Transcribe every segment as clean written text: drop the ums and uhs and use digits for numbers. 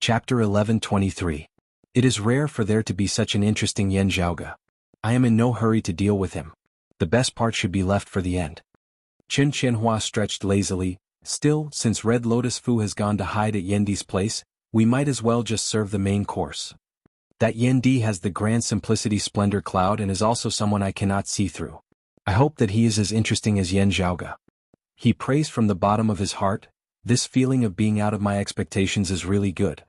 Chapter 1123. It is rare for there to be such an interesting Yan Zhaoge. I am in no hurry to deal with him. The best part should be left for the end. Qin Qianhua stretched lazily. Still, since Red Lotus Fu has gone to hide at Yendi's place, we might as well just serve the main course. That Yendi has the grand simplicity splendor cloud and is also someone I cannot see through. I hope that he is as interesting as Yan Zhaoge. He prays from the bottom of his heart. This feeling of being out of my expectations is really good.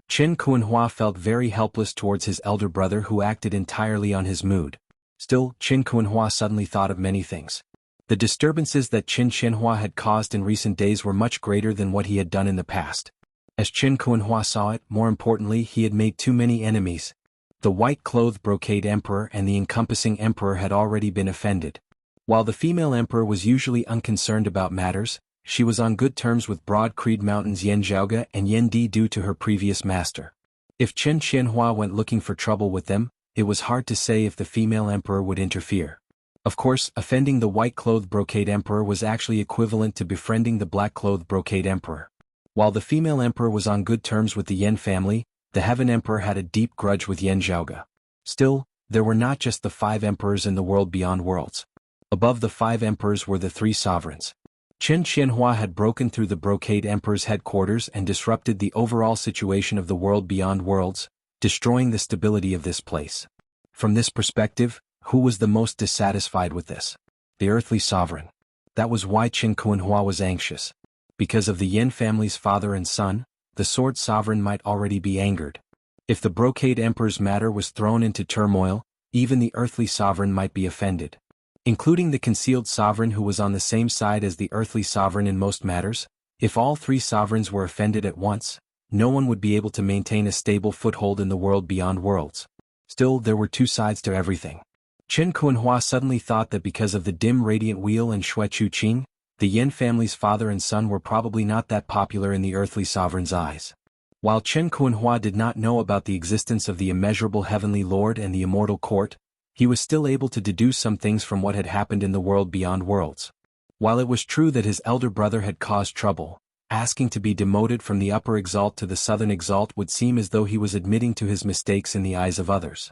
Qin Qianhua felt very helpless towards his elder brother who acted entirely on his mood. Still, Qin Qianhua suddenly thought of many things. The disturbances that Qin Qianhua had caused in recent days were much greater than what he had done in the past. As Qin Qianhua saw it, more importantly, he had made too many enemies. The white-clothed brocade emperor and the encompassing emperor had already been offended. While the female emperor was usually unconcerned about matters, she was on good terms with Broad Creed Mountain's Yan Zhaoge and Yendi due to her previous master. If Qin Qianhua went looking for trouble with them, it was hard to say if the female emperor would interfere. Of course, offending the white-clothed brocade emperor was actually equivalent to befriending the black-clothed brocade emperor. While the female emperor was on good terms with the Yan family, the Heaven Emperor had a deep grudge with Yan Zhaoge. Still, there were not just the 5 emperors in the world beyond worlds. Above the 5 emperors were the 3 sovereigns. Qin Qianhua had broken through the brocade emperor's headquarters and disrupted the overall situation of the world beyond worlds, destroying the stability of this place. From this perspective, who was the most dissatisfied with this? The earthly sovereign. That was why Qin Qianhua was anxious. Because of the Yan family's father and son, the sword sovereign might already be angered. If the brocade emperor's matter was thrown into turmoil, even the earthly sovereign might be offended. Including the concealed sovereign who was on the same side as the earthly sovereign in most matters, if all 3 sovereigns were offended at once, no one would be able to maintain a stable foothold in the world beyond worlds. Still, there were 2 sides to everything. Qin Qianhua suddenly thought that because of the dim radiant wheel and Xue Chuqing, the Yan family's father and son were probably not that popular in the earthly sovereign's eyes. While Qin Qianhua did not know about the existence of the immeasurable heavenly lord and the immortal court, he was still able to deduce some things from what had happened in the world beyond worlds. While it was true that his elder brother had caused trouble, asking to be demoted from the upper exalt to the southern exalt would seem as though he was admitting to his mistakes in the eyes of others.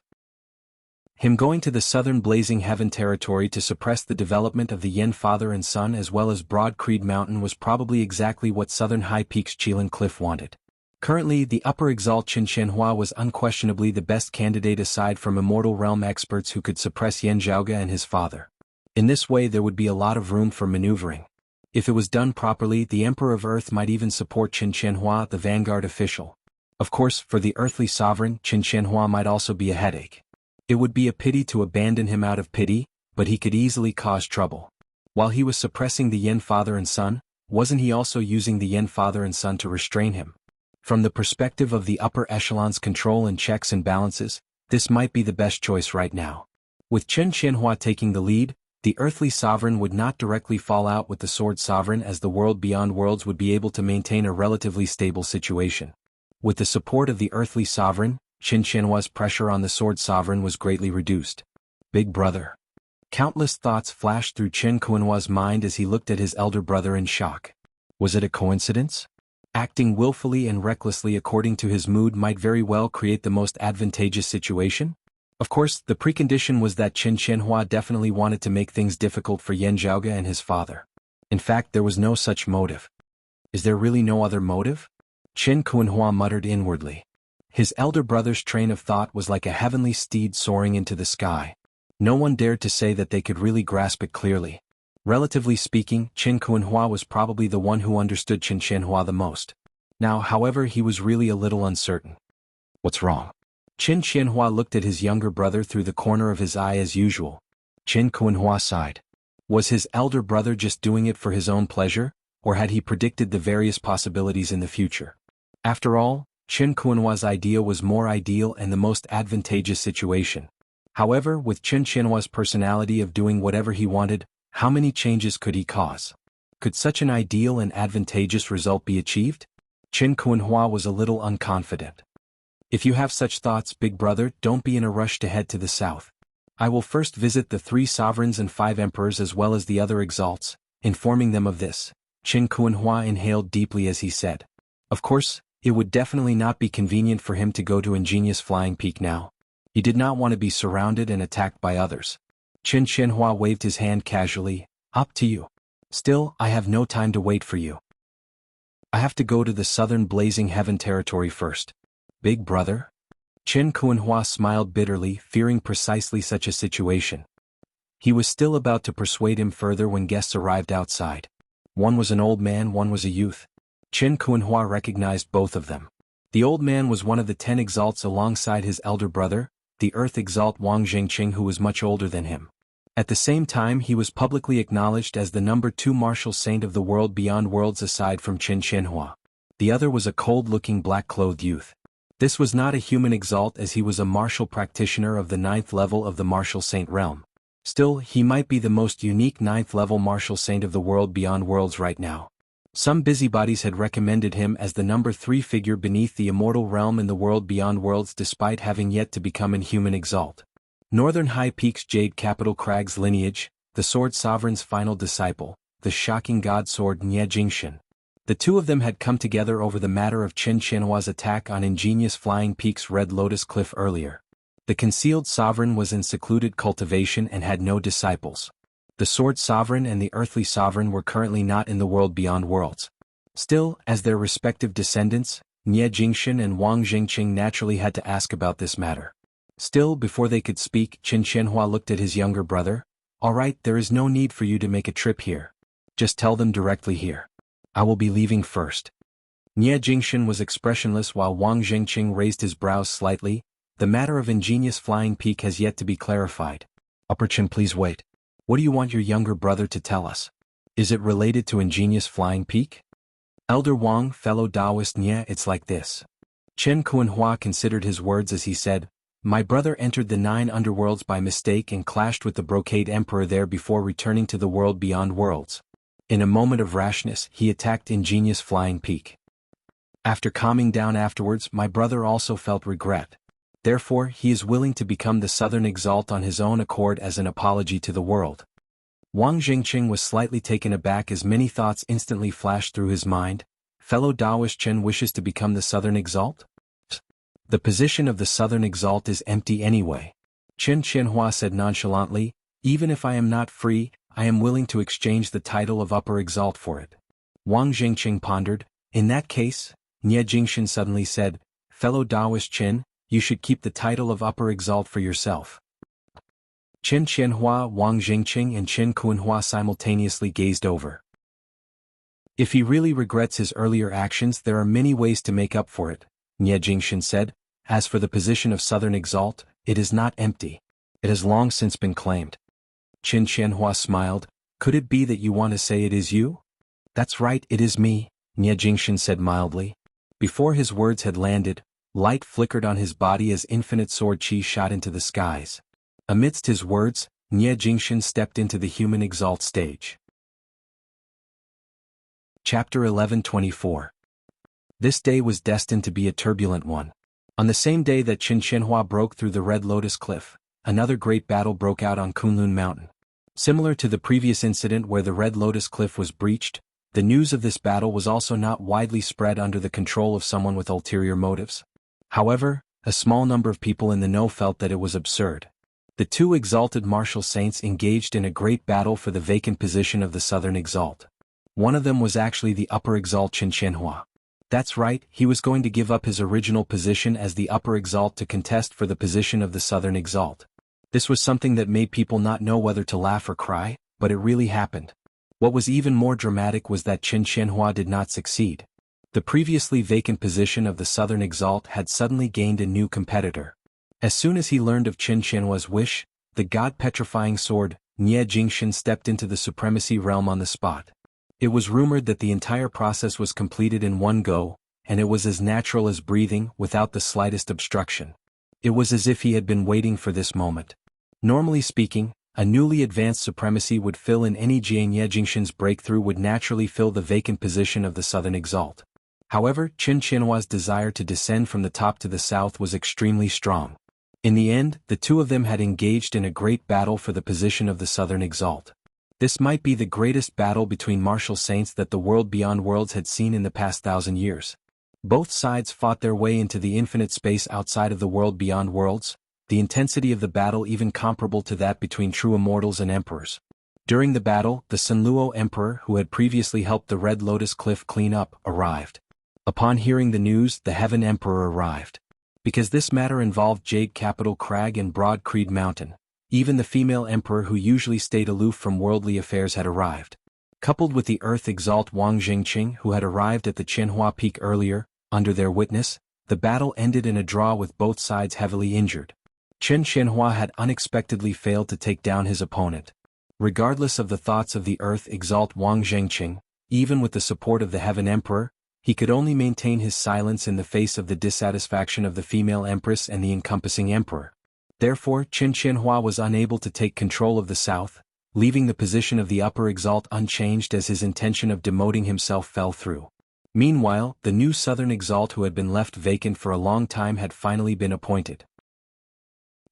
Him going to the southern blazing heaven territory to suppress the development of the Yan father and son as well as Broad Creed Mountain was probably exactly what southern High Peaks Qilin Cliff wanted. Currently, the upper exalt Qin Qianhua was unquestionably the best candidate aside from immortal realm experts who could suppress Yan Zhaoge and his father. In this way there would be a lot of room for maneuvering. If it was done properly, the Emperor of Earth might even support Qin Qianhua, the vanguard official. Of course, for the earthly sovereign, Qin Qianhua might also be a headache. It would be a pity to abandon him out of pity, but he could easily cause trouble. While he was suppressing the Yan father and son, wasn't he also using the Yan father and son to restrain him? From the perspective of the upper echelon's control and checks and balances, this might be the best choice right now. With Qin Qianhua taking the lead, the earthly sovereign would not directly fall out with the sword sovereign as the world beyond worlds would be able to maintain a relatively stable situation. With the support of the earthly sovereign, Qin Qianhua's pressure on the sword sovereign was greatly reduced. Big brother. Countless thoughts flashed through Qin Qianhua's mind as he looked at his elder brother in shock. Was it a coincidence? Acting willfully and recklessly according to his mood might very well create the most advantageous situation? Of course, the precondition was that Qin Qianhua definitely wanted to make things difficult for Yan Zhaoge and his father. In fact, there was no such motive. Is there really no other motive? Qin Qianhua muttered inwardly. His elder brother's train of thought was like a heavenly steed soaring into the sky. No one dared to say that they could really grasp it clearly. Relatively speaking, Qin Qianhua was probably the one who understood Qin Qianhua the most. Now, however, he was really a little uncertain. What's wrong? Qin Qianhua looked at his younger brother through the corner of his eye as usual. Qin Qianhua sighed. Was his elder brother just doing it for his own pleasure, or had he predicted the various possibilities in the future? After all, Qin Qianhua's idea was more ideal and the most advantageous situation. However, with Qin Qianhua's personality of doing whatever he wanted, how many changes could he cause? Could such an ideal and advantageous result be achieved? Qin Qianhua was a little unconfident. If you have such thoughts, big brother, don't be in a rush to head to the south. I will first visit the 3 sovereigns and 5 emperors as well as the other exalts, informing them of this. Qin Qianhua inhaled deeply as he said. Of course, It would definitely not be convenient for him to go to Ingenious Flying Peak now. He did not want to be surrounded and attacked by others. Qin Qianhua waved his hand casually. Up to you. Still, I have no time to wait for you. I have to go to the southern Blazing Heaven territory first. Big brother? Qin Qianhua smiled bitterly, fearing precisely such a situation. He was still about to persuade him further when guests arrived outside. One was an old man, one was a youth. Qin Qianhua recognized both of them. The old man was one of the 10 exalts alongside his elder brother, the Earth Exalt Wang Jingqing, who was much older than him. At the same time, he was publicly acknowledged as the number 2 martial saint of the world beyond worlds aside from Qin Qianhua. The other was a cold-looking black-clothed youth. This was not a human exalt, as he was a martial practitioner of the 9th level of the martial saint realm. Still, he might be the most unique 9th level martial saint of the world beyond worlds right now. Some busybodies had recommended him as the number 3 figure beneath the immortal realm in the world beyond worlds, despite having yet to become an human exalt. Northern High Peaks Jade Capital Crag's lineage, the Sword Sovereign's final disciple, the shocking god sword Nie Jingshin. The two of them had come together over the matter of Qin Qianhua's attack on Ingenious Flying Peak's Red Lotus Cliff earlier. The concealed sovereign was in secluded cultivation and had no disciples. The Sword Sovereign and the Earthly Sovereign were currently not in the world beyond worlds. Still, as their respective descendants, Nie Jingshin and Wang Jingqing naturally had to ask about this matter. Still, before they could speak, Qin Qianhua looked at his younger brother. All right, there is no need for you to make a trip here. Just tell them directly here. I will be leaving first. Nie Jingshin was expressionless while Wang Jingqing raised his brows slightly. The matter of Ingenious Flying Peak has yet to be clarified. Upper Qin, please wait. What do you want your younger brother to tell us? Is it related to Ingenious Flying Peak? Elder Wang, fellow Taoist Nie, it's like this. Qin Qianhua considered his words as he said, my brother entered the 9 underworlds by mistake and clashed with the Brocade Emperor there before returning to the world beyond worlds. In a moment of rashness, he attacked Ingenious Flying Peak. After calming down afterwards, my brother also felt regret. Therefore, he is willing to become the Southern Exalt on his own accord as an apology to the world. Wang Jingqing was slightly taken aback as many thoughts instantly flashed through his mind. Fellow Taoist Chen wishes to become the Southern Exalt? The position of the Southern Exalt is empty anyway. Qin Qianhua said nonchalantly, even if I am not free, I am willing to exchange the title of Upper Exalt for it. Wang Jingqing pondered. In that case, Nie Jingshin suddenly said, fellow Taoist Qin, you should keep the title of Upper Exalt for yourself. Qin Qianhua, Wang Jingqing and Qin Qianhua simultaneously gazed over. If he really regrets his earlier actions, there are many ways to make up for it, Nie Jingshin said. As for the position of Southern Exalt, it is not empty. It has long since been claimed. Qin Qianhua smiled. Could it be that you want to say it is you? That's right, it is me, Nie Jingshin said mildly. Before his words had landed, light flickered on his body as infinite sword chi shot into the skies. Amidst his words, Nie Jingshin stepped into the human exalt stage. Chapter 11:24. This day was destined to be a turbulent one. On the same day that Qin Qianhua broke through the Red Lotus Cliff, another great battle broke out on Kunlun Mountain. Similar to the previous incident where the Red Lotus Cliff was breached, the news of this battle was also not widely spread under the control of someone with ulterior motives. However, a small number of people in the know felt that it was absurd. The 2 exalted martial saints engaged in a great battle for the vacant position of the Southern Exalt. One of them was actually the Upper Exalt Qin Qianhua. That's right, he was going to give up his original position as the Upper Exalt to contest for the position of the Southern Exalt. This was something that made people not know whether to laugh or cry, but it really happened. What was even more dramatic was that Qin Qianhua did not succeed. The previously vacant position of the Southern Exalt had suddenly gained a new competitor. As soon as he learned of Qin Qianhua's wish, the god-petrifying sword, Nie Jingshin stepped into the supremacy realm on the spot. It was rumored that the entire process was completed in one go, and it was as natural as breathing, without the slightest obstruction. It was as if he had been waiting for this moment. Normally speaking, a newly advanced supremacy would fill in any Nie Jingshin's breakthrough would naturally fill the vacant position of the Southern Exalt. However, Qin Qianhua's desire to descend from the top to the south was extremely strong. In the end, the 2 of them had engaged in a great battle for the position of the Southern Exalt. This might be the greatest battle between martial saints that the world beyond worlds had seen in the past 1,000 years. Both sides fought their way into the infinite space outside of the world beyond worlds, the intensity of the battle even comparable to that between true immortals and emperors. During the battle, the Sunluo Emperor, who had previously helped the Red Lotus Cliff clean up, arrived. Upon hearing the news, the Heaven Emperor arrived. Because this matter involved Jade Capital Crag and Broad Creed Mountain, even the female emperor who usually stayed aloof from worldly affairs had arrived. Coupled with the Earth Exalt Wang Jingqing who had arrived at the Qianhua Peak earlier, under their witness, the battle ended in a draw with both sides heavily injured. Chen Qianhua had unexpectedly failed to take down his opponent. Regardless of the thoughts of the Earth Exalt Wang Jingqing, even with the support of the Heaven Emperor, he could only maintain his silence in the face of the dissatisfaction of the female empress and the encompassing emperor. Therefore, Chen Qianhua was unable to take control of the south, leaving the position of the Upper Exalt unchanged as his intention of demoting himself fell through. Meanwhile, the new Southern Exalt who had been left vacant for a long time had finally been appointed.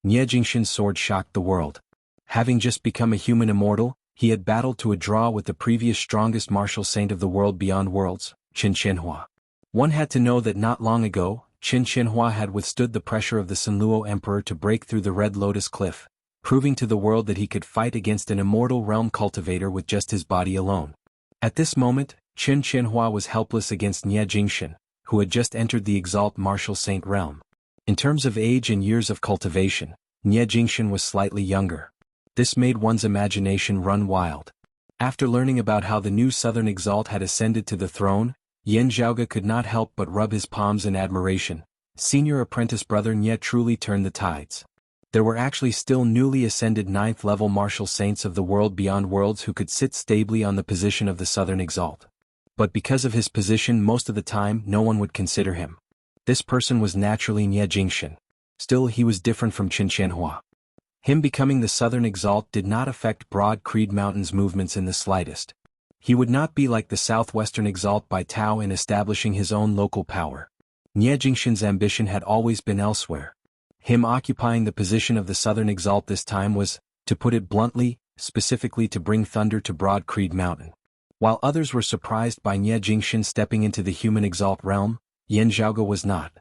Nie Jingxin's sword shocked the world. Having just become a human immortal, he had battled to a draw with the previous strongest martial saint of the world beyond worlds, Chen Qianhua. One had to know that not long ago, Chen Qianhua had withstood the pressure of the Sunluo Emperor to break through the Red Lotus Cliff, proving to the world that he could fight against an immortal realm cultivator with just his body alone. At this moment, Chen Qianhua was helpless against Nie Jingxin, who had just entered the Exalt Martial Saint realm. In terms of age and years of cultivation, Nie Jingxin was slightly younger. This made one's imagination run wild. After learning about how the new Southern Exalt had ascended to the throne, Yan Zhaoge could not help but rub his palms in admiration. Senior apprentice brother Nie truly turned the tides. There were actually still newly ascended 9th-level martial saints of the world beyond worlds who could sit stably on the position of the Southern Exalt. But because of his position most of the time no one would consider him. This person was naturally Nie Jingxin. Still he was different from Chen Qianhua. Him becoming the Southern Exalt did not affect Broad Creed Mountain's movements in the slightest. He would not be like the Southwestern Exalt by Tao in establishing his own local power. Nie Jingxin's ambition had always been elsewhere. Him occupying the position of the Southern Exalt this time was, to put it bluntly, specifically to bring thunder to Broad Creed Mountain. While others were surprised by Nie Jingxin stepping into the human Exalt realm, Yan Zhaoge was not.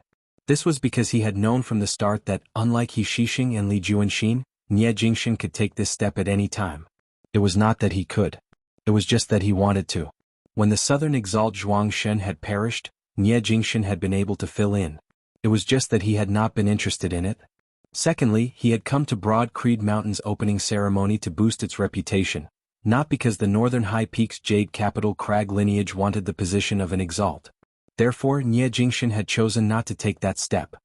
This was because he had known from the start that, unlike He Shixing and Li Juanxin, Nie Jingxin could take this step at any time. It was not that he could. It was just that he wanted to. When the Southern Exalt Zhuang Shen had perished, Nie Jingxin had been able to fill in. It was just that he had not been interested in it. Secondly, he had come to Broad Creed Mountain's opening ceremony to boost its reputation, not because the Northern High Peaks Jade Capital Crag lineage wanted the position of an Exalt. Therefore, Nie Jingxin had chosen not to take that step.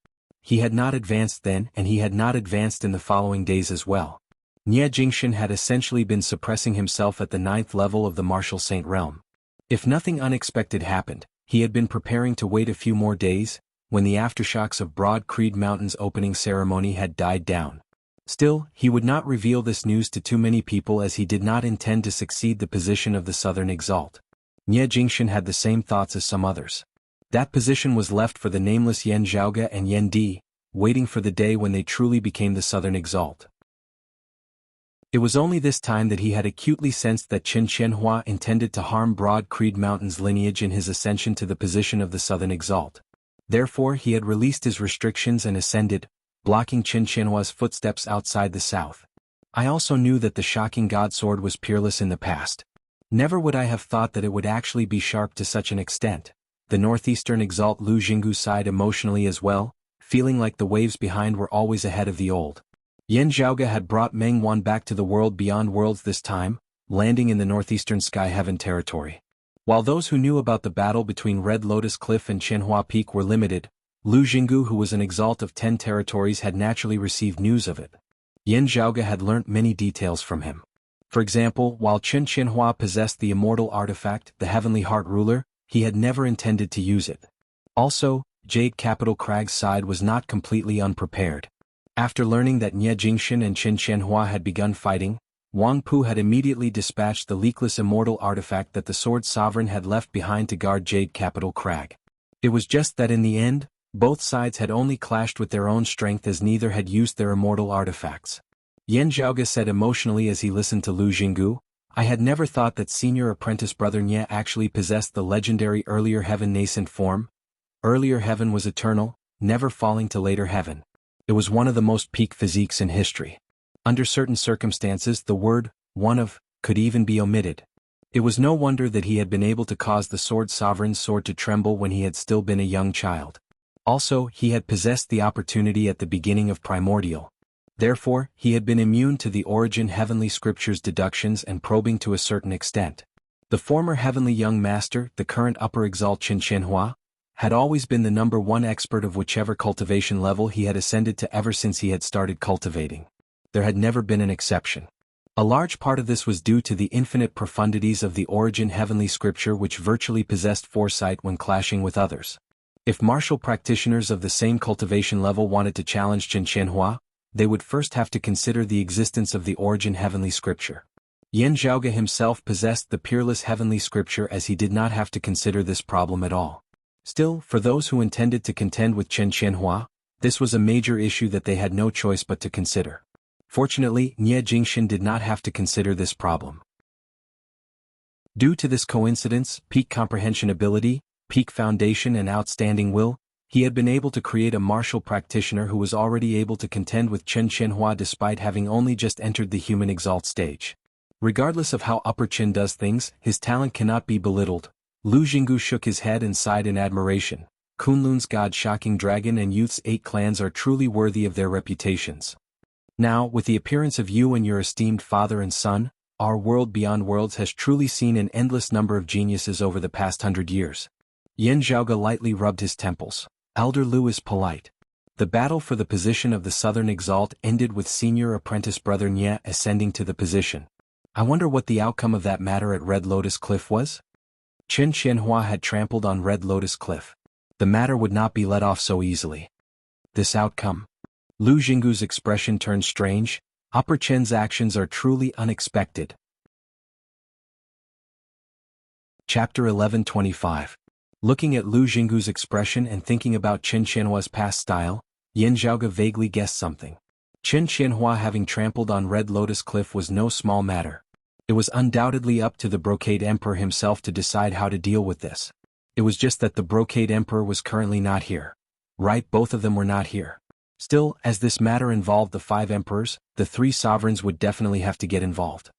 He had not advanced then and he had not advanced in the following days as well. Nie Jingxin had essentially been suppressing himself at the 9th level of the Martial Saint realm. If nothing unexpected happened, he had been preparing to wait a few more days, when the aftershocks of Broad Creed Mountain's opening ceremony had died down. Still, he would not reveal this news to too many people as he did not intend to succeed the position of the Southern Exalt. Nie Jingxin had the same thoughts as some others. That position was left for the nameless Yan Zhaoge and Yan Di, waiting for the day when they truly became the Southern Exalt. It was only this time that he had acutely sensed that Chen Qianhua intended to harm Broad Creed Mountain's lineage in his ascension to the position of the Southern Exalt. Therefore he had released his restrictions and ascended, blocking Chen Qianhua's footsteps outside the south. I also knew that the shocking God Sword was peerless in the past. Never would I have thought that it would actually be sharp to such an extent. The northeastern Exalt Lu Jinggu sighed emotionally as well, feeling like the waves behind were always ahead of the old. Yan Zhaoge had brought Meng Wan back to the world beyond worlds this time, landing in the northeastern Sky Heaven territory. While those who knew about the battle between Red Lotus Cliff and Qianhua Peak were limited, Lu Jinggu, who was an Exalt of 10 territories, had naturally received news of it. Yan Zhaoge had learnt many details from him. For example, while Chen Qianhua possessed the immortal artifact, the Heavenly Heart Ruler, he had never intended to use it. Also, Jade Capital Crag's side was not completely unprepared. After learning that Nie Jingxin and Chen Qianhua had begun fighting, Wang Pu had immediately dispatched the leakless immortal artifact that the Sword Sovereign had left behind to guard Jade Capital Crag. It was just that in the end, both sides had only clashed with their own strength as neither had used their immortal artifacts. Yan Zhaoge said emotionally as he listened to Lu Jinggu, I had never thought that senior apprentice brother Nie actually possessed the legendary earlier heaven nascent form. Earlier heaven was eternal, never falling to later heaven. It was one of the most peak physiques in history. Under certain circumstances the word, one of, could even be omitted. It was no wonder that he had been able to cause the sword sovereign's sword to tremble when he had still been a young child. Also, he had possessed the opportunity at the beginning of primordial. Therefore, he had been immune to the origin heavenly scriptures deductions and probing to a certain extent. The former heavenly young master, the current upper exalt Qin Qianhua, had always been the number one expert of whichever cultivation level he had ascended to ever since he had started cultivating. There had never been an exception. A large part of this was due to the infinite profundities of the origin heavenly scripture which virtually possessed foresight when clashing with others. If martial practitioners of the same cultivation level wanted to challenge Qin Qianhua, they would first have to consider the existence of the origin heavenly scripture. Yan Zhaoge himself possessed the peerless heavenly scripture as he did not have to consider this problem at all. Still, for those who intended to contend with Qin Qianhua, this was a major issue that they had no choice but to consider. Fortunately, Nie Jingxin did not have to consider this problem. Due to this coincidence, peak comprehension ability, peak foundation and outstanding will, he had been able to create a martial practitioner who was already able to contend with Qin Qianhua despite having only just entered the human exalt stage. Regardless of how Upper Qin does things, his talent cannot be belittled. Lu Jianghu shook his head and sighed in admiration. Kunlun's god-shocking dragon and Youth's 8 clans are truly worthy of their reputations. Now, with the appearance of you and your esteemed father and son, our world beyond worlds has truly seen an endless number of geniuses over the past 100 years. Yan Zhaoge lightly rubbed his temples. Elder Lu is polite. The battle for the position of the Southern Exalt ended with senior apprentice brother Nye ascending to the position. I wonder what the outcome of that matter at Red Lotus Cliff was? Qin Qianhua had trampled on Red Lotus Cliff. The matter would not be let off so easily. This outcome. Lu Jinggu's expression turned strange. Upper Qin's actions are truly unexpected. Chapter 11:25. Looking at Lu Jinggu's expression and thinking about Qin Qianhua's past style, Yan Zhaoge vaguely guessed something. Qin Qianhua having trampled on Red Lotus Cliff was no small matter. It was undoubtedly up to the Brocade Emperor himself to decide how to deal with this. It was just that the Brocade Emperor was currently not here. Right, both of them were not here. Still, as this matter involved the 5 emperors, the 3 sovereigns would definitely have to get involved.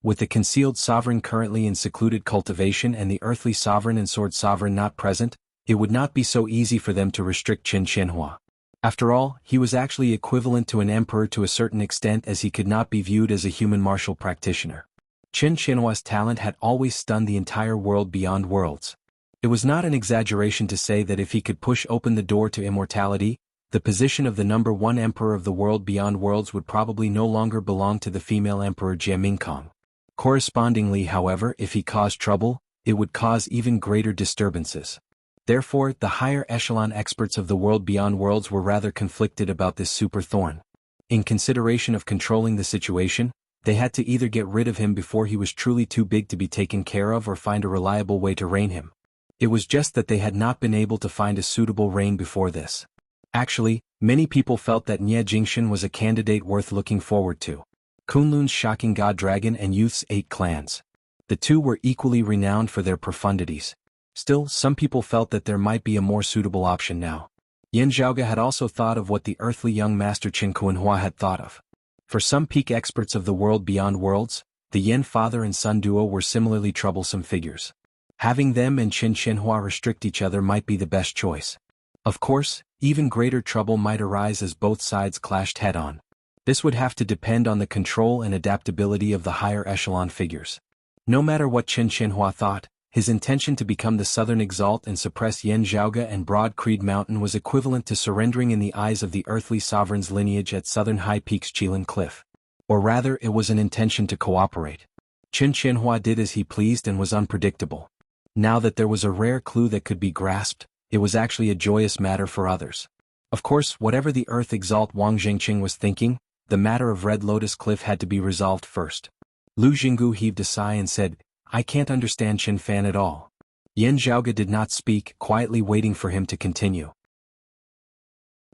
With the concealed sovereign currently in secluded cultivation and the earthly sovereign and sword sovereign not present, it would not be so easy for them to restrict Qin Qianhua. After all, he was actually equivalent to an emperor to a certain extent as he could not be viewed as a human martial practitioner. Qin Qianhua's talent had always stunned the entire world beyond worlds. It was not an exaggeration to say that if he could push open the door to immortality, the position of the number 1 emperor of the world beyond worlds would probably no longer belong to the female emperor Jie Mingkong. Correspondingly, however, if he caused trouble, it would cause even greater disturbances. Therefore, the higher echelon experts of the world beyond worlds were rather conflicted about this super thorn. In consideration of controlling the situation, they had to either get rid of him before he was truly too big to be taken care of or find a reliable way to rein him. It was just that they had not been able to find a suitable rein before this. Actually, many people felt that Nie Jingxin was a candidate worth looking forward to. Kunlun's shocking god dragon and Youth's 8 clans. The two were equally renowned for their profundities. Still, some people felt that there might be a more suitable option now. Yan Zhaoge had also thought of what the earthly young master Qin Qianhua had thought of. For some peak experts of the world beyond worlds, the Yan father and son duo were similarly troublesome figures. Having them and Qin Qianhua restrict each other might be the best choice. Of course, even greater trouble might arise as both sides clashed head-on. This would have to depend on the control and adaptability of the higher echelon figures. No matter what Qin Qianhua thought, his intention to become the Southern Exalt and suppress Yan Zhaoge and Broad Creed Mountain was equivalent to surrendering in the eyes of the earthly sovereign's lineage at Southern High Peaks Qilin Cliff. Or rather, it was an intention to cooperate. Qin Qianhua did as he pleased and was unpredictable. Now that there was a rare clue that could be grasped, it was actually a joyous matter for others. Of course, whatever the Earth Exalt Wang Zhengqing was thinking, the matter of Red Lotus Cliff had to be resolved first. Lu Jinggu heaved a sigh and said, I can't understand Qin Fan at all. Yan Zhaoge did not speak, quietly waiting for him to continue.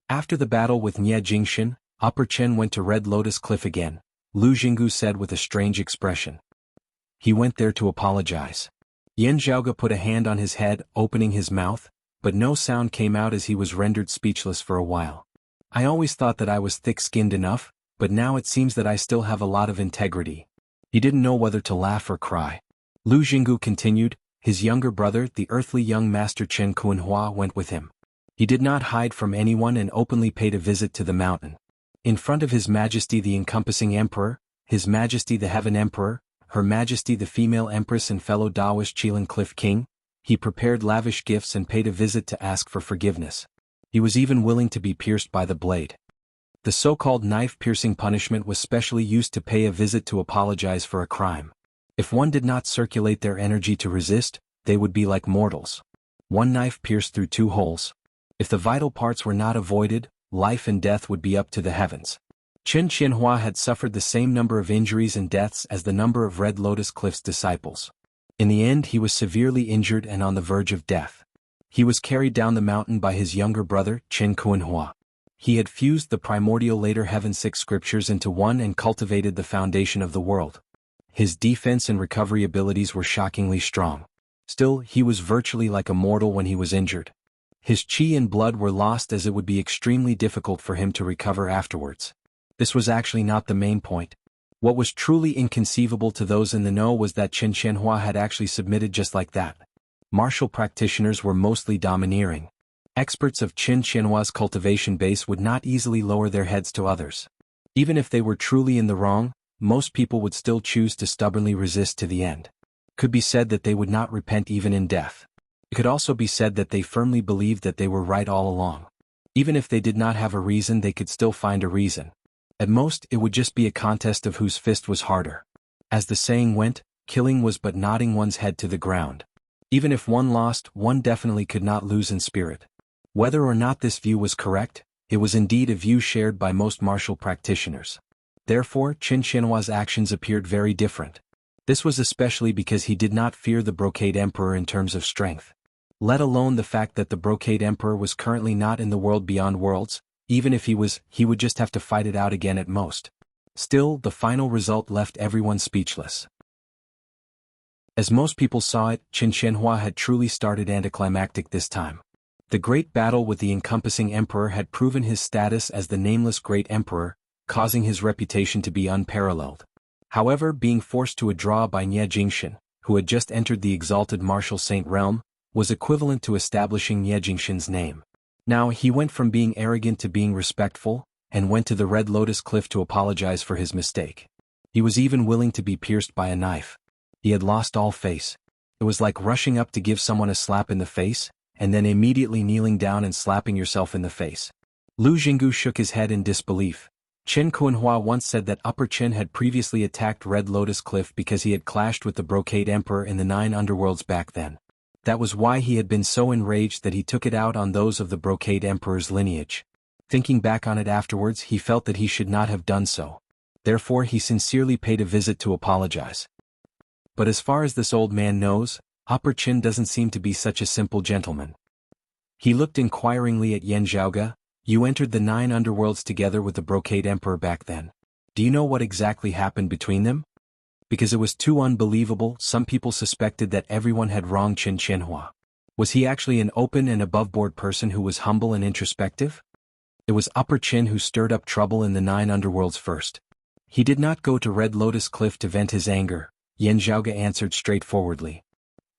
After the battle with Nie Jingxin, Upper Qin went to Red Lotus Cliff again, Lu Jinggu said with a strange expression. He went there to apologize. Yan Zhaoge put a hand on his head, opening his mouth. but no sound came out as he was rendered speechless for a while. I always thought that I was thick-skinned enough, but now it seems that I still have a lot of integrity. He didn't know whether to laugh or cry. Lu Jinggu continued. His younger brother, the earthly young master Chen Kuanhua, went with him. He did not hide from anyone and openly paid a visit to the mountain. In front of His Majesty the encompassing Emperor, His Majesty the Heaven Emperor, Her Majesty the female Empress and fellow Taoist Chilan Cliff King, he prepared lavish gifts and paid a visit to ask for forgiveness. He was even willing to be pierced by the blade. The so-called knife-piercing punishment was specially used to pay a visit to apologize for a crime. If one did not circulate their energy to resist, they would be like mortals. One knife pierced through 2 holes. If the vital parts were not avoided, life and death would be up to the heavens. Chen Qianhua had suffered the same number of injuries and deaths as the number of Red Lotus Cliff's disciples. In the end he was severely injured and on the verge of death. He was carried down the mountain by his younger brother, Chen Kuanhua. He had fused the primordial later Heaven 6 scriptures into one and cultivated the foundation of the world. His defense and recovery abilities were shockingly strong. Still, he was virtually like a mortal when he was injured. His qi and blood were lost as it would be extremely difficult for him to recover afterwards. This was actually not the main point. What was truly inconceivable to those in the know was that Chen Qianhua had actually submitted just like that. Martial practitioners were mostly domineering. Experts of Chen Qianhua's cultivation base would not easily lower their heads to others. Even if they were truly in the wrong, most people would still choose to stubbornly resist to the end. It could be said that they would not repent even in death. It could also be said that they firmly believed that they were right all along. Even if they did not have a reason, they could still find a reason. At most, it would just be a contest of whose fist was harder. As the saying went, killing was but nodding one's head to the ground. Even if one lost, one definitely could not lose in spirit. Whether or not this view was correct, it was indeed a view shared by most martial practitioners. Therefore, Chen Qianhua's actions appeared very different. This was especially because he did not fear the Brocade Emperor in terms of strength. Let alone the fact that the Brocade Emperor was currently not in the world beyond worlds. Even if he would just have to fight it out again at most. Still, the final result left everyone speechless. As most people saw it, Chen Qianhua had truly started anticlimactic this time. The great battle with the encompassing emperor had proven his status as the nameless great emperor, causing his reputation to be unparalleled. However, being forced to a draw by Nie Jingxian, who had just entered the exalted martial saint realm, was equivalent to establishing Nie Jingxian's name. Now he went from being arrogant to being respectful, and went to the Red Lotus Cliff to apologize for his mistake. He was even willing to be pierced by a knife. He had lost all face. It was like rushing up to give someone a slap in the face, and then immediately kneeling down and slapping yourself in the face. Lu Jinggu shook his head in disbelief. Chen Kuanhua once said that Upper Chen had previously attacked Red Lotus Cliff because he had clashed with the Brocade Emperor in the 9 underworlds back then. That was why he had been so enraged that he took it out on those of the Brocade Emperor's lineage. Thinking back on it afterwards, he felt that he should not have done so. Therefore he sincerely paid a visit to apologize. But as far as this old man knows, Upper Chen doesn't seem to be such a simple gentleman. He looked inquiringly at Yan Zhaoge. You entered the 9 underworlds together with the Brocade Emperor back then. Do you know what exactly happened between them? Because it was too unbelievable, some people suspected that everyone had wronged Chen Qianhua. Was he actually an open and above-board person who was humble and introspective? It was Upper Chen who stirred up trouble in the 9 underworlds first. He did not go to Red Lotus Cliff to vent his anger, Yan Zhaoge answered straightforwardly.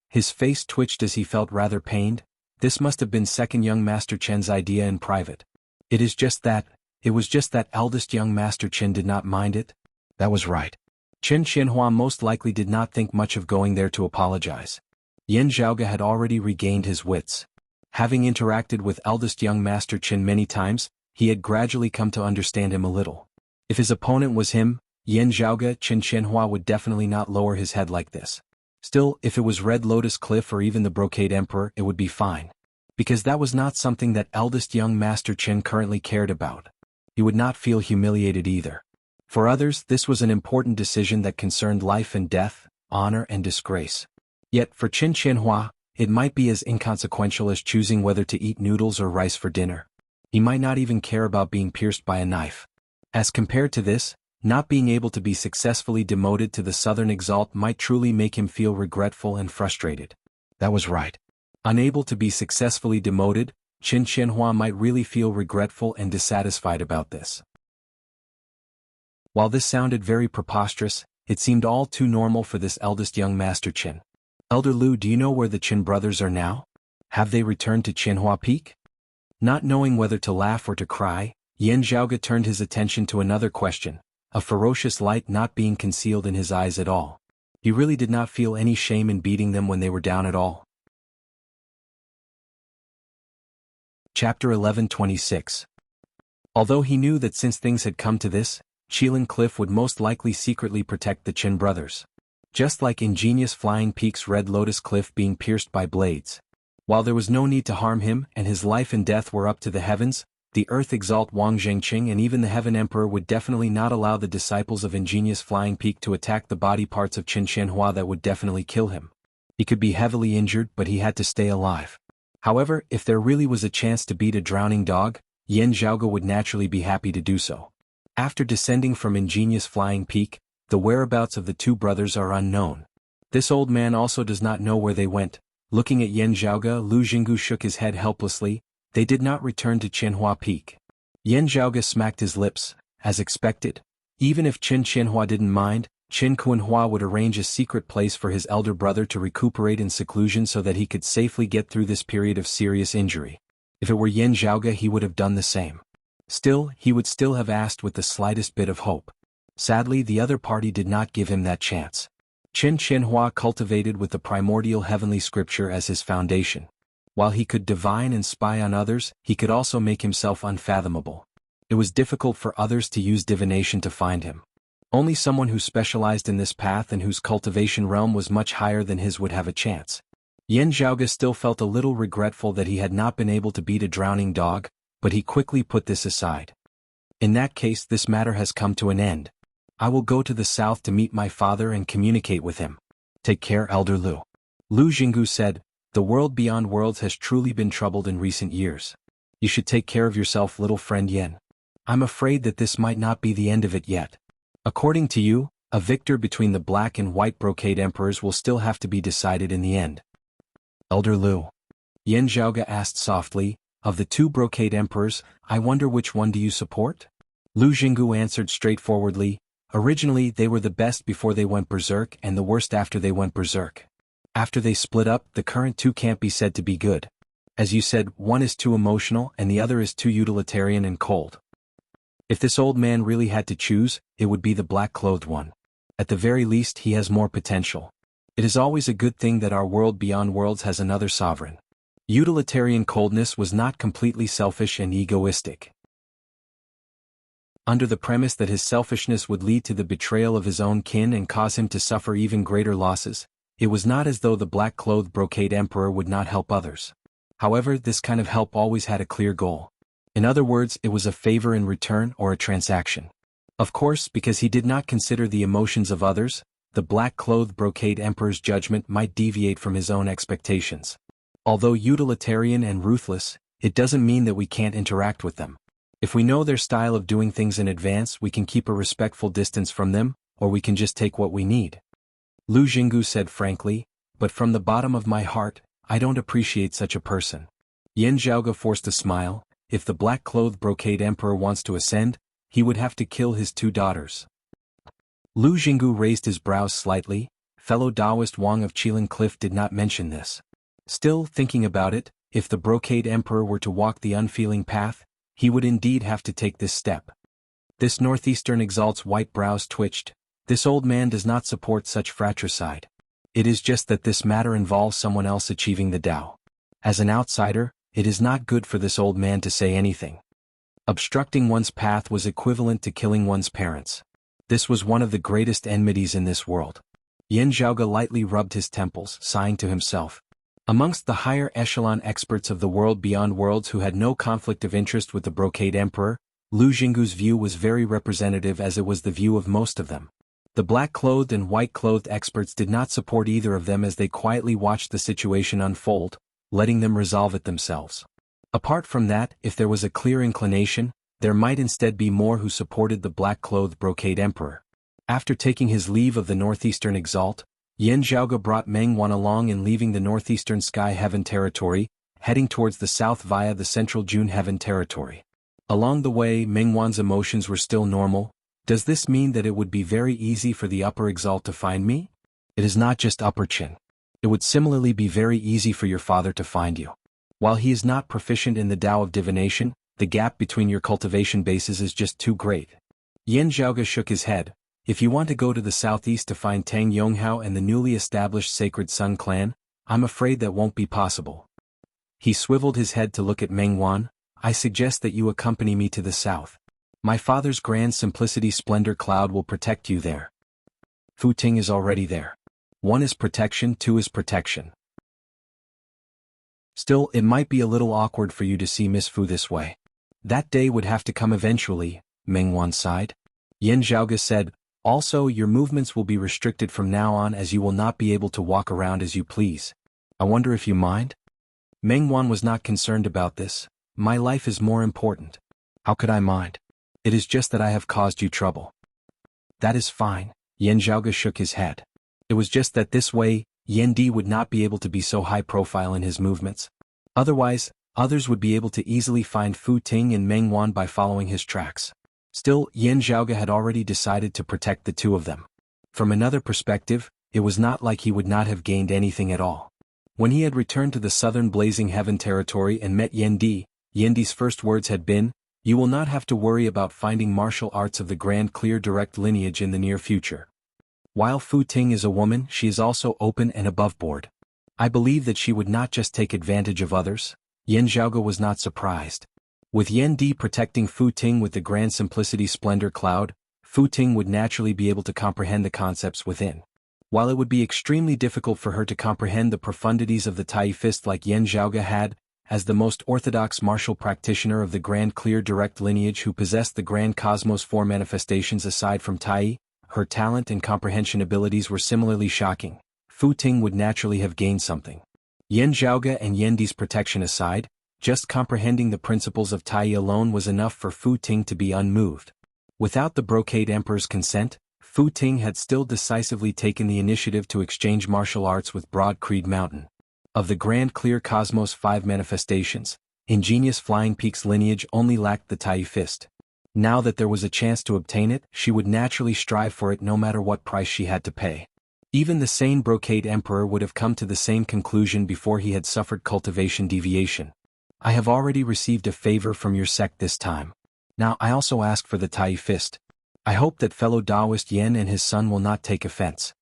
His face twitched as he felt rather pained. This must have been second young Master Chen's idea in private. It was just that eldest young Master Chen did not mind it. That was right. Chen Qianhua most likely did not think much of going there to apologize. Yan Zhaoge had already regained his wits. Having interacted with eldest young Master Chen many times, he had gradually come to understand him a little. If his opponent was him, Yan Zhaoge, Chen Qianhua would definitely not lower his head like this. Still, if it was Red Lotus Cliff or even the Brocade Emperor, it would be fine. Because that was not something that eldest young Master Chen currently cared about. He would not feel humiliated either. For others, this was an important decision that concerned life and death, honor and disgrace. Yet for Chen Qianhua, it might be as inconsequential as choosing whether to eat noodles or rice for dinner. He might not even care about being pierced by a knife. As compared to this, not being able to be successfully demoted to the Southern Exalt might truly make him feel regretful and frustrated. That was right. Unable to be successfully demoted, Qin Qianhua might really feel regretful and dissatisfied about this. While this sounded very preposterous, it seemed all too normal for this eldest young Master Qin. Elder Lu, do you know where the Qin brothers are now? Have they returned to Qianhua Peak? Not knowing whether to laugh or to cry, Yan Zhaoge turned his attention to another question, a ferocious light not being concealed in his eyes at all. He really did not feel any shame in beating them when they were down at all. Chapter 11:26. Although he knew that since things had come to this, Qilin Cliff would most likely secretly protect the Qin brothers. Just like ingenious Flying Peak's Red Lotus Cliff being pierced by blades. While there was no need to harm him and his life and death were up to the heavens, the Earth Exalt Wang Zhengqing and even the Heaven Emperor would definitely not allow the disciples of ingenious Flying Peak to attack the body parts of Qin Qianhua that would definitely kill him. He could be heavily injured, but he had to stay alive. However, if there really was a chance to beat a drowning dog, Yan Zhaoge would naturally be happy to do so. After descending from ingenious Flying Peak, the whereabouts of the two brothers are unknown. This old man also does not know where they went. Looking at Yan Zhaoge, Lu Jianghu shook his head helplessly. They did not return to Qianhua Peak. Yan Zhaoge smacked his lips, as expected. Even if Qin Qianhua didn't mind, Qin Qianhua would arrange a secret place for his elder brother to recuperate in seclusion so that he could safely get through this period of serious injury. If it were Yan Zhaoge, he would have done the same. Still, he would still have asked with the slightest bit of hope. Sadly, the other party did not give him that chance. Qin Qianhua cultivated with the primordial heavenly scripture as his foundation. While he could divine and spy on others, he could also make himself unfathomable. It was difficult for others to use divination to find him. Only someone who specialized in this path and whose cultivation realm was much higher than his would have a chance. Yan Zhaoge still felt a little regretful that he had not been able to beat a drowning dog, but he quickly put this aside. In that case, this matter has come to an end. I will go to the south to meet my father and communicate with him. Take care, Elder Lu. Lu Jianghu said, the world beyond worlds has truly been troubled in recent years. You should take care of yourself, little friend Yan. I'm afraid that this might not be the end of it yet. According to you, a victor between the black and white brocade emperors will still have to be decided in the end. Elder Lu. Yan Zhaoge asked softly, of the two brocade emperors, I wonder which one do you support? Lu Jianghu answered straightforwardly, originally they were the best before they went berserk and the worst after they went berserk. After they split up, the current two can't be said to be good. As you said, one is too emotional and the other is too utilitarian and cold. If this old man really had to choose, it would be the black-clothed one. At the very least, he has more potential. It is always a good thing that our world beyond worlds has another sovereign. Utilitarian coldness was not completely selfish and egoistic. Under the premise that his selfishness would lead to the betrayal of his own kin and cause him to suffer even greater losses, it was not as though the black-clothed brocade emperor would not help others. However, this kind of help always had a clear goal. In other words, it was a favor in return or a transaction. Of course, because he did not consider the emotions of others, the black-clothed brocade emperor's judgment might deviate from his own expectations. Although utilitarian and ruthless, it doesn't mean that we can't interact with them. If we know their style of doing things in advance, we can keep a respectful distance from them, or we can just take what we need. Lu Jianghu said frankly, but from the bottom of my heart, I don't appreciate such a person. Yan Zhaoge forced a smile. If the black-clothed brocade emperor wants to ascend, he would have to kill his two daughters. Lu Jianghu raised his brows slightly. Fellow Taoist Wang of Qilin Cliff did not mention this. Still, thinking about it, if the brocade emperor were to walk the unfeeling path, he would indeed have to take this step. This northeastern exalt's white brows twitched. This old man does not support such fratricide. It is just that this matter involves someone else achieving the Tao. As an outsider, it is not good for this old man to say anything. Obstructing one's path was equivalent to killing one's parents. This was one of the greatest enmities in this world. Yan Zhaoge lightly rubbed his temples, sighing to himself. Amongst the higher echelon experts of the world beyond worlds who had no conflict of interest with the brocade emperor, Lu Jianghu's view was very representative as it was the view of most of them. The black-clothed and white-clothed experts did not support either of them as they quietly watched the situation unfold, letting them resolve it themselves. Apart from that, if there was a clear inclination, there might instead be more who supported the black-clothed brocade emperor. After taking his leave of the northeastern exalt, Yan Zhaoge brought Meng Wan along and leaving the northeastern Sky Heaven territory, heading towards the south via the central June Heaven territory. Along the way, Meng Wan's emotions were still normal. Does this mean that it would be very easy for the upper exalt to find me? It is not just upper Qin. It would similarly be very easy for your father to find you. While he is not proficient in the Tao of divination, the gap between your cultivation bases is just too great. Yan Zhaoge shook his head. If you want to go to the southeast to find Tang Yonghao and the newly established Sacred Sun clan, I'm afraid that won't be possible. He swiveled his head to look at Meng Wan. I suggest that you accompany me to the south. My father's Grand Simplicity Splendor Cloud will protect you there. Fu Ting is already there. 1 is protection, 2 is protection. Still, it might be a little awkward for you to see Miss Fu this way. That day would have to come eventually, Meng Wan sighed. Yan Zhaoge said, also your movements will be restricted from now on as you will not be able to walk around as you please. I wonder if you mind? Meng Wan was not concerned about this. My life is more important. How could I mind? It is just that I have caused you trouble. That is fine, Yan Zhaoge shook his head. It was just that this way, Yan Di would not be able to be so high profile in his movements. Otherwise, others would be able to easily find Fu Ting and Meng Wan by following his tracks. Still, Yan Zhaoge had already decided to protect the two of them. From another perspective, it was not like he would not have gained anything at all. When he had returned to the southern Blazing Heaven territory and met Yan Di's first words had been, you will not have to worry about finding martial arts of the Grand Clear Direct lineage in the near future. While Fu Ting is a woman, she is also open and above board. I believe that she would not just take advantage of others. Yan Zhaoge was not surprised. With Yan Di protecting Fu Ting with the Grand Simplicity Splendor Cloud, Fu Ting would naturally be able to comprehend the concepts within. While it would be extremely difficult for her to comprehend the profundities of the Tai Fist like Yan Zhaoge had, as the most orthodox martial practitioner of the Grand Clear Direct lineage who possessed the Grand Cosmos 4 manifestations aside from Tai, her talent and comprehension abilities were similarly shocking. Fu Ting would naturally have gained something. Yan Zhaoge and Yan Di's protection aside, just comprehending the principles of Tai alone was enough for Fu Ting to be unmoved. Without the Brocade Emperor's consent, Fu Ting had still decisively taken the initiative to exchange martial arts with Broad Creed Mountain. Of the Grand Clear Cosmos 5 manifestations, Ingenious Flying Peak's lineage only lacked the Tai Fist. Now that there was a chance to obtain it, she would naturally strive for it no matter what price she had to pay. Even the sane Brocade Emperor would have come to the same conclusion before he had suffered cultivation deviation. I have already received a favor from your sect this time. Now I also ask for the Tai Fist. I hope that fellow Taoist Yan and his son will not take offense.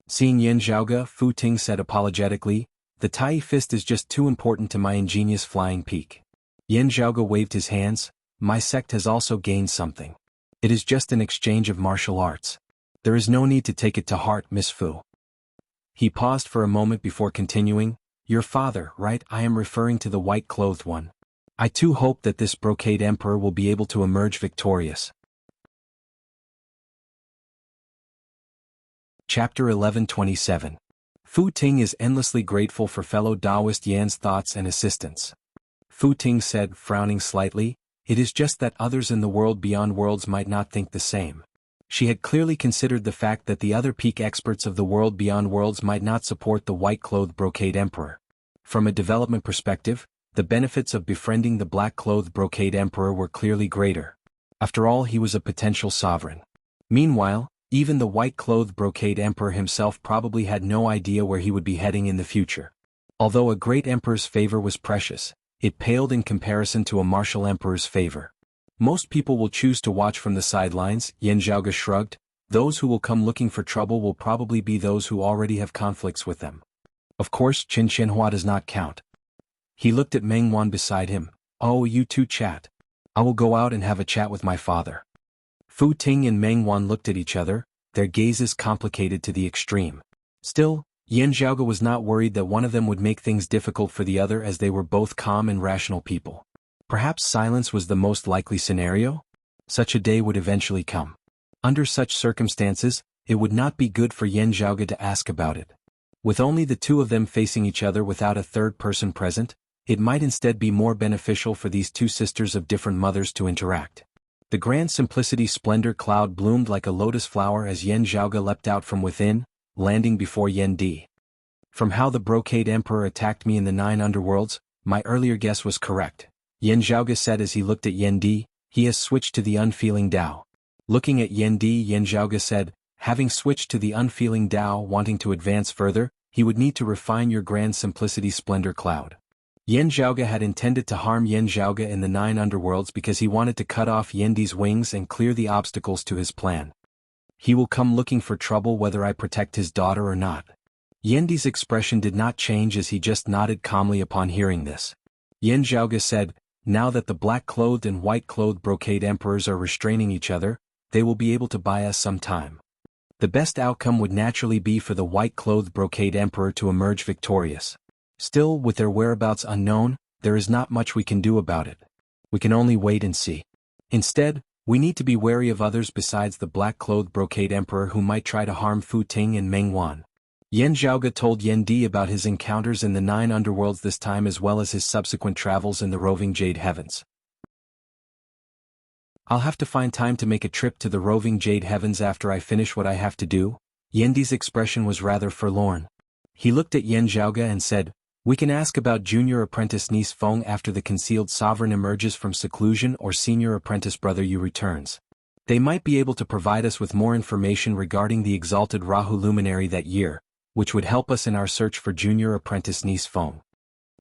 Seeing Yan Zhaoge, Fu Ting said apologetically, the Tai Fist is just too important to my ingenious flying peak. Yan Zhaoge waved his hands. My sect has also gained something. It is just an exchange of martial arts. There is no need to take it to heart, Miss Fu. He paused for a moment before continuing, your father, right? I am referring to the white-clothed one. I too hope that this Brocade Emperor will be able to emerge victorious. Chapter 1127. Fu Ting is endlessly grateful for fellow Taoist Yan's thoughts and assistance. Fu Ting said, frowning slightly, it is just that others in the world beyond worlds might not think the same. She had clearly considered the fact that the other peak experts of the world beyond worlds might not support the white-clothed Brocade Emperor. From a development perspective, the benefits of befriending the black-clothed Brocade Emperor were clearly greater. After all, he was a potential sovereign. Meanwhile, even the white-clothed Brocade Emperor himself probably had no idea where he would be heading in the future. Although a great emperor's favor was precious, it paled in comparison to a martial emperor's favor. Most people will choose to watch from the sidelines, Yan Zhaoge shrugged. Those who will come looking for trouble will probably be those who already have conflicts with them. Of course, Qin Qianhua does not count. He looked at Meng Wan beside him. Oh, you two chat. I will go out and have a chat with my father. Fu Ting and Meng Wan looked at each other, their gazes complicated to the extreme. Still, Yan Zhaoge was not worried that one of them would make things difficult for the other as they were both calm and rational people. Perhaps silence was the most likely scenario? Such a day would eventually come. Under such circumstances, it would not be good for Yan Zhaoge to ask about it. With only the two of them facing each other without a third person present, it might instead be more beneficial for these two sisters of different mothers to interact. The Grand Simplicity Splendor Cloud bloomed like a lotus flower as Yan Zhaoge leapt out from within, landing before Yen Di. From how the Brocade Emperor attacked me in the 9 underworlds, my earlier guess was correct, Yen Zhaoge said as he looked at Yen Di. He has switched to the unfeeling Dao. Looking at Yen Di, Yen Zhaoge said, having switched to the unfeeling Dao, wanting to advance further, he would need to refine your grand simplicity splendor cloud. Yen Zhaoge had intended to harm Yen Zhaoge in the 9 underworlds because he wanted to cut off Yen Di's wings and clear the obstacles to his plan. He will come looking for trouble whether I protect his daughter or not. Yen Di's expression did not change as he just nodded calmly upon hearing this. Yen Zhaoge said, now that the black-clothed and white-clothed Brocade Emperors are restraining each other, they will be able to buy us some time. The best outcome would naturally be for the white-clothed Brocade Emperor to emerge victorious. Still, with their whereabouts unknown, there is not much we can do about it. We can only wait and see. Instead, we need to be wary of others besides the black-clothed Brocade Emperor who might try to harm Fu Ting and Meng Wan. Yen Zhaoge told Yen Di about his encounters in the 9 underworlds this time as well as his subsequent travels in the roving Jade Heavens. I'll have to find time to make a trip to the roving Jade Heavens after I finish what I have to do. Yen Di's expression was rather forlorn. He looked at Yen Zhaoge and said, we can ask about junior apprentice niece Feng after the concealed sovereign emerges from seclusion or senior apprentice brother Yu returns. They might be able to provide us with more information regarding the exalted Rahu luminary that year, which would help us in our search for junior apprentice niece Feng.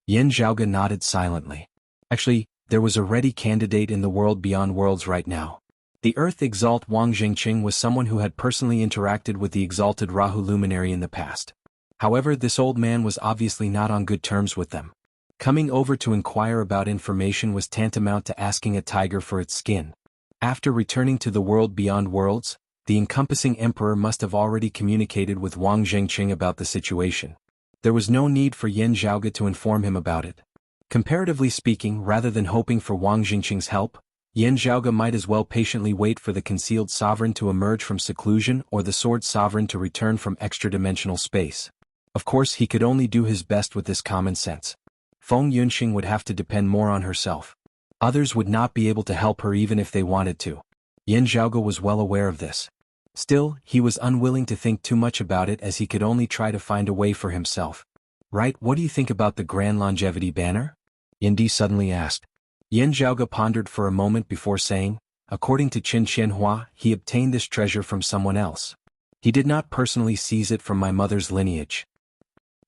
Yen Zhaoge nodded silently. Actually, there was a ready candidate in the world beyond worlds right now. The Earth Exalt Wang Zhengqing was someone who had personally interacted with the exalted Rahu luminary in the past. However, this old man was obviously not on good terms with them. Coming over to inquire about information was tantamount to asking a tiger for its skin. After returning to the world beyond worlds, the encompassing emperor must have already communicated with Wang Zhengqing about the situation. There was no need for Yen Zhaoge to inform him about it. Comparatively speaking, rather than hoping for Wang Zhengqing's help, Yen Zhaoge might as well patiently wait for the concealed sovereign to emerge from seclusion or the sword sovereign to return from extra-dimensional space. Of course, he could only do his best with this common sense. Feng Yunxing would have to depend more on herself. Others would not be able to help her even if they wanted to. Yen Zhaoge was well aware of this. Still, he was unwilling to think too much about it as he could only try to find a way for himself. Right, what do you think about the Grand Longevity Banner? Yen Di suddenly asked. Yen Zhaoge pondered for a moment before saying, according to Qin Qianhua, he obtained this treasure from someone else. He did not personally seize it from my mother's lineage.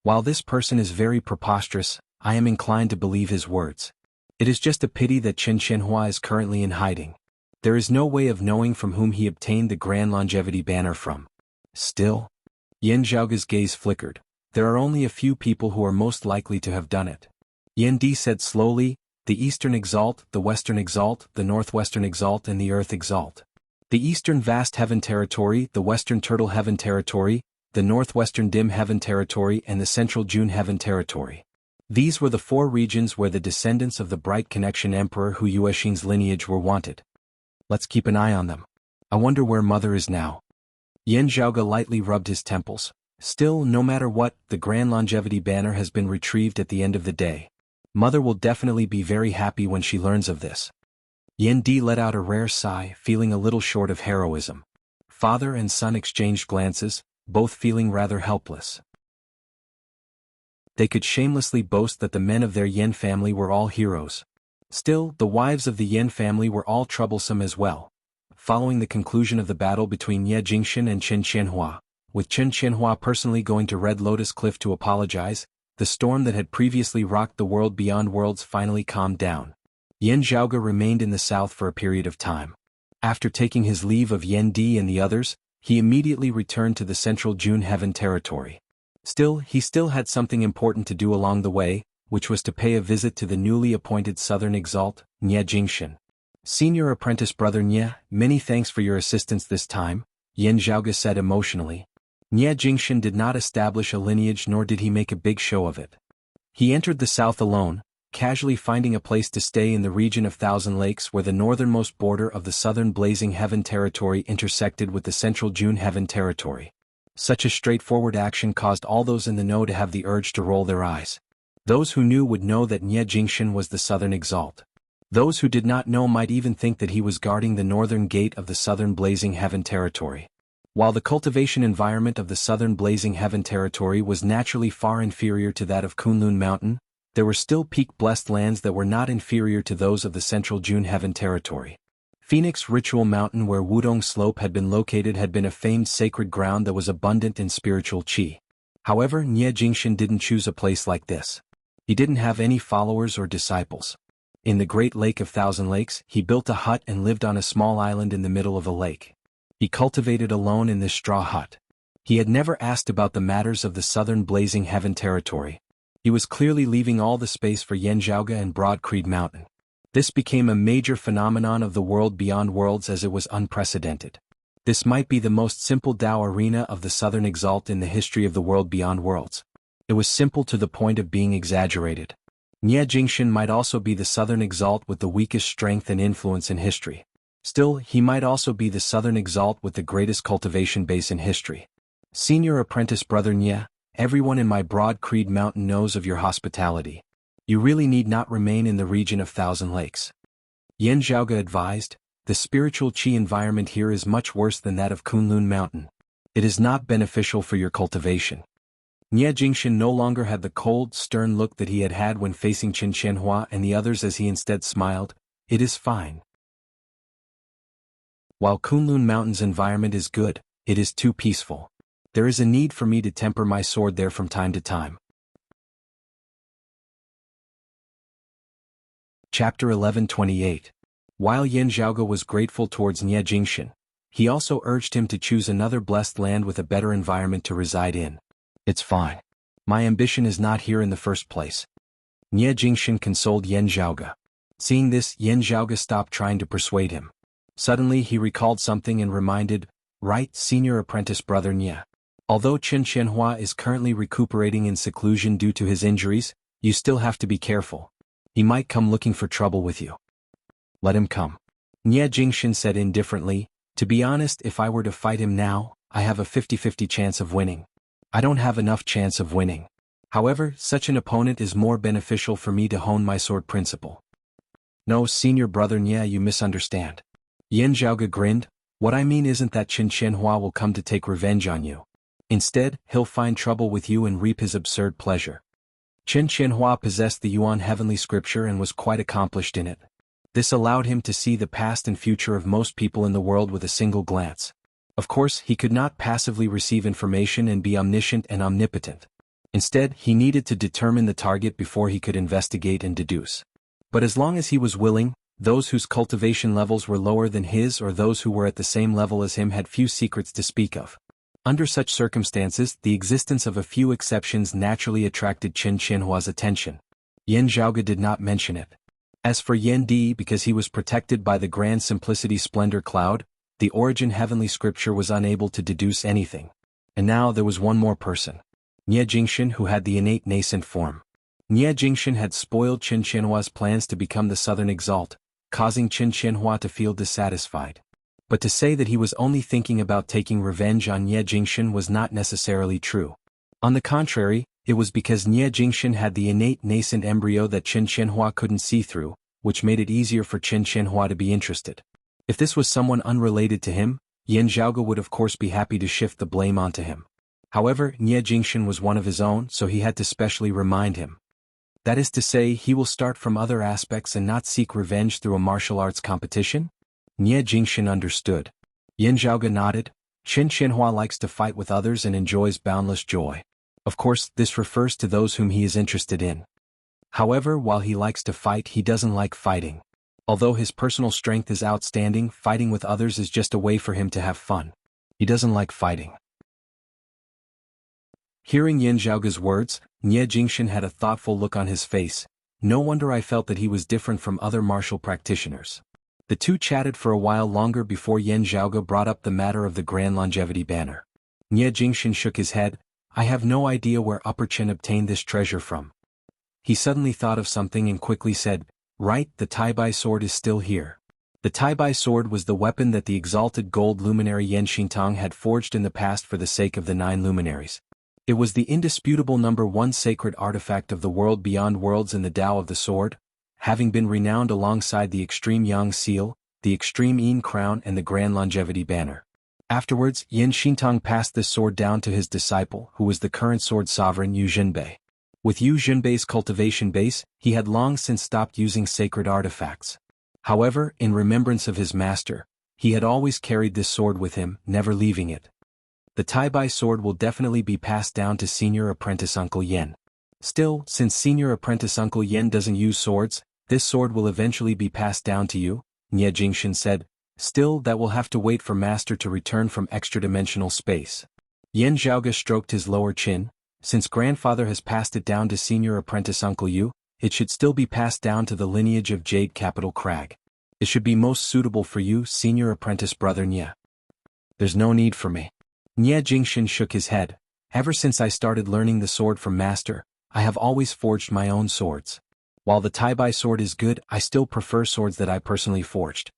While this person is very preposterous, I am inclined to believe his words. It is just a pity that Qin Qianhua is currently in hiding. There is no way of knowing from whom he obtained the Grand Longevity Banner from. Still, Yen Zhaoge's gaze flickered. There are only a few people who are most likely to have done it. Yen Di said slowly, the Eastern Exalt, the Western Exalt, the Northwestern Exalt and the Earth Exalt. The Eastern Vast Heaven Territory, the Western Turtle Heaven Territory, the Northwestern Dim Heaven Territory and the Central June Heaven Territory. These were the 4 regions where the descendants of the Bright Connection Emperor Hu Yuexing's lineage were wanted. Let's keep an eye on them. I wonder where Mother is now. Yen Zhaoge lightly rubbed his temples. Still, no matter what, the Grand Longevity Banner has been retrieved at the end of the day. Mother will definitely be very happy when she learns of this. Yen Di let out a rare sigh, feeling a little short of heroism. Father and son exchanged glances, both feeling rather helpless. They could shamelessly boast that the men of their Yen family were all heroes. Still, the wives of the Yen family were all troublesome as well. Following the conclusion of the battle between Ye Jingshan and Qin Qianhua, with Qin Qianhua personally going to Red Lotus Cliff to apologize, the storm that had previously rocked the world beyond worlds finally calmed down. Yen Zhaoge remained in the south for a period of time. After taking his leave of Yen Di and the others, he immediately returned to the Central June Heaven Territory. Still, he still had something important to do along the way, which was to pay a visit to the newly appointed Southern Exalt, Nye Jingshan. Senior apprentice brother Nye, many thanks for your assistance this time, Yen Zhaoge said emotionally. Nye Jingshan did not establish a lineage nor did he make a big show of it. He entered the south alone, casually finding a place to stay in the region of Thousand Lakes where the northernmost border of the Southern Blazing Heaven Territory intersected with the Central June Heaven Territory. Such a straightforward action caused all those in the know to have the urge to roll their eyes. Those who knew would know that Nye Jingshan was the Southern Exalt. Those who did not know might even think that he was guarding the northern gate of the Southern Blazing Heaven Territory. While the cultivation environment of the southern Blazing Heaven territory was naturally far inferior to that of Kunlun Mountain, there were still peak-blessed lands that were not inferior to those of the central June Heaven territory. Phoenix Ritual Mountain, where Wudong Slope had been located, had been a famed sacred ground that was abundant in spiritual qi. However, Nie Jingxin didn't choose a place like this. He didn't have any followers or disciples. In the Great Lake of Thousand Lakes, he built a hut and lived on a small island in the middle of a lake. He cultivated alone in this straw hut. He had never asked about the matters of the southern Blazing Heaven territory. He was clearly leaving all the space for Yanzhaoge and Broad Creed Mountain. This became a major phenomenon of the world beyond worlds, as it was unprecedented. This might be the most simple Dao arena of the Southern Exalt in the history of the world beyond worlds. It was simple to the point of being exaggerated. Nie Jingxin might also be the Southern Exalt with the weakest strength and influence in history. Still, he might also be the Southern Exalt with the greatest cultivation base in history. Senior Apprentice Brother Nie, everyone in my Broad Creed Mountain knows of your hospitality. You really need not remain in the region of Thousand Lakes. Yanzhaoge advised, the spiritual qi environment here is much worse than that of Kunlun Mountain. It is not beneficial for your cultivation. Nie Jingxin no longer had the cold, stern look that he had had when facing Qin Qianhua and the others, as he instead smiled, it is fine. While Kunlun Mountain's environment is good, it is too peaceful. There is a need for me to temper my sword there from time to time. Chapter 11:28. While Yanzhaoge was grateful towards Nie Jingxin, he also urged him to choose another blessed land with a better environment to reside in. It's fine. My ambition is not here in the first place. Nie Jingxin consoled Yanzhaoge. Seeing this, Yanzhaoge stopped trying to persuade him. Suddenly he recalled something and reminded, right, Senior Apprentice Brother Nie. Although Qin Qianhua is currently recuperating in seclusion due to his injuries, you still have to be careful. He might come looking for trouble with you. Let him come. Nie Jingxin said indifferently, to be honest, if I were to fight him now, I have a 50-50 chance of winning. I don't have enough chance of winning. However, such an opponent is more beneficial for me to hone my sword principle. No, Senior Brother Nie, you misunderstand. Yanzhaoge grinned, what I mean isn't that Qin Qianhua will come to take revenge on you. Instead, he'll find trouble with you and reap his absurd pleasure. Qin Qianhua possessed the Yuan heavenly scripture and was quite accomplished in it. This allowed him to see the past and future of most people in the world with a single glance. Of course, he could not passively receive information and be omniscient and omnipotent. Instead, he needed to determine the target before he could investigate and deduce. But as long as he was willing, those whose cultivation levels were lower than his or those who were at the same level as him had few secrets to speak of. Under such circumstances, the existence of a few exceptions naturally attracted Qin Qianhua's attention. Yanzhaoge did not mention it. As for Yan Di, because he was protected by the Grand Simplicity Splendor Cloud, the Origin Heavenly Scripture was unable to deduce anything. And now there was one more person. Nie Jingxin, who had the innate nascent form. Nie Jingxin had spoiled Qin Qianhua's plans to become the Southern Exalt, causing Qin Qianhua to feel dissatisfied. But to say that he was only thinking about taking revenge on Nie Jingxin was not necessarily true. On the contrary, it was because Nie Jingxin had the innate nascent embryo that Qin Qianhua couldn't see through, which made it easier for Qin Qianhua to be interested. If this was someone unrelated to him, Yanzhaoge would of course be happy to shift the blame onto him. However, Nie Jingxin was one of his own, so he had to specially remind him. That is to say, he will start from other aspects and not seek revenge through a martial arts competition? Nie Jingxin understood. Yanzhaoge nodded. Qin Qianhua likes to fight with others and enjoys boundless joy. Of course, this refers to those whom he is interested in. However, while he likes to fight, he doesn't like fighting. Although his personal strength is outstanding, fighting with others is just a way for him to have fun. He doesn't like fighting. Hearing Yanzhaoge's words, Nie Jingxin had a thoughtful look on his face. No wonder I felt that he was different from other martial practitioners. The two chatted for a while longer before Yanzhaoge brought up the matter of the Grand Longevity Banner. Nie Jingxin shook his head. I have no idea where Upper Qin obtained this treasure from. He suddenly thought of something and quickly said, right, the Taibai sword is still here. The Taibai sword was the weapon that the exalted gold luminary Yan Xintong had forged in the past for the sake of the 9 luminaries. It was the indisputable number 1 sacred artifact of the world beyond worlds in the Tao of the sword, having been renowned alongside the Extreme Yang Seal, the Extreme Yin Crown and the Grand Longevity Banner. Afterwards, Yan Xintong passed this sword down to his disciple, who was the current sword sovereign Yu Zhenbei. With Yu Zhenbei's cultivation base, he had long since stopped using sacred artifacts. However, in remembrance of his master, he had always carried this sword with him, never leaving it. The Tai-Bai sword will definitely be passed down to senior apprentice Uncle Yan. Still, since senior apprentice Uncle Yan doesn't use swords, this sword will eventually be passed down to you, Nie Jingshan said. Still, that will have to wait for master to return from extra-dimensional space. Yan Zhaoge stroked his lower chin. Since grandfather has passed it down to senior apprentice Uncle Yu, it should still be passed down to the lineage of Jade Capital Crag. It should be most suitable for you, senior apprentice brother Nie. There's no need for me. Nie Jingshan shook his head. Ever since I started learning the sword from master, I have always forged my own swords. While the Tai-Bai sword is good, I still prefer swords that I personally forged.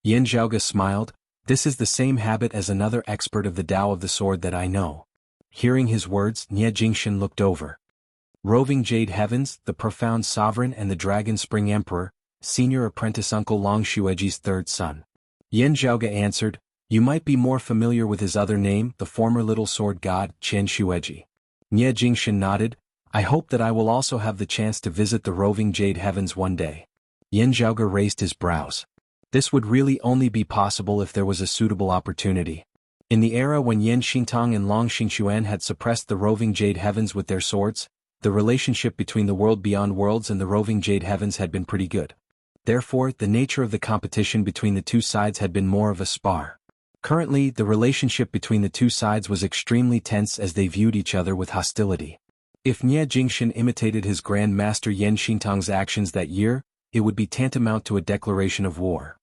Yan Zhaoge smiled. This is the same habit as another expert of the Tao of the sword that I know. Hearing his words, Nie Jingshan looked over. Roving Jade Heavens, the Profound Sovereign and the Dragon Spring Emperor, senior apprentice Uncle Long Xueji's third son. Yan Zhaoge answered, you might be more familiar with his other name, the former little sword god, Chen Xueji. Nie Jingshan nodded. I hope that I will also have the chance to visit the roving Jade Heavens one day. Yan Zhaoge raised his brows. This would really only be possible if there was a suitable opportunity. In the era when Yan Xintong and Long Xingxuan had suppressed the roving Jade Heavens with their swords, the relationship between the world beyond worlds and the roving Jade Heavens had been pretty good. Therefore, the nature of the competition between the two sides had been more of a spar. Currently, the relationship between the two sides was extremely tense as they viewed each other with hostility. If Nie Jingshan imitated his Grand Master Yan Xintong's actions that year, it would be tantamount to a declaration of war.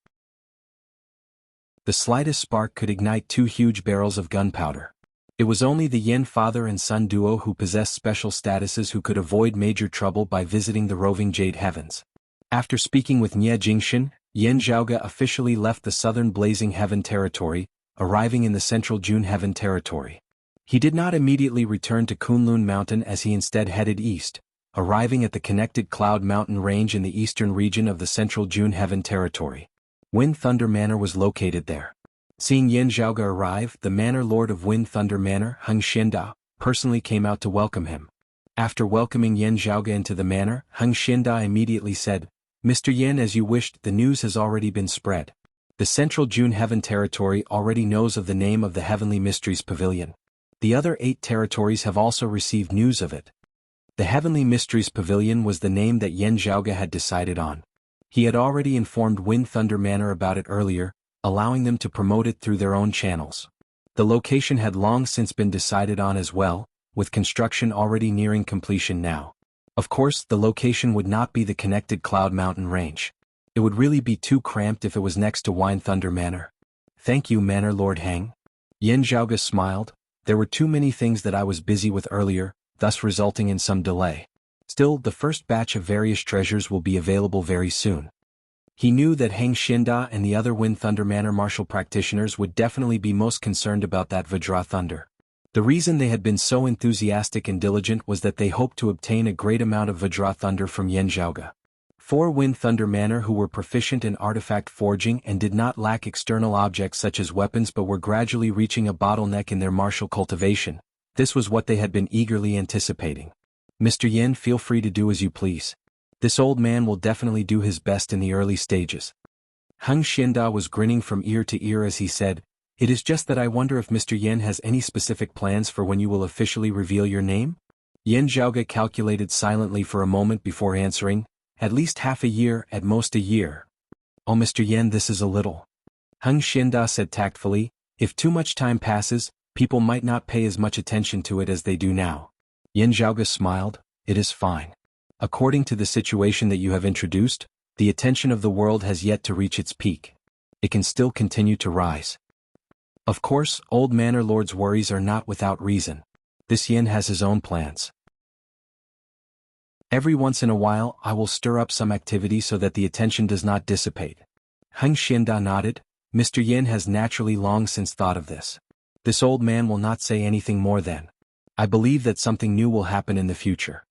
The slightest spark could ignite 2 huge barrels of gunpowder. It was only the Yan father and son duo who possessed special statuses who could avoid major trouble by visiting the roving Jade Heavens. After speaking with Nie Jingshan, Yan Zhaoge officially left the southern Blazing Heaven territory, arriving in the central June Heaven territory. He did not immediately return to Kunlun Mountain as he instead headed east, arriving at the connected Cloud Mountain range in the eastern region of the central June Heaven territory. Wind Thunder Manor was located there. Seeing Yan Zhaoge arrive, the Manor Lord of Wind Thunder Manor, Heng Xianda, personally came out to welcome him. After welcoming Yan Zhaoge into the manor, Heng Xianda immediately said, Mr. Yan, as you wished, the news has already been spread. The central June Heaven territory already knows of the name of the Heavenly Mysteries Pavilion. The other 8 territories have also received news of it. The Heavenly Mysteries Pavilion was the name that Yan Zhaoge had decided on. He had already informed Wind Thunder Manor about it earlier, allowing them to promote it through their own channels. The location had long since been decided on as well, with construction already nearing completion now. Of course, the location would not be the connected Cloud Mountain range. It would really be too cramped if it was next to Wind Thunder Manor. Thank you, Manor Lord Heng. Yan Zhaoge smiled. There were too many things that I was busy with earlier, thus resulting in some delay. Still, the first batch of various treasures will be available very soon. He knew that Heng Xianda and the other Wind Thunder Manor martial practitioners would definitely be most concerned about that Vajra Thunder. The reason they had been so enthusiastic and diligent was that they hoped to obtain a great amount of Vajra Thunder from Yan Zhaoge. 4 Wind Thunder Manor who were proficient in artifact forging and did not lack external objects such as weapons but were gradually reaching a bottleneck in their martial cultivation. This was what they had been eagerly anticipating. Mr. Yan, feel free to do as you please. This old man will definitely do his best in the early stages. Heng Xianda was grinning from ear to ear as he said, It is just that I wonder if Mr. Yan has any specific plans for when you will officially reveal your name? Yan Zhaoge calculated silently for a moment before answering, At least half a year, at most a year. Oh Mr. Yan, this is a little. Heng Xianda said tactfully, If too much time passes, people might not pay as much attention to it as they do now. Yan Zhaoge smiled, It is fine. According to the situation that you have introduced, the attention of the world has yet to reach its peak. It can still continue to rise. Of course, old Manor Lord's worries are not without reason. This Yan has his own plans. Every once in a while I will stir up some activity so that the attention does not dissipate. Heng Xianda nodded. Mr. Yan has naturally long since thought of this. This old man will not say anything more than, I believe that something new will happen in the future.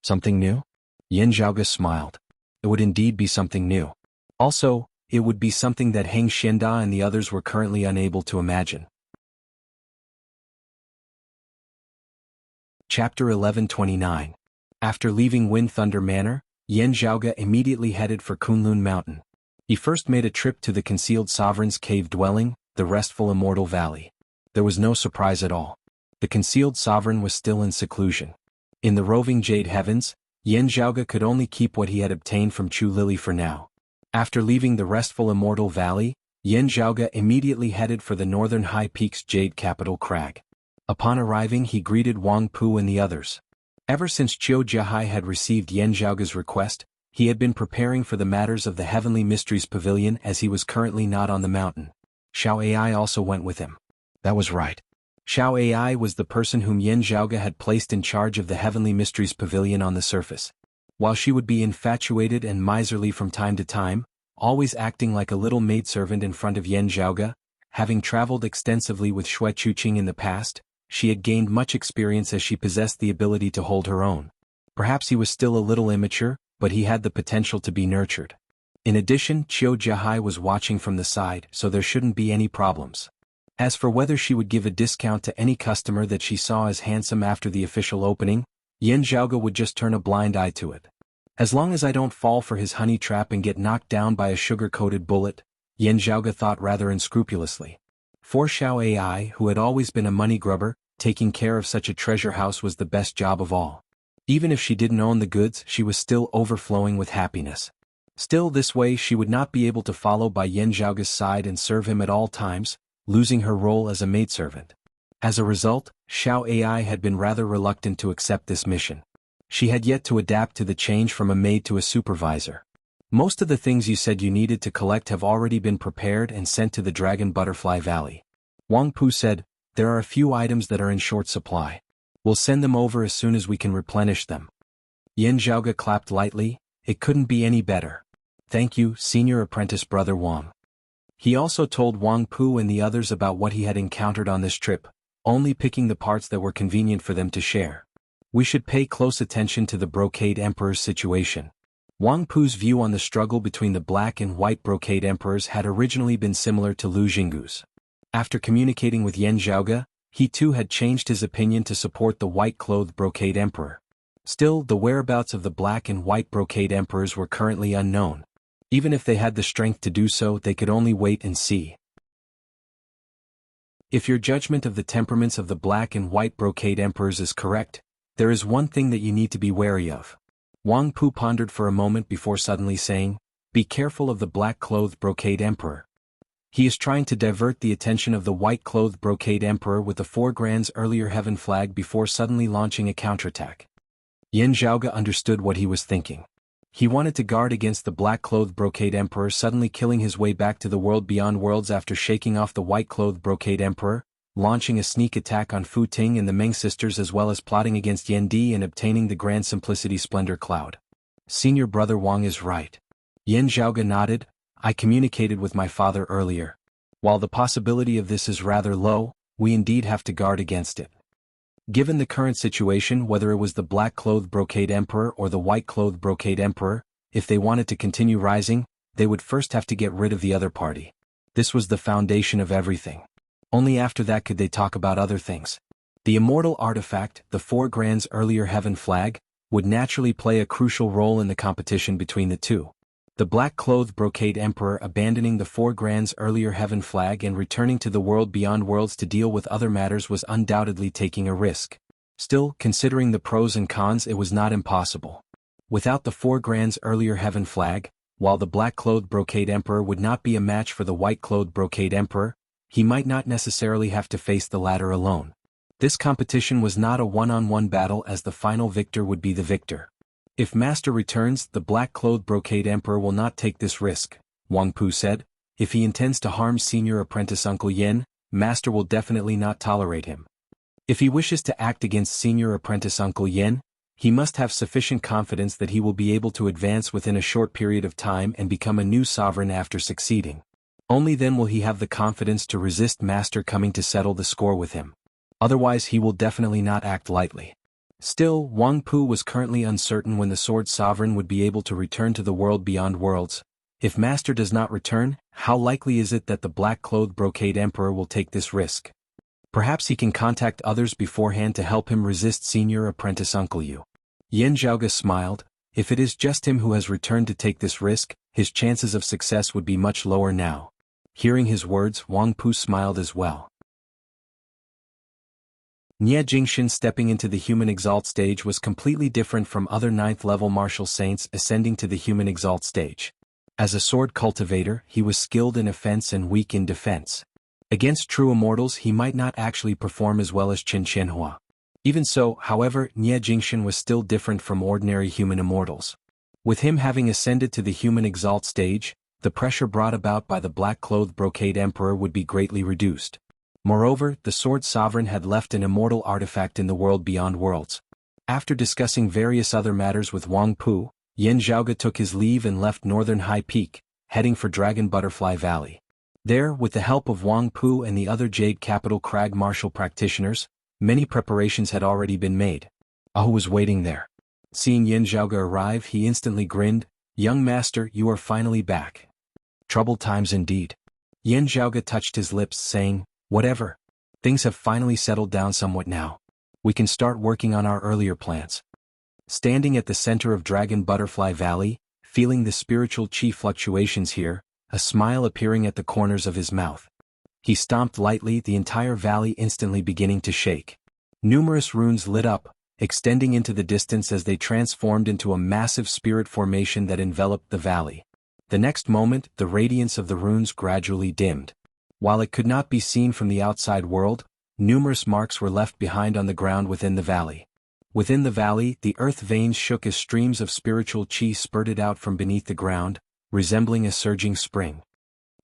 Something new? Yan Zhaoge smiled. It would indeed be something new. Also, it would be something that Heng Xianda and the others were currently unable to imagine. Chapter 1129. After leaving Wind Thunder Manor, Yan Zhaoge immediately headed for Kunlun Mountain. He first made a trip to the concealed sovereign's cave dwelling, the restful Immortal Valley. There was no surprise at all. The concealed sovereign was still in seclusion. In the roving jade heavens, Yan Zhaoge could only keep what he had obtained from Chu Lily for now. After leaving the restful Immortal Valley, Yan Zhaoge immediately headed for the northern high peak's jade capital crag. Upon arriving, he greeted Wang Pu and the others. Ever since Qiu Jiahai had received Yan Zhaoge's request, he had been preparing for the matters of the Heavenly Mysteries Pavilion as he was currently not on the mountain. Xiao Ai also went with him. That was right. Xiao Ai was the person whom Yan Zhaoge had placed in charge of the Heavenly Mysteries Pavilion on the surface. While she would be infatuated and miserly from time to time, always acting like a little maidservant in front of Yan Zhaoge, having traveled extensively with Xue Chuqing in the past, she had gained much experience as she possessed the ability to hold her own. Perhaps he was still a little immature, but he had the potential to be nurtured. In addition, Qiu Jiahai was watching from the side, so there shouldn't be any problems. As for whether she would give a discount to any customer that she saw as handsome after the official opening, Yan Zhaoge would just turn a blind eye to it. As long as I don't fall for his honey trap and get knocked down by a sugar-coated bullet, Yan Zhaoge thought rather unscrupulously. For Xiao Ai, who had always been a money grubber, taking care of such a treasure house was the best job of all. Even if she didn't own the goods, she was still overflowing with happiness. Still, this way she would not be able to follow by Yan Zhaoge's side and serve him at all times, losing her role as a maidservant. As a result, Xiao Ai had been rather reluctant to accept this mission. She had yet to adapt to the change from a maid to a supervisor. Most of the things you said you needed to collect have already been prepared and sent to the Dragon Butterfly Valley. Wang Pu said, there are a few items that are in short supply. We'll send them over as soon as we can replenish them. Yan Zhaoge clapped lightly. It couldn't be any better. Thank you, senior apprentice brother Wang. He also told Wang Pu and the others about what he had encountered on this trip, only picking the parts that were convenient for them to share. We should pay close attention to the Brocade Emperor's situation. Wang Pu's view on the struggle between the black and white Brocade Emperors had originally been similar to Lu Jinggu's. After communicating with Yan Zhaoge, he too had changed his opinion to support the white-clothed Brocade Emperor. Still, the whereabouts of the black and white Brocade Emperors were currently unknown. Even if they had the strength to do so, they could only wait and see. If your judgment of the temperaments of the black and white Brocade Emperors is correct, there is one thing that you need to be wary of. Wang Pu pondered for a moment before suddenly saying, be careful of the black-clothed Brocade Emperor. He is trying to divert the attention of the white-clothed Brocade Emperor with the 4 Grands earlier heaven flag before suddenly launching a counterattack. Yan Zhaoge understood what he was thinking. He wanted to guard against the black-clothed Brocade Emperor suddenly killing his way back to the world beyond worlds after shaking off the white-clothed Brocade Emperor, launching a sneak attack on Fu Ting and the Meng sisters as well as plotting against Yan Di and obtaining the Grand Simplicity Splendor Cloud. Senior brother Wang is right. Yan Zhaoge nodded. I communicated with my father earlier. While the possibility of this is rather low, we indeed have to guard against it. Given the current situation, whether it was the black-clothed Brocade Emperor or the white-clothed Brocade Emperor, if they wanted to continue rising, they would first have to get rid of the other party. This was the foundation of everything. Only after that could they talk about other things. The immortal artifact, the 4 Grands earlier heaven flag, would naturally play a crucial role in the competition between the two. The black-clothed Brocade Emperor abandoning the 4 Grands earlier heaven flag and returning to the world beyond worlds to deal with other matters was undoubtedly taking a risk. Still, considering the pros and cons, it was not impossible. Without the 4 Grands earlier heaven flag, while the black-clothed Brocade Emperor would not be a match for the white-clothed Brocade Emperor, he might not necessarily have to face the latter alone. This competition was not a one-on-one battle, as the final victor would be the victor. If Master returns, the black-clothed Brocade Emperor will not take this risk, Wang Pu said. If he intends to harm senior apprentice Uncle Yen, Master will definitely not tolerate him. If he wishes to act against senior apprentice Uncle Yen, he must have sufficient confidence that he will be able to advance within a short period of time and become a new sovereign after succeeding. Only then will he have the confidence to resist Master coming to settle the score with him. Otherwise he will definitely not act lightly. Still, Wang Pu was currently uncertain when the Sword Sovereign would be able to return to the world beyond worlds. If Master does not return, how likely is it that the black-clothed brocade emperor will take this risk? Perhaps he can contact others beforehand to help him resist senior apprentice Uncle Yu. Yan Zhaoge smiled. If it is just him who has returned to take this risk, his chances of success would be much lower now. Hearing his words, Wang Pu smiled as well. Nie Jingxin stepping into the human exalt stage was completely different from other 9th-level martial saints ascending to the human exalt stage. As a sword cultivator, he was skilled in offense and weak in defense. Against true immortals he might not actually perform as well as Qin Qianhua. Even so, however, Nie Jingxin was still different from ordinary human immortals. With him having ascended to the human exalt stage, the pressure brought about by the black-clothed brocade emperor would be greatly reduced. Moreover, the sword sovereign had left an immortal artifact in the world beyond worlds. After discussing various other matters with Wang Pu, Yan Zhaoge took his leave and left Northern High Peak, heading for Dragon Butterfly Valley. There, with the help of Wang Pu and the other Jade Capital Crag martial practitioners, many preparations had already been made. Ahu was waiting there. Seeing Yan Zhaoge arrive, he instantly grinned. "Young master, you are finally back." "Troubled times indeed." Yan Zhaoge touched his lips, saying, "Whatever. Things have finally settled down somewhat now. We can start working on our earlier plans." Standing at the center of Dragon Butterfly Valley, feeling the spiritual qi fluctuations here, a smile appearing at the corners of his mouth. He stomped lightly, the entire valley instantly beginning to shake. Numerous runes lit up, extending into the distance as they transformed into a massive spirit formation that enveloped the valley. The next moment, the radiance of the runes gradually dimmed. While it could not be seen from the outside world, numerous marks were left behind on the ground within the valley. Within the valley, the earth veins shook as streams of spiritual qi spurted out from beneath the ground, resembling a surging spring.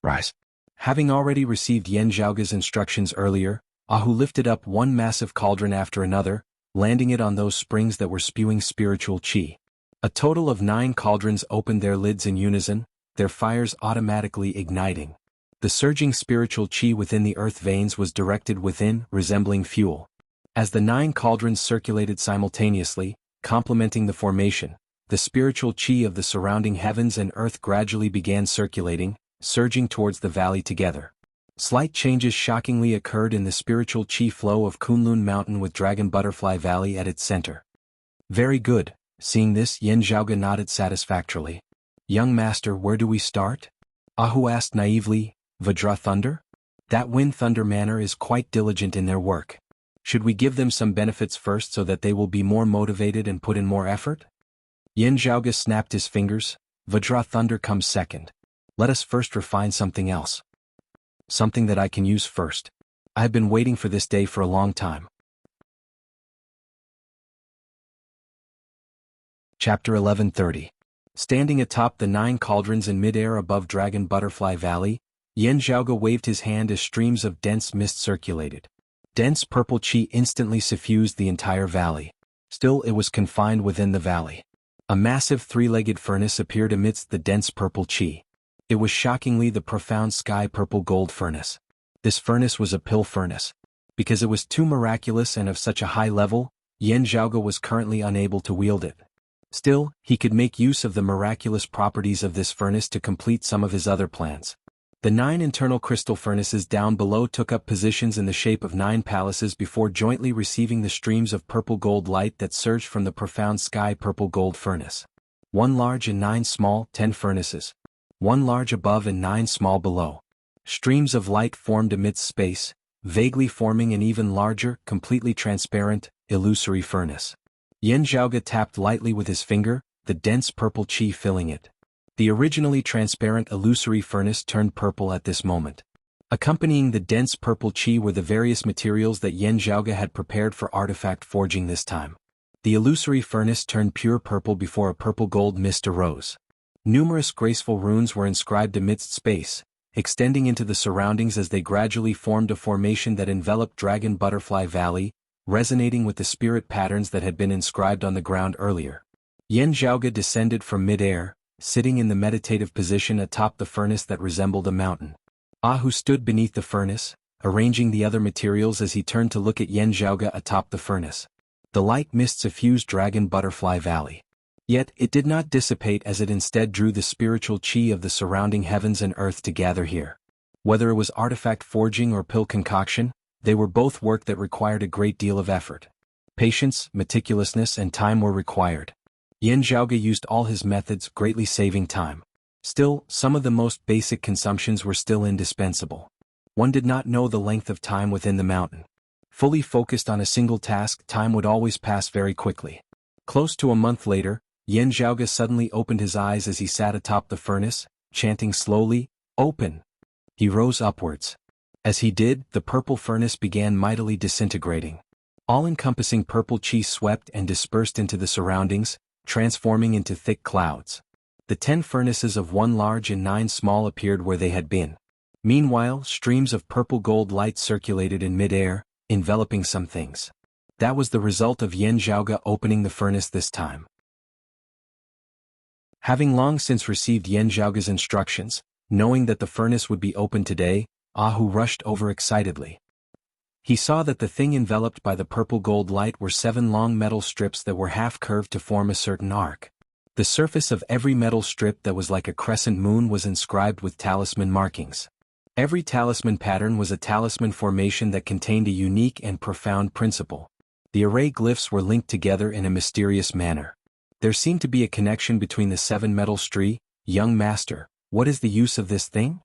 "Rise." Having already received Yan Zhaoge's instructions earlier, Ahu lifted up one massive cauldron after another, landing it on those springs that were spewing spiritual qi. A total of 9 cauldrons opened their lids in unison, their fires automatically igniting. The surging spiritual qi within the earth veins was directed within, resembling fuel. As the 9 cauldrons circulated simultaneously, complementing the formation, the spiritual qi of the surrounding heavens and earth gradually began circulating, surging towards the valley together. Slight changes shockingly occurred in the spiritual qi flow of Kunlun Mountain with Dragon Butterfly Valley at its center. "Very good." Seeing this, Yan Zhaoge nodded satisfactorily. "Young master, where do we start?" Ahu asked naively. "Vajra Thunder? That Wind Thunder manor is quite diligent in their work. Should we give them some benefits first so that they will be more motivated and put in more effort?" Yan Zhaoge snapped his fingers. "Vajra Thunder comes second. Let us first refine something else. Something that I can use first. I have been waiting for this day for a long time." Chapter 1130. Standing atop the 9 cauldrons in mid-air above Dragon Butterfly Valley, Yan Zhaoge waved his hand as streams of dense mist circulated. Dense purple qi instantly suffused the entire valley. Still, it was confined within the valley. A massive 3-legged furnace appeared amidst the dense purple qi. It was shockingly the profound sky purple gold furnace. This furnace was a pill furnace. Because it was too miraculous and of such a high level, Yan Zhaoge was currently unable to wield it. Still, he could make use of the miraculous properties of this furnace to complete some of his other plans. The 9 internal crystal furnaces down below took up positions in the shape of 9 palaces before jointly receiving the streams of purple gold light that surged from the profound sky purple gold furnace. 1 large and 9 small, 10 furnaces. 1 large above and 9 small below. Streams of light formed amidst space, vaguely forming an even larger, completely transparent, illusory furnace. Yan Zhaoge tapped lightly with his finger, the dense purple qi filling it. The originally transparent illusory furnace turned purple at this moment. Accompanying the dense purple qi were the various materials that Yan Zhaoge had prepared for artifact forging this time. The illusory furnace turned pure purple before a purple gold mist arose. Numerous graceful runes were inscribed amidst space, extending into the surroundings as they gradually formed a formation that enveloped Dragon Butterfly Valley, resonating with the spirit patterns that had been inscribed on the ground earlier. Yan Zhaoge descended from mid-air, sitting in the meditative position atop the furnace that resembled a mountain. Ahu stood beneath the furnace, arranging the other materials as he turned to look at Yan Zhaoge atop the furnace. The light mist suffused Dragon Butterfly Valley. Yet, it did not dissipate as it instead drew the spiritual chi of the surrounding heavens and earth to gather here. Whether it was artifact forging or pill concoction, they were both work that required a great deal of effort. Patience, meticulousness, and time were required. Yan Zhaoge used all his methods, greatly saving time. Still, some of the most basic consumptions were still indispensable. One did not know the length of time within the mountain. Fully focused on a single task, time would always pass very quickly. Close to a month later, Yan Zhaoge suddenly opened his eyes as he sat atop the furnace, chanting slowly, "Open!" He rose upwards. As he did, the purple furnace began mightily disintegrating. All-encompassing purple chi swept and dispersed into the surroundings, transforming into thick clouds. The 10 furnaces of 1 large and 9 small appeared where they had been. Meanwhile, streams of purple-gold light circulated in mid-air, enveloping some things. That was the result of Yan Zhaoge opening the furnace this time. Having long since received Yan Zhaoge's instructions, knowing that the furnace would be opened today, Ahu rushed over excitedly. He saw that the thing enveloped by the purple-gold light were 7 long metal strips that were half-curved to form a certain arc. The surface of every metal strip that was like a crescent moon was inscribed with talisman markings. Every talisman pattern was a talisman formation that contained a unique and profound principle. The array glyphs were linked together in a mysterious manner. There seemed to be a connection between the 7 metal stri. "Young master, what is the use of this thing?"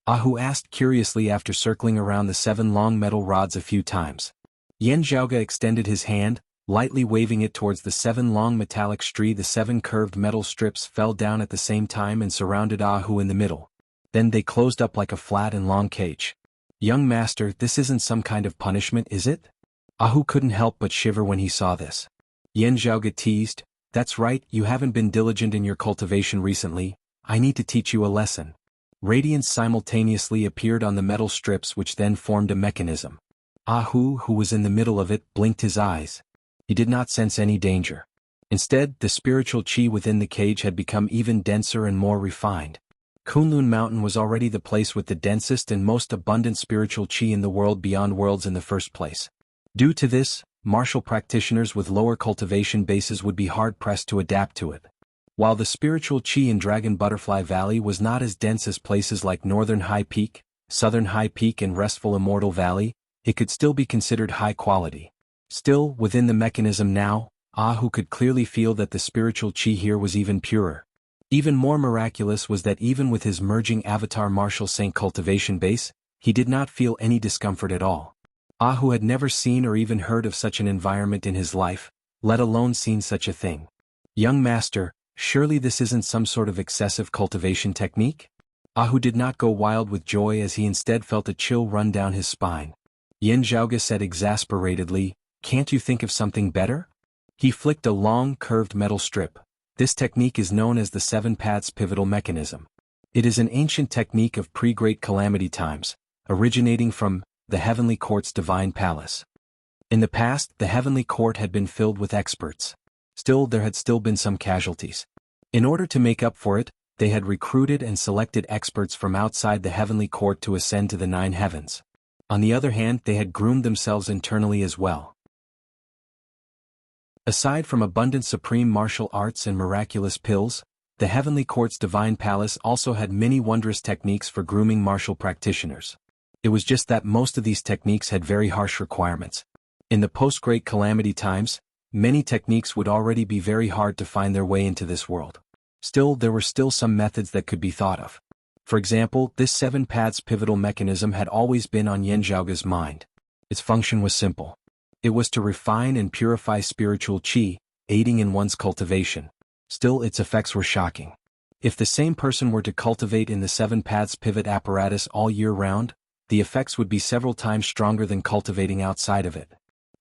Ahu asked curiously after circling around the 7 long metal rods a few times. Yan Zhaoge extended his hand, lightly waving it towards the 7 long metallic stri. The 7 curved metal strips fell down at the same time and surrounded Ahu in the middle. Then they closed up like a flat and long cage. "Young master, this isn't some kind of punishment, is it?" Ahu couldn't help but shiver when he saw this. Yan Zhaoge teased, "That's right, you haven't been diligent in your cultivation recently. I need to teach you a lesson." Radiance simultaneously appeared on the metal strips, which then formed a mechanism. Ahu, who was in the middle of it, blinked his eyes. He did not sense any danger. Instead, the spiritual chi within the cage had become even denser and more refined. Kunlun Mountain was already the place with the densest and most abundant spiritual chi in the world beyond worlds in the first place. Due to this, martial practitioners with lower cultivation bases would be hard-pressed to adapt to it. While the spiritual chi in Dragon Butterfly Valley was not as dense as places like Northern High Peak, Southern High Peak and restful Immortal Valley, it could still be considered high quality. Still, within the mechanism now, Ahu could clearly feel that the spiritual chi here was even purer. Even more miraculous was that even with his merging avatar martial saint cultivation base, he did not feel any discomfort at all. Ahu had never seen or even heard of such an environment in his life, let alone seen such a thing. "Young master, surely this isn't some sort of excessive cultivation technique?" Ahu did not go wild with joy as he instead felt a chill run down his spine. Yan Zhaoge said exasperatedly, "Can't you think of something better?" He flicked a long, curved metal strip. This technique is known as the 7 paths pivotal mechanism. It is an ancient technique of pre-Great Calamity times, originating from the Heavenly Court's Divine Palace. In the past, the Heavenly Court had been filled with experts. Still, there had still been some casualties. In order to make up for it, they had recruited and selected experts from outside the Heavenly Court to ascend to the 9 heavens. On the other hand, they had groomed themselves internally as well. Aside from abundant supreme martial arts and miraculous pills, the Heavenly Court's Divine Palace also had many wondrous techniques for grooming martial practitioners. It was just that most of these techniques had very harsh requirements. In the post-Great Calamity times, many techniques would already be very hard to find their way into this world. Still, there were still some methods that could be thought of. For example, this 7 paths pivotal mechanism had always been on Yan Zhaoge's mind. Its function was simple. It was to refine and purify spiritual chi, aiding in one's cultivation. Still, its effects were shocking. If the same person were to cultivate in the 7 paths pivot apparatus all year round, the effects would be several times stronger than cultivating outside of it.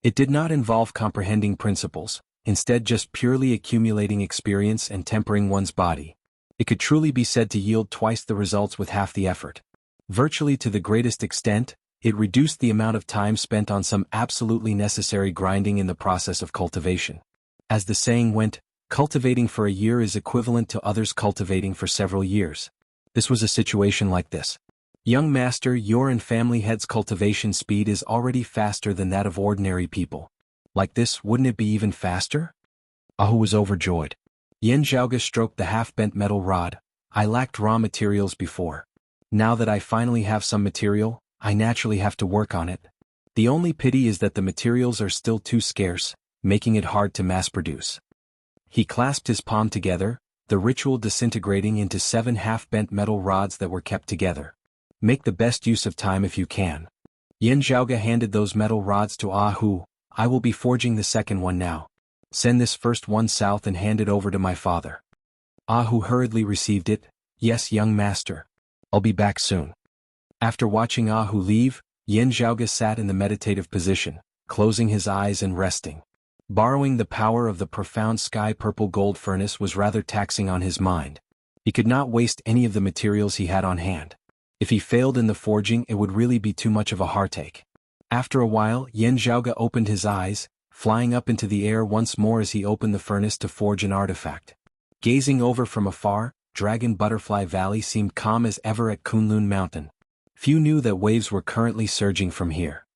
It did not involve comprehending principles, instead just purely accumulating experience and tempering one's body. It could truly be said to yield twice the results with half the effort. Virtually to the greatest extent, it reduced the amount of time spent on some absolutely necessary grinding in the process of cultivation. As the saying went, cultivating for a year is equivalent to others cultivating for several years. This was a situation like this. "Young master, your and family head's cultivation speed is already faster than that of ordinary people. Like this, wouldn't it be even faster?" Ahu was overjoyed. Yen Zhaoge stroked the half-bent metal rod. I lacked raw materials before. Now that I finally have some material, I naturally have to work on it. The only pity is that the materials are still too scarce, making it hard to mass-produce. He clasped his palm together, the ritual disintegrating into 7 half-bent metal rods that were kept together. Make the best use of time if you can. Yen Zhaoge handed those metal rods to Ah Hu. I will be forging the second one now. Send this first one south and hand it over to my father. Ah Hu hurriedly received it. Yes, young master. I'll be back soon. After watching Ah Hu leave, Yen Zhaoge sat in the meditative position, closing his eyes and resting. Borrowing the power of the profound sky-purple gold furnace was rather taxing on his mind. He could not waste any of the materials he had on hand. If he failed in the forging, it would really be too much of a heartache. After a while, Yen Zhaoge opened his eyes, flying up into the air once more as he opened the furnace to forge an artifact. Gazing over from afar, Dragon Butterfly Valley seemed calm as ever at Kunlun Mountain. Few knew that waves were currently surging from here.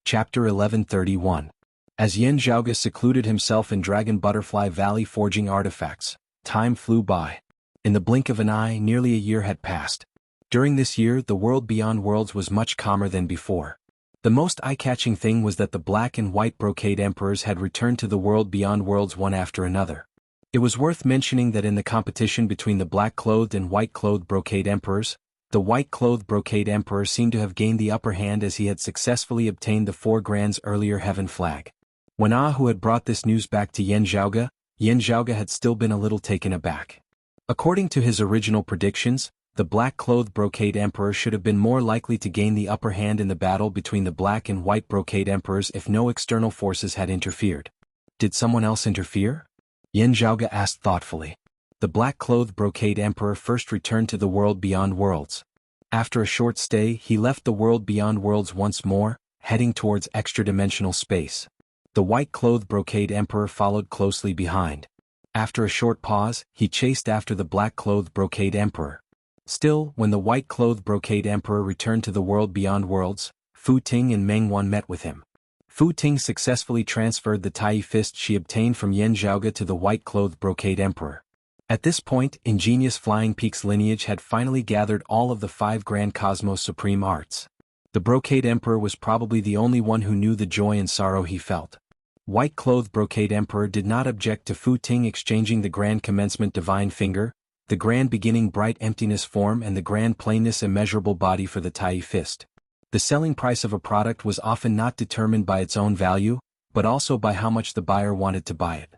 Chapter 1131. As Yen Zhaoge secluded himself in Dragon Butterfly Valley forging artifacts, time flew by. In the blink of an eye, nearly a year had passed. During this year, the world beyond worlds was much calmer than before. The most eye-catching thing was that the black and white brocade emperors had returned to the world beyond worlds one after another. It was worth mentioning that in the competition between the black-clothed and white-clothed brocade emperors, the white-clothed brocade emperor seemed to have gained the upper hand as he had successfully obtained the 4 grands earlier heaven flag. When Ah Hu had brought this news back to Yen Zhaoge had still been a little taken aback. According to his original predictions, the black-clothed brocade emperor should have been more likely to gain the upper hand in the battle between the black and white brocade emperors if no external forces had interfered. Did someone else interfere? Yen Zhaoge asked thoughtfully. The black-clothed brocade emperor first returned to the world beyond worlds. After a short stay, he left the world beyond worlds once more, heading towards extra-dimensional space. The white-clothed brocade emperor followed closely behind. After a short pause, he chased after the black-clothed brocade emperor. Still, when the white-clothed brocade emperor returned to the world beyond worlds, Fu Ting and Meng Wan met with him. Fu Ting successfully transferred the Tai fist she obtained from Yen Zhaoge to the white-clothed brocade emperor. At this point, ingenious Flying Peak's lineage had finally gathered all of the 5 grand cosmos supreme arts. The brocade emperor was probably the only one who knew the joy and sorrow he felt. White-clothed brocade emperor did not object to Fu Ting exchanging the grand commencement divine finger, the grand beginning bright emptiness form and the grand plainness immeasurable body for the Tai fist. The selling price of a product was often not determined by its own value, but also by how much the buyer wanted to buy it.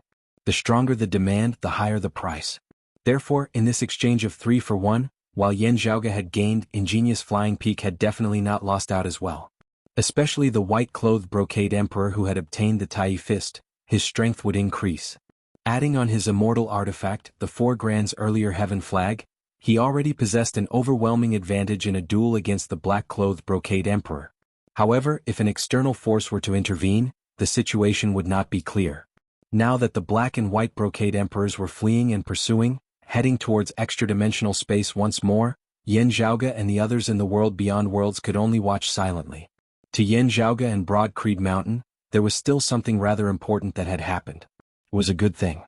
The stronger the demand, the higher the price. Therefore, in this exchange of 3 for 1, while Yen Zhaoge had gained, ingenious Flying Peak had definitely not lost out as well. Especially the white-clothed brocade emperor who had obtained the Tai fist, his strength would increase. Adding on his immortal artifact, the 4 grands earlier heaven flag, he already possessed an overwhelming advantage in a duel against the black-clothed brocade emperor. However, if an external force were to intervene, the situation would not be clear. Now that the black and white brocade emperors were fleeing and pursuing, heading towards extra-dimensional space once more, Yen Zhaoge and the others in the world beyond worlds could only watch silently. To Yen Zhaoge and Broad Creed Mountain, there was still something rather important that had happened. It was a good thing.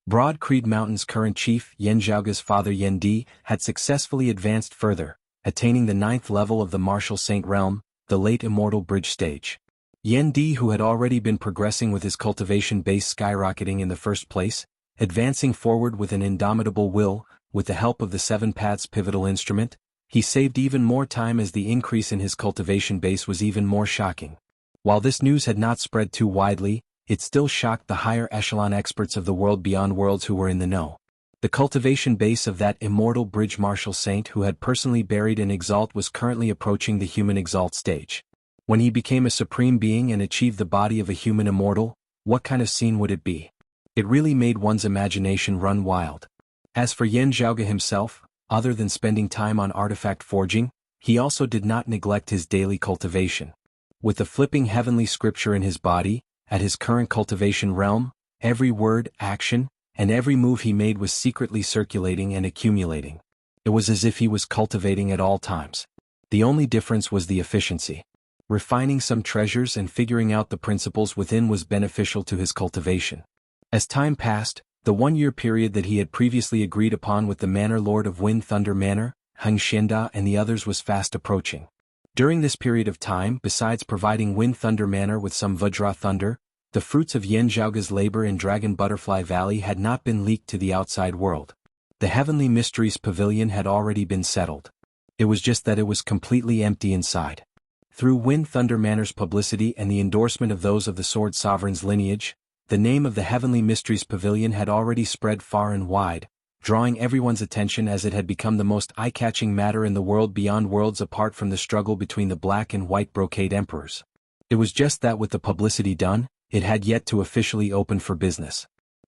Broad Creed Mountain's current chief, Yen Zhaoge's father Yen Di, had successfully advanced further, attaining the 9th level of the Martial Saint realm, the late Immortal Bridge stage. Yen Di, who had already been progressing with his cultivation base skyrocketing in the first place, advancing forward with an indomitable will, with the help of the 7 paths pivotal instrument, he saved even more time as the increase in his cultivation base was even more shocking. While this news had not spread too widely, it still shocked the higher echelon experts of the world beyond worlds who were in the know. The cultivation base of that Immortal Bridge Martial Saint who had personally buried an Exalt was currently approaching the human Exalt stage. When he became a supreme being and achieved the body of a human immortal, what kind of scene would it be? It really made one's imagination run wild. As for Yen Zhaoge himself, other than spending time on artifact forging, he also did not neglect his daily cultivation. With the flipping heavenly scripture in his body, at his current cultivation realm, every word, action, and every move he made was secretly circulating and accumulating. It was as if he was cultivating at all times. The only difference was the efficiency. Refining some treasures and figuring out the principles within was beneficial to his cultivation. As time passed, the 1-year period that he had previously agreed upon with the Manor Lord of Wind Thunder Manor, Heng Xianda and the others was fast approaching. During this period of time, besides providing Wind Thunder Manor with some Vajra Thunder, the fruits of Yan Zhaoga's labor in Dragon Butterfly Valley had not been leaked to the outside world. The Heavenly Mysteries Pavilion had already been settled. It was just that it was completely empty inside. Through Wind Thunder Manor's publicity and the endorsement of those of the Sword Sovereign's lineage, the name of the Heavenly Mysteries Pavilion had already spread far and wide, drawing everyone's attention as it had become the most eye-catching matter in the world beyond worlds apart from the struggle between the Black and White Brocade Emperors. It was just that with the publicity done, it had yet to officially open for business.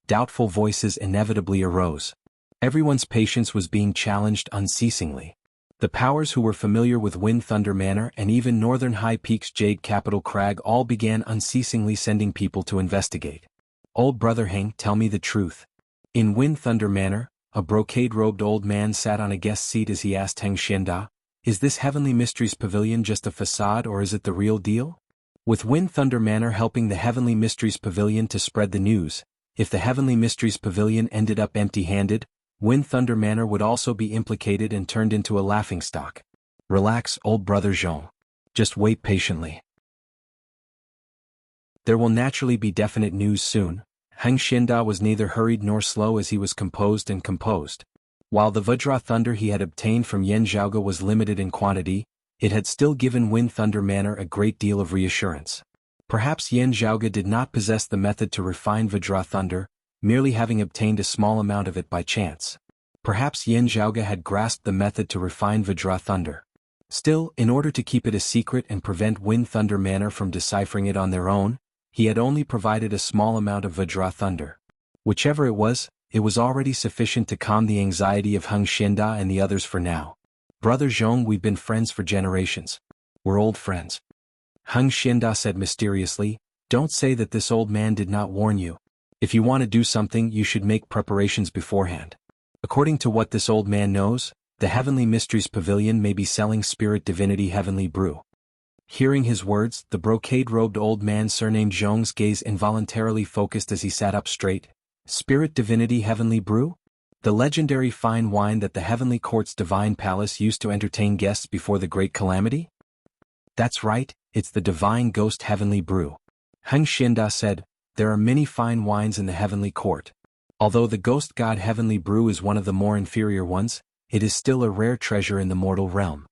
Doubtful voices inevitably arose. Everyone's patience was being challenged unceasingly. The powers who were familiar with Wind Thunder Manor and even Northern High Peak's Jade Capital Crag all began unceasingly sending people to investigate. Old Brother Heng, tell me the truth. In Wind Thunder Manor, a brocade-robed old man sat on a guest seat as he asked Heng Xianda, "Is this Heavenly Mysteries Pavilion just a facade or is it the real deal?" With Wind Thunder Manor helping the Heavenly Mysteries Pavilion to spread the news, if the Heavenly Mysteries Pavilion ended up empty-handed, Wind Thunder Manor would also be implicated and turned into a laughingstock. Relax, old brother Zhong. Just wait patiently. There will naturally be definite news soon. Heng Xianda was neither hurried nor slow as he was composed. While the Vajra Thunder he had obtained from Yan Zhaoga was limited in quantity, it had still given Wind Thunder Manor a great deal of reassurance. Perhaps Yan Zhaoga did not possess the method to refine Vajra Thunder, merely having obtained a small amount of it by chance. Perhaps Yan Zhaoga had grasped the method to refine Vajra Thunder. Still, in order to keep it a secret and prevent Wind Thunder Manor from deciphering it on their own, he had only provided a small amount of Vajra Thunder. Whichever it was already sufficient to calm the anxiety of Heng Xianda and the others for now. Brother Zhong, we've been friends for generations. We're old friends. Heng Xianda said mysteriously, don't say that this old man did not warn you. If you want to do something, you should make preparations beforehand. According to what this old man knows, the Heavenly Mysteries Pavilion may be selling Spirit Divinity Heavenly Brew. Hearing his words, the brocade-robed old man surnamed Zhong's gaze involuntarily focused as he sat up straight. Spirit Divinity Heavenly Brew? The legendary fine wine that the Heavenly Court's Divine Palace used to entertain guests before the Great Calamity? That's right, it's the Divine Ghost Heavenly Brew. Heng Xianda said, there are many fine wines in the Heavenly Court. Although the Ghost God Heavenly Brew is one of the more inferior ones, it is still a rare treasure in the mortal realm.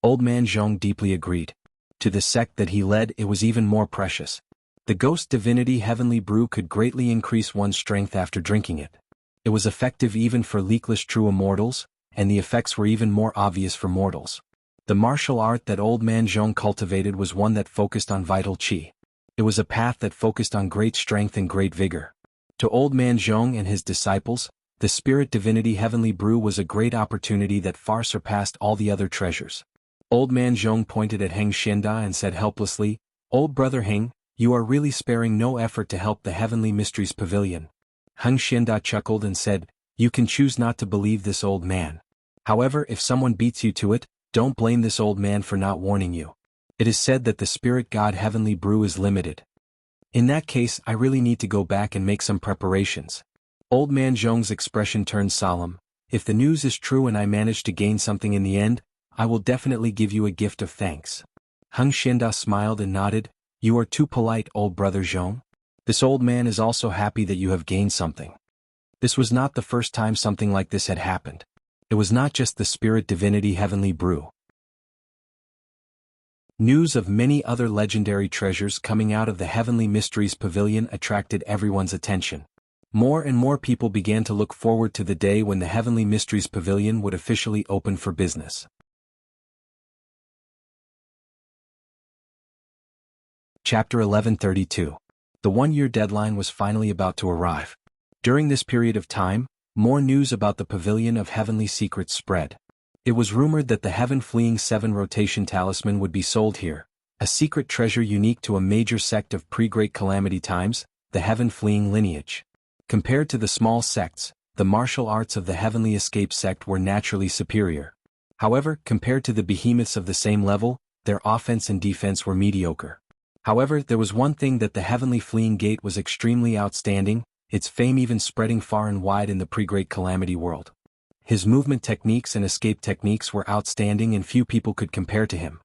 Old man Zhong deeply agreed. To the sect that he led, it was even more precious. The Ghost Divinity Heavenly Brew could greatly increase one's strength after drinking it. It was effective even for leakless true immortals, and the effects were even more obvious for mortals. The martial art that old man Zhong cultivated was one that focused on vital qi. It was a path that focused on great strength and great vigor. To old man Zhong and his disciples, the Spirit Divinity Heavenly Brew was a great opportunity that far surpassed all the other treasures. Old man Zhong pointed at Heng Xianda and said helplessly, "Old brother Heng, you are really sparing no effort to help the Heavenly Mysteries Pavilion." Heng Xianda chuckled and said, "You can choose not to believe this old man. However, if someone beats you to it, don't blame this old man for not warning you. It is said that the Spirit God Heavenly Brew is limited. In that case, I really need to go back and make some preparations." Old man Zhong's expression turned solemn. "If the news is true and I manage to gain something in the end, I will definitely give you a gift of thanks." Heng Xianda smiled and nodded. "You are too polite, old brother Zhong. This old man is also happy that you have gained something." This was not the first time something like this had happened. It was not just the Spirit Divinity Heavenly Brew. News of many other legendary treasures coming out of the Heavenly Mysteries Pavilion attracted everyone's attention. More and more people began to look forward to the day when the Heavenly Mysteries Pavilion would officially open for business. Chapter 1132. The 1-year deadline was finally about to arrive. During this period of time, more news about the Pavilion of Heavenly Secrets spread. It was rumored that the Heaven-Fleeing 7 Rotation Talisman would be sold here, a secret treasure unique to a major sect of pre-Great Calamity times, the Heaven-Fleeing lineage. Compared to the small sects, the martial arts of the Heavenly Escape sect were naturally superior. However, compared to the behemoths of the same level, their offense and defense were mediocre. However, there was one thing that the Heavenly Fleeing Gate was extremely outstanding, its fame even spreading far and wide in the pre-Great Calamity world. His movement techniques and escape techniques were outstanding and few people could compare to him.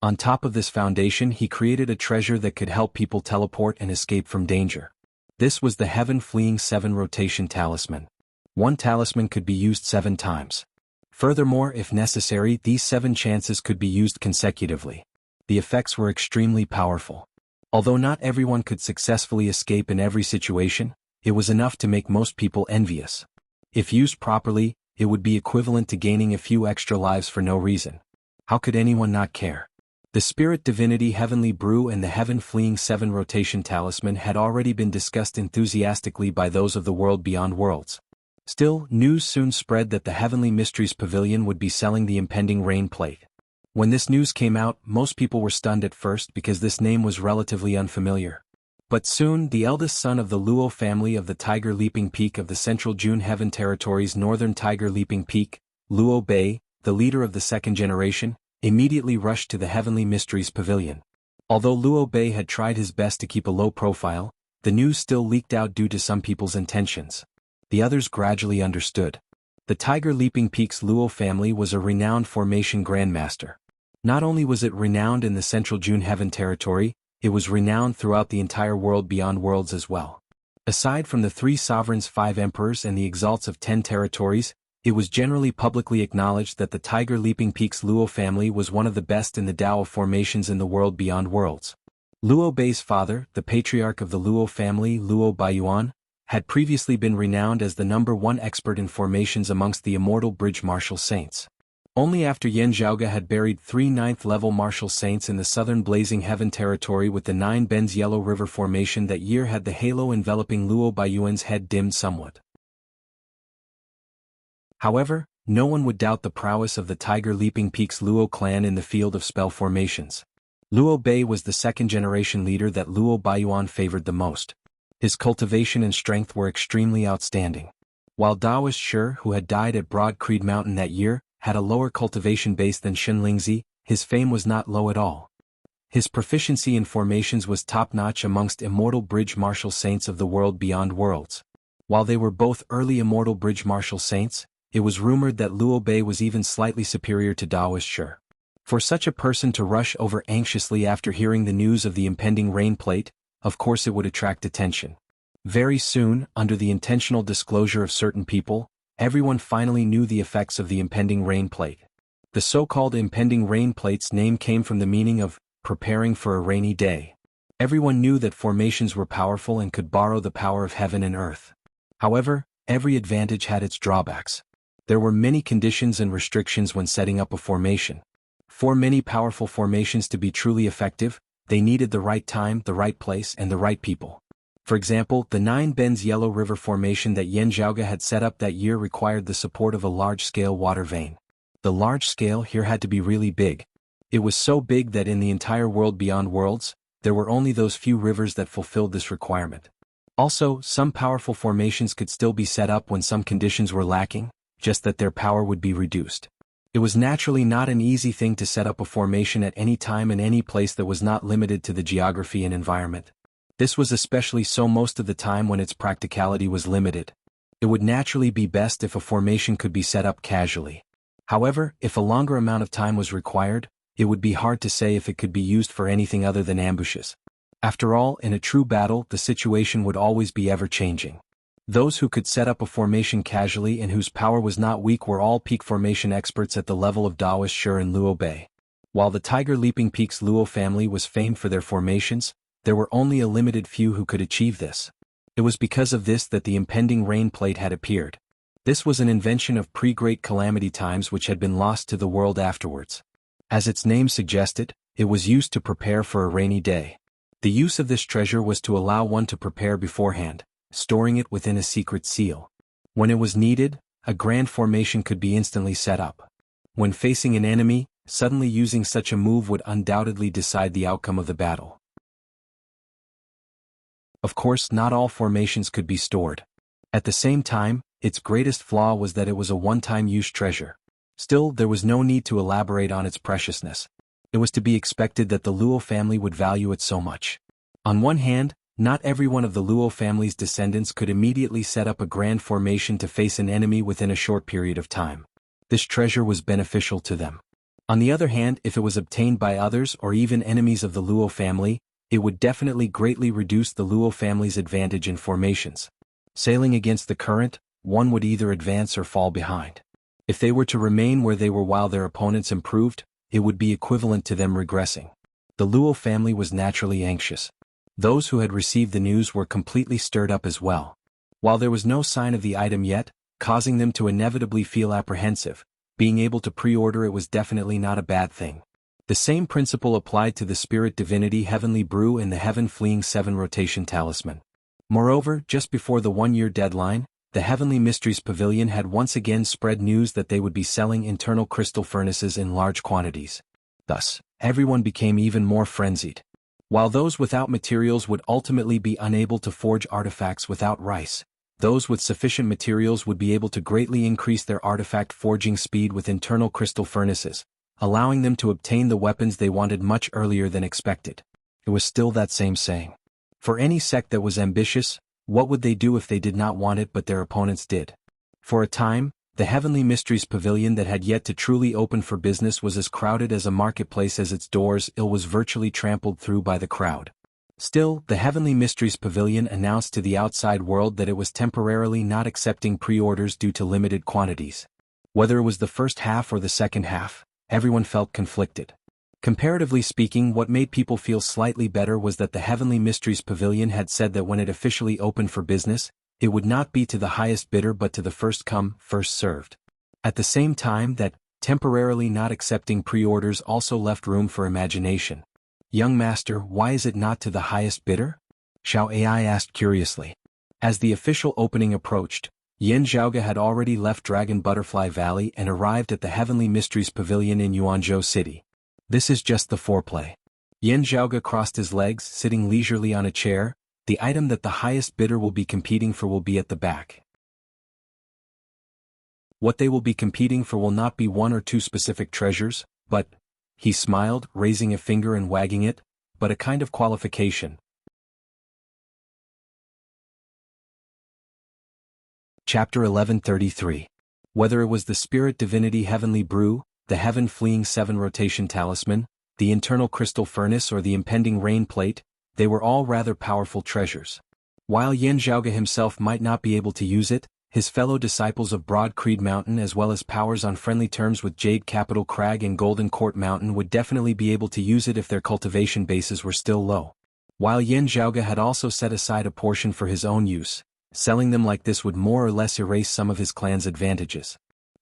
On top of this foundation, he created a treasure that could help people teleport and escape from danger. This was the Heaven Fleeing 7 Rotation Talisman. One talisman could be used 7 times. Furthermore, if necessary, these 7 chances could be used consecutively. The effects were extremely powerful. Although not everyone could successfully escape in every situation, it was enough to make most people envious. If used properly, it would be equivalent to gaining a few extra lives for no reason. How could anyone not care? The Spirit Divinity Heavenly Brew and the Heaven Fleeing 7 Rotation Talisman had already been discussed enthusiastically by those of the world beyond worlds. Still, news soon spread that the Heavenly Mysteries Pavilion would be selling the impending rain plate. When this news came out, most people were stunned at first because this name was relatively unfamiliar. But soon, the eldest son of the Luo family of the Tiger Leaping Peak of the Central June Heaven Territory's Northern Tiger Leaping Peak, Luo Bei, the leader of the second generation, immediately rushed to the Heavenly Mysteries Pavilion. Although Luo Bei had tried his best to keep a low profile, the news still leaked out due to some people's intentions. The others gradually understood. The Tiger Leaping Peak's Luo family was a renowned formation grandmaster. Not only was it renowned in the Central June Heaven Territory, it was renowned throughout the entire world beyond worlds as well. Aside from the 3 sovereigns, 5 emperors and the exalts of 10 territories, it was generally publicly acknowledged that the Tiger Leaping Peak's Luo family was one of the best in the Tao of formations in the world beyond worlds. Luo Bei's father, the patriarch of the Luo family, Luo Baiyuan, had previously been renowned as the #1 expert in formations amongst the immortal bridge martial saints. Only after Yan Zhaoge had buried 3 9th-level martial saints in the southern Blazing Heaven territory with the 9 Bends Yellow River formation that year had the halo enveloping Luo Baiyuan's head dimmed somewhat. However, no one would doubt the prowess of the Tiger Leaping Peak's Luo clan in the field of spell formations. Luo Bei was the second-generation leader that Luo Baiyuan favored the most. His cultivation and strength were extremely outstanding. While Daoist Shi, who had died at Broad Creed Mountain that year, had a lower cultivation base than Shen Lingzi, his fame was not low at all. His proficiency in formations was top-notch amongst immortal bridge martial saints of the world beyond worlds. While they were both early immortal bridge martial saints, it was rumored that Luo Bei was even slightly superior to Daoist Shi. For such a person to rush over anxiously after hearing the news of the impending rain plate, of course it would attract attention. Very soon, under the intentional disclosure of certain people, everyone finally knew the effects of the impending rain plate. The so-called impending rain plate's name came from the meaning of preparing for a rainy day. Everyone knew that formations were powerful and could borrow the power of heaven and earth. However, every advantage had its drawbacks. There were many conditions and restrictions when setting up a formation. For many powerful formations to be truly effective, they needed the right time, the right place, and the right people. For example, the 9 Bends Yellow River formation that Yan Zhaoge had set up that year required the support of a large-scale water vein. The large scale here had to be really big. It was so big that in the entire world beyond worlds, there were only those few rivers that fulfilled this requirement. Also, some powerful formations could still be set up when some conditions were lacking, just that their power would be reduced. It was naturally not an easy thing to set up a formation at any time in any place that was not limited to the geography and environment. This was especially so most of the time when its practicality was limited. It would naturally be best if a formation could be set up casually. However, if a longer amount of time was required, it would be hard to say if it could be used for anything other than ambushes. After all, in a true battle, the situation would always be ever-changing. Those who could set up a formation casually and whose power was not weak were all peak formation experts at the level of Daoist Shi and Luo Bei. While the Tiger Leaping Peak's Luo family was famed for their formations, there were only a limited few who could achieve this. It was because of this that the impending rain plate had appeared. This was an invention of pre-Great Calamity times which had been lost to the world afterwards. As its name suggested, it was used to prepare for a rainy day. The use of this treasure was to allow one to prepare beforehand, storing it within a secret seal. When it was needed, a grand formation could be instantly set up. When facing an enemy, suddenly using such a move would undoubtedly decide the outcome of the battle. Of course, not all formations could be stored. At the same time, its greatest flaw was that it was a one-time use treasure. Still, there was no need to elaborate on its preciousness. It was to be expected that the Luo family would value it so much. On one hand, not every one of the Luo family's descendants could immediately set up a grand formation to face an enemy within a short period of time. This treasure was beneficial to them. On the other hand, if it was obtained by others or even enemies of the Luo family, it would definitely greatly reduce the Luo family's advantage in formations. Sailing against the current, one would either advance or fall behind. If they were to remain where they were while their opponents improved, it would be equivalent to them regressing. The Luo family was naturally anxious. Those who had received the news were completely stirred up as well. While there was no sign of the item yet, causing them to inevitably feel apprehensive, being able to pre-order it was definitely not a bad thing. The same principle applied to the Spirit Divinity Heavenly Brew and the Heaven Fleeing 7 Rotation Talisman. Moreover, just before the one-year deadline, the Heavenly Mysteries Pavilion had once again spread news that they would be selling internal crystal furnaces in large quantities. Thus, everyone became even more frenzied. While those without materials would ultimately be unable to forge artifacts without rice, those with sufficient materials would be able to greatly increase their artifact forging speed with internal crystal furnaces, allowing them to obtain the weapons they wanted much earlier than expected. It was still that same saying. For any sect that was ambitious, what would they do if they did not want it but their opponents did? For a time, the Heavenly Mysteries Pavilion that had yet to truly open for business was as crowded as a marketplace as its doors was virtually trampled through by the crowd. Still, the Heavenly Mysteries Pavilion announced to the outside world that it was temporarily not accepting pre-orders due to limited quantities. Whether it was the first half or the second half, everyone felt conflicted. Comparatively speaking, what made people feel slightly better was that the Heavenly Mysteries Pavilion had said that when it officially opened for business, it would not be to the highest bidder but to the first come, first served. At the same time that, temporarily not accepting pre-orders also left room for imagination. Young master, why is it not to the highest bidder? Xiao Ai asked curiously. As the official opening approached, Yan Zhaoge had already left Dragon Butterfly Valley and arrived at the Heavenly Mysteries Pavilion in Yuanzhou City. This is just the foreplay. Yan Zhaoge crossed his legs, sitting leisurely on a chair. The item that the highest bidder will be competing for will be at the back. What they will be competing for will not be one or two specific treasures, but, he smiled, raising a finger and wagging it, but a kind of qualification. Chapter 1133. Whether it was the Spirit Divinity Heavenly Brew, the Heaven Fleeing 7 Rotation Talisman, the internal crystal furnace or the impending rain plate, they were all rather powerful treasures. While Yan Zhaoge himself might not be able to use it, his fellow disciples of Broad Creed Mountain as well as powers on friendly terms with Jade Capital Crag and Golden Court Mountain would definitely be able to use it if their cultivation bases were still low. While Yan Zhaoge had also set aside a portion for his own use, selling them like this would more or less erase some of his clan's advantages.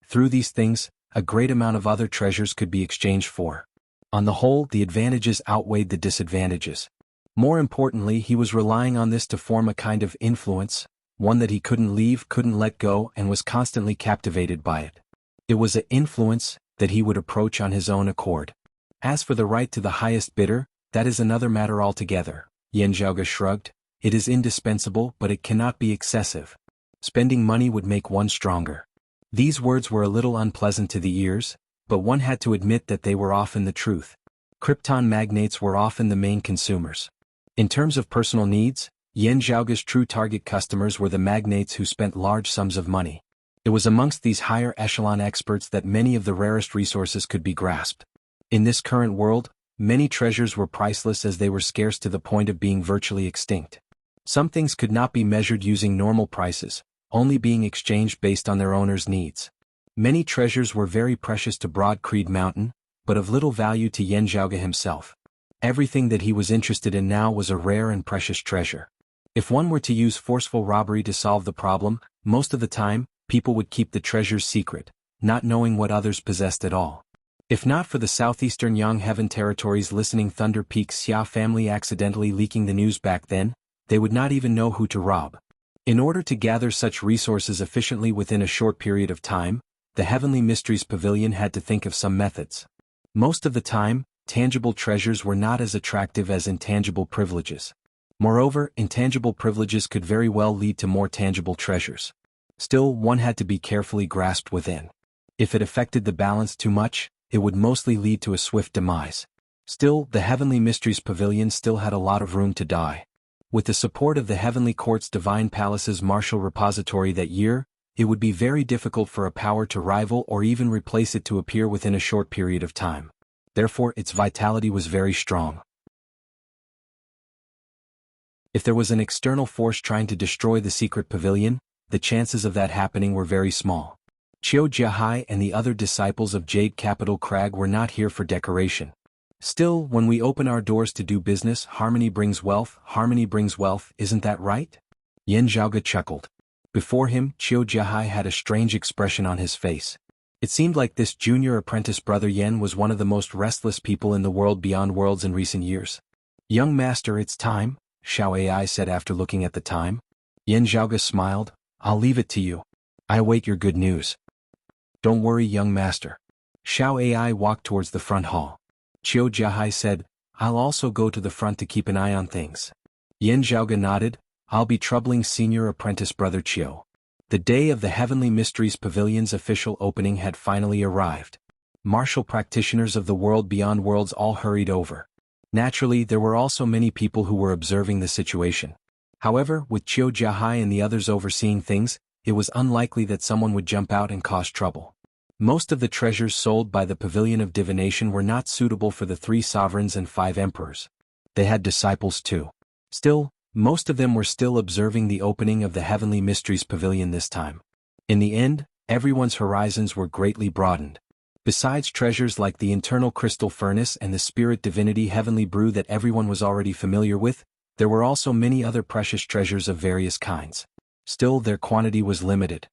Through these things, a great amount of other treasures could be exchanged for. On the whole, the advantages outweighed the disadvantages. More importantly, he was relying on this to form a kind of influence, one that he couldn't leave, couldn't let go, and was constantly captivated by it. It was an influence that he would approach on his own accord. As for the right to the highest bidder, that is another matter altogether. Yan Zhaoge shrugged. It is indispensable, but it cannot be excessive. Spending money would make one stronger. These words were a little unpleasant to the ears, but one had to admit that they were often the truth. Krypton magnates were often the main consumers. In terms of personal needs, Yan Zhaoge's true target customers were the magnates who spent large sums of money. It was amongst these higher echelon experts that many of the rarest resources could be grasped. In this current world, many treasures were priceless as they were scarce to the point of being virtually extinct. Some things could not be measured using normal prices, only being exchanged based on their owner's needs. Many treasures were very precious to Broad Creed Mountain, but of little value to Yan Zhaoge himself. Everything that he was interested in now was a rare and precious treasure. If one were to use forceful robbery to solve the problem, most of the time, people would keep the treasures secret, not knowing what others possessed at all. If not for the southeastern Yang Heaven territory's listening Thunder Peak Xia family accidentally leaking the news back then, they would not even know who to rob. In order to gather such resources efficiently within a short period of time, the Heavenly Mysteries Pavilion had to think of some methods. Most of the time, tangible treasures were not as attractive as intangible privileges. Moreover, intangible privileges could very well lead to more tangible treasures. Still, one had to be carefully grasped within. If it affected the balance too much, it would mostly lead to a swift demise. Still, the Heavenly Mysteries Pavilion still had a lot of room to die. With the support of the Heavenly Court's Divine Palace's Martial Repository that year, it would be very difficult for a power to rival or even replace it to appear within a short period of time. Therefore, its vitality was very strong. If there was an external force trying to destroy the secret pavilion, the chances of that happening were very small. Qiu Jiahai and the other disciples of Jade Capital Crag were not here for decoration. Still, when we open our doors to do business, harmony brings wealth, isn't that right? Yan Zhaoge chuckled. Before him, Qiu Jiahai had a strange expression on his face. It seemed like this junior apprentice brother Yan was one of the most restless people in the world beyond worlds in recent years. Young master, it's time, Xiao Ai said after looking at the time. Yan Zhaoge smiled. I'll leave it to you. I await your good news. Don't worry, young master. Xiao Ai walked towards the front hall. Qiu Jiahai said, I'll also go to the front to keep an eye on things. Yan Zhaoge nodded. I'll be troubling senior apprentice brother Qiu. The day of the Heavenly Mysteries Pavilion's official opening had finally arrived. Martial practitioners of the world beyond worlds all hurried over. Naturally, there were also many people who were observing the situation. However, with Qiu Jiahai and the others overseeing things, it was unlikely that someone would jump out and cause trouble. Most of the treasures sold by the Pavilion of Divination were not suitable for the 3 sovereigns and 5 emperors. They had disciples too. Still, most of them were still observing the opening of the Heavenly Mysteries Pavilion this time. In the end, everyone's horizons were greatly broadened. Besides treasures like the internal crystal furnace and the spirit divinity heavenly brew that everyone was already familiar with, there were also many other precious treasures of various kinds. Still, their quantity was limited.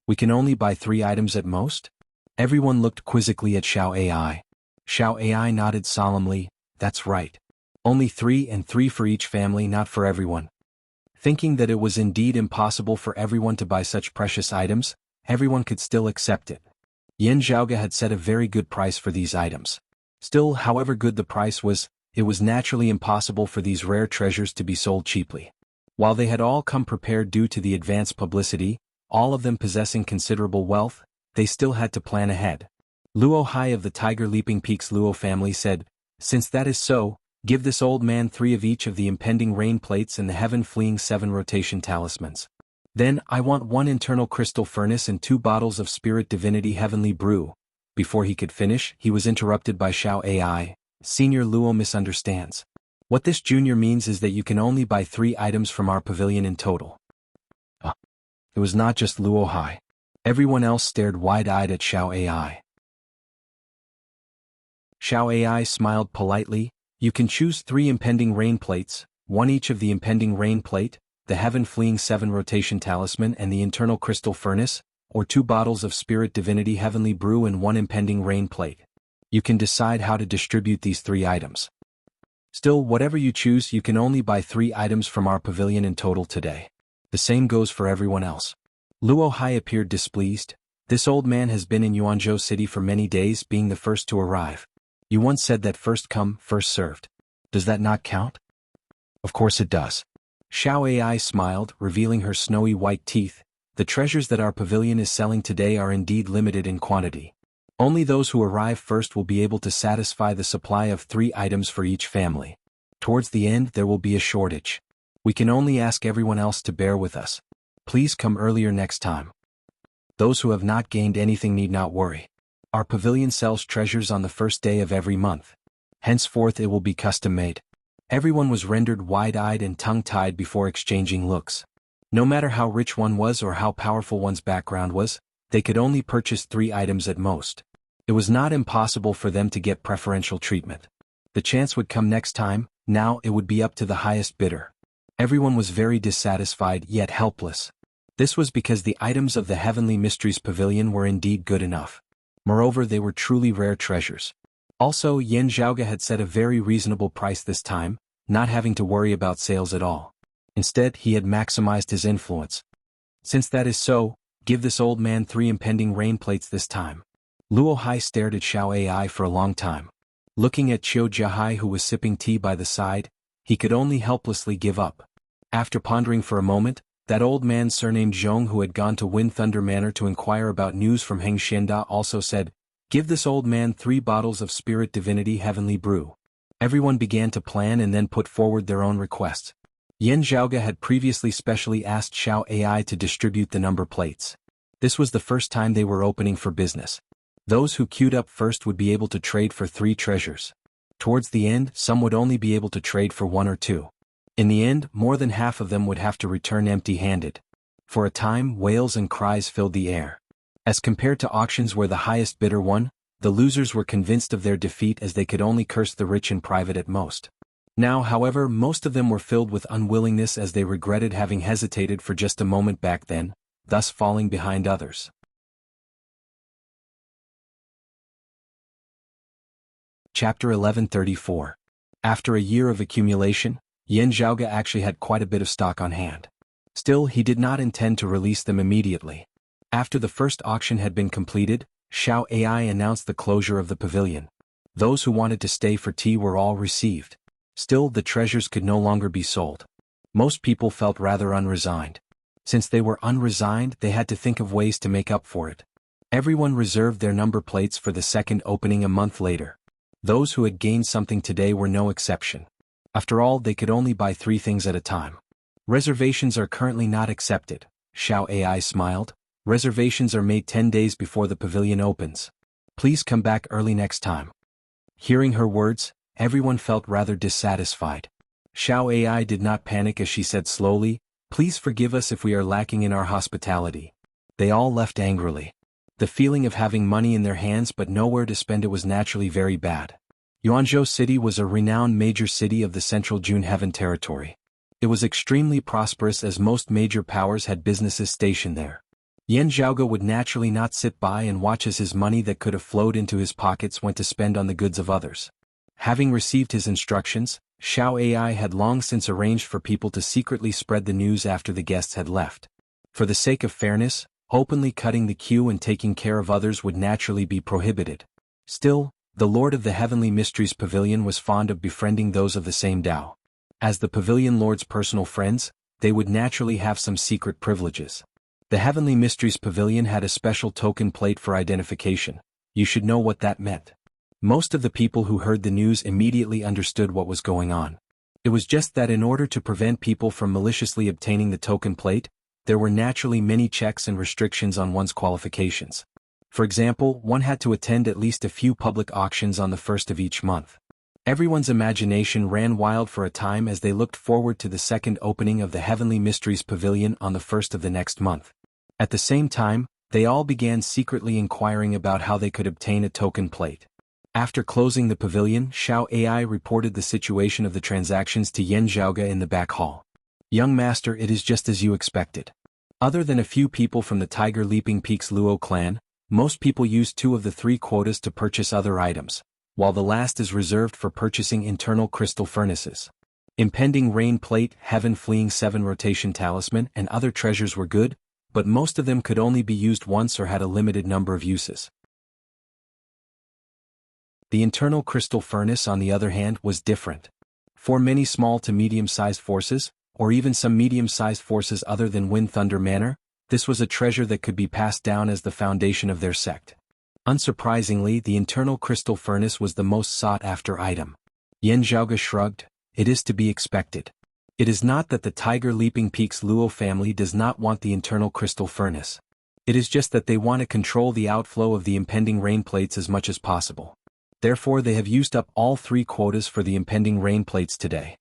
We can only buy 3 items at most? Everyone looked quizzically at Xiao Ai. Xiao Ai nodded solemnly. That's right. Only 3 and 3 for each family, not for everyone. Thinking that it was indeed impossible for everyone to buy such precious items, everyone could still accept it. Yan Zhaoge had set a very good price for these items. Still, however good the price was, it was naturally impossible for these rare treasures to be sold cheaply. While they had all come prepared due to the advanced publicity, all of them possessing considerable wealth, they still had to plan ahead. Luo Hai of the Tiger Leaping Peaks Luo family said, Since that is so, give this old man 3 of each of the impending rain plates and the heaven-fleeing 7 rotation talismans. Then, I want 1 internal crystal furnace and 2 bottles of spirit divinity heavenly brew. Before he could finish, he was interrupted by Xiao Ai. Senior Luo misunderstands. What this junior means is that you can only buy 3 items from our pavilion in total. It was not just Luo Hai. Everyone else stared wide-eyed at Xiao Ai. Xiao Ai smiled politely. You can choose 3 impending rain plates, 1 each of the impending rain plate, the heaven-fleeing 7 rotation talisman and the internal crystal furnace, or 2 bottles of spirit divinity heavenly brew and 1 impending rain plate. You can decide how to distribute these 3 items. Still, whatever you choose, you can only buy 3 items from our pavilion in total today. The same goes for everyone else. Luo Hai appeared displeased. This old man has been in Yuanzhou City for many days, being the first to arrive. You once said that first come, first served. Does that not count? Of course it does. Xiao Ai smiled, revealing her snowy white teeth. The treasures that our pavilion is selling today are indeed limited in quantity. Only those who arrive first will be able to satisfy the supply of 3 items for each family. Towards the end there will be a shortage. We can only ask everyone else to bear with us. Please come earlier next time. Those who have not gained anything need not worry. Our pavilion sells treasures on the first day of every month. Henceforth it will be custom-made. Everyone was rendered wide-eyed and tongue-tied before exchanging looks. No matter how rich one was or how powerful one's background was, they could only purchase 3 items at most. It was not impossible for them to get preferential treatment. The chance would come next time. Now it would be up to the highest bidder. Everyone was very dissatisfied yet helpless. This was because the items of the Heavenly Mysteries Pavilion were indeed good enough. Moreover, they were truly rare treasures. Also, Yan Zhaoge had set a very reasonable price this time, not having to worry about sales at all. Instead, he had maximized his influence. Since that is so, give this old man 3 impending rain plates this time. Luo Hai stared at Xiao Ai for a long time. Looking at Qiu Jiahai, who was sipping tea by the side, he could only helplessly give up. After pondering for a moment, that old man surnamed Zhong, who had gone to Wind Thunder Manor to inquire about news from Heng Xianda, also said, Give this old man 3 bottles of spirit divinity heavenly brew. Everyone began to plan and then put forward their own requests. Yan Zhaoge had previously specially asked Xiao AI to distribute the number plates. This was the first time they were opening for business. Those who queued up first would be able to trade for 3 treasures. Towards the end, some would only be able to trade for 1 or 2. In the end, more than half of them would have to return empty-handed. For a time, wails and cries filled the air. As compared to auctions where the highest bidder won, the losers were convinced of their defeat as they could only curse the rich in private at most. Now, however, most of them were filled with unwillingness as they regretted having hesitated for just a moment back then, thus falling behind others. Chapter 1134. After a year of accumulation, Yan Zhaoge actually had quite a bit of stock on hand. Still, he did not intend to release them immediately. After the first auction had been completed, Xiao AI announced the closure of the pavilion. Those who wanted to stay for tea were all received. Still, the treasures could no longer be sold. Most people felt rather unresigned. Since they were unresigned, they had to think of ways to make up for it. Everyone reserved their number plates for the second opening a month later. Those who had gained something today were no exception. After all, they could only buy 3 things at a time. Reservations are currently not accepted, Xiao AI smiled. Reservations are made 10 days before the pavilion opens. Please come back early next time. Hearing her words, everyone felt rather dissatisfied. Xiao AI did not panic as she said slowly, "Please forgive us if we are lacking in our hospitality." They all left angrily. The feeling of having money in their hands but nowhere to spend it was naturally very bad. Yuanzhou City was a renowned major city of the central June Heaven territory. It was extremely prosperous as most major powers had businesses stationed there. Yan Zhaoge would naturally not sit by and watch as his money that could have flowed into his pockets went to spend on the goods of others. Having received his instructions, Xiao AI had long since arranged for people to secretly spread the news after the guests had left. For the sake of fairness, openly cutting the queue and taking care of others would naturally be prohibited. Still, the Lord of the Heavenly Mysteries Pavilion was fond of befriending those of the same Dao. As the Pavilion Lord's personal friends, they would naturally have some secret privileges. The Heavenly Mysteries Pavilion had a special token plate for identification. You should know what that meant. Most of the people who heard the news immediately understood what was going on. It was just that in order to prevent people from maliciously obtaining the token plate, there were naturally many checks and restrictions on one's qualifications. For example, one had to attend at least a few public auctions on the 1st of each month. Everyone's imagination ran wild for a time as they looked forward to the second opening of the Heavenly Mysteries Pavilion on the 1st of the next month. At the same time, they all began secretly inquiring about how they could obtain a token plate. After closing the pavilion, Xiao AI reported the situation of the transactions to Yan Zhaoge in the back hall. "Young master, it is just as you expected. Other than a few people from the Tiger Leaping Peaks Luo clan, most people use 2 of the 3 quotas to purchase other items, while the last is reserved for purchasing internal crystal furnaces. Impending Rain Plate, Heaven Fleeing 7 Rotation Talisman and other treasures were good, but most of them could only be used once or had a limited number of uses. The internal crystal furnace, on the other hand, was different. For many small to medium-sized forces, or even some medium-sized forces other than Wind Thunder Manor, this was a treasure that could be passed down as the foundation of their sect. Unsurprisingly, the internal crystal furnace was the most sought-after item. Yan Zhaoge shrugged. It is to be expected. It is not that the Tiger Leaping Peaks Luo family does not want the internal crystal furnace. It is just that they want to control the outflow of the impending rain plates as much as possible. Therefore they have used up all 3 quotas for the impending rain plates today.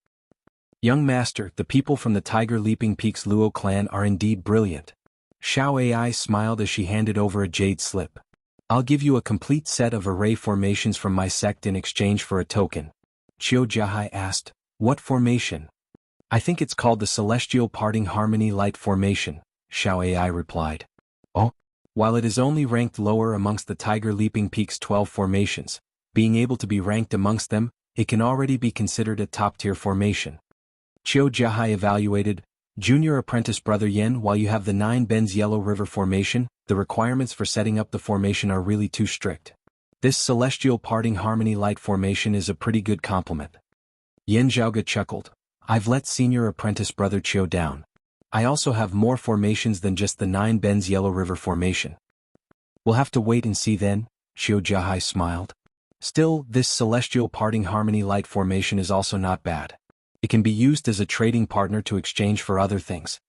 Young master, the people from the Tiger Leaping Peaks Luo clan are indeed brilliant. Xiao AI smiled as she handed over a jade slip. I'll give you a complete set of array formations from my sect in exchange for a token. Qiu Jiahai asked, what formation? I think it's called the Celestial Parting Harmony Light Formation, Xiao AI replied. Oh? While it is only ranked lower amongst the Tiger Leaping Peaks 12 formations, being able to be ranked amongst them, it can already be considered a top-tier formation. Qiu Jiahai evaluated, Junior Apprentice Brother Yen, while you have the 9 Bends Yellow River formation, the requirements for setting up the formation are really too strict. This Celestial Parting Harmony Light formation is a pretty good compliment. Yan Zhaoge chuckled. I've let Senior Apprentice Brother Qiu down. I also have more formations than just the 9 Bends Yellow River formation. We'll have to wait and see then, Qiu Jiahai smiled. Still, this celestial parting harmony light formation is also not bad. It can be used as a trading partner to exchange for other things.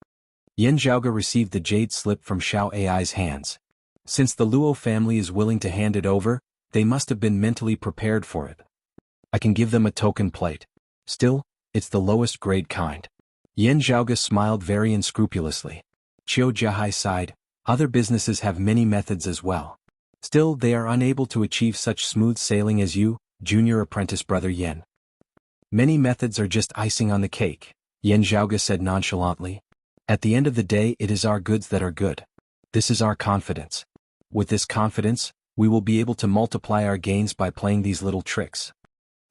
Yan Zhaoge received the jade slip from Xiao Ai's hands. Since the Luo family is willing to hand it over, they must have been mentally prepared for it. I can give them a token plate. Still, it's the lowest grade kind. Yan Zhaoge smiled very unscrupulously. Qiu Jiahai sighed, other businesses have many methods as well. Still, they are unable to achieve such smooth sailing as you, junior apprentice brother Yan. Many methods are just icing on the cake, Yan Zhaoge said nonchalantly. At the end of the day, it is our goods that are good. This is our confidence. With this confidence, we will be able to multiply our gains by playing these little tricks.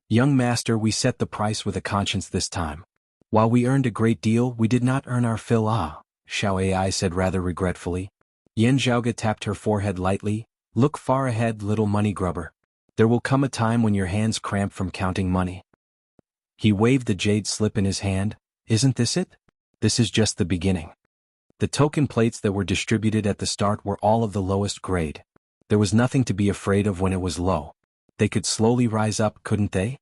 Young master, we set the price with a conscience this time. While we earned a great deal, we did not earn our fill. Xiao Ai said rather regretfully. Yan Zhaoge tapped her forehead lightly. Look far ahead, little money grubber. There will come a time when your hands cramp from counting money. He waved the jade slip in his hand. Isn't this it? This is just the beginning. The token plates that were distributed at the start were all of the lowest grade. There was nothing to be afraid of when it was low. They could slowly rise up, couldn't they?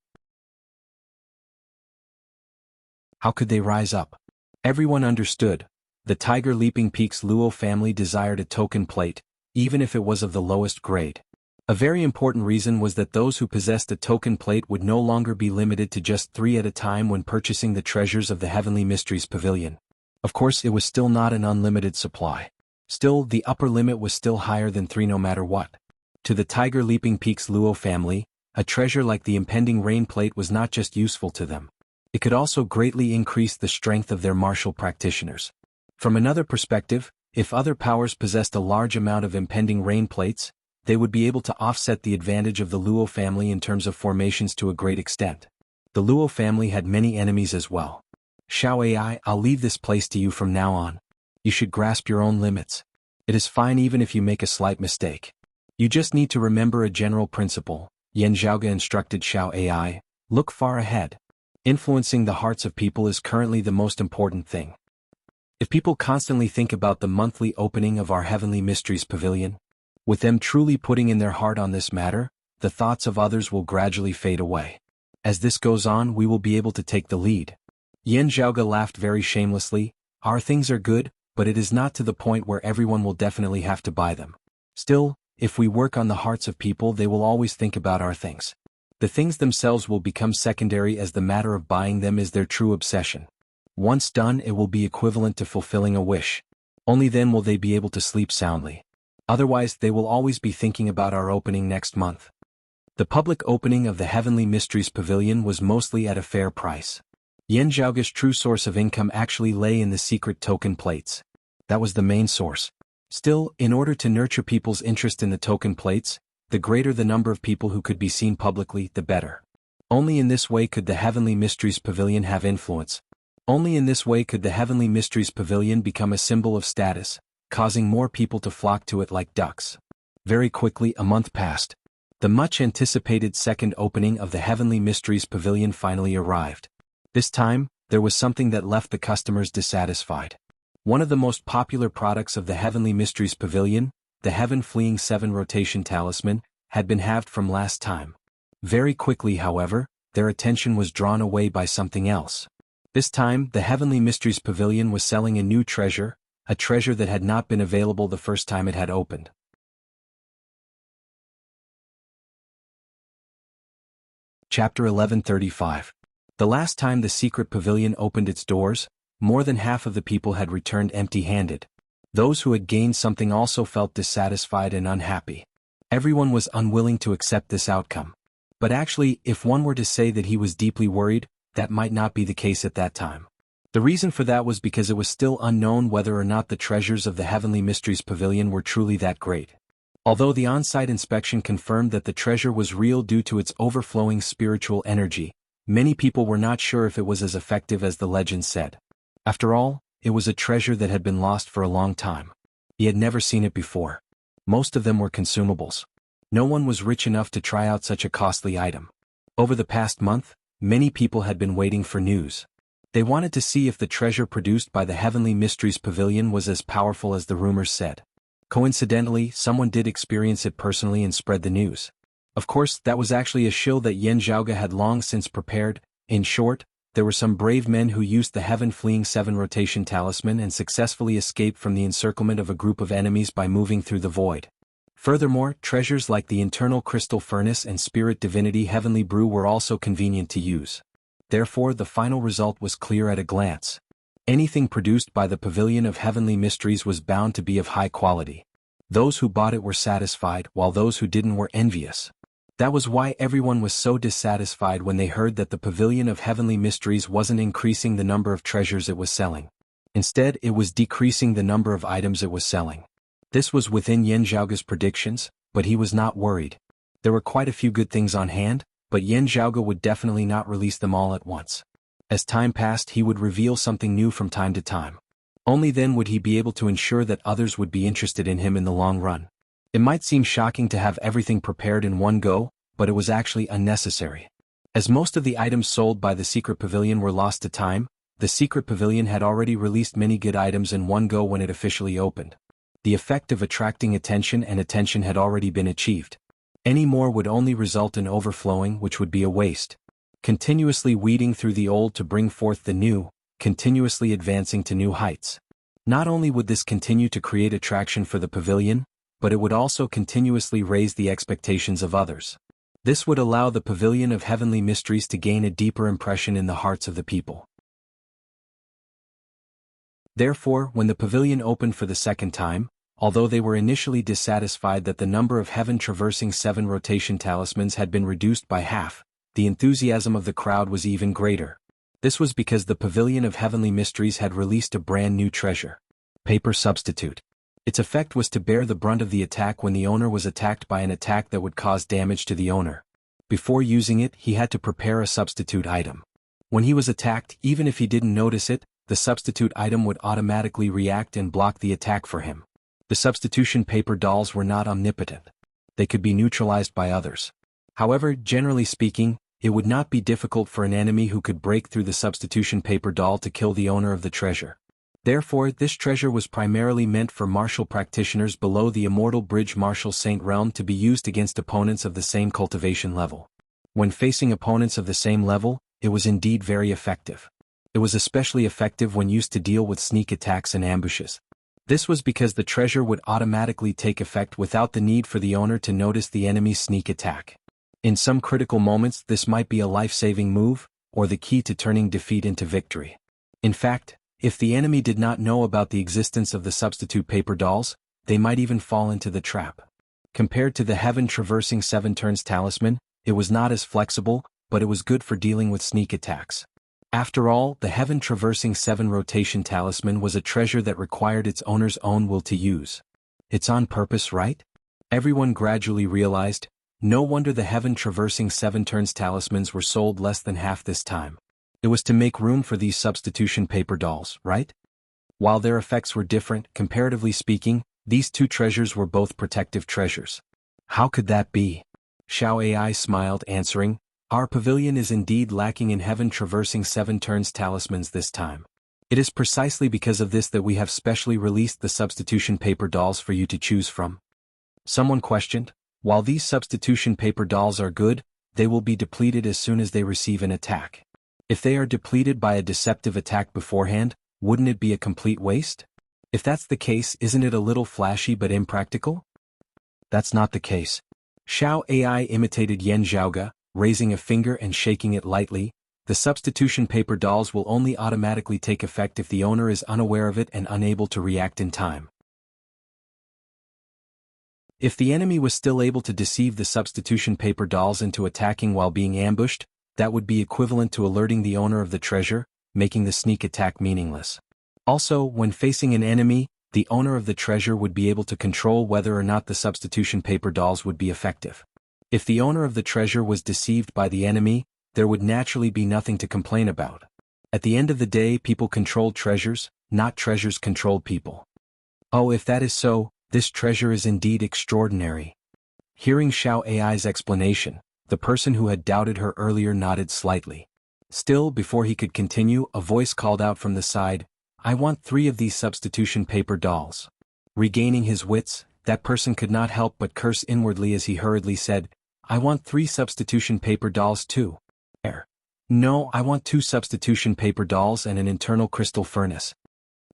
How could they rise up? Everyone understood. The Tiger Leaping Peaks Luo family desired a token plate, even if it was of the lowest grade. A very important reason was that those who possessed a token plate would no longer be limited to just 3 at a time when purchasing the treasures of the Heavenly Mysteries Pavilion. Of course, it was still not an unlimited supply. Still, the upper limit was still higher than 3 no matter what. To the Tiger Leaping Peaks Luo family, a treasure like the impending rain plate was not just useful to them. It could also greatly increase the strength of their martial practitioners. From another perspective, if other powers possessed a large amount of impending rain plates, they would be able to offset the advantage of the Luo family in terms of formations to a great extent. The Luo family had many enemies as well. Xiao Ai, I'll leave this place to you from now on. You should grasp your own limits. It is fine even if you make a slight mistake. You just need to remember a general principle, Yan Zhaoge instructed Xiao Ai. Look far ahead. Influencing the hearts of people is currently the most important thing. If people constantly think about the monthly opening of our Heavenly Mysteries Pavilion, with them truly putting in their heart on this matter, the thoughts of others will gradually fade away. As this goes on, we will be able to take the lead. Yan Zhaoge laughed very shamelessly. Our things are good, but it is not to the point where everyone will definitely have to buy them. Still, if we work on the hearts of people, they will always think about our things. The things themselves will become secondary as the matter of buying them is their true obsession. Once done, it will be equivalent to fulfilling a wish. Only then will they be able to sleep soundly. Otherwise, they will always be thinking about our opening next month. The public opening of the Heavenly Mysteries Pavilion was mostly at a fair price. Yan Zhaoge's true source of income actually lay in the secret token plates. That was the main source. Still, in order to nurture people's interest in the token plates, the greater the number of people who could be seen publicly, the better. Only in this way could the Heavenly Mysteries Pavilion have influence. Only in this way could the Heavenly Mysteries Pavilion become a symbol of status, causing more people to flock to it like ducks. Very quickly, a month passed. The much-anticipated second opening of the Heavenly Mysteries Pavilion finally arrived. This time, there was something that left the customers dissatisfied. One of the most popular products of the Heavenly Mysteries Pavilion, the Heaven Fleeing 7 Rotation Talisman, had been halved from last time. Very quickly, however, their attention was drawn away by something else. This time, the Heavenly Mysteries Pavilion was selling a new treasure, a treasure that had not been available the first time it had opened. Chapter 1135. The last time the secret pavilion opened its doors, more than half of the people had returned empty-handed. Those who had gained something also felt dissatisfied and unhappy. Everyone was unwilling to accept this outcome. But actually, if one were to say that he was deeply worried, that might not be the case at that time. The reason for that was because it was still unknown whether or not the treasures of the Heavenly Mysteries Pavilion were truly that great. Although the on-site inspection confirmed that the treasure was real due to its overflowing spiritual energy, many people were not sure if it was as effective as the legend said. After all, it was a treasure that had been lost for a long time. He had never seen it before. Most of them were consumables. No one was rich enough to try out such a costly item. Over the past month, many people had been waiting for news. They wanted to see if the treasure produced by the Heavenly Mysteries Pavilion was as powerful as the rumors said. Coincidentally, someone did experience it personally and spread the news. Of course, that was actually a shield that Yan Zhaoge had long since prepared. In short, there were some brave men who used the heaven-fleeing 7 rotation talisman and successfully escaped from the encirclement of a group of enemies by moving through the void. Furthermore, treasures like the internal crystal furnace and spirit divinity heavenly brew were also convenient to use. Therefore, the final result was clear at a glance. Anything produced by the Pavilion of Heavenly Mysteries was bound to be of high quality. Those who bought it were satisfied, while those who didn't were envious. That was why everyone was so dissatisfied when they heard that the Pavilion of Heavenly Mysteries wasn't increasing the number of treasures it was selling. Instead, it was decreasing the number of items it was selling. This was within Yan Zhaoge's predictions, but he was not worried. There were quite a few good things on hand, but Yan Zhaoge would definitely not release them all at once. As time passed, he would reveal something new from time to time. Only then would he be able to ensure that others would be interested in him in the long run. It might seem shocking to have everything prepared in one go, but it was actually unnecessary. As most of the items sold by the secret pavilion were lost to time, the secret pavilion had already released many good items in one go when it officially opened. The effect of attracting attention had already been achieved. Any more would only result in overflowing, which would be a waste. Continuously weeding through the old to bring forth the new, continuously advancing to new heights. Not only would this continue to create attraction for the pavilion, but it would also continuously raise the expectations of others. This would allow the Pavilion of Heavenly Mysteries to gain a deeper impression in the hearts of the people. Therefore, when the pavilion opened for the second time, although they were initially dissatisfied that the number of heaven-traversing 7 rotation talismans had been reduced by half, the enthusiasm of the crowd was even greater. This was because the Pavilion of Heavenly Mysteries had released a brand new treasure. Paper Substitute. Its effect was to bear the brunt of the attack when the owner was attacked by an attack that would cause damage to the owner. Before using it, he had to prepare a substitute item. When he was attacked, even if he didn't notice it, the substitute item would automatically react and block the attack for him. The substitution paper dolls were not omnipotent. They could be neutralized by others. However, generally speaking, it would not be difficult for an enemy who could break through the substitution paper doll to kill the owner of the treasure. Therefore, this treasure was primarily meant for martial practitioners below the Immortal Bridge Martial Saint realm to be used against opponents of the same cultivation level. When facing opponents of the same level, it was indeed very effective. It was especially effective when used to deal with sneak attacks and ambushes. This was because the treasure would automatically take effect without the need for the owner to notice the enemy's sneak attack. In some critical moments, this might be a life-saving move, or the key to turning defeat into victory. In fact, if the enemy did not know about the existence of the substitute paper dolls, they might even fall into the trap. Compared to the heaven-traversing 7 turns talisman, it was not as flexible, but it was good for dealing with sneak attacks. After all, the heaven-traversing 7 rotation talisman was a treasure that required its owner's own will to use. It's on purpose, right? Everyone gradually realized, no wonder the heaven-traversing 7 turns talismans were sold less than half this time. It was to make room for these substitution paper dolls, right? While their effects were different, comparatively speaking, these two treasures were both protective treasures. How could that be? Xiao AI smiled, answering, our pavilion is indeed lacking in heaven-traversing 7 turns talismans this time. It is precisely because of this that we have specially released the substitution paper dolls for you to choose from. Someone questioned, while these substitution paper dolls are good, they will be depleted as soon as they receive an attack. If they are depleted by a deceptive attack beforehand, wouldn't it be a complete waste? If that's the case, isn't it a little flashy but impractical? That's not the case. Xiao AI imitated Yan Zhaoge, raising a finger and shaking it lightly. The substitution paper dolls will only automatically take effect if the owner is unaware of it and unable to react in time. If the enemy was still able to deceive the substitution paper dolls into attacking while being ambushed, that would be equivalent to alerting the owner of the treasure, making the sneak attack meaningless. Also, when facing an enemy, the owner of the treasure would be able to control whether or not the substitution paper dolls would be effective. If the owner of the treasure was deceived by the enemy, there would naturally be nothing to complain about. At the end of the day, people controlled treasures, not treasures controlled people. Oh, if that is so, this treasure is indeed extraordinary. Hearing Xiao AI's explanation, the person who had doubted her earlier nodded slightly. Still, before he could continue, a voice called out from the side, I want 3 of these substitution paper dolls. Regaining his wits, that person could not help but curse inwardly as he hurriedly said, I want 3 substitution paper dolls too. No, I want 2 substitution paper dolls and an internal crystal furnace.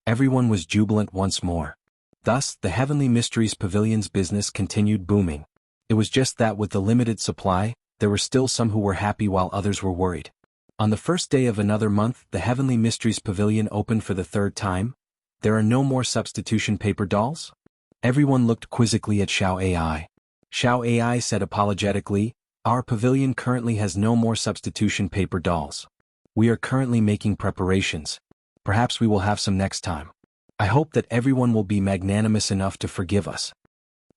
Everyone was jubilant once more. Thus, the Heavenly Mysteries Pavilion's business continued booming. It was just that with the limited supply, there were still some who were happy while others were worried. On the first day of another month, the Heavenly Mysteries Pavilion opened for the 3rd time. There are no more substitution paper dolls? Everyone looked quizzically at Xiao AI. Xiao AI said apologetically, "Our pavilion currently has no more substitution paper dolls. We are currently making preparations. Perhaps we will have some next time. I hope that everyone will be magnanimous enough to forgive us."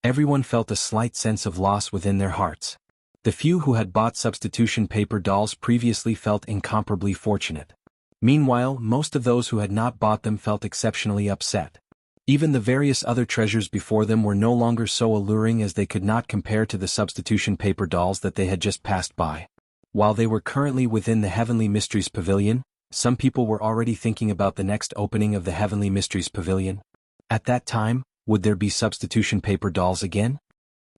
Everyone felt a slight sense of loss within their hearts. The few who had bought substitution paper dolls previously felt incomparably fortunate. Meanwhile, most of those who had not bought them felt exceptionally upset. Even the various other treasures before them were no longer so alluring as they could not compare to the substitution paper dolls that they had just passed by. While they were currently within the Heavenly Mysteries Pavilion, some people were already thinking about the next opening of the Heavenly Mysteries Pavilion. At that time, would there be substitution paper dolls again?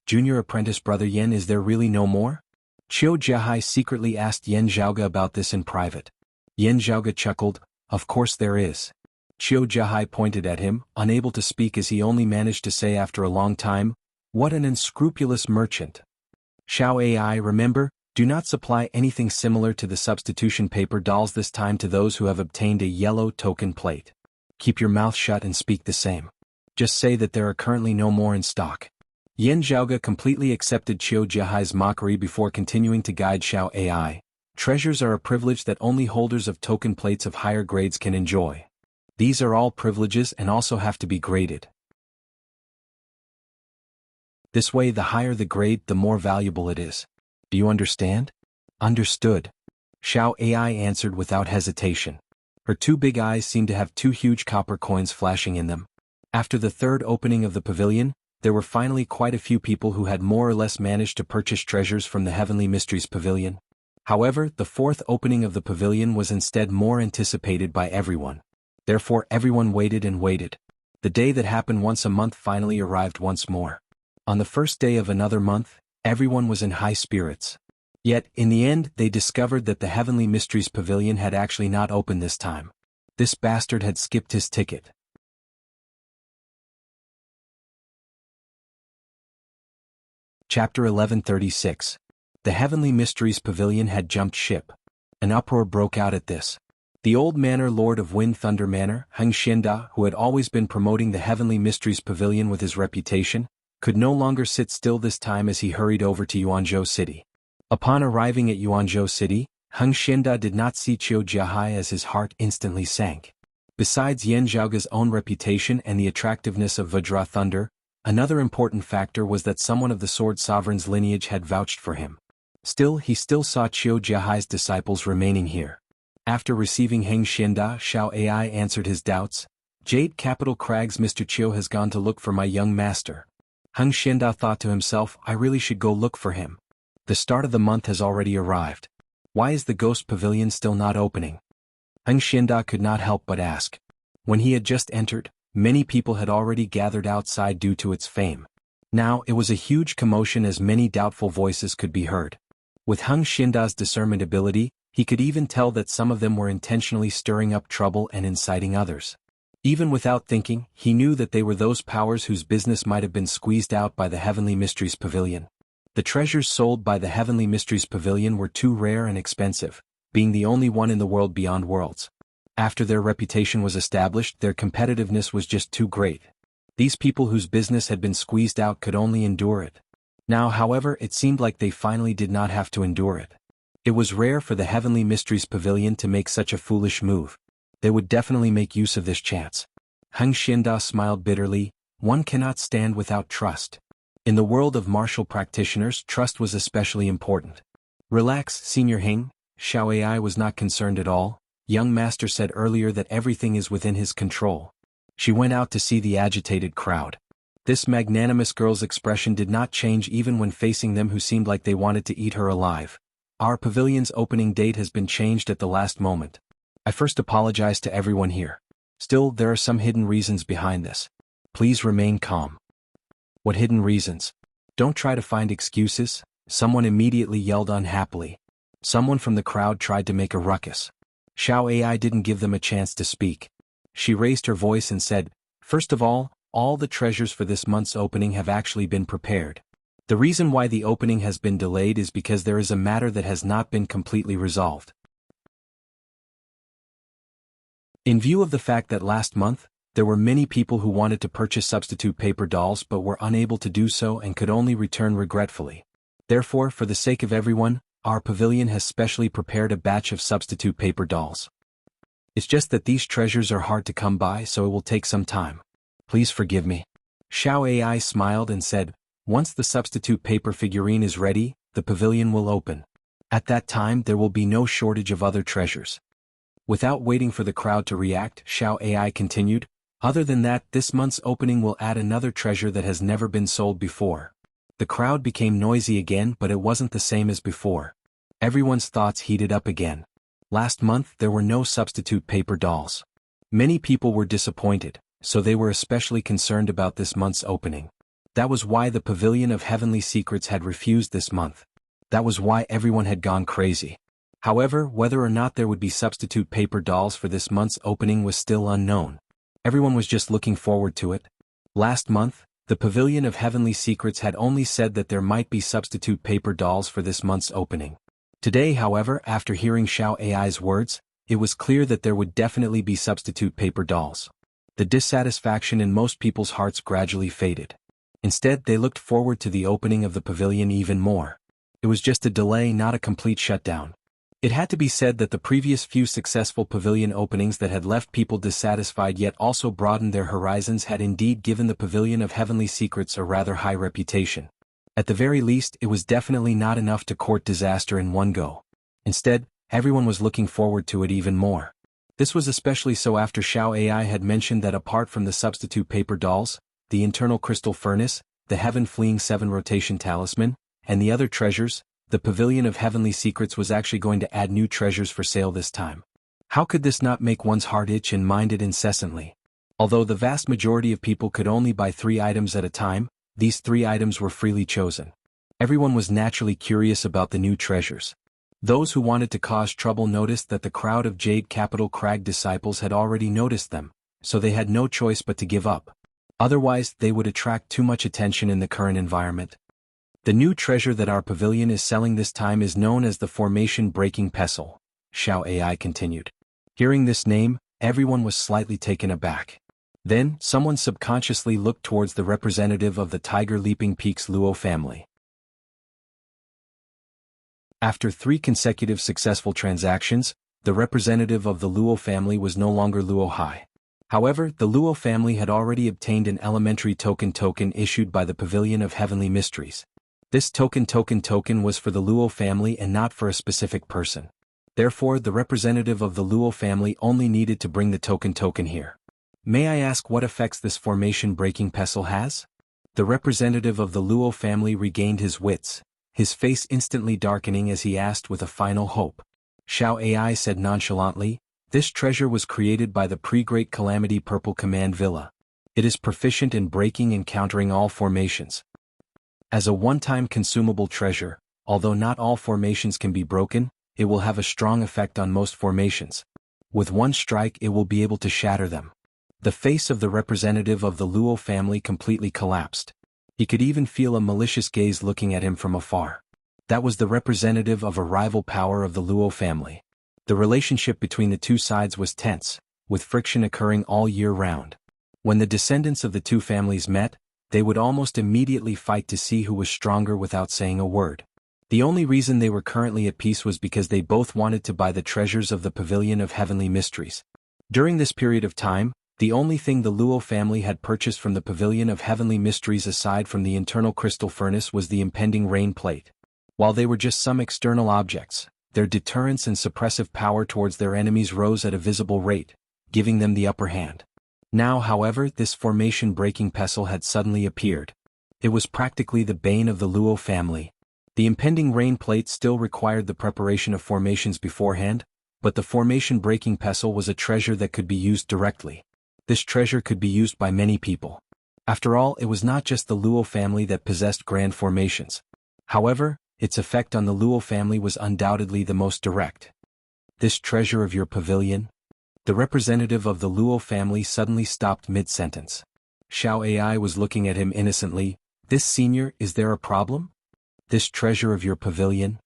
Junior apprentice Brother Yen, is there really no more? Qiu Jiahai secretly asked Yen Zhaoge about this in private. Yen Zhaoge chuckled, "Of course there is." Qiu Jiahai pointed at him, unable to speak as he only managed to say after a long time, "What an unscrupulous merchant." Xiao AI, remember, do not supply anything similar to the substitution paper dolls this time to those who have obtained a yellow token plate. Keep your mouth shut and speak the same. Just say that there are currently no more in stock. Yen Zhaoge completely accepted Qiu Jiahai's mockery before continuing to guide Xiao AI. Treasures are a privilege that only holders of token plates of higher grades can enjoy. These are all privileges and also have to be graded. This way, the higher the grade, the more valuable it is. Do you understand? Understood. Xiao AI answered without hesitation. Her 2 big eyes seemed to have 2 huge copper coins flashing in them. After the 3rd opening of the pavilion, there were finally quite a few people who had more or less managed to purchase treasures from the Heavenly Mysteries Pavilion. However, the 4th opening of the pavilion was instead more anticipated by everyone. Therefore, everyone waited and waited. The day that happened once a month finally arrived once more. On the first day of another month, everyone was in high spirits. Yet, in the end, they discovered that the Heavenly Mysteries Pavilion had actually not opened this time. This bastard had skipped his ticket. Chapter 1136. The Heavenly Mysteries Pavilion had jumped ship. An uproar broke out at this. The old manor lord of Wind Thunder Manor, Heng Xianda, who had always been promoting the Heavenly Mysteries Pavilion with his reputation, could no longer sit still this time as he hurried over to Yuanzhou City. Upon arriving at Yuanzhou City, Heng Xianda did not see Qiu Jiahai as his heart instantly sank. Besides Yen Zhaoge's own reputation and the attractiveness of Vajra Thunder, another important factor was that someone of the Sword Sovereign's lineage had vouched for him. Still, he still saw Qiu Jiahai's disciples remaining here. After receiving Heng Xianda, Xiao AI answered his doubts. "Jade Capital Crags, Mr. Qiu has gone to look for my young master." Heng Xianda thought to himself, "I really should go look for him. The start of the month has already arrived. Why is the Ghost Pavilion still not opening?" Heng Xianda could not help but ask. When he had just entered, many people had already gathered outside due to its fame. Now, it was a huge commotion as many doubtful voices could be heard. With Heng Xianda's discernment ability, he could even tell that some of them were intentionally stirring up trouble and inciting others. Even without thinking, he knew that they were those powers whose business might have been squeezed out by the Heavenly Mysteries Pavilion. The treasures sold by the Heavenly Mysteries Pavilion were too rare and expensive, being the only one in the world beyond worlds. After their reputation was established, their competitiveness was just too great. These people whose business had been squeezed out could only endure it. Now, however, it seemed like they finally did not have to endure it. It was rare for the Heavenly Mysteries Pavilion to make such a foolish move. They would definitely make use of this chance. Heng Xianda smiled bitterly. One cannot stand without trust. In the world of martial practitioners, trust was especially important. "Relax, Senior Heng." Xiao AI was not concerned at all. Young Master said earlier that everything is within his control. She went out to see the agitated crowd. This magnanimous girl's expression did not change even when facing them who seemed like they wanted to eat her alive. "Our pavilion's opening date has been changed at the last moment. I first apologize to everyone here. Still, there are some hidden reasons behind this. Please remain calm." "What hidden reasons?" "Don't try to find excuses. Someone immediately yelled unhappily. Someone from the crowd tried to make a ruckus. Xiao Ai didn't give them a chance to speak. She raised her voice and said, "First of all the treasures for this month's opening have actually been prepared. The reason why the opening has been delayed is because there is a matter that has not been completely resolved. In view of the fact that last month, there were many people who wanted to purchase substitute paper dolls but were unable to do so and could only return regretfully. Therefore, for the sake of everyone, our pavilion has specially prepared a batch of substitute paper dolls. It's just that these treasures are hard to come by, so it will take some time. Please forgive me." Xiao Ai smiled and said, "Once the substitute paper figurine is ready, the pavilion will open. At that time there will be no shortage of other treasures." Without waiting for the crowd to react, Xiao Ai continued, "Other than that, this month's opening will add another treasure that has never been sold before." The crowd became noisy again, but it wasn't the same as before. Everyone's thoughts heated up again. Last month there were no substitute paper dolls. Many people were disappointed, so they were especially concerned about this month's opening. That was why the Pavilion of Heavenly Secrets had refused this month. That was why everyone had gone crazy. However, whether or not there would be substitute paper dolls for this month's opening was still unknown. Everyone was just looking forward to it. Last month, the Pavilion of Heavenly Secrets had only said that there might be substitute paper dolls for this month's opening. Today, however, after hearing Xiao Ai's words, it was clear that there would definitely be substitute paper dolls. The dissatisfaction in most people's hearts gradually faded. Instead, they looked forward to the opening of the pavilion even more. It was just a delay, not a complete shutdown. It had to be said that the previous few successful pavilion openings that had left people dissatisfied yet also broadened their horizons had indeed given the Pavilion of Heavenly Secrets a rather high reputation. At the very least, it was definitely not enough to court disaster in one go. Instead, everyone was looking forward to it even more. This was especially so after Xiao Ai had mentioned that apart from the substitute paper dolls, the internal crystal furnace, the heaven-fleeing 7 rotation talisman, and the other treasures, the Pavilion of Heavenly Secrets was actually going to add new treasures for sale this time. How could this not make one's heart itch and mind it incessantly? Although the vast majority of people could only buy 3 items at a time, these 3 items were freely chosen. Everyone was naturally curious about the new treasures. Those who wanted to cause trouble noticed that the crowd of Jade Capital Crag disciples had already noticed them, so they had no choice but to give up. Otherwise, they would attract too much attention in the current environment. The new treasure that our pavilion is selling this time is known as the Formation Breaking Pestle, Xiao Ai continued. Hearing this name, everyone was slightly taken aback. Then, someone subconsciously looked towards the representative of the Tiger Leaping Peaks Luo family. After 3 consecutive successful transactions, the representative of the Luo family was no longer Luo Hai. However, the Luo family had already obtained an elementary token issued by the Pavilion of Heavenly Mysteries. This token was for the Luo family and not for a specific person. Therefore, the representative of the Luo family only needed to bring the token here. May I ask what effects this Formation Breaking Pestle has? The representative of the Luo family regained his wits, his face instantly darkening as he asked with a final hope. Xiao Ai said nonchalantly, "This treasure was created by the Pre-Great Calamity Purple Command Villa. It is proficient in breaking and countering all formations. As a one-time consumable treasure, although not all formations can be broken, it will have a strong effect on most formations. With one strike it will be able to shatter them." The face of the representative of the Luo family completely collapsed. He could even feel a malicious gaze looking at him from afar. That was the representative of a rival power of the Luo family. The relationship between the two sides was tense, with friction occurring all year round. When the descendants of the two families met, they would almost immediately fight to see who was stronger without saying a word. The only reason they were currently at peace was because they both wanted to buy the treasures of the Pavilion of Heavenly Mysteries. During this period of time, the only thing the Luo family had purchased from the Pavilion of Heavenly Mysteries aside from the internal crystal furnace was the impending rain plate. While they were just some external objects, their deterrence and suppressive power towards their enemies rose at a visible rate, giving them the upper hand. Now, however, this Formation Breaking Pestle had suddenly appeared. It was practically the bane of the Luo family. The impending rain plate still required the preparation of formations beforehand, but the Formation Breaking Pestle was a treasure that could be used directly. This treasure could be used by many people. After all, it was not just the Luo family that possessed grand formations. However, its effect on the Luo family was undoubtedly the most direct. This treasure of your pavilion? The representative of the Luo family suddenly stopped mid-sentence. Xiao Ai was looking at him innocently. This senior, is there a problem? This treasure of your pavilion?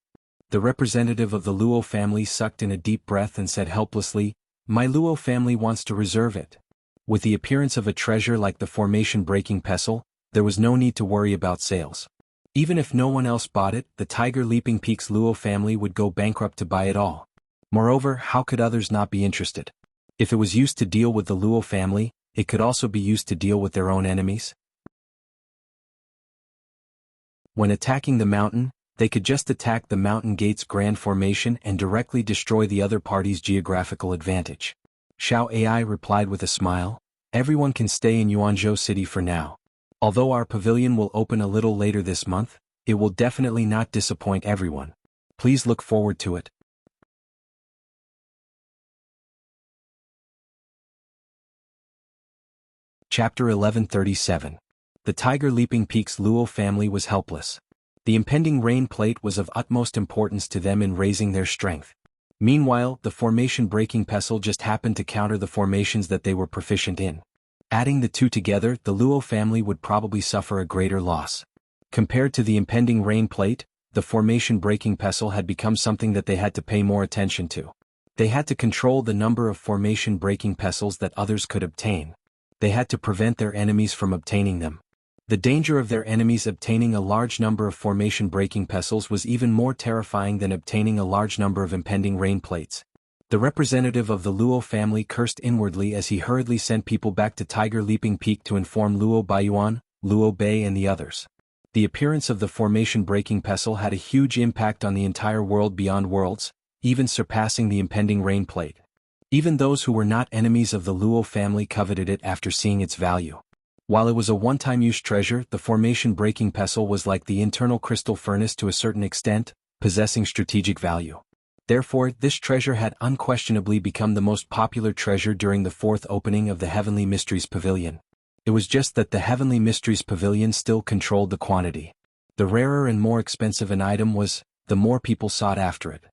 The representative of the Luo family sucked in a deep breath and said helplessly, my Luo family wants to reserve it. With the appearance of a treasure like the formation-breaking pestle, there was no need to worry about sales. Even if no one else bought it, the Tiger Leaping Peaks Luo family would go bankrupt to buy it all. Moreover, how could others not be interested? If it was used to deal with the Luo family, it could also be used to deal with their own enemies. When attacking the mountain, they could just attack the mountain gate's grand formation and directly destroy the other party's geographical advantage. Xiao Ai replied with a smile, everyone can stay in Yuanzhou City for now. Although our pavilion will open a little later this month, it will definitely not disappoint everyone. Please look forward to it. Chapter 1137. The Tiger Leaping Peaks Luo family was helpless. The impending rain plate was of utmost importance to them in raising their strength. Meanwhile, the formation-breaking pestle just happened to counter the formations that they were proficient in. Adding the two together, the Luo family would probably suffer a greater loss. Compared to the impending rain plate, the formation-breaking pestle had become something that they had to pay more attention to. They had to control the number of formation-breaking pestles that others could obtain. They had to prevent their enemies from obtaining them. The danger of their enemies obtaining a large number of formation-breaking pestles was even more terrifying than obtaining a large number of impending rain plates. The representative of the Luo family cursed inwardly as he hurriedly sent people back to Tiger Leaping Peak to inform Luo Baiyuan, Luo Bei and the others. The appearance of the formation-breaking pestle had a huge impact on the entire world beyond worlds, even surpassing the impending rain plate. Even those who were not enemies of the Luo family coveted it after seeing its value. While it was a one-time use treasure, the formation-breaking pestle was like the internal crystal furnace to a certain extent, possessing strategic value. Therefore, this treasure had unquestionably become the most popular treasure during the fourth opening of the Heavenly Mysteries Pavilion. It was just that the Heavenly Mysteries Pavilion still controlled the quantity. The rarer and more expensive an item was, the more people sought after it.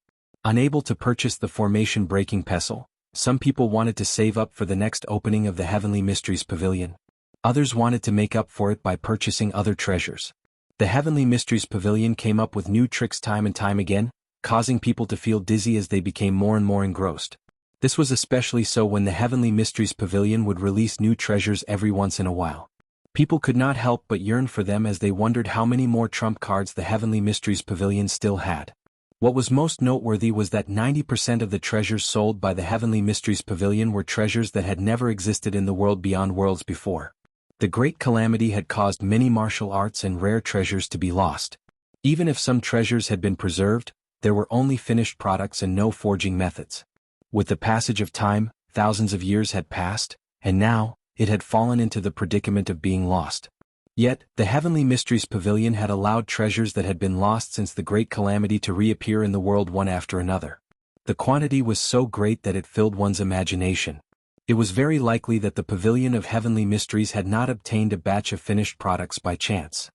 Unable to purchase the formation-breaking pestle, some people wanted to save up for the next opening of the Heavenly Mysteries Pavilion. Others wanted to make up for it by purchasing other treasures. The Heavenly Mysteries Pavilion came up with new tricks time and time again, causing people to feel dizzy as they became more and more engrossed. This was especially so when the Heavenly Mysteries Pavilion would release new treasures every once in a while. People could not help but yearn for them as they wondered how many more trump cards the Heavenly Mysteries Pavilion still had. What was most noteworthy was that 90% of the treasures sold by the Heavenly Mysteries Pavilion were treasures that had never existed in the world beyond worlds before. The Great Calamity had caused many martial arts and rare treasures to be lost. Even if some treasures had been preserved, there were only finished products and no forging methods. With the passage of time, thousands of years had passed, and now, it had fallen into the predicament of being lost. Yet, the Heavenly Mysteries Pavilion had allowed treasures that had been lost since the Great Calamity to reappear in the world one after another. The quantity was so great that it filled one's imagination. It was very likely that the Pavilion of Heavenly Mysteries had not obtained a batch of finished products by chance.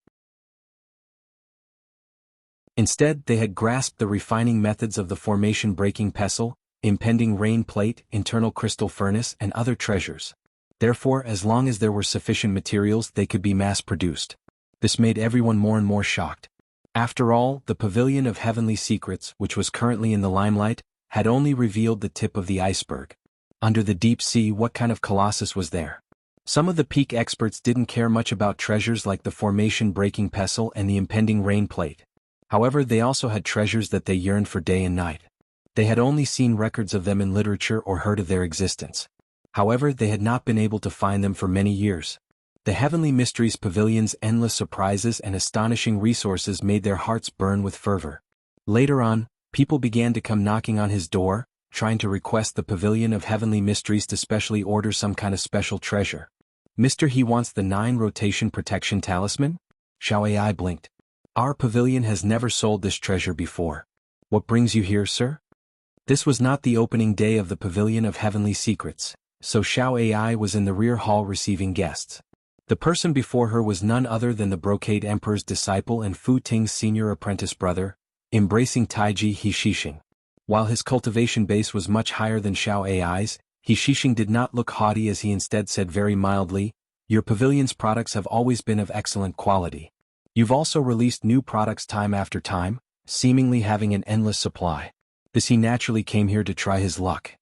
Instead, they had grasped the refining methods of the formation-breaking pestle, impending rain plate, internal crystal furnace, and other treasures. Therefore, as long as there were sufficient materials, they could be mass-produced. This made everyone more and more shocked. After all, the Pavilion of Heavenly Secrets, which was currently in the limelight, had only revealed the tip of the iceberg. Under the deep sea, what kind of colossus was there? Some of the peak experts didn't care much about treasures like the formation-breaking pestle and the impending rain plate. However, they also had treasures that they yearned for day and night. They had only seen records of them in literature or heard of their existence. However, they had not been able to find them for many years. The Heavenly Mysteries Pavilion's endless surprises and astonishing resources made their hearts burn with fervor. Later on, people began to come knocking on his door, trying to request the Pavilion of Heavenly Mysteries to specially order some kind of special treasure. Mr. He wants the 9-rotation protection talisman? Xiao Ai blinked. Our pavilion has never sold this treasure before. What brings you here, sir? This was not the opening day of the Pavilion of Heavenly Secrets, so Xiao Ai was in the rear hall receiving guests. The person before her was none other than the Brocade Emperor's disciple and Fu Ting's senior apprentice brother, embracing Taiji Hishishing. While his cultivation base was much higher than Xiao Ai's, Hishishing did not look haughty as he instead said very mildly, "Your pavilion's products have always been of excellent quality. You've also released new products time after time, seemingly having an endless supply. This he naturally came here to try his luck."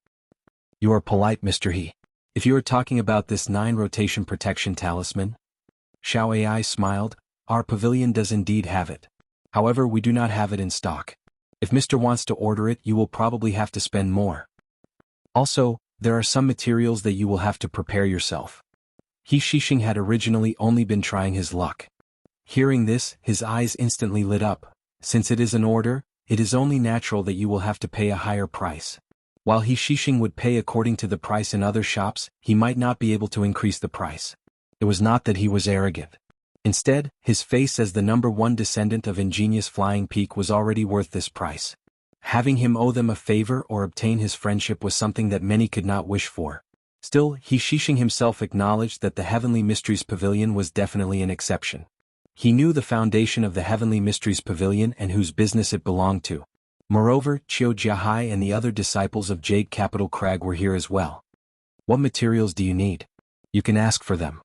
"You are polite, Mr. He. If you are talking about this 9-rotation protection talisman," Xiao Ai smiled, "our pavilion does indeed have it. However, we do not have it in stock. If Mr. wants to order it, you will probably have to spend more. Also, there are some materials that you will have to prepare yourself." He Shishing had originally only been trying his luck. Hearing this, his eyes instantly lit up. "Since it is an order, it is only natural that you will have to pay a higher price. While He Shishing would pay according to the price in other shops, he might not be able to increase the price. It was not that he was arrogant. Instead, his face as the #1 descendant of ingenious Flying Peak was already worth this price. Having him owe them a favor or obtain his friendship was something that many could not wish for. Still, He Shishing himself acknowledged that the Heavenly Mysteries Pavilion was definitely an exception. He knew the foundation of the Heavenly Mysteries Pavilion and whose business it belonged to. Moreover, Qiu Jiahai and the other disciples of Jade Capital Crag were here as well. "What materials do you need? You can ask for them.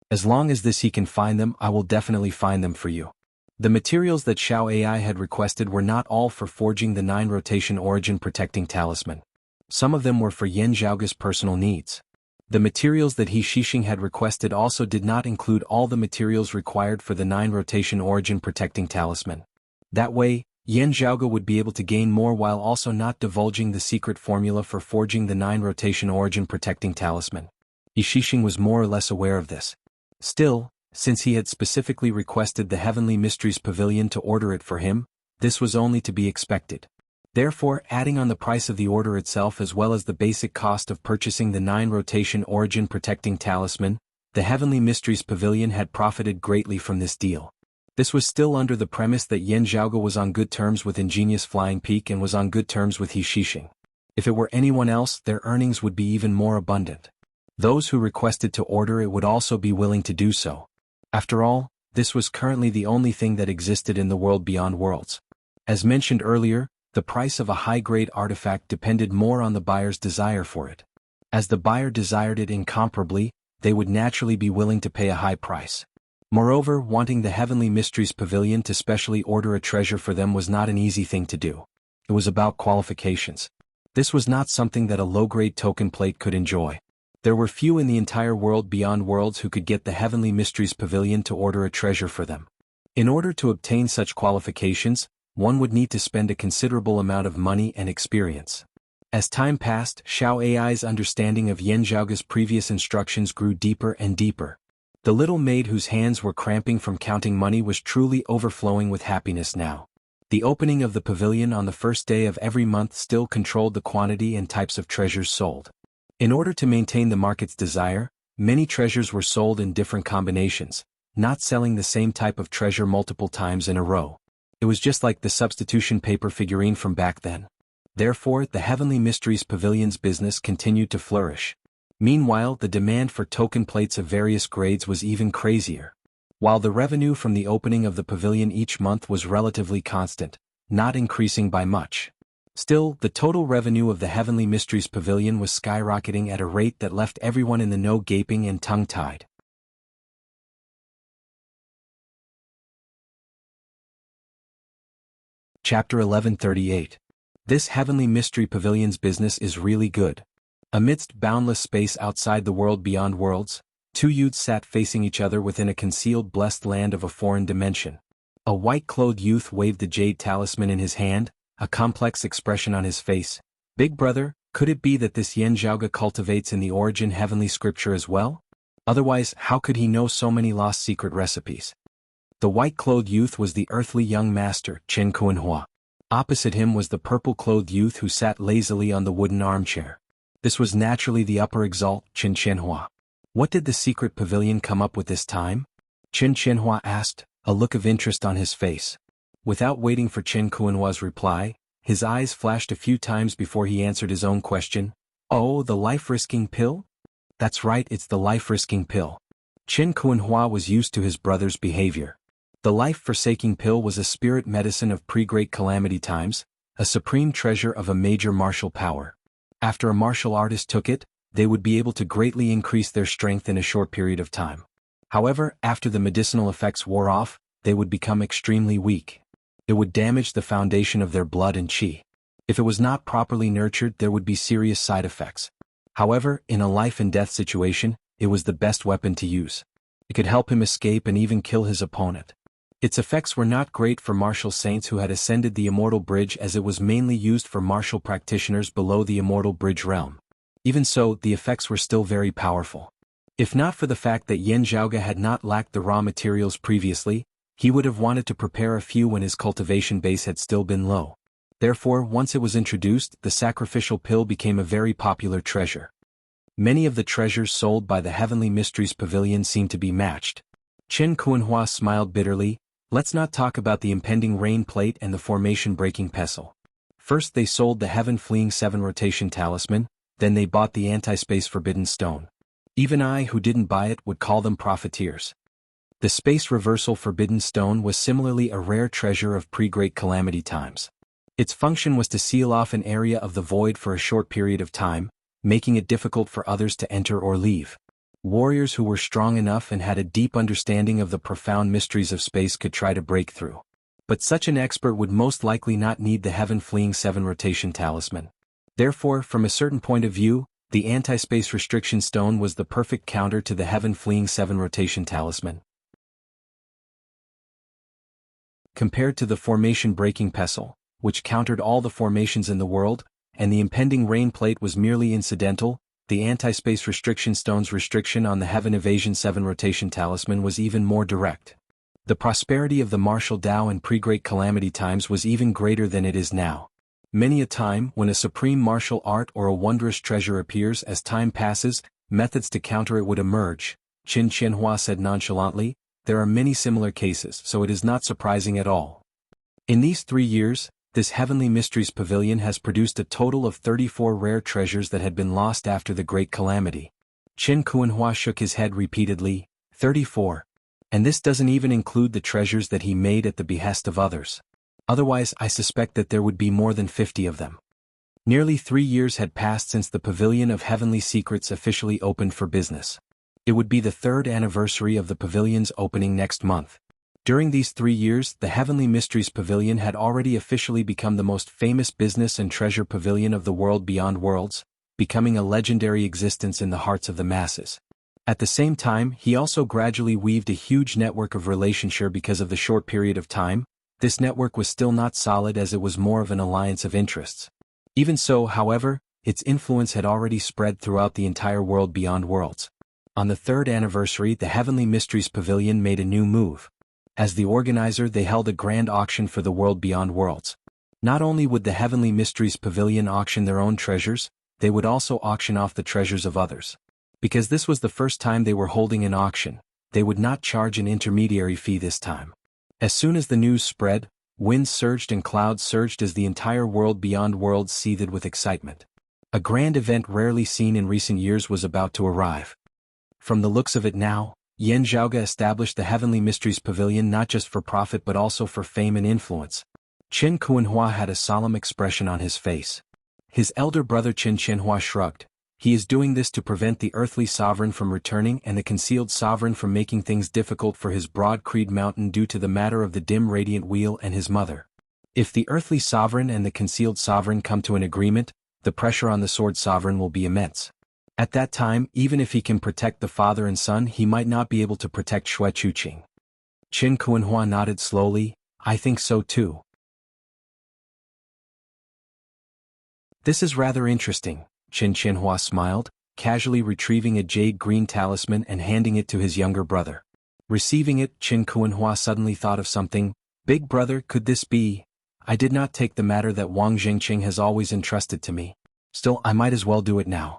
As long as this he can find them, I will definitely find them for you." The materials that Xiao Ai had requested were not all for forging the 9-rotation origin protecting talisman. Some of them were for Yan Zhaoge's personal needs. The materials that He Shishing had requested also did not include all the materials required for the 9-rotation origin protecting talisman. That way, Yan Zhaoge would be able to gain more while also not divulging the secret formula for forging the 9-rotation origin protecting talisman. He Shishing was more or less aware of this. Still, since he had specifically requested the Heavenly Mysteries Pavilion to order it for him, this was only to be expected. Therefore, adding on the price of the order itself as well as the basic cost of purchasing the 9-rotation origin protecting talisman, the Heavenly Mysteries Pavilion had profited greatly from this deal. This was still under the premise that Yan Zhaoge was on good terms with ingenious Flying Peak and was on good terms with He Shishing. If it were anyone else, their earnings would be even more abundant. Those who requested to order it would also be willing to do so. After all, this was currently the only thing that existed in the world beyond worlds. As mentioned earlier, the price of a high-grade artifact depended more on the buyer's desire for it. As the buyer desired it incomparably, they would naturally be willing to pay a high price. Moreover, wanting the Heavenly Mysteries Pavilion to specially order a treasure for them was not an easy thing to do. It was about qualifications. This was not something that a low-grade token plate could enjoy. There were few in the entire world beyond worlds who could get the Heavenly Mysteries Pavilion to order a treasure for them. In order to obtain such qualifications, one would need to spend a considerable amount of money and experience. As time passed, Xiao Ai's understanding of Yan Zhaoge's previous instructions grew deeper and deeper. The little maid whose hands were cramping from counting money was truly overflowing with happiness now. The opening of the pavilion on the first day of every month still controlled the quantity and types of treasures sold. In order to maintain the market's desire, many treasures were sold in different combinations, not selling the same type of treasure multiple times in a row. It was just like the substitution paper figurine from back then. Therefore, the Heavenly Mysteries Pavilion's business continued to flourish. Meanwhile, the demand for token plates of various grades was even crazier. While the revenue from the opening of the pavilion each month was relatively constant, not increasing by much. Still, the total revenue of the Heavenly Mysteries Pavilion was skyrocketing at a rate that left everyone in the know gaping and tongue-tied. Chapter 1138. This Heavenly Mystery Pavilion's business is really good. Amidst boundless space outside the world beyond worlds, two youths sat facing each other within a concealed blessed land of a foreign dimension. A white-clothed youth waved the jade talisman in his hand, a complex expression on his face. "Big brother, could it be that this Yan Zhaoge cultivates in the origin heavenly scripture as well? Otherwise, how could he know so many lost secret recipes?" The white-clothed youth was the earthly young master, Chen Kuanhua. Opposite him was the purple-clothed youth who sat lazily on the wooden armchair. This was naturally the upper exalt, Chen Qianhua. What did the secret pavilion come up with this time? Chen Qianhua asked, a look of interest on his face. Without waiting for Chen Kuanhua's reply, his eyes flashed a few times before he answered his own question. "Oh, the life-risking pill?" "That's right, it's the life-risking pill." Chen Kuanhua was used to his brother's behavior. The life-forsaking pill was a spirit medicine of pre-Great Calamity times, a supreme treasure of a major martial power. After a martial artist took it, they would be able to greatly increase their strength in a short period of time. However, after the medicinal effects wore off, they would become extremely weak. It would damage the foundation of their blood and qi. If it was not properly nurtured, there would be serious side effects. However, in a life-and-death situation, it was the best weapon to use. It could help him escape and even kill his opponent. Its effects were not great for martial saints who had ascended the Immortal Bridge, as it was mainly used for martial practitioners below the Immortal Bridge realm. Even so, the effects were still very powerful. If not for the fact that Yan Zhaoge had not lacked the raw materials previously, he would have wanted to prepare a few when his cultivation base had still been low. Therefore, once it was introduced, the sacrificial pill became a very popular treasure. Many of the treasures sold by the Heavenly Mysteries Pavilion seemed to be matched. Chen Kuanhua smiled bitterly. Let's not talk about the impending rain plate and the formation-breaking pestle. First they sold the Heaven-Fleeing 7 Rotation Talisman, then they bought the Anti-Space Forbidden Stone. Even I, who didn't buy it, would call them profiteers. The Space Reversal Forbidden Stone was similarly a rare treasure of pre-Great Calamity times. Its function was to seal off an area of the void for a short period of time, making it difficult for others to enter or leave. Warriors who were strong enough and had a deep understanding of the profound mysteries of space could try to break through. But such an expert would most likely not need the Heaven-Fleeing 7 Rotation Talisman. Therefore, from a certain point of view, the Anti-Space Restriction Stone was the perfect counter to the Heaven-Fleeing 7 Rotation Talisman. Compared to the Formation-Breaking Pestle, which countered all the formations in the world, and the impending rain plate was merely incidental, the Anti-Space Restriction Stone's restriction on the Heaven Evasion 7 Rotation Talisman was even more direct. The prosperity of the martial Tao in pre-Great Calamity times was even greater than it is now. Many a time, when a supreme martial art or a wondrous treasure appears, as time passes, methods to counter it would emerge. Qin Qianhua said nonchalantly. There are many similar cases, so it is not surprising at all. In these 3 years, this Heavenly Mysteries Pavilion has produced a total of 34 rare treasures that had been lost after the Great Calamity. Qin Kuanhua shook his head repeatedly. 34. And this doesn't even include the treasures that he made at the behest of others. Otherwise, I suspect that there would be more than 50 of them. Nearly 3 years had passed since the Pavilion of Heavenly Secrets officially opened for business. It would be the 3rd anniversary of the pavilion's opening next month. During these 3 years, the Heavenly Mysteries Pavilion had already officially become the most famous business and treasure pavilion of the world beyond worlds, becoming a legendary existence in the hearts of the masses. At the same time, he also gradually weaved a huge network of relationship. Because of the short period of time, this network was still not solid, as it was more of an alliance of interests. Even so, however, its influence had already spread throughout the entire world beyond worlds. On the 3rd anniversary, the Heavenly Mysteries Pavilion made a new move. As the organizer, they held a grand auction for the world beyond worlds. Not only would the Heavenly Mysteries Pavilion auction their own treasures, they would also auction off the treasures of others. Because this was the first time they were holding an auction, they would not charge an intermediary fee this time. As soon as the news spread, winds surged and clouds surged as the entire world beyond worlds seethed with excitement. A grand event rarely seen in recent years was about to arrive. From the looks of it now, Yan Zhaoge established the Heavenly Mysteries Pavilion not just for profit but also for fame and influence. Qin Kuanhua had a solemn expression on his face. His elder brother Qin Qianhua shrugged. He is doing this to prevent the earthly sovereign from returning and the concealed sovereign from making things difficult for his broad Creed Mountain due to the matter of the dim radiant wheel and his mother. If the earthly sovereign and the concealed sovereign come to an agreement, the pressure on the sword sovereign will be immense. At that time, even if he can protect the father and son, he might not be able to protect Xue Chuqing. Qin Kuanhua nodded slowly. I think so too. This is rather interesting, Qin Qianhua smiled, casually retrieving a jade green talisman and handing it to his younger brother. Receiving it, Qin Kuanhua suddenly thought of something. Big brother, could this be? I did not take the matter that Wang Zhengqing has always entrusted to me. Still, I might as well do it now.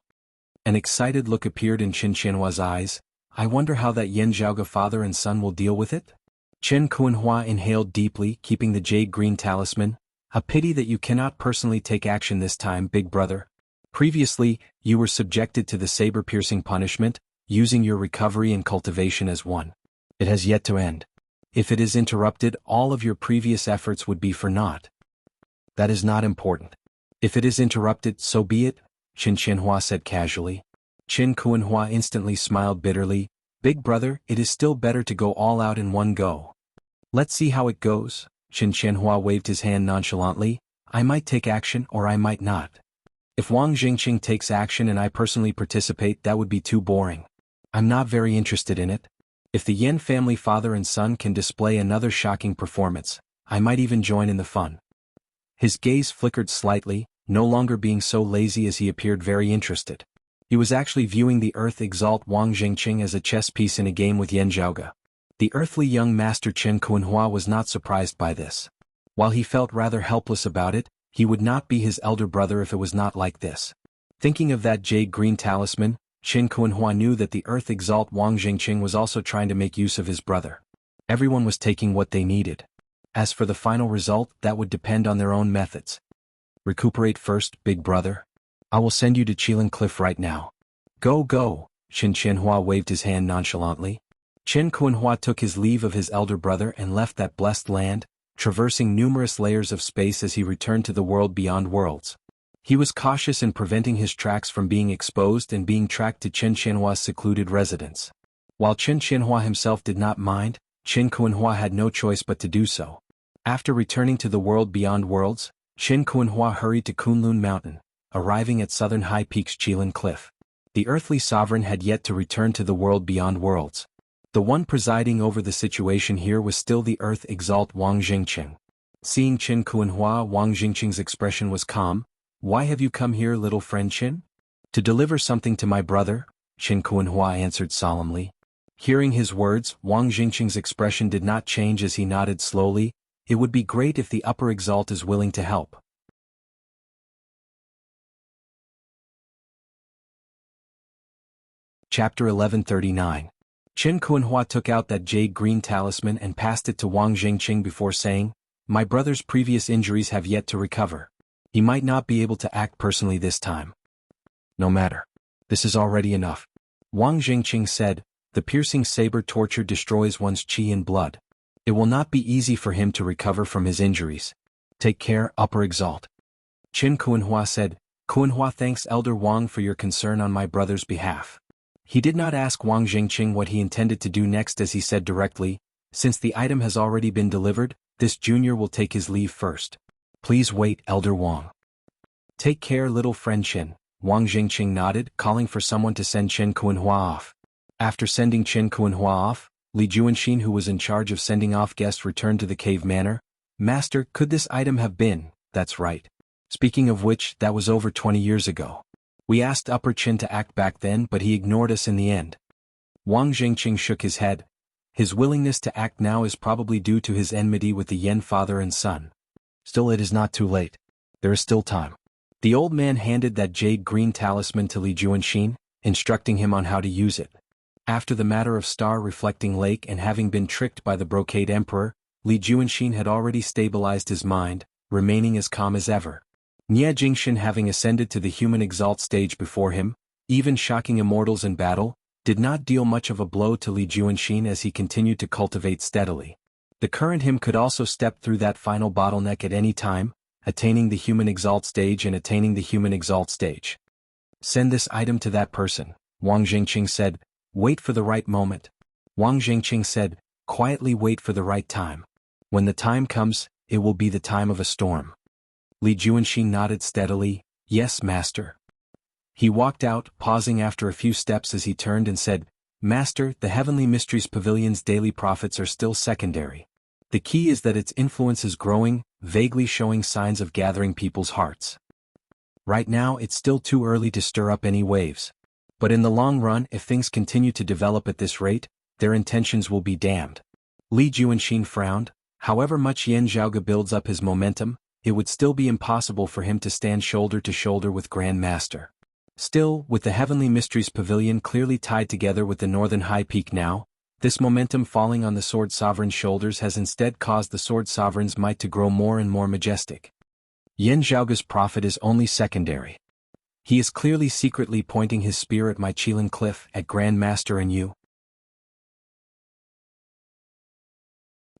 An excited look appeared in Qin Qianhua's eyes. I wonder how that Yan Zhaoge father and son will deal with it? Qin Kuanhua inhaled deeply, keeping the jade green talisman. A pity that you cannot personally take action this time, big brother. Previously, you were subjected to the saber-piercing punishment, using your recovery and cultivation as one. It has yet to end. If it is interrupted, all of your previous efforts would be for naught. That is not important. If it is interrupted, so be it, Qin Qianhua said casually. Qin Kuanhua instantly smiled bitterly. Big brother, it is still better to go all out in one go. Let's see how it goes. Qin Qianhua waved his hand nonchalantly. I might take action or I might not. If Wang Jingqing takes action and I personally participate, that would be too boring. I'm not very interested in it. If the Yan family father and son can display another shocking performance, I might even join in the fun. His gaze flickered slightly, no longer being so lazy as he appeared very interested. He was actually viewing the Earth exalt Wang Jingqing as a chess piece in a game with Yan Zhaoge. The earthly young master Qin Kuanhua was not surprised by this. While he felt rather helpless about it, he would not be his elder brother if it was not like this. Thinking of that jade green talisman, Qin Kuanhua knew that the Earth exalt Wang Jingqing was also trying to make use of his brother. Everyone was taking what they needed. As for the final result, that would depend on their own methods. Recuperate first, big brother. I will send you to Qilin Cliff right now. Go go, Qin Qianhua waved his hand nonchalantly. Qin Kuanhua took his leave of his elder brother and left that blessed land, traversing numerous layers of space as he returned to the world beyond worlds. He was cautious in preventing his tracks from being exposed and being tracked to Qin Qianhua's secluded residence. While Qin Qianhua himself did not mind, Qin Kuanhua had no choice but to do so. After returning to the world beyond worlds, Qin Kuanhua hurried to Kunlun Mountain, arriving at southern High Peak's Qilin Cliff. The earthly sovereign had yet to return to the world beyond worlds. The one presiding over the situation here was still the Earth exalt Wang Jingqing. Seeing Qin Kuanhua, Wang Jingqing's expression was calm. Why have you come here, little friend Qin? To deliver something to my brother, Qin Kuanhua answered solemnly. Hearing his words, Wang Jingqing's expression did not change as he nodded slowly. It would be great if the upper exalt is willing to help. Chapter 1139. Qin Kuanhua took out that jade green talisman and passed it to Wang Jingqing before saying, My brother's previous injuries have yet to recover. He might not be able to act personally this time. No matter. This is already enough. Wang Jingqing said, The piercing saber torture destroys one's qi and blood. It will not be easy for him to recover from his injuries. Take care, upper exalt. Qin Kuanhua said, Kuanhua thanks Elder Wang for your concern on my brother's behalf. He did not ask Wang Jingqing what he intended to do next as he said directly, Since the item has already been delivered, this junior will take his leave first. Please wait, Elder Wang. Take care, little friend Qin. Wang Jingqing nodded, calling for someone to send Qin Kuanhua off. After sending Qin Kuanhua off, Li Juanxin, who was in charge of sending off guests, returned to the cave manor. Master, could this item have been? That's right. Speaking of which, that was over 20 years ago. We asked Upper Qin to act back then, but he ignored us in the end. Wang Jingqing shook his head. His willingness to act now is probably due to his enmity with the Yan father and son. Still, it is not too late. There is still time. The old man handed that jade green talisman to Li Juanxin, instructing him on how to use it. After the matter of star-reflecting lake and having been tricked by the Brocade Emperor, Li Juanxin had already stabilized his mind, remaining as calm as ever. Nie Jingxin, having ascended to the human exalt stage before him, even shocking immortals in battle, did not deal much of a blow to Li Juanxin as he continued to cultivate steadily. The current him could also step through that final bottleneck at any time, attaining the human exalt stage and attaining the human exalt stage. Send this item to that person, Wang Jingqing said. Wait for the right moment. Wang Jingqing said, quietly wait for the right time. When the time comes, it will be the time of a storm. Li Juanxin nodded steadily, yes, master. He walked out, pausing after a few steps as he turned and said, Master, the Heavenly Mysteries Pavilion's daily profits are still secondary. The key is that its influence is growing, vaguely showing signs of gathering people's hearts. Right now it's still too early to stir up any waves. But in the long run, if things continue to develop at this rate, their intentions will be damned. Li Juanxin frowned. However much Yan Zhaoge builds up his momentum, it would still be impossible for him to stand shoulder to shoulder with Grand Master. Still, with the Heavenly Mysteries Pavilion clearly tied together with the Northern High Peak now, this momentum falling on the Sword Sovereign's shoulders has instead caused the Sword Sovereign's might to grow more and more majestic. Yan Zhaoge's profit is only secondary. He is clearly secretly pointing his spear at my Qilin Cliff, at Grand Master and you.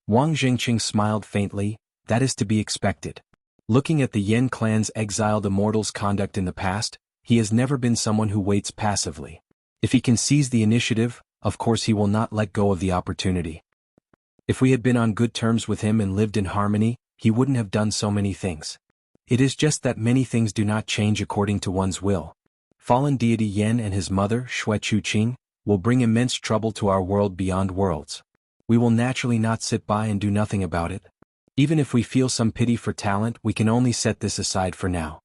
Wang Jingqing smiled faintly. That is to be expected. Looking at the Yen clan's exiled immortals' conduct in the past, he has never been someone who waits passively. If he can seize the initiative, of course he will not let go of the opportunity. If we had been on good terms with him and lived in harmony, he wouldn't have done so many things. It is just that many things do not change according to one's will. Fallen deity Yen and his mother, Shui Chuqing, will bring immense trouble to our world beyond worlds. We will naturally not sit by and do nothing about it. Even if we feel some pity for talent, we can only set this aside for now.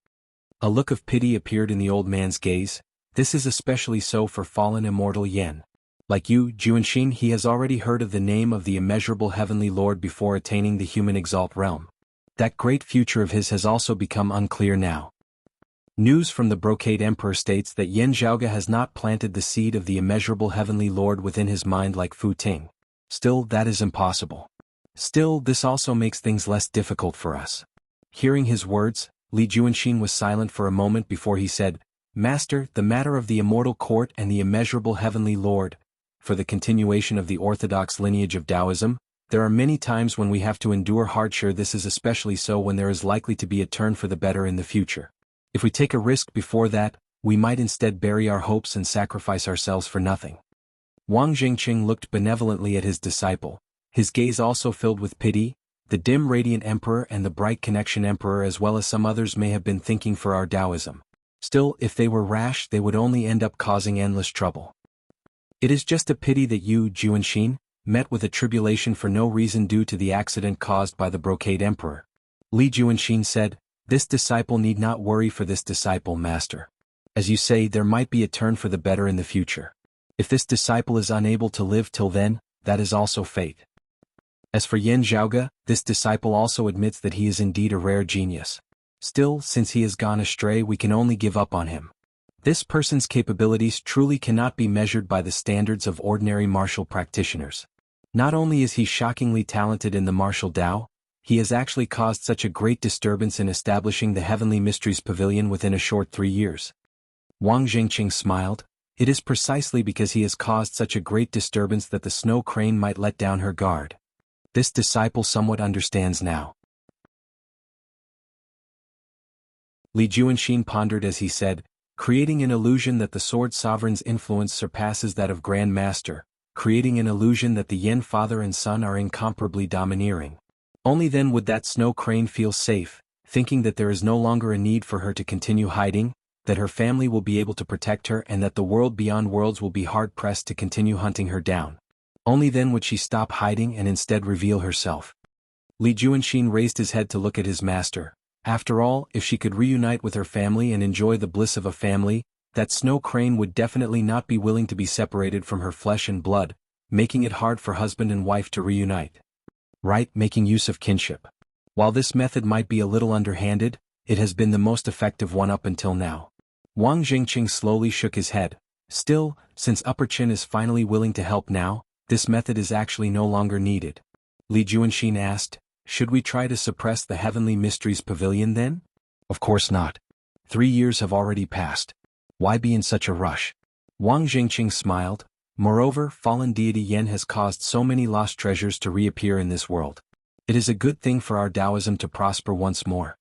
A look of pity appeared in the old man's gaze. This is especially so for fallen immortal Yen. Like you, Jianghu, he has already heard of the name of the immeasurable heavenly lord before attaining the human exalt realm. That great future of his has also become unclear now. News from the Brocade Emperor states that Yan Zhaoge has not planted the seed of the immeasurable heavenly lord within his mind like Fu Ting. Still, that is impossible. Still, this also makes things less difficult for us. Hearing his words, Li Juanxin was silent for a moment before he said, Master, the matter of the immortal court and the immeasurable heavenly lord, for the continuation of the orthodox lineage of Taoism, there are many times when we have to endure hardship. This is especially so when there is likely to be a turn for the better in the future. If we take a risk before that, we might instead bury our hopes and sacrifice ourselves for nothing. Wang Jingqing looked benevolently at his disciple, his gaze also filled with pity. The dim radiant emperor and the bright connection emperor as well as some others may have been thinking for our Taoism. Still, if they were rash they would only end up causing endless trouble. It is just a pity that you, Juanxin, met with a tribulation for no reason due to the accident caused by the Brocade Emperor. Li Juanxin said, This disciple need not worry for this disciple, master. As you say, there might be a turn for the better in the future. If this disciple is unable to live till then, that is also fate. As for Yan Zhaoge, this disciple also admits that he is indeed a rare genius. Still, since he has gone astray, we can only give up on him. This person's capabilities truly cannot be measured by the standards of ordinary martial practitioners. Not only is he shockingly talented in the martial Tao, he has actually caused such a great disturbance in establishing the Heavenly Mysteries Pavilion within a short 3 years. Wang Jingqing smiled. It is precisely because he has caused such a great disturbance that the snow crane might let down her guard. This disciple somewhat understands now. Li Juanxin pondered as he said, creating an illusion that the Sword Sovereign's influence surpasses that of Grand Master, creating an illusion that the Yen father and son are incomparably domineering. Only then would that snow crane feel safe, thinking that there is no longer a need for her to continue hiding, that her family will be able to protect her and that the world beyond worlds will be hard-pressed to continue hunting her down. Only then would she stop hiding and instead reveal herself. Li Juanxin raised his head to look at his master. After all, if she could reunite with her family and enjoy the bliss of a family, that snow crane would definitely not be willing to be separated from her flesh and blood, making it hard for husband and wife to reunite. Right, making use of kinship. While this method might be a little underhanded, it has been the most effective one up until now. Wang Jingqing slowly shook his head. Still, since Upper Chin is finally willing to help now, this method is actually no longer needed. Li Juanxin asked, should we try to suppress the Heavenly Mysteries Pavilion then? Of course not. 3 years have already passed. Why be in such a rush? Wang Jingqing smiled. Moreover, fallen deity Yen has caused so many lost treasures to reappear in this world. It is a good thing for our Taoism to prosper once more.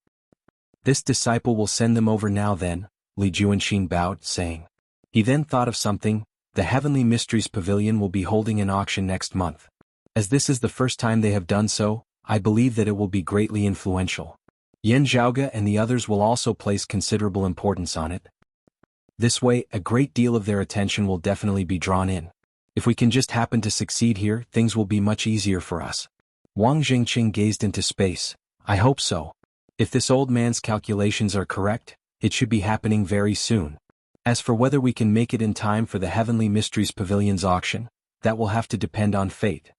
This disciple will send them over now then, Li Juanxin bowed, saying. He then thought of something. The Heavenly Mysteries Pavilion will be holding an auction next month. As this is the first time they have done so, I believe that it will be greatly influential. Yan Zhaoge and the others will also place considerable importance on it. This way, a great deal of their attention will definitely be drawn in. If we can just happen to succeed here, things will be much easier for us. Wang Jingqing gazed into space. I hope so. If this old man's calculations are correct, it should be happening very soon. As for whether we can make it in time for the Heavenly Mysteries Pavilion's auction, that will have to depend on fate.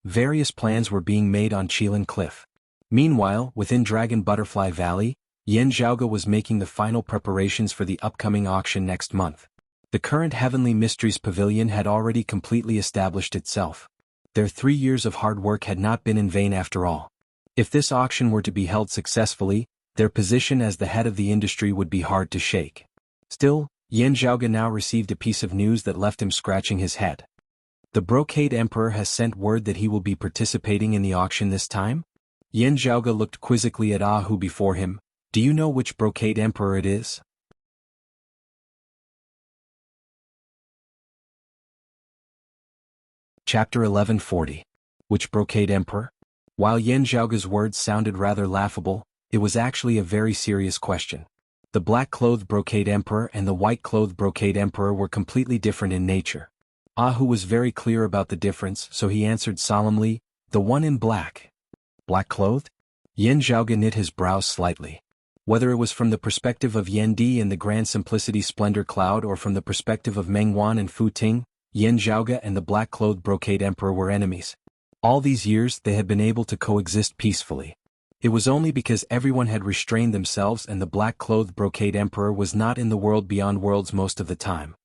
Various plans were being made on Qilin Cliff. Meanwhile, within Dragon Butterfly Valley, Yan Zhaoge was making the final preparations for the upcoming auction next month. The current Heavenly Mysteries Pavilion had already completely established itself. Their 3 years of hard work had not been in vain after all. If this auction were to be held successfully, their position as the head of the industry would be hard to shake. Still, Yan Zhaoge now received a piece of news that left him scratching his head. The Brocade Emperor has sent word that he will be participating in the auction this time? Yan Zhaoge looked quizzically at Ah Hu before him. Do you know which Brocade Emperor it is? Chapter 1140. Which Brocade Emperor? While Yan Zhaoge's words sounded rather laughable, it was actually a very serious question. The black-clothed Brocade Emperor and the white-clothed Brocade Emperor were completely different in nature. Ah Hu was very clear about the difference, so he answered solemnly, the one in black. Black-clothed? Yan Zhaoge knit his brows slightly. Whether it was from the perspective of Yan Di and the Grand Simplicity Splendor Cloud or from the perspective of Meng Wan and Fu Ting, Yan Zhaoge and the black-clothed Brocade Emperor were enemies. All these years they had been able to coexist peacefully. It was only because everyone had restrained themselves and the black-clothed Brocade Emperor was not in the world beyond worlds most of the time.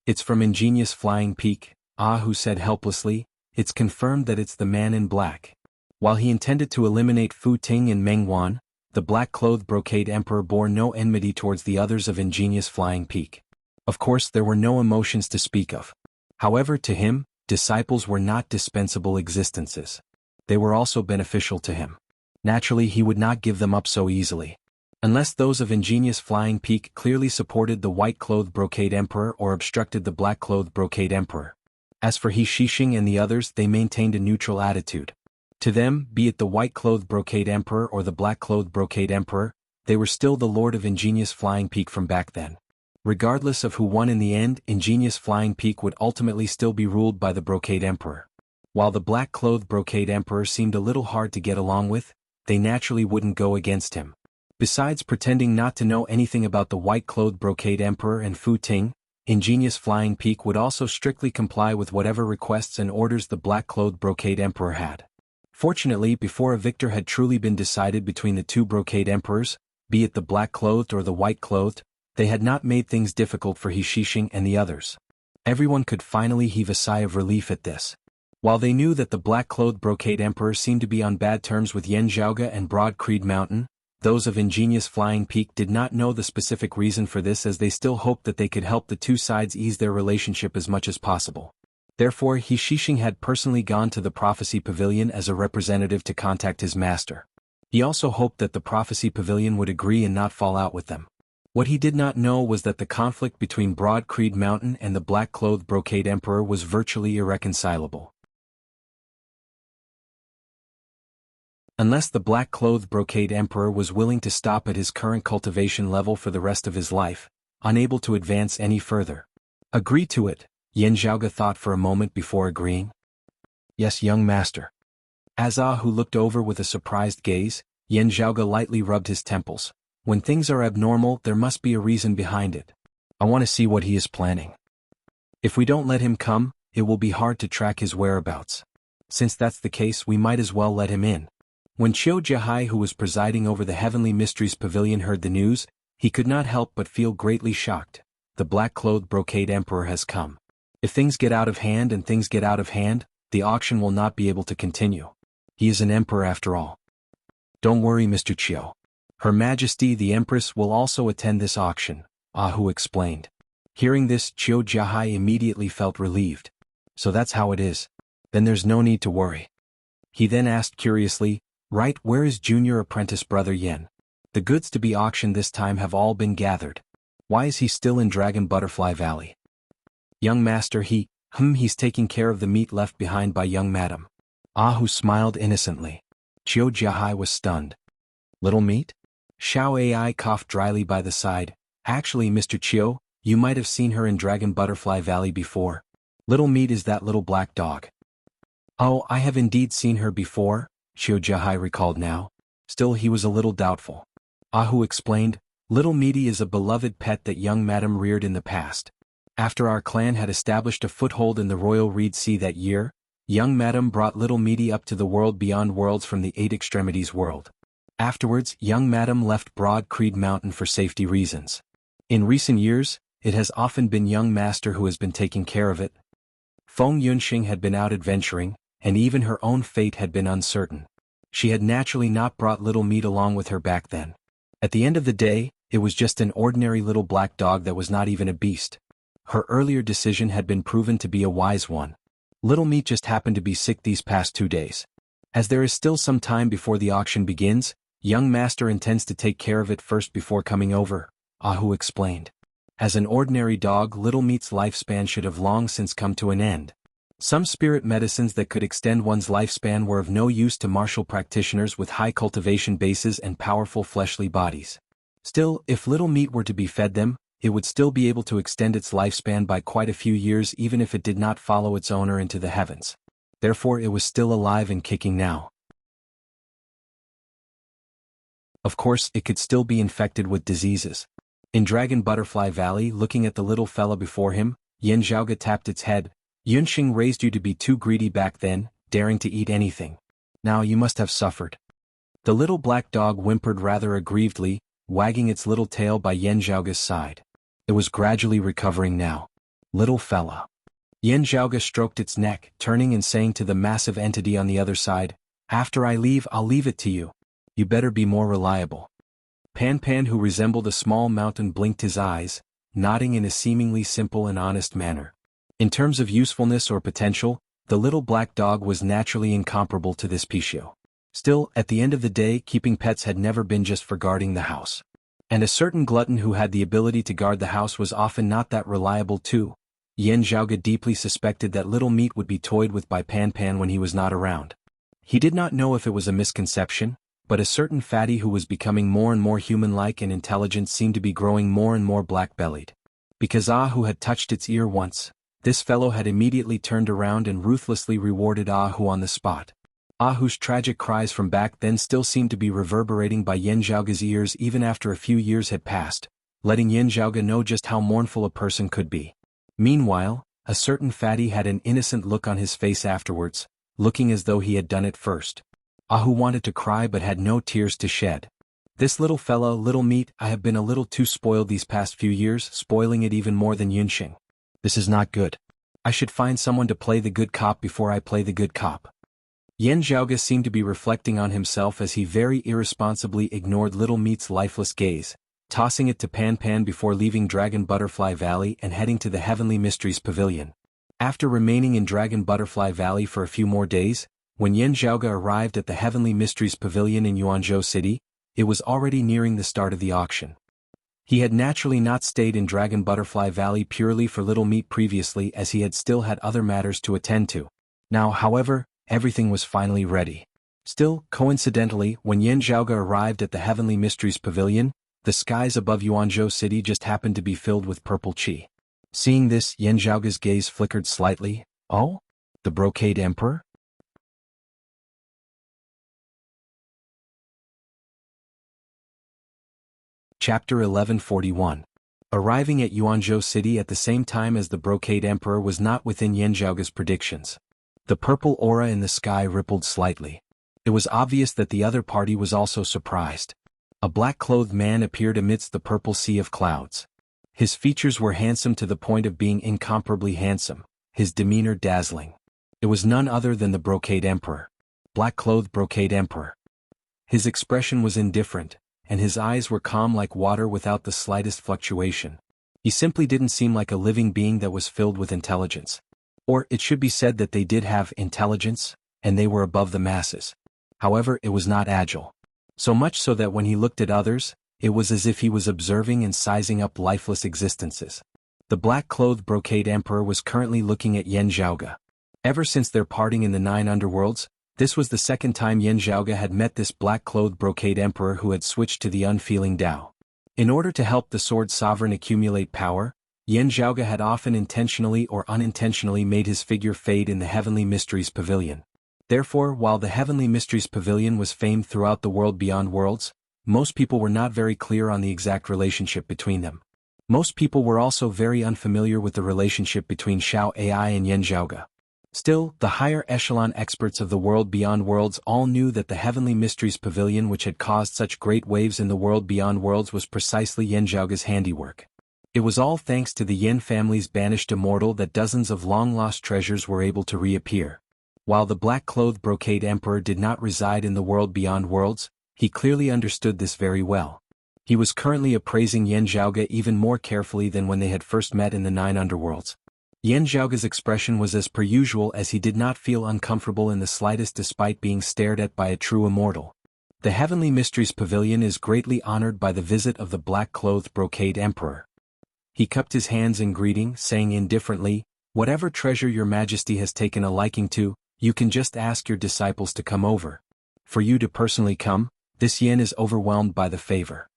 It's from Ingenious Flying Peak, Ah Hu said helplessly. It's confirmed that it's the man in black. While he intended to eliminate Fu Ting and Meng Wan, the black-clothed Brocade Emperor bore no enmity towards the others of Ingenious Flying Peak. Of course there were no emotions to speak of. However, to him, disciples were not dispensable existences. They were also beneficial to him. Naturally he would not give them up so easily. Unless those of Ingenious Flying Peak clearly supported the white-clothed Brocade Emperor or obstructed the black-clothed Brocade Emperor. As for He Shixing and the others, they maintained a neutral attitude. To them, be it the white-clothed Brocade Emperor or the black-clothed Brocade Emperor, they were still the Lord of Ingenious Flying Peak from back then. Regardless of who won in the end, Ingenious Flying Peak would ultimately still be ruled by the Brocade Emperor. While the black-clothed Brocade Emperor seemed a little hard to get along with, they naturally wouldn't go against him. Besides pretending not to know anything about the white-clothed Brocade Emperor and Fu Ting, Ingenious Flying Peak would also strictly comply with whatever requests and orders the black-clothed Brocade Emperor had. Fortunately, before a victor had truly been decided between the two Brocade Emperors, be it the black-clothed or the white-clothed, they had not made things difficult for He Shixing and the others. Everyone could finally heave a sigh of relief at this. While they knew that the black-clothed Brocade Emperor seemed to be on bad terms with Yan Zhaoge and Broad Creed Mountain, those of Ingenious Flying Peak did not know the specific reason for this, as they still hoped that they could help the two sides ease their relationship as much as possible. Therefore, He Shixing had personally gone to the Prophecy Pavilion as a representative to contact his master. He also hoped that the Prophecy Pavilion would agree and not fall out with them. What he did not know was that the conflict between Broad Creed Mountain and the black-clothed Brocade Emperor was virtually irreconcilable. Unless the black-clothed Brocade Emperor was willing to stop at his current cultivation level for the rest of his life, unable to advance any further. Agree to it, Yan Zhaoge thought for a moment before agreeing. Yes, young master. As Ah Hu looked over with a surprised gaze, Yan Zhaoge lightly rubbed his temples. When things are abnormal, there must be a reason behind it. I want to see what he is planning. If we don't let him come, it will be hard to track his whereabouts. Since that's the case, we might as well let him in. When Qiu Jiahai, who was presiding over the Heavenly Mysteries Pavilion, heard the news, he could not help but feel greatly shocked. The black-clothed Brocade Emperor has come. If things get out of hand and things get out of hand, the auction will not be able to continue. He is an emperor after all. Don't worry, Mr. Qiu. Her Majesty the Empress will also attend this auction, Ah Hu explained. Hearing this, Qiu Jiahai immediately felt relieved. So that's how it is. Then there's no need to worry. He then asked curiously, right, where is junior apprentice brother Yan? The goods to be auctioned this time have all been gathered. Why is he still in Dragon Butterfly Valley? Young master, he's taking care of the meat left behind by young madam. Ah Hu smiled innocently. Qiu Jiahai was stunned. Little meat? Xiao Ai coughed dryly by the side. Actually, Mr. Qiu, you might have seen her in Dragon Butterfly Valley before. Little meat is that little black dog. Oh, I have indeed seen her before, Qiu Jiahai recalled now. Still he was a little doubtful. Ah Hu explained, Little Meaty is a beloved pet that young madam reared in the past. After our clan had established a foothold in the Royal Reed Sea that year, young madam brought Little Meaty up to the world beyond worlds from the Eight Extremities world. Afterwards, young madam left Broad Creed Mountain for safety reasons. In recent years, it has often been young master who has been taking care of it. Feng Yunxing had been out adventuring, and even her own fate had been uncertain. She had naturally not brought Little Meat along with her back then. At the end of the day, it was just an ordinary little black dog that was not even a beast. Her earlier decision had been proven to be a wise one. Little Meat just happened to be sick these past 2 days. As there is still some time before the auction begins, young master intends to take care of it first before coming over, Ahu explained. As an ordinary dog, Little Meat's lifespan should have long since come to an end. Some spirit medicines that could extend one's lifespan were of no use to martial practitioners with high cultivation bases and powerful fleshly bodies. Still, if Little Meat were to be fed them, it would still be able to extend its lifespan by quite a few years even if it did not follow its owner into the heavens. Therefore it was still alive and kicking now. Of course, it could still be infected with diseases. In Dragon Butterfly Valley, looking at the little fella before him, Yan Zhaoge tapped its head. Yunxing raised you to be too greedy back then, daring to eat anything. Now you must have suffered. The little black dog whimpered rather aggrievedly, wagging its little tail by Yan Zhaoge's side. It was gradually recovering now. Little fella. Yan Zhaoge stroked its neck, turning and saying to the massive entity on the other side, "After I leave, I'll leave it to you. You better be more reliable." Pan Pan, who resembled a small mountain, blinked his eyes, nodding in a seemingly simple and honest manner. In terms of usefulness or potential, the little black dog was naturally incomparable to this Pichio. Still, at the end of the day, keeping pets had never been just for guarding the house. And a certain glutton who had the ability to guard the house was often not that reliable too. Yan Zhaoge deeply suspected that Little Meat would be toyed with by Pan Pan when he was not around. He did not know if it was a misconception, but a certain fatty who was becoming more and more human-like and intelligent seemed to be growing more and more black-bellied. Because Ahu had touched its ear once, this fellow had immediately turned around and ruthlessly rewarded Ahu on the spot. Ahu's tragic cries from back then still seemed to be reverberating by Yan Zhaoge's ears even after a few years had passed, letting Yan Zhaoge know just how mournful a person could be. Meanwhile, a certain fatty had an innocent look on his face afterwards, looking as though he had done it first. Ahu wanted to cry but had no tears to shed. This little fella, Little Meat, I have been a little too spoiled these past few years, spoiling it even more than Yunxing. This is not good. I should find someone to play the good cop before I play the good cop. Yan Zhaoge seemed to be reflecting on himself as he very irresponsibly ignored Little Meat's lifeless gaze, tossing it to Pan Pan before leaving Dragon Butterfly Valley and heading to the Heavenly Mysteries Pavilion. After remaining in Dragon Butterfly Valley for a few more days, when Yan Zhaoge arrived at the Heavenly Mysteries Pavilion in Yuanzhou City, it was already nearing the start of the auction. He had naturally not stayed in Dragon Butterfly Valley purely for Little Meat previously, as he had still had other matters to attend to. Now, however, everything was finally ready. Still, coincidentally, when Yan Zhaoge arrived at the Heavenly Mysteries Pavilion, the skies above Yuanzhou City just happened to be filled with purple qi. Seeing this, Yan Zhaoge's gaze flickered slightly. Oh? The Brocade Emperor? Chapter 1141. Arriving at Yuanzhou City at the same time as the Brocade Emperor was not within Yan Zhaoge's predictions. The purple aura in the sky rippled slightly. It was obvious that the other party was also surprised. A black-clothed man appeared amidst the purple sea of clouds. His features were handsome to the point of being incomparably handsome, his demeanor dazzling. It was none other than the Brocade Emperor. Black-clothed Brocade Emperor. His expression was indifferent, and his eyes were calm like water without the slightest fluctuation. He simply didn't seem like a living being that was filled with intelligence. Or it should be said that they did have intelligence, and they were above the masses. However, it was not agile. So much so that when he looked at others, it was as if he was observing and sizing up lifeless existences. The black-clothed Brocade Emperor was currently looking at Yan Zhaoge. Ever since their parting in the 9 underworlds, this was the second time Yan Zhaoge had met this black-clothed Brocade Emperor who had switched to the unfeeling Tao. In order to help the Sword Sovereign accumulate power, Yan Zhaoge had often intentionally or unintentionally made his figure fade in the Heavenly Mysteries Pavilion. Therefore, while the Heavenly Mysteries Pavilion was famed throughout the world beyond worlds, most people were not very clear on the exact relationship between them. Most people were also very unfamiliar with the relationship between Xiao Ai and Yan Zhaoge. Still, the higher echelon experts of the world beyond worlds all knew that the Heavenly Mysteries Pavilion which had caused such great waves in the world beyond worlds was precisely Yan Zhaoge's handiwork. It was all thanks to the Yan family's banished immortal that dozens of long-lost treasures were able to reappear. While the black-clothed Brocade Emperor did not reside in the world beyond worlds, he clearly understood this very well. He was currently appraising Yan Zhaoge even more carefully than when they had first met in the 9 underworlds. Yan Zhaoge's expression was as per usual, as he did not feel uncomfortable in the slightest despite being stared at by a true immortal. The Heavenly Mysteries Pavilion is greatly honored by the visit of the black-clothed brocade emperor. He cupped his hands in greeting, saying indifferently, "Whatever treasure your majesty has taken a liking to, you can just ask your disciples to come over. For you to personally come, this Yen is overwhelmed by the favor."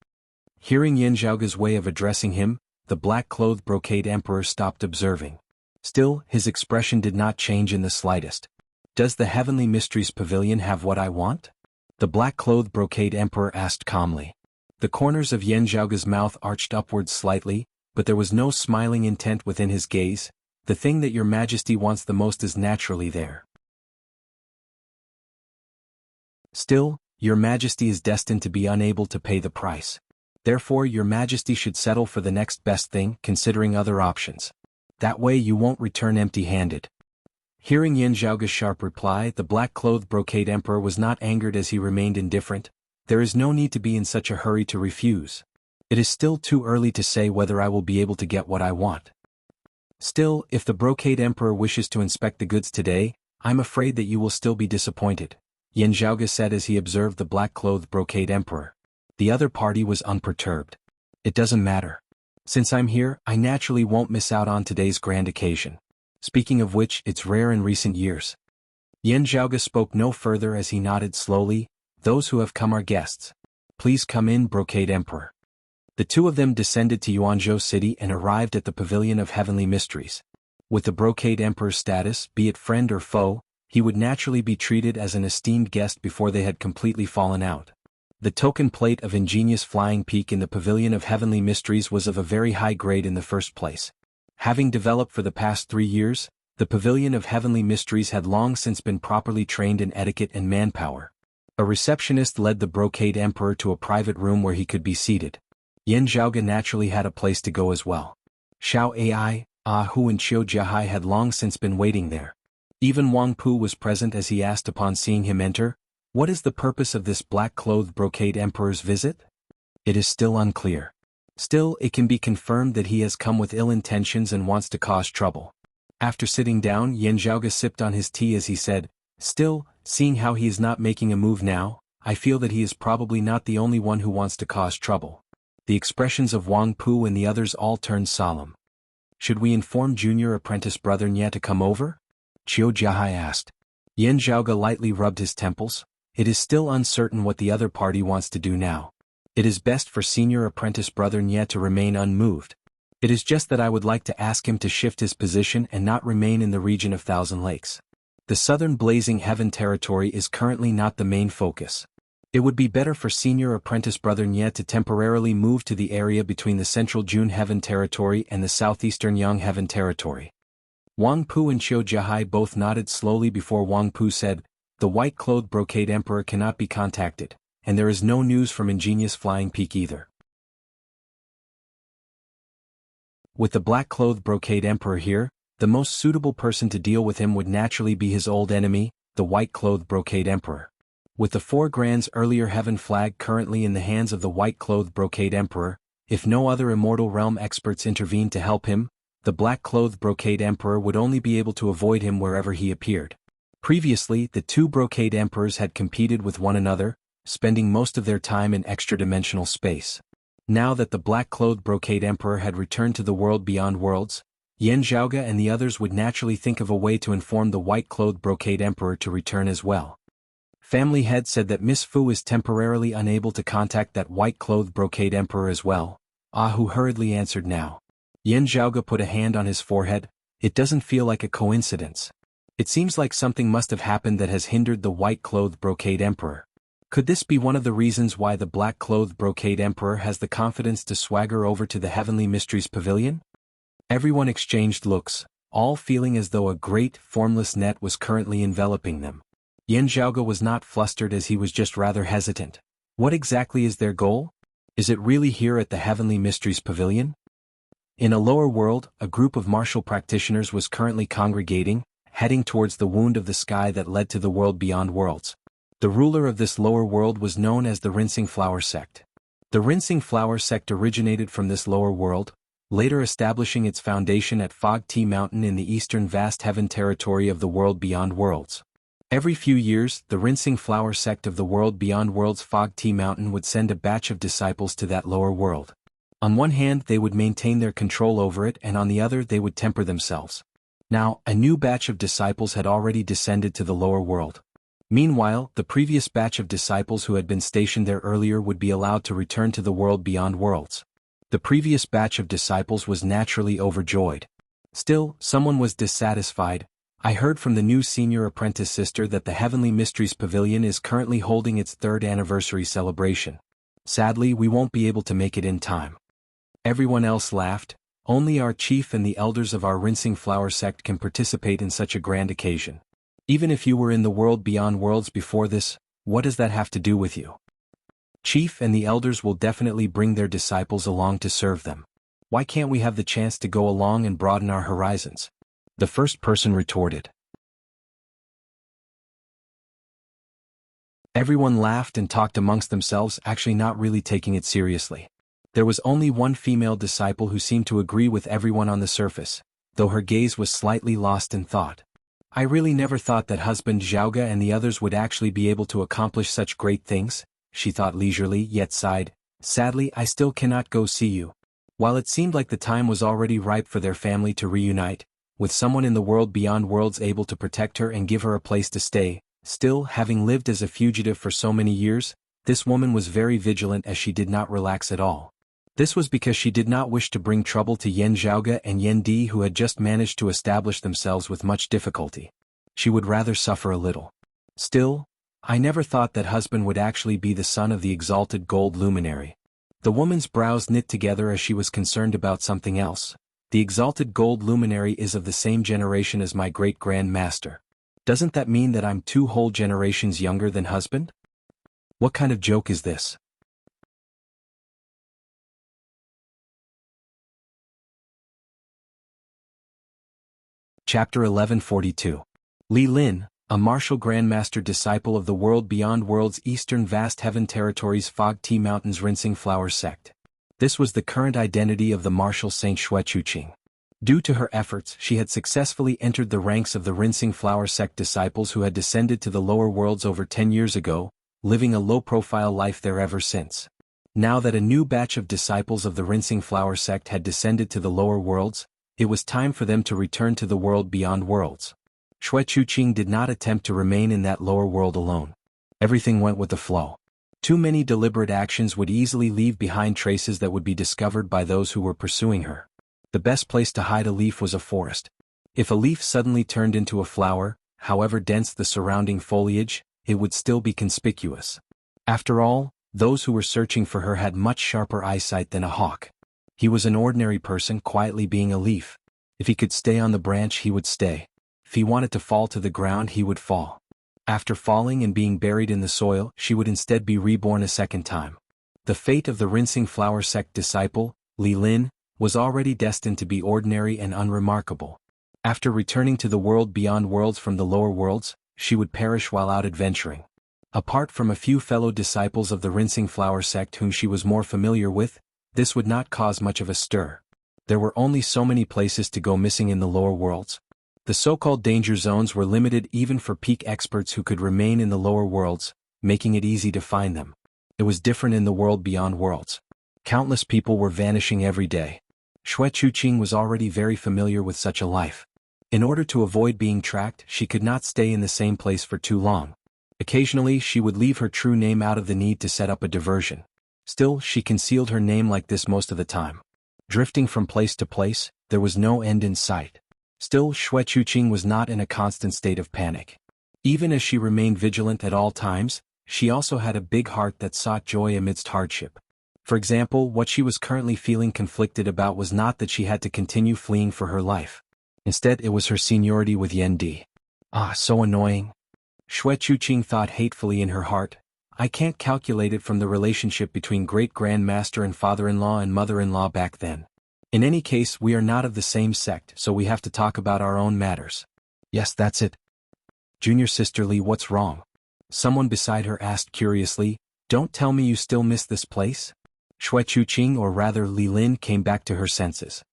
Hearing Yan Zhaoge's way of addressing him, the black-clothed brocade emperor stopped observing. Still, his expression did not change in the slightest. "Does the Heavenly Mysteries Pavilion have what I want?" the black-clothed brocade emperor asked calmly. The corners of Yan Zhaoge's mouth arched upwards slightly, but there was no smiling intent within his gaze. "The thing that your majesty wants the most is naturally there. Still, your majesty is destined to be unable to pay the price. Therefore your majesty should settle for the next best thing, considering other options. That way you won't return empty-handed." Hearing Yan Zhaoge's sharp reply, the black-clothed brocade emperor was not angered as he remained indifferent. "There is no need to be in such a hurry to refuse. It is still too early to say whether I will be able to get what I want. Still, if the brocade emperor wishes to inspect the goods today, I'm afraid that you will still be disappointed," Yan Zhaoge said as he observed the black-clothed brocade emperor. The other party was unperturbed. "It doesn't matter. Since I'm here, I naturally won't miss out on today's grand occasion. Speaking of which, it's rare in recent years." Yan Zhaoge spoke no further as he nodded slowly. "Those who have come are guests. Please come in, brocade emperor." The two of them descended to Yuanzhou City and arrived at the Pavilion of Heavenly Mysteries. With the brocade emperor's status, be it friend or foe, he would naturally be treated as an esteemed guest before they had completely fallen out. The token plate of ingenious flying peak in the Pavilion of Heavenly Mysteries was of a very high grade in the first place. Having developed for the past 3 years, the Pavilion of Heavenly Mysteries had long since been properly trained in etiquette and manpower. A receptionist led the brocade emperor to a private room where he could be seated. Yan Zhaoge naturally had a place to go as well. Xiao Ai, Hu and Qiu Jiahai had long since been waiting there. Even Wang Pu was present as he asked upon seeing him enter, "What is the purpose of this black-clothed brocade emperor's visit?" "It is still unclear. Still, it can be confirmed that he has come with ill intentions and wants to cause trouble." After sitting down, Yan Zhaoge sipped on his tea as he said, "Still, seeing how he is not making a move now, I feel that he is probably not the only one who wants to cause trouble." The expressions of Wang Pu and the others all turned solemn. "Should we inform junior apprentice brother Nye to come over?" Qiu Jiahai asked. Yan Zhaoge lightly rubbed his temples. "It is still uncertain what the other party wants to do now. It is best for senior apprentice brother Nye to remain unmoved. It is just that I would like to ask him to shift his position and not remain in the region of Thousand Lakes. The southern Blazing Heaven territory is currently not the main focus. It would be better for senior apprentice brother Nye to temporarily move to the area between the central June Heaven territory and the southeastern Yang Heaven territory." Wang Pu and Qiu Jiahai both nodded slowly before Wang Pu said, "The white-clothed brocade emperor cannot be contacted, and there is no news from ingenious flying peak either. With the black-clothed brocade emperor here, the most suitable person to deal with him would naturally be his old enemy, the white-clothed brocade emperor. With the 4 Grands earlier heaven flag currently in the hands of the white-clothed brocade emperor, if no other immortal realm experts intervene to help him, the black-clothed brocade emperor would only be able to avoid him wherever he appeared. Previously, the 2 brocade emperors had competed with one another, spending most of their time in extra-dimensional space. Now that the black-clothed brocade emperor had returned to the world beyond worlds, Yan Zhaoge and the others would naturally think of a way to inform the white-clothed brocade emperor to return as well. Family Head said that Miss Fu is temporarily unable to contact that white-clothed brocade emperor as well. Hu hurriedly answered now. Yan Zhaoge put a hand on his forehead. "It doesn't feel like a coincidence. It seems like something must have happened that has hindered the white-clothed brocade emperor. Could this be one of the reasons why the black-clothed brocade emperor has the confidence to swagger over to the Heavenly Mysteries Pavilion?" Everyone exchanged looks, all feeling as though a great, formless net was currently enveloping them. Yan Zhaoge was not flustered as he was just rather hesitant. What exactly is their goal? Is it really here at the Heavenly Mysteries Pavilion? In a lower world, a group of martial practitioners was currently congregating, heading towards the wound of the sky that led to the world beyond worlds. The ruler of this lower world was known as the Rinsing Flower Sect. The Rinsing Flower Sect originated from this lower world, later establishing its foundation at Fog Tea Mountain in the eastern vast heaven territory of the world beyond worlds. Every few years, the Rinsing Flower sect of the world beyond worlds Fog Tea Mountain would send a batch of disciples to that lower world. On one hand they would maintain their control over it, and on the other they would temper themselves. Now, a new batch of disciples had already descended to the lower world. Meanwhile, the previous batch of disciples who had been stationed there earlier would be allowed to return to the world beyond worlds. The previous batch of disciples was naturally overjoyed. Still, someone was dissatisfied. I heard from the new senior apprentice sister that the Heavenly Mysteries Pavilion is currently holding its 3rd anniversary celebration. Sadly, we won't be able to make it in time. Everyone else laughed. Only our chief and the elders of our Rinsing Flower sect can participate in such a grand occasion. Even if you were in the world beyond worlds before this, what does that have to do with you? Chief and the elders will definitely bring their disciples along to serve them. Why can't we have the chance to go along and broaden our horizons? The first person retorted. Everyone laughed and talked amongst themselves, actually not really taking it seriously. There was only one female disciple who seemed to agree with everyone on the surface, though her gaze was slightly lost in thought. I really never thought that husband Zhaoga and the others would actually be able to accomplish such great things, she thought leisurely, yet sighed. Sadly, I still cannot go see you. While it seemed like the time was already ripe for their family to reunite, with someone in the world beyond worlds able to protect her and give her a place to stay, still, having lived as a fugitive for so many years, this woman was very vigilant as she did not relax at all. This was because she did not wish to bring trouble to Yan Zhaoga and Yan Di, who had just managed to establish themselves with much difficulty. She would rather suffer a little. Still, I never thought that husband would actually be the son of the exalted gold luminary. The woman's brows knit together as she was concerned about something else. The exalted gold luminary is of the same generation as my great-grand master. Doesn't that mean that I'm 2 whole generations younger than husband? What kind of joke is this? Chapter 1142. Li Lin, a martial grandmaster disciple of the world beyond worlds eastern vast heaven territories Fog Tea Mountains Rinsing Flower sect. This was the current identity of the martial Saint Shuechuqing. Due to her efforts, she had successfully entered the ranks of the Rinsing Flower sect disciples who had descended to the lower worlds over 10 years ago, living a low-profile life there ever since. Now that a new batch of disciples of the Rinsing Flower sect had descended to the lower worlds, it was time for them to return to the world beyond worlds. Shuechuqing did not attempt to remain in that lower world alone. Everything went with the flow. Too many deliberate actions would easily leave behind traces that would be discovered by those who were pursuing her. The best place to hide a leaf was a forest. If a leaf suddenly turned into a flower, however dense the surrounding foliage, it would still be conspicuous. After all, those who were searching for her had much sharper eyesight than a hawk. He was an ordinary person quietly being a leaf. If he could stay on the branch, he would stay. If he wanted to fall to the ground, he would fall. After falling and being buried in the soil, she would instead be reborn a second time. The fate of the Rinsing Flower sect disciple, Li Lin, was already destined to be ordinary and unremarkable. After returning to the world beyond worlds from the lower worlds, she would perish while out adventuring. Apart from a few fellow disciples of the Rinsing Flower sect whom she was more familiar with, this would not cause much of a stir. There were only so many places to go missing in the lower worlds. The so-called danger zones were limited even for peak experts who could remain in the lower worlds, making it easy to find them. It was different in the world beyond worlds. Countless people were vanishing every day. Shuechuqing was already very familiar with such a life. In order to avoid being tracked, she could not stay in the same place for too long. Occasionally, she would leave her true name out of the need to set up a diversion. Still, she concealed her name like this most of the time. Drifting from place to place, there was no end in sight. Still, Shuechuqing was not in a constant state of panic. Even as she remained vigilant at all times, she also had a big heart that sought joy amidst hardship. For example, what she was currently feeling conflicted about was not that she had to continue fleeing for her life. Instead, it was her seniority with Yan Di. Ah, so annoying. Shuechuqing thought hatefully in her heart. I can't calculate it from the relationship between great-grandmaster and father-in-law and mother-in-law back then. In any case, we are not of the same sect, so we have to talk about our own matters. Yes, that's it. Junior sister Li, what's wrong? Someone beside her asked curiously. Don't tell me you still miss this place? Xue Chuqing, or rather Li Lin, came back to her senses.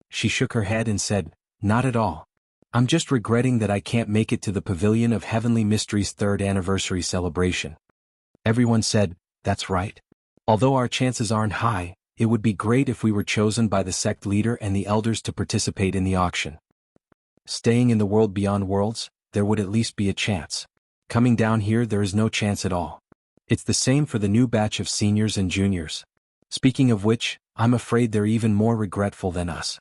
She shook her head and said, "Not at all. I'm just regretting that I can't make it to the Pavilion of Heavenly Mysteries' 3rd anniversary celebration." Everyone said, "That's right. Although our chances aren't high, it would be great if we were chosen by the sect leader and the elders to participate in the auction. Staying in the world beyond worlds, there would at least be a chance. Coming down here, there is no chance at all. It's the same for the new batch of seniors and juniors. Speaking of which, I'm afraid they're even more regretful than us."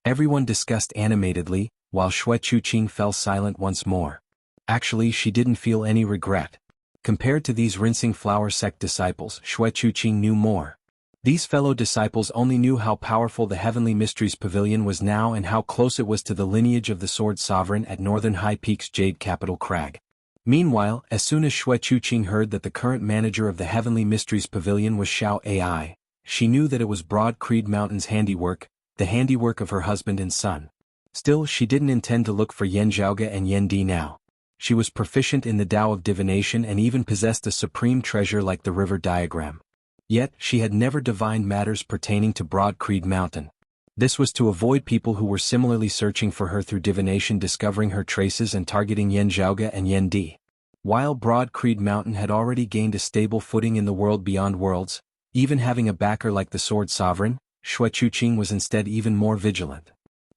Everyone discussed animatedly, while Xue Chuqing fell silent once more. Actually, she didn't feel any regret. Compared to these rinsing flower sect disciples, Xue Chuqing knew more. These fellow disciples only knew how powerful the Heavenly Mysteries Pavilion was now and how close it was to the lineage of the Sword Sovereign at Northern High Peak's Jade Capital Crag. Meanwhile, as soon as Xue Chuqing heard that the current manager of the Heavenly Mysteries Pavilion was Xiao Ai, she knew that it was Broad Creed Mountain's handiwork, the handiwork of her husband and son. Still, she didn't intend to look for Yan Zhaoge and Yan Di now. She was proficient in the Tao of divination and even possessed a supreme treasure like the river diagram. Yet, she had never divined matters pertaining to Broad Creed Mountain. This was to avoid people who were similarly searching for her through divination, discovering her traces and targeting Yan Zhaoge and Yan Di. While Broad Creed Mountain had already gained a stable footing in the world beyond worlds, even having a backer like the Sword Sovereign, Xue Chuqing was instead even more vigilant.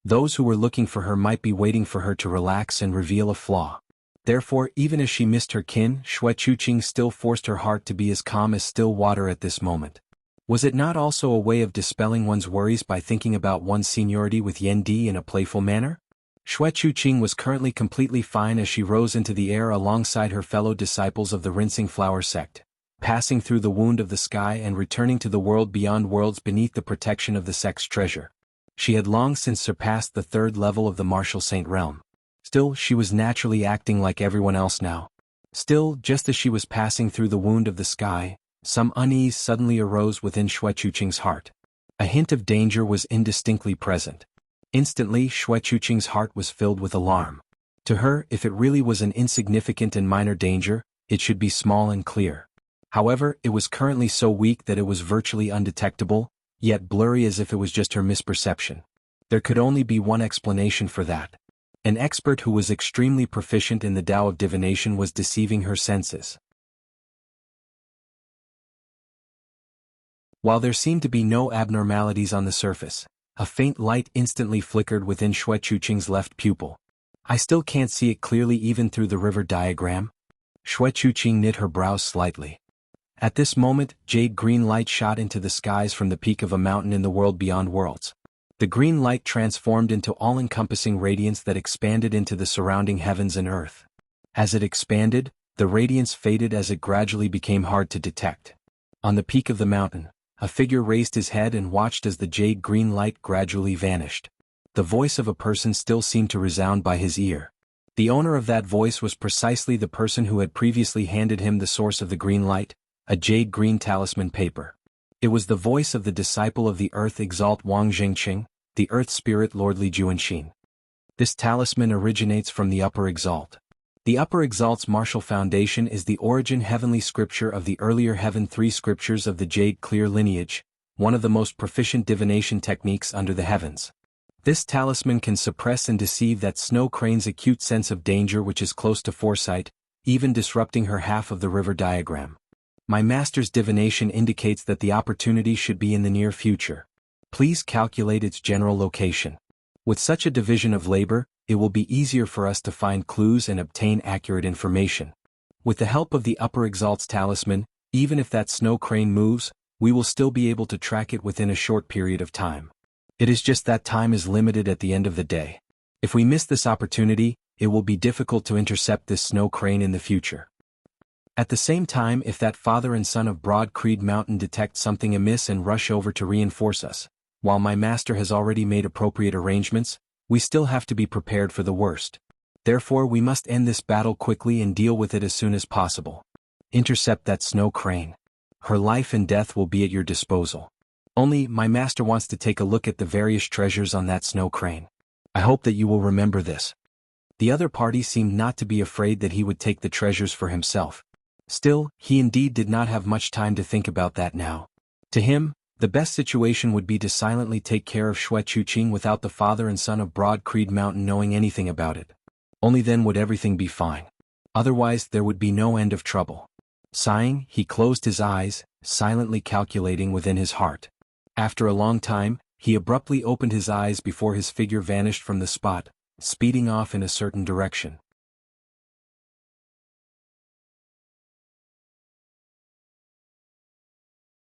Those who were looking for her might be waiting for her to relax and reveal a flaw. Therefore, even as she missed her kin, Xue Chuqing still forced her heart to be as calm as still water at this moment. Was it not also a way of dispelling one's worries by thinking about one's seniority with Yan Di in a playful manner? Xue Chuqing was currently completely fine as she rose into the air alongside her fellow disciples of the Rinsing Flower sect, passing through the wound of the sky and returning to the world beyond worlds beneath the protection of the sect's treasure. She had long since surpassed the 3rd level of the Martial Saint realm. Still, she was naturally acting like everyone else now. Still, just as she was passing through the wound of the sky, some unease suddenly arose within Xue Chuqing's heart. A hint of danger was indistinctly present. Instantly, Xue Chuqing's heart was filled with alarm. To her, if it really was an insignificant and minor danger, it should be small and clear. However, it was currently so weak that it was virtually undetectable, yet blurry as if it was just her misperception. There could only be one explanation for that. An expert who was extremely proficient in the Tao of divination was deceiving her senses. While there seemed to be no abnormalities on the surface, a faint light instantly flickered within Xue Chuqing's left pupil. "I still can't see it clearly even through the river diagram." Xue Chuqing knit her brows slightly. At this moment, jade green light shot into the skies from the peak of a mountain in the world beyond worlds. The green light transformed into all-encompassing radiance that expanded into the surrounding heavens and earth. As it expanded, the radiance faded as it gradually became hard to detect. On the peak of the mountain, a figure raised his head and watched as the jade green light gradually vanished. The voice of a person still seemed to resound by his ear. The owner of that voice was precisely the person who had previously handed him the source of the green light, a jade green talisman paper. It was the voice of the disciple of the Earth Exalt Wang Jingqing, the Earth Spirit Lord Li Juanxin. This talisman originates from the Upper Exalt. The Upper Exalt's martial foundation is the origin heavenly scripture of the earlier Heaven 3 scriptures of the Jade Clear lineage, one of the most proficient divination techniques under the heavens. This talisman can suppress and deceive that snow crane's acute sense of danger which is close to foresight, even disrupting her half of the river diagram. My master's divination indicates that the opportunity should be in the near future. Please calculate its general location. With such a division of labor, it will be easier for us to find clues and obtain accurate information. With the help of the Upper Exalt's talisman, even if that snow crane moves, we will still be able to track it within a short period of time. It is just that time is limited at the end of the day. If we miss this opportunity, it will be difficult to intercept this snow crane in the future. At the same time, if that father and son of Broad Creed Mountain detect something amiss and rush over to reinforce us, while my master has already made appropriate arrangements, we still have to be prepared for the worst. Therefore, we must end this battle quickly and deal with it as soon as possible. Intercept that snow crane. Her life and death will be at your disposal. Only, my master wants to take a look at the various treasures on that snow crane. I hope that you will remember this. The other party seemed not to be afraid that he would take the treasures for himself. Still, he indeed did not have much time to think about that now. To him, the best situation would be to silently take care of Xue Chuqing without the father and son of Broad Creed Mountain knowing anything about it. Only then would everything be fine. Otherwise there would be no end of trouble. Sighing, he closed his eyes, silently calculating within his heart. After a long time, he abruptly opened his eyes before his figure vanished from the spot, speeding off in a certain direction.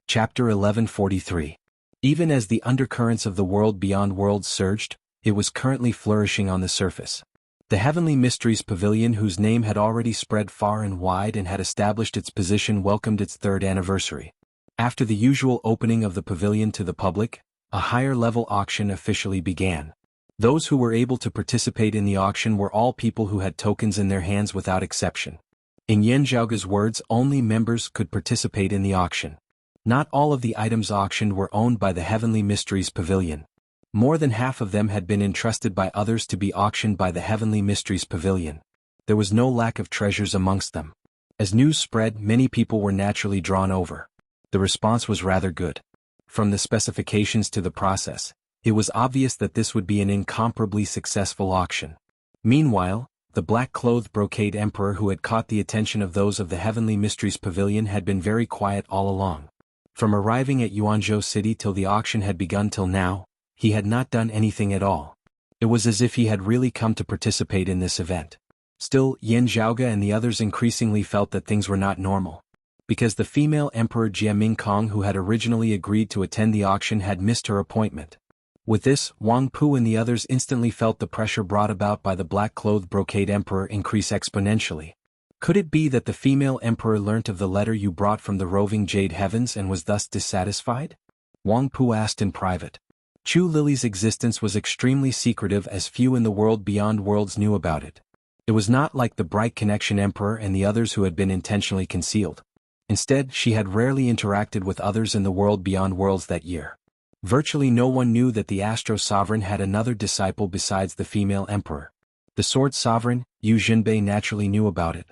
Chapter 1143. Even as the undercurrents of the world beyond worlds surged, it was currently flourishing on the surface. The Heavenly Mysteries Pavilion, whose name had already spread far and wide and had established its position, welcomed its third anniversary. After the usual opening of the pavilion to the public, a higher-level auction officially began. Those who were able to participate in the auction were all people who had tokens in their hands without exception. In Yan Zhaoge's words, only members could participate in the auction. Not all of the items auctioned were owned by the Heavenly Mysteries Pavilion. More than half of them had been entrusted by others to be auctioned by the Heavenly Mysteries Pavilion. There was no lack of treasures amongst them. As news spread, many people were naturally drawn over. The response was rather good. From the specifications to the process, it was obvious that this would be an incomparably successful auction. Meanwhile, the black-clothed brocade emperor who had caught the attention of those of the Heavenly Mysteries Pavilion had been very quiet all along. From arriving at Yuanzhou City till the auction had begun till now, he had not done anything at all. It was as if he had really come to participate in this event. Still, Yan Zhaoge and the others increasingly felt that things were not normal. Because the female emperor Jie Mingkong, who had originally agreed to attend the auction, had missed her appointment. With this, Wang Pu and the others instantly felt the pressure brought about by the black-clothed brocade emperor increase exponentially. Could it be that the female emperor learnt of the letter you brought from the roving Jade Heavens and was thus dissatisfied? Wang Pu asked in private. Chu Lily's existence was extremely secretive, as few in the world beyond worlds knew about it. It was not like the Bright Connection Emperor and the others who had been intentionally concealed. Instead, she had rarely interacted with others in the world beyond worlds that year. Virtually no one knew that the Astro Sovereign had another disciple besides the female emperor. The Sword Sovereign, Yu Jinbei, naturally knew about it.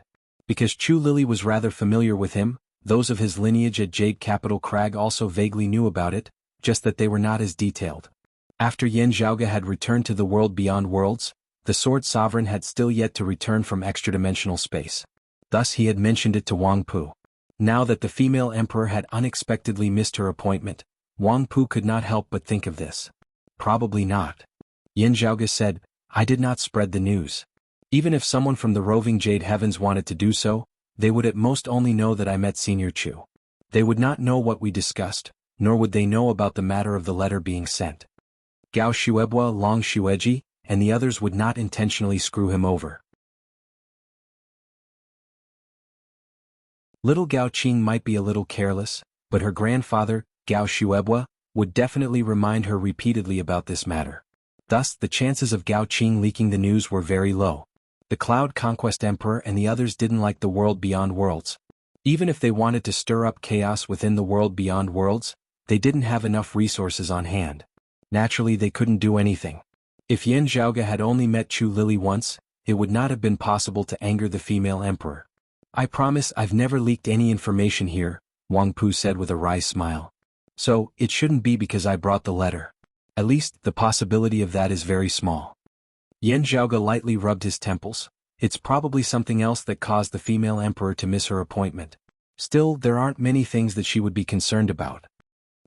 Because Chu Lily was rather familiar with him, those of his lineage at Jade Capital Crag also vaguely knew about it, just that they were not as detailed. After Yan Zhaoge had returned to the world beyond worlds, the Sword Sovereign had still yet to return from extradimensional space. Thus he had mentioned it to Wang Pu. Now that the female emperor had unexpectedly missed her appointment, Wang Pu could not help but think of this. Probably not. Yan Zhaoge said, I did not spread the news. Even if someone from the roving Jade Heavens wanted to do so, they would at most only know that I met Senior Chu. They would not know what we discussed, nor would they know about the matter of the letter being sent. Gao Xuebua, Long Xueji, and the others would not intentionally screw him over. Little Gao Qing might be a little careless, but her grandfather, Gao Xuebua, would definitely remind her repeatedly about this matter. Thus, the chances of Gao Qing leaking the news were very low. The Cloud Conquest Emperor and the others didn't like the world beyond worlds. Even if they wanted to stir up chaos within the world beyond worlds, they didn't have enough resources on hand. Naturally, they couldn't do anything. If Yan Zhaoge had only met Chu Lily once, it would not have been possible to anger the female emperor. I promise I've never leaked any information here, Wang Pu said with a wry smile. So, it shouldn't be because I brought the letter. At least, the possibility of that is very small. Yan Zhaoge lightly rubbed his temples. It's probably something else that caused the female emperor to miss her appointment. Still, there aren't many things that she would be concerned about.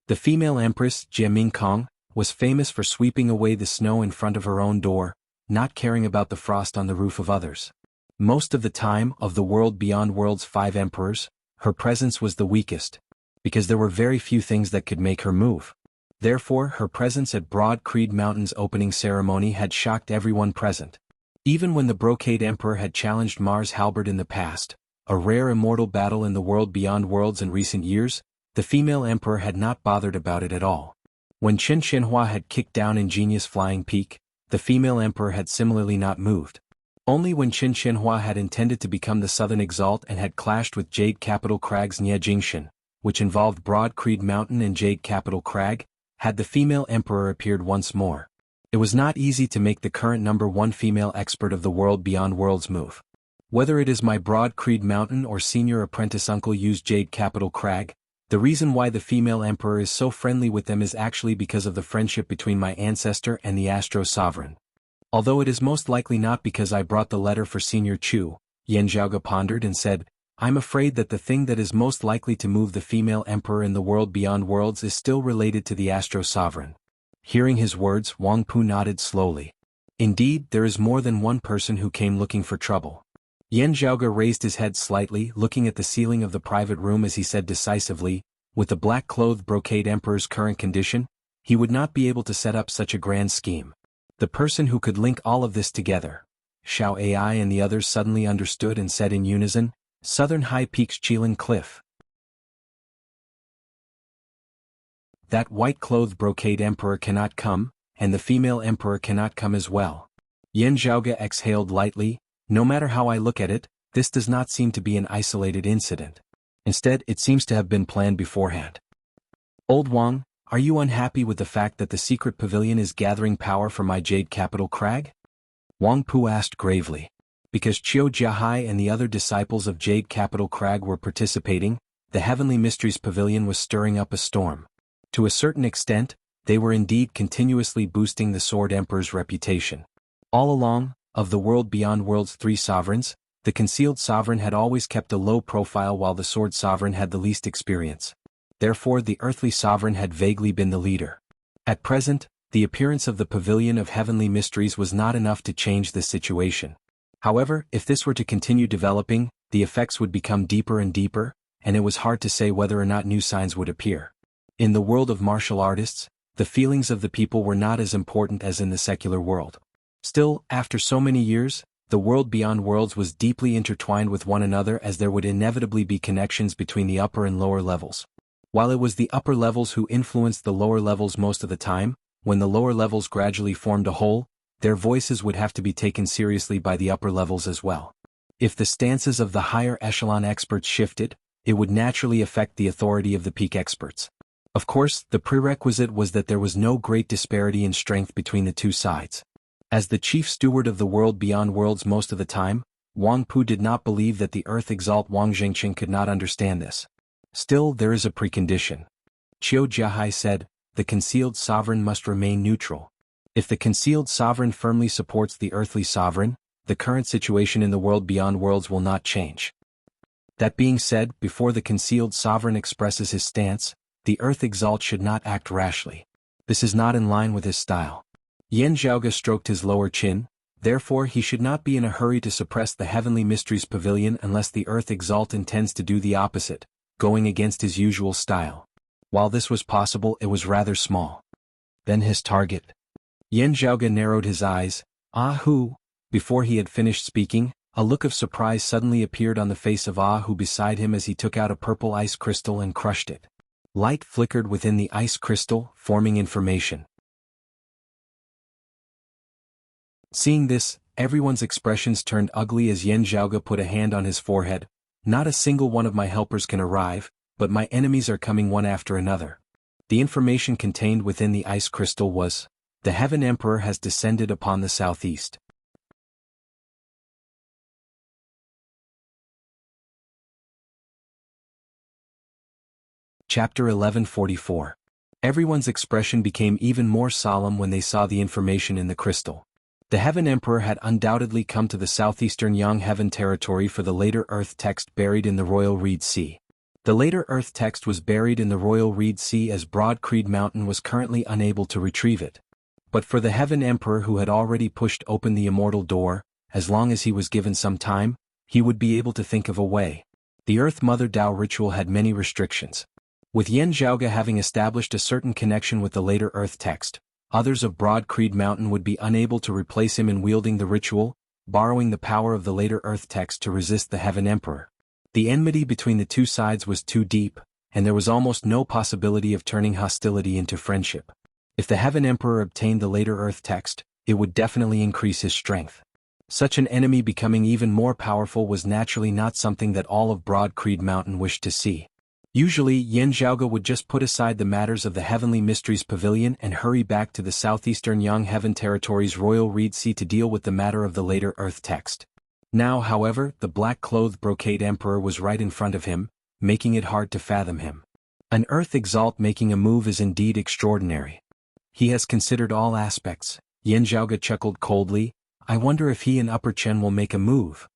The female empress, Jie Mingkong, was famous for sweeping away the snow in front of her own door, not caring about the frost on the roof of others. Most of the time, of the world beyond worlds' 5 emperors, her presence was the weakest, because there were very few things that could make her move. Therefore, her presence at Broad Creed Mountain's opening ceremony had shocked everyone present. Even when the Brocade Emperor had challenged Mars Halberd in the past, a rare immortal battle in the world beyond worlds in recent years, the female emperor had not bothered about it at all. When Qin Xinhua had kicked down Ingenious Flying Peak, the female emperor had similarly not moved. Only when Qin Xinhua had intended to become the Southern Exalt and had clashed with Jade Capital Crag's Nie Jingshan, which involved Broad Creed Mountain and Jade Capital Crag, had the female emperor appeared once more. It was not easy to make the current #1 female expert of the world beyond worlds move. Whether it is my Broad Creed Mountain or senior apprentice uncle used Jade Capital Crag, the reason why the female emperor is so friendly with them is actually because of the friendship between my ancestor and the Astro Sovereign. Although it is most likely not because I brought the letter for Senior Chu, Yan Zhaoge pondered and said, I'm afraid that the thing that is most likely to move the female emperor in the world beyond worlds is still related to the Astro Sovereign. Hearing his words, Wang Pu nodded slowly. Indeed, there is more than one person who came looking for trouble. Yan Zhaoge raised his head slightly, looking at the ceiling of the private room as he said decisively, with the black-clothed brocade emperor's current condition, he would not be able to set up such a grand scheme. The person who could link all of this together. Xiao Ai and the others suddenly understood and said in unison, Southern High Peaks Qilin Cliff. That white-clothed brocade emperor cannot come, and the female emperor cannot come as well. Yan Zhaoge exhaled lightly. No matter how I look at it, this does not seem to be an isolated incident. Instead, it seems to have been planned beforehand. Old Wang, are you unhappy with the fact that the secret pavilion is gathering power for my Jade Capital Crag? Wang Pu asked gravely. Because Qiu Jiahai and the other disciples of Jade Capital Crag were participating, the Heavenly Mysteries Pavilion was stirring up a storm. To a certain extent, they were indeed continuously boosting the Sword Emperor's reputation. All along, of the world beyond world's three sovereigns, the concealed sovereign had always kept a low profile while the sword sovereign had the least experience. Therefore the earthly sovereign had vaguely been the leader. At present, the appearance of the Pavilion of Heavenly Mysteries was not enough to change this situation. However, if this were to continue developing, the effects would become deeper and deeper, and it was hard to say whether or not new signs would appear. In the world of martial artists, the feelings of the people were not as important as in the secular world. Still, after so many years, the world beyond worlds was deeply intertwined with one another as there would inevitably be connections between the upper and lower levels. While it was the upper levels who influenced the lower levels most of the time, when the lower levels gradually formed a whole, their voices would have to be taken seriously by the upper levels as well. If the stances of the higher echelon experts shifted, it would naturally affect the authority of the peak experts. Of course, the prerequisite was that there was no great disparity in strength between the two sides. As the chief steward of the world beyond worlds most of the time, Wang Pu did not believe that the Earth Exalt Wang Zhengqing could not understand this. Still, there is a precondition. Qiu Jiahai said, the concealed sovereign must remain neutral. If the concealed sovereign firmly supports the earthly sovereign, the current situation in the world beyond worlds will not change. That being said, before the concealed sovereign expresses his stance, the Earth Exalt should not act rashly. This is not in line with his style. Yan Zhaoge stroked his lower chin, therefore he should not be in a hurry to suppress the Heavenly Mysteries Pavilion unless the Earth Exalt intends to do the opposite, going against his usual style. While this was possible, it was rather small. Then his target. Yan Zhaoge narrowed his eyes. Ah Hu. Before he had finished speaking, a look of surprise suddenly appeared on the face of Ah Hu beside him as he took out a purple ice crystal and crushed it. Light flickered within the ice crystal, forming information. Seeing this, everyone's expressions turned ugly as Yan Zhaoge put a hand on his forehead. Not a single one of my helpers can arrive, but my enemies are coming one after another. The information contained within the ice crystal was, the Heaven Emperor has descended upon the southeast. Chapter 1144. Everyone's expression became even more solemn when they saw the information in the crystal. The Heaven Emperor had undoubtedly come to the southeastern Yang Heaven territory for the later Earth text buried in the Royal Reed Sea. The later Earth text was buried in the Royal Reed Sea as Broad Creed Mountain was currently unable to retrieve it. But for the Heaven Emperor who had already pushed open the immortal door, as long as he was given some time, he would be able to think of a way. The Earth Mother Tao ritual had many restrictions. With Yan Zhaoge having established a certain connection with the later Earth text, others of Broad Creed Mountain would be unable to replace him in wielding the ritual, borrowing the power of the later Earth text to resist the Heaven Emperor. The enmity between the two sides was too deep, and there was almost no possibility of turning hostility into friendship. If the Heaven Emperor obtained the later Earth text, it would definitely increase his strength. Such an enemy becoming even more powerful was naturally not something that all of Broad Creed Mountain wished to see. Usually, Yan Zhaoge would just put aside the matters of the Heavenly Mysteries Pavilion and hurry back to the southeastern Yang Heaven territory's Royal Reed Sea to deal with the matter of the later Earth text. Now, however, the black-clothed brocade emperor was right in front of him, making it hard to fathom him. An Earth Exalt making a move is indeed extraordinary. He has considered all aspects. Yan Zhaoge chuckled coldly. I wonder if he and Upper Chen will make a move.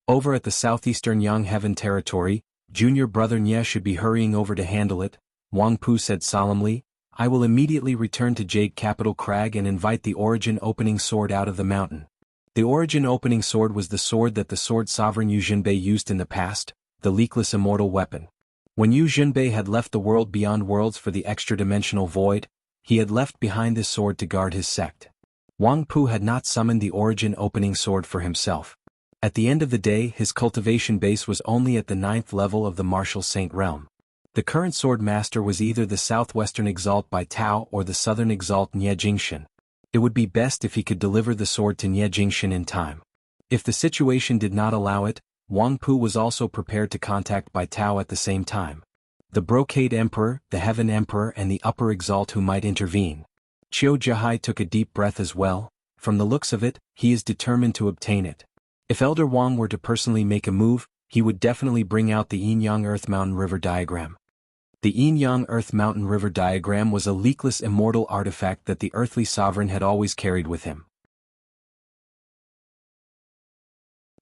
Over at the southeastern Yang Heaven territory, junior brother Nye should be hurrying over to handle it, Wang Pu said solemnly. I will immediately return to Jade Capital Crag and invite the Origin Opening Sword out of the mountain. The Origin Opening Sword was the sword that the Sword Sovereign Yu Jinbei used in the past, the leakless immortal weapon. When Yu Jinbei had left the world beyond worlds for the extra-dimensional void, he had left behind this sword to guard his sect. Wang Pu had not summoned the Origin Opening Sword for himself. At the end of the day, his cultivation base was only at the 9th level of the Martial Saint realm. The current sword master was either the Southwestern Exalt by Tao or the Southern Exalt Nye Jingshan. It would be best if he could deliver the sword to Nye Jingshan in time. If the situation did not allow it, Wang Pu was also prepared to contact Bai Tao at the same time. The Brocade Emperor, the Heaven Emperor and the Upper Exalt who might intervene. Qiu Jihai took a deep breath as well. From the looks of it, he is determined to obtain it. If Elder Wang were to personally make a move, he would definitely bring out the Yin-Yang Earth Mountain River diagram. The Yin-Yang Earth Mountain River diagram was a leakless immortal artifact that the earthly sovereign had always carried with him.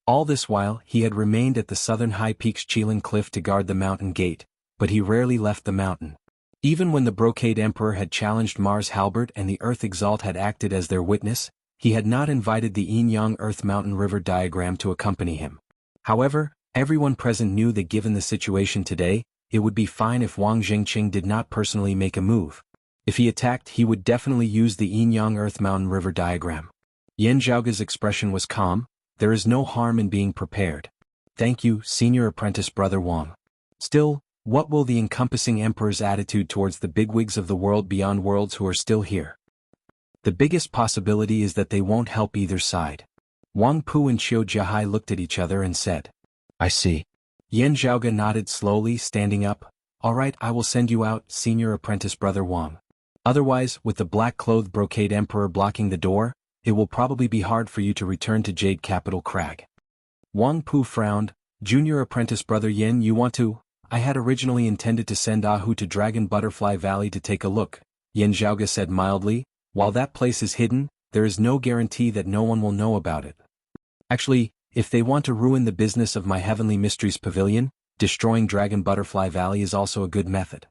All this while, he had remained at the southern high peaks Qilin Cliff to guard the mountain gate, but he rarely left the mountain. Even when the Brocade Emperor had challenged Mars Halberd and the Earth Exalt had acted as their witness, he had not invited the Yin-Yang Earth Mountain River diagram to accompany him. However, everyone present knew that given the situation today, it would be fine if Wang Jingqing did not personally make a move. If he attacked, he would definitely use the Yin-Yang Earth Mountain River diagram. Yan Zhaoge's expression was calm. There is no harm in being prepared. Thank you, senior apprentice brother Wang. Still, what will the encompassing emperor's attitude towards the bigwigs of the world beyond worlds who are still here? The biggest possibility is that they won't help either side. Wang Pu and Qiu Jihai looked at each other and said, I see. Yan Zhaoge nodded slowly, standing up. All right, I will send you out, senior apprentice brother Wang. Otherwise, with the black-clothed brocade emperor blocking the door, it will probably be hard for you to return to Jade Capital Crag. Wang Pu frowned. Junior apprentice brother Yin, you want to? I had originally intended to send Ahu to Dragon Butterfly Valley to take a look, Yan Zhaoge said mildly. While that place is hidden, there is no guarantee that no one will know about it. Actually, if they want to ruin the business of my Heavenly Mysteries Pavilion, destroying Dragon Butterfly Valley is also a good method.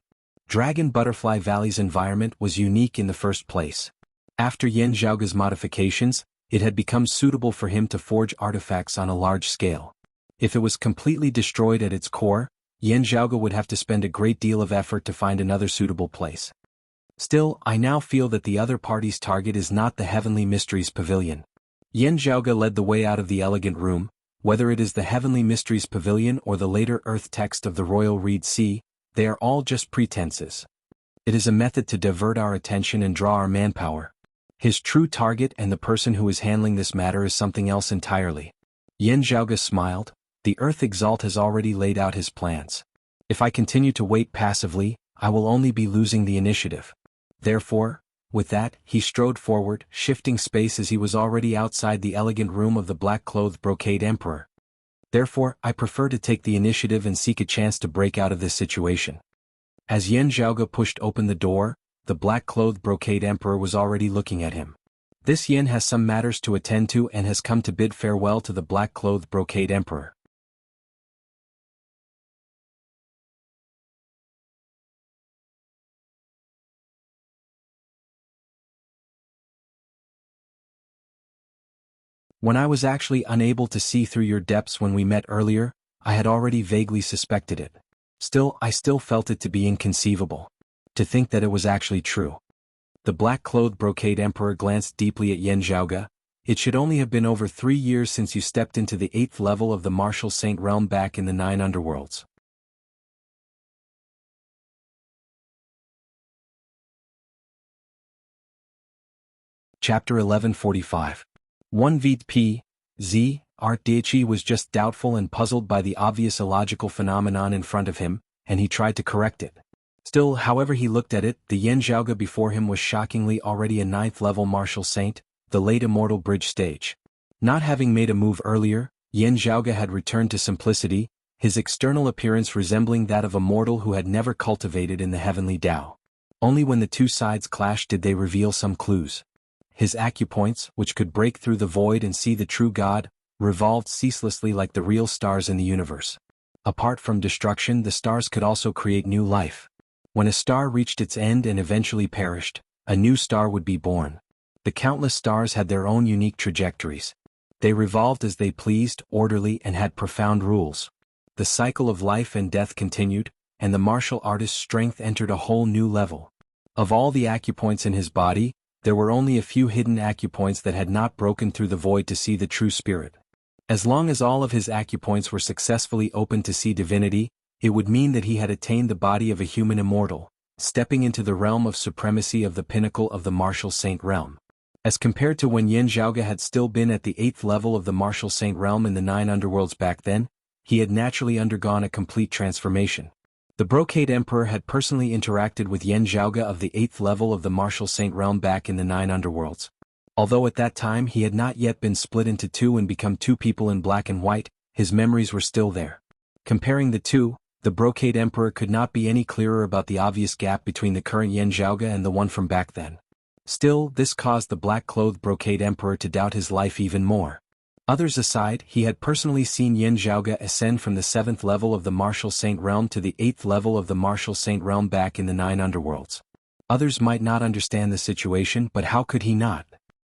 Dragon Butterfly Valley's environment was unique in the first place. After Yan Zhaoge's modifications, it had become suitable for him to forge artifacts on a large scale. If it was completely destroyed at its core, Yan Zhaoge would have to spend a great deal of effort to find another suitable place. Still, I now feel that the other party's target is not the Heavenly Mysteries Pavilion. Yan Zhaoge led the way out of the elegant room. Whether it is the Heavenly Mysteries Pavilion or the later Earth text of the Royal Reed Sea, they are all just pretenses. It is a method to divert our attention and draw our manpower. His true target and the person who is handling this matter is something else entirely. Yan Zhaoge smiled. The Earth Exalt has already laid out his plans. If I continue to wait passively, I will only be losing the initiative. Therefore, with that, he strode forward, shifting space as he was already outside the elegant room of the black-clothed brocade emperor. Therefore, I prefer to take the initiative and seek a chance to break out of this situation. As Yan Zhaoge pushed open the door, the black-clothed brocade emperor was already looking at him. This Yin has some matters to attend to and has come to bid farewell to the black-clothed brocade emperor. When I was actually unable to see through your depths when we met earlier, I had already vaguely suspected it. Still, I still felt it to be inconceivable. To think that it was actually true. The black-clothed brocade emperor glanced deeply at Yan Zhaoge. It should only have been over 3 years since you stepped into the 8th level of the Martial Saint realm back in the 9 underworlds. Chapter 1145. 1 VP, Z, Art Daichi was just doubtful and puzzled by the obvious illogical phenomenon in front of him, and he tried to correct it. Still, however he looked at it, the Yan Zhaoge before him was shockingly already a 9th level Martial Saint, the late Immortal Bridge stage. Not having made a move earlier, Yan Zhaoge had returned to simplicity, his external appearance resembling that of a mortal who had never cultivated in the heavenly Tao. Only when the two sides clashed did they reveal some clues. His acupoints, which could break through the void and see the true God, revolved ceaselessly like the real stars in the universe. Apart from destruction, the stars could also create new life. When a star reached its end and eventually perished, a new star would be born. The countless stars had their own unique trajectories. They revolved as they pleased, orderly, and had profound rules. The cycle of life and death continued, and the martial artist's strength entered a whole new level. Of all the acupoints in his body, there were only a few hidden acupoints that had not broken through the void to see the true spirit. As long as all of his acupoints were successfully opened to see divinity, it would mean that he had attained the body of a human immortal, stepping into the realm of supremacy of the pinnacle of the martial saint realm. As compared to when Yan Zhaoge had still been at the 8th level of the martial saint realm in the 9 underworlds back then, he had naturally undergone a complete transformation. The Brocade Emperor had personally interacted with Yan Zhaoge of the 8th level of the martial saint realm back in the 9 underworlds. Although at that time he had not yet been split into two and become two people in black and white, his memories were still there. Comparing the two, the Brocade Emperor could not be any clearer about the obvious gap between the current Yan Zhaoge and the one from back then. Still, this caused the black-clothed Brocade Emperor to doubt his life even more. Others aside, he had personally seen Yan Zhaoge ascend from the 7th level of the martial saint realm to the 8th level of the martial saint realm back in the 9 underworlds. Others might not understand the situation, but how could he not?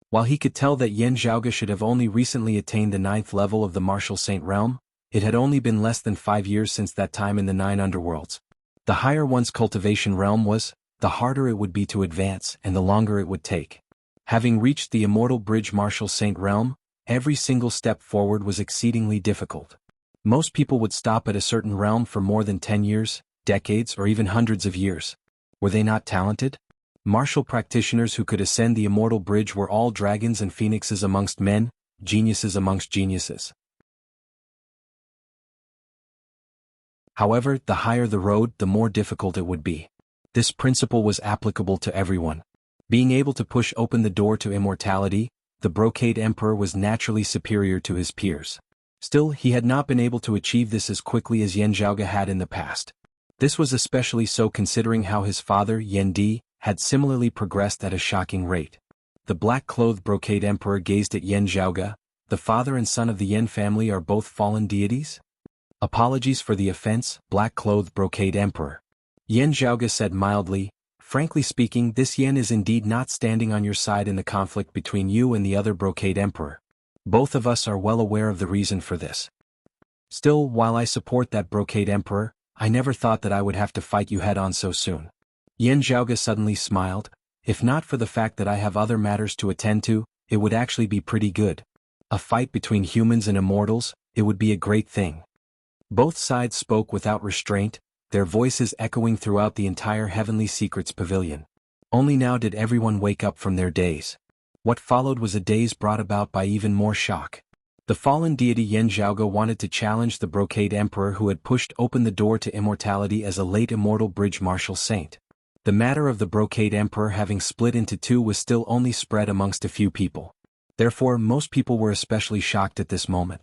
While he could tell that Yan Zhaoge should have only recently attained the 9th level of the martial saint realm, it had only been less than 5 years since that time in the 9 underworlds. The higher one's cultivation realm was, the harder it would be to advance and the longer it would take. Having reached the immortal bridge martial saint realm, every single step forward was exceedingly difficult. Most people would stop at a certain realm for more than 10 years, decades, or even hundreds of years. Were they not talented? Martial practitioners who could ascend the immortal bridge were all dragons and phoenixes amongst men, geniuses amongst geniuses. However, the higher the road, the more difficult it would be. This principle was applicable to everyone. Being able to push open the door to immortality, the Brocade Emperor was naturally superior to his peers. Still, he had not been able to achieve this as quickly as Yan Zhaoge had in the past. This was especially so considering how his father, Yan Di, had similarly progressed at a shocking rate. The black-clothed Brocade Emperor gazed at Yan Zhaoge. The father and son of the Yan family are both fallen deities? Apologies for the offense, black-clothed Brocade Emperor. Yan Zhaoge said mildly, frankly speaking, this Yan is indeed not standing on your side in the conflict between you and the other Brocade Emperor. Both of us are well aware of the reason for this. Still, while I support that Brocade Emperor, I never thought that I would have to fight you head-on so soon. Yan Zhaoge suddenly smiled. If not for the fact that I have other matters to attend to, it would actually be pretty good. A fight between humans and immortals, it would be a great thing. Both sides spoke without restraint, their voices echoing throughout the entire Heavenly Secrets Pavilion. Only now did everyone wake up from their daze. What followed was a daze brought about by even more shock. The fallen deity Yan Zhaoge wanted to challenge the Brocade Emperor who had pushed open the door to immortality as a late immortal bridge martial saint. The matter of the Brocade Emperor having split into two was still only spread amongst a few people. Therefore, most people were especially shocked at this moment.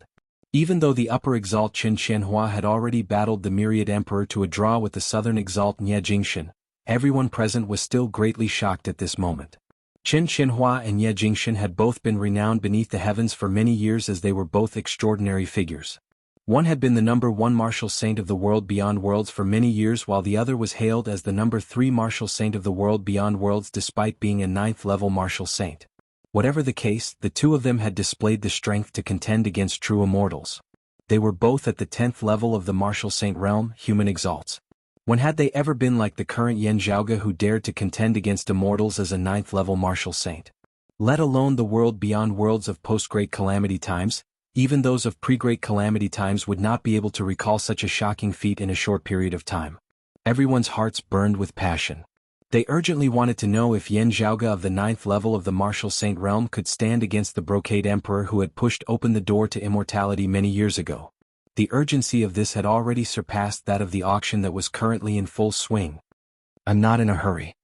Even though the upper exalt Qin Qianhua had already battled the myriad emperor to a draw with the southern exalt Nie Jingshan, everyone present was still greatly shocked at this moment. Qin Qianhua and Nie Jingshan had both been renowned beneath the heavens for many years as they were both extraordinary figures. One had been the number 1 martial saint of the world beyond worlds for many years while the other was hailed as the number 3 martial saint of the world beyond worlds despite being a 9th level martial saint. Whatever the case, the two of them had displayed the strength to contend against true immortals. They were both at the 10th level of the martial saint realm, human exalts. When had they ever been like the current Yan Zhaoge who dared to contend against immortals as a 9th level martial saint? Let alone the world beyond worlds of post-Great Calamity times, even those of pre-Great Calamity times would not be able to recall such a shocking feat in a short period of time. Everyone's hearts burned with passion. They urgently wanted to know if Yan Zhaoge of the 9th level of the martial saint realm could stand against the Brocade Emperor who had pushed open the door to immortality many years ago. The urgency of this had already surpassed that of the auction that was currently in full swing. I'm not in a hurry.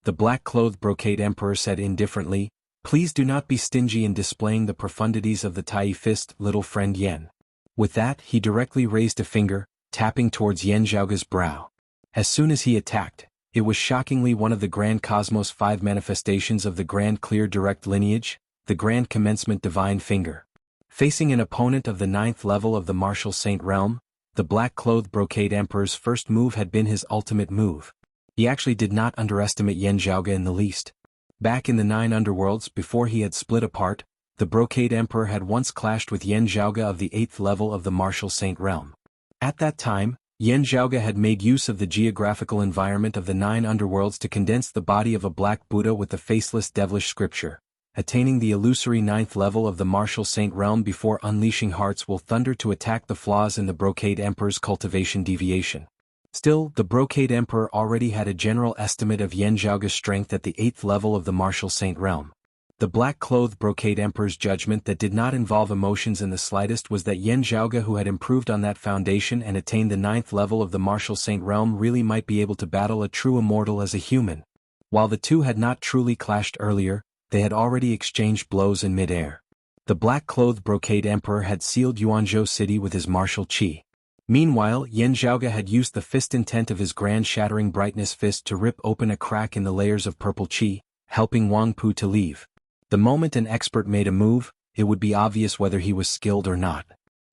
The black-clothed Brocade Emperor said indifferently, Please do not be stingy in displaying the profundities of the Tai fist, little friend Yen. With that, he directly raised a finger, tapping towards Yan Zhaoge's brow. As soon as he attacked, it was shockingly one of the Grand Cosmos 5 manifestations of the Grand Clear Direct lineage, the Grand Commencement Divine Finger. Facing an opponent of the 9th level of the Martial Saint realm, the black-clothed Brocade Emperor's first move had been his ultimate move. He actually did not underestimate Yan Zhaoge in the least. Back in the 9 underworlds before he had split apart, the Brocade Emperor had once clashed with Yan Zhaoge of the 8th level of the Martial Saint realm. At that time, Yan Zhaoge had made use of the geographical environment of the 9 underworlds to condense the body of a black Buddha with the faceless devilish scripture, attaining the illusory 9th level of the Martial Saint realm before unleashing Hearts Will Thunder to attack the flaws in the Brocade Emperor's cultivation deviation. Still, the Brocade Emperor already had a general estimate of Yan Zhaoge's strength at the 8th level of the Martial Saint realm. The black-clothed Brocade Emperor's judgment that did not involve emotions in the slightest was that Yan Zhaoge, who had improved on that foundation and attained the 9th level of the Martial Saint realm, really might be able to battle a true immortal as a human. While the two had not truly clashed earlier, they had already exchanged blows in mid-air. The black-clothed Brocade Emperor had sealed Yuanzhou City with his martial qi. Meanwhile, Yan Zhaoge had used the fist intent of his grand shattering brightness fist to rip open a crack in the layers of purple qi, helping Wang Pu to leave. The moment an expert made a move, it would be obvious whether he was skilled or not.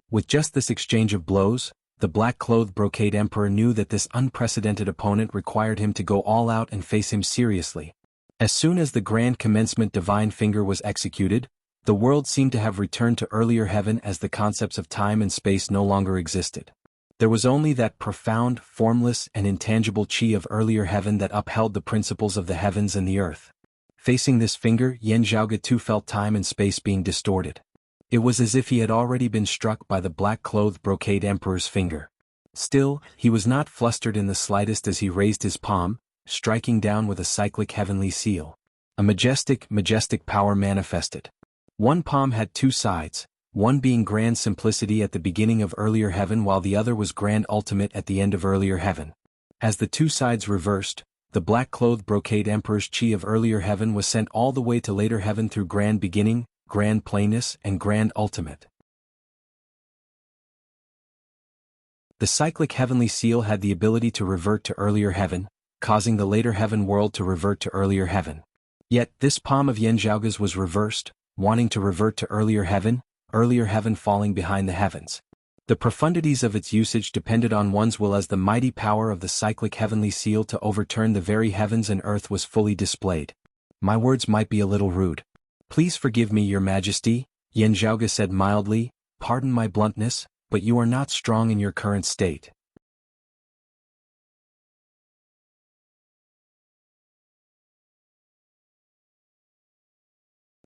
With just this exchange of blows, the black-clothed Brocade Emperor knew that this unprecedented opponent required him to go all out and face him seriously. As soon as the Grand Commencement Divine Finger was executed, the world seemed to have returned to earlier heaven as the concepts of time and space no longer existed. There was only that profound, formless, and intangible qi of earlier heaven that upheld the principles of the heavens and the earth. Facing this finger, Yan Zhaoge too felt time and space being distorted. It was as if he had already been struck by the black-clothed Brocade Emperor's finger. Still, he was not flustered in the slightest as he raised his palm, striking down with a cyclic heavenly seal. A majestic power manifested. One palm had two sides, one being grand simplicity at the beginning of earlier heaven while the other was grand ultimate at the end of earlier heaven. As the two sides reversed, the black-clothed Brocade Emperor's qi of earlier heaven was sent all the way to later heaven through grand beginning, grand plainness, and grand ultimate. The cyclic heavenly seal had the ability to revert to earlier heaven, causing the later heaven world to revert to earlier heaven. Yet, this palm of Yan Zhaoge's was reversed, wanting to revert to earlier heaven falling behind the heavens. The profundities of its usage depended on one's will as the mighty power of the cyclic heavenly seal to overturn the very heavens and earth was fully displayed. My words might be a little rude. Please forgive me, Your Majesty, Yan Zhaoge said mildly, pardon my bluntness, but you are not strong in your current state.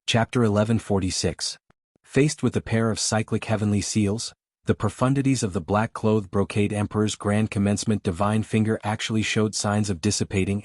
Chapter 1146. Faced with a pair of cyclic heavenly seals, the profundities of the black-clothed Brocade Emperor's Grand Commencement Divine Finger actually showed signs of dissipating.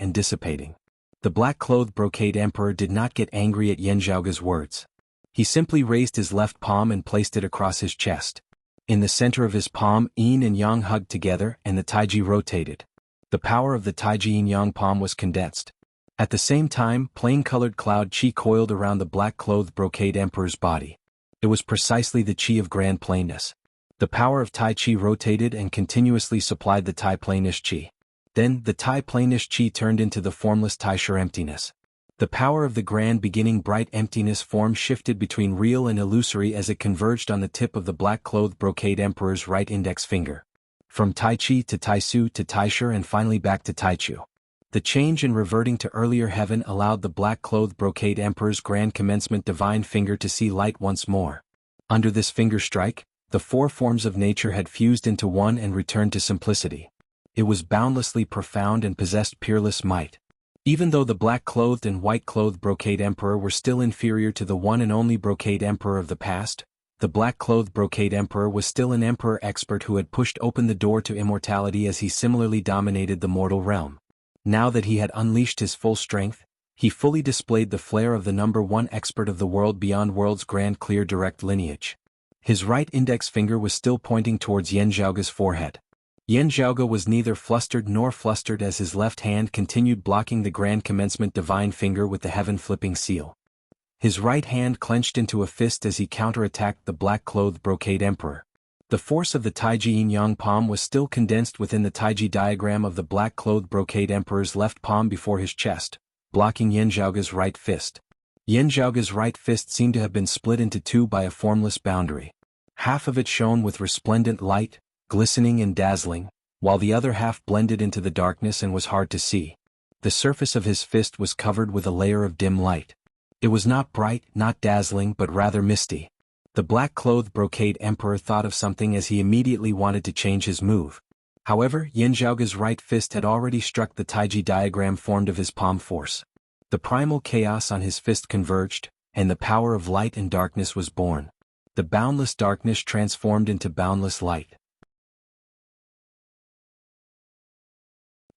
The black-clothed Brocade Emperor did not get angry at Yan Zhaoge's words. He simply raised his left palm and placed it across his chest. In the center of his palm, yin and yang hugged together and the taiji rotated. The power of the taiji yin-yang palm was condensed. At the same time, plain-colored cloud qi coiled around the black-clothed Brocade Emperor's body. It was precisely the qi of grand plainness. The power of Tai Chi rotated and continuously supplied the Tai Plainish Chi. Then, the Tai Plainish Chi turned into the formless Tai Shur emptiness. The power of the grand beginning bright emptiness form shifted between real and illusory as it converged on the tip of the black-clothed Brocade Emperor's right index finger. From Tai Chi to Tai Su to Tai Shur and finally back to Tai Chu. The change in reverting to earlier heaven allowed the black-clothed Brocade Emperor's Grand Commencement Divine Finger to see light once more. Under this finger strike, the four forms of nature had fused into one and returned to simplicity. It was boundlessly profound and possessed peerless might. Even though the black-clothed and white-clothed Brocade Emperor were still inferior to the one and only Brocade Emperor of the past, the black-clothed Brocade Emperor was still an emperor expert who had pushed open the door to immortality as he similarly dominated the mortal realm. Now that he had unleashed his full strength, he fully displayed the flair of the number one expert of the world beyond world's grand clear direct lineage. His right index finger was still pointing towards Yan Zhaoge's forehead. Yan Zhaoge was neither flustered nor flustered as his left hand continued blocking the Grand Commencement Divine Finger with the heaven-flipping seal. his right hand clenched into a fist as he counterattacked the black-clothed brocade emperor. The force of the Taiji yin-yang palm was still condensed within the Taiji diagram of the black-clothed brocade emperor's left palm before his chest, blocking Yan Zhaoge's right fist. Yan Zhaoge's right fist seemed to have been split into two by a formless boundary. Half of it shone with resplendent light, glistening and dazzling, while the other half blended into the darkness and was hard to see. The surface of his fist was covered with a layer of dim light. It was not bright, not dazzling, but rather misty. The black-clothed brocade emperor thought of something as he immediately wanted to change his move. However, Yan Zhaoge's right fist had already struck the Taiji diagram formed of his palm force. The primal chaos on his fist converged, and the power of light and darkness was born. The boundless darkness transformed into boundless light.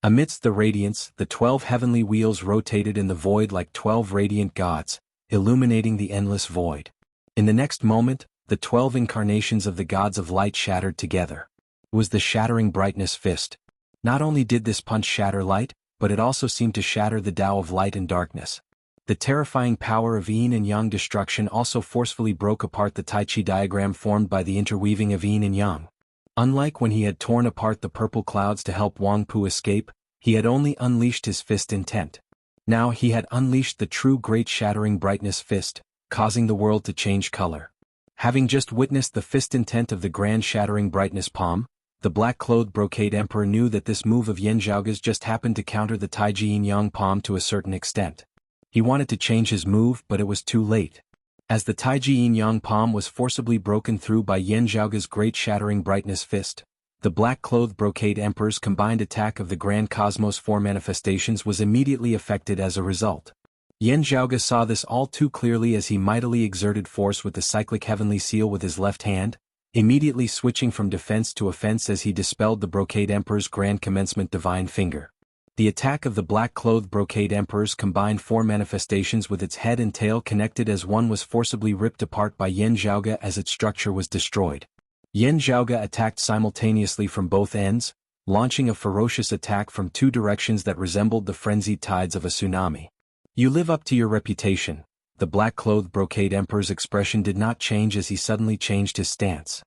Amidst the radiance, the 12 heavenly wheels rotated in the void like 12 radiant gods, illuminating the endless void. In the next moment, the 12 incarnations of the gods of light shattered together. It was the shattering brightness fist. Not only did this punch shatter light, but it also seemed to shatter the Tao of light and darkness. The terrifying power of yin and yang destruction also forcefully broke apart the Tai Chi diagram formed by the interweaving of yin and yang. Unlike when he had torn apart the purple clouds to help Wang Pu escape, he had only unleashed his fist intent. Now he had unleashed the true great shattering brightness fist, causing the world to change color. Having just witnessed the fist intent of the grand shattering brightness palm, the black-clothed brocade emperor knew that this move of Yan Zhaoge's just happened to counter the Taiji yin-yang palm to a certain extent. He wanted to change his move, but it was too late. As the Taiji yin-yang palm was forcibly broken through by Yan Zhaoge's great shattering brightness fist, the black-clothed brocade emperor's combined attack of the grand cosmos 4 manifestations was immediately affected as a result. Yan Zhaoge saw this all too clearly as he mightily exerted force with the cyclic heavenly seal with his left hand, immediately switching from defense to offense as he dispelled the brocade emperor's grand commencement divine finger. The attack of the black-clothed brocade emperor's combined 4 manifestations with its head and tail connected as one was forcibly ripped apart by Yan Zhaoge as its structure was destroyed. Yan Zhaoge attacked simultaneously from both ends, launching a ferocious attack from 2 directions that resembled the frenzied tides of a tsunami. You live up to your reputation. The black-clothed brocade emperor's expression did not change as he suddenly changed his stance.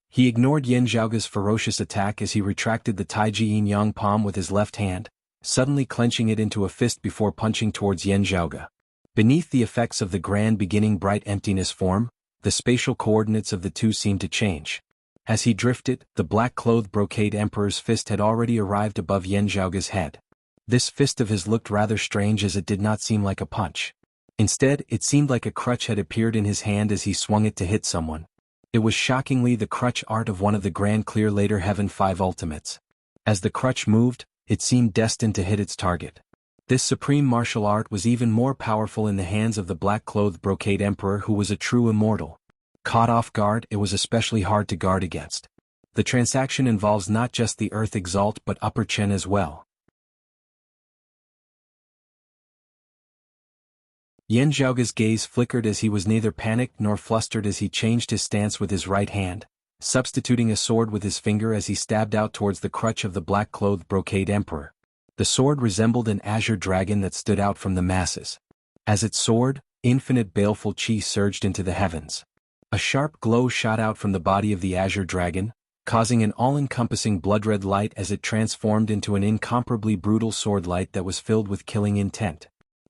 He ignored Yan Zhaoge's ferocious attack as he retracted the Taiji yin-yang palm with his left hand, suddenly clenching it into a fist before punching towards Yan Zhaoge. Beneath the effects of the grand beginning bright emptiness form, the spatial coordinates of the two seemed to change. As he drifted, the black-clothed brocade emperor's fist had already arrived above Yan Zhaoge's head. This fist of his looked rather strange as it did not seem like a punch. Instead, it seemed like a crutch had appeared in his hand as he swung it to hit someone. It was shockingly the crutch art of one of the Grand Clear Later Heaven 5 Ultimates. As the crutch moved, it seemed destined to hit its target. This supreme martial art was even more powerful in the hands of the black-clothed brocade emperor who was a true immortal. Caught off guard, it was especially hard to guard against. The transaction involves not just the Earth Exalt but Upper Chen as well. Yan Zhaoge's gaze flickered as he was neither panicked nor flustered as he changed his stance with his right hand, substituting a sword with his finger as he stabbed out towards the crutch of the black-clothed brocade emperor. The sword resembled an azure dragon that stood out from the masses. As it soared, infinite baleful chi surged into the heavens. A sharp glow shot out from the body of the azure dragon, causing an all-encompassing blood-red light as it transformed into an incomparably brutal sword light that was filled with killing intent.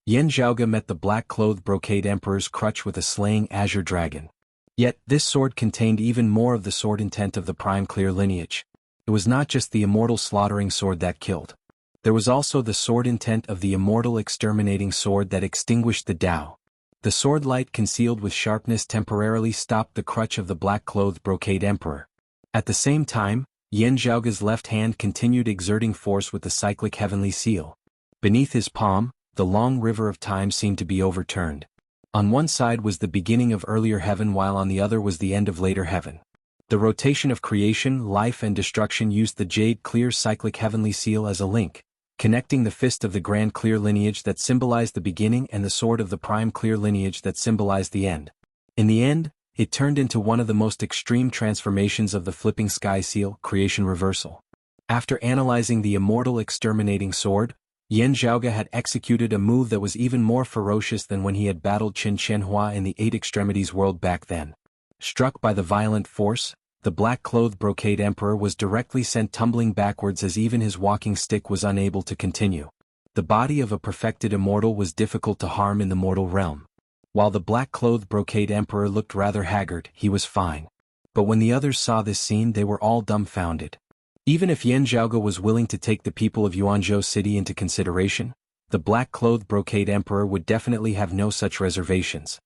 Yan Zhaoge met the black-clothed brocade emperor's crutch with a slaying azure dragon. Yet, this sword contained even more of the sword intent of the prime clear lineage. It was not just the immortal slaughtering sword that killed. There was also the sword intent of the immortal exterminating sword that extinguished the Tao. The sword light concealed with sharpness temporarily stopped the crutch of the black-clothed brocade emperor. At the same time, Yan Zhaoge's left hand continued exerting force with the cyclic heavenly seal. Beneath his palm, the long river of time seemed to be overturned. On one side was the beginning of earlier heaven while on the other was the end of later heaven. The rotation of creation, life and destruction used the jade clear cyclic heavenly seal as a link, connecting the fist of the grand clear lineage that symbolized the beginning and the sword of the prime clear lineage that symbolized the end. In the end, it turned into one of the most extreme transformations of the flipping sky seal, creation reversal. After analyzing the immortal exterminating sword, Yan Zhaoge had executed a move that was even more ferocious than when he had battled Qin Qianhua in the Eight Extremities world back then. Struck by the violent force, the black-clothed brocade emperor was directly sent tumbling backwards as even his walking stick was unable to continue. The body of a perfected immortal was difficult to harm in the mortal realm. While the black-clothed brocade emperor looked rather haggard, he was fine. But when the others saw this scene, they were all dumbfounded. Even if Yan Zhaoge was willing to take the people of Yuanzhou City into consideration, the black-clothed brocade emperor would definitely have no such reservations.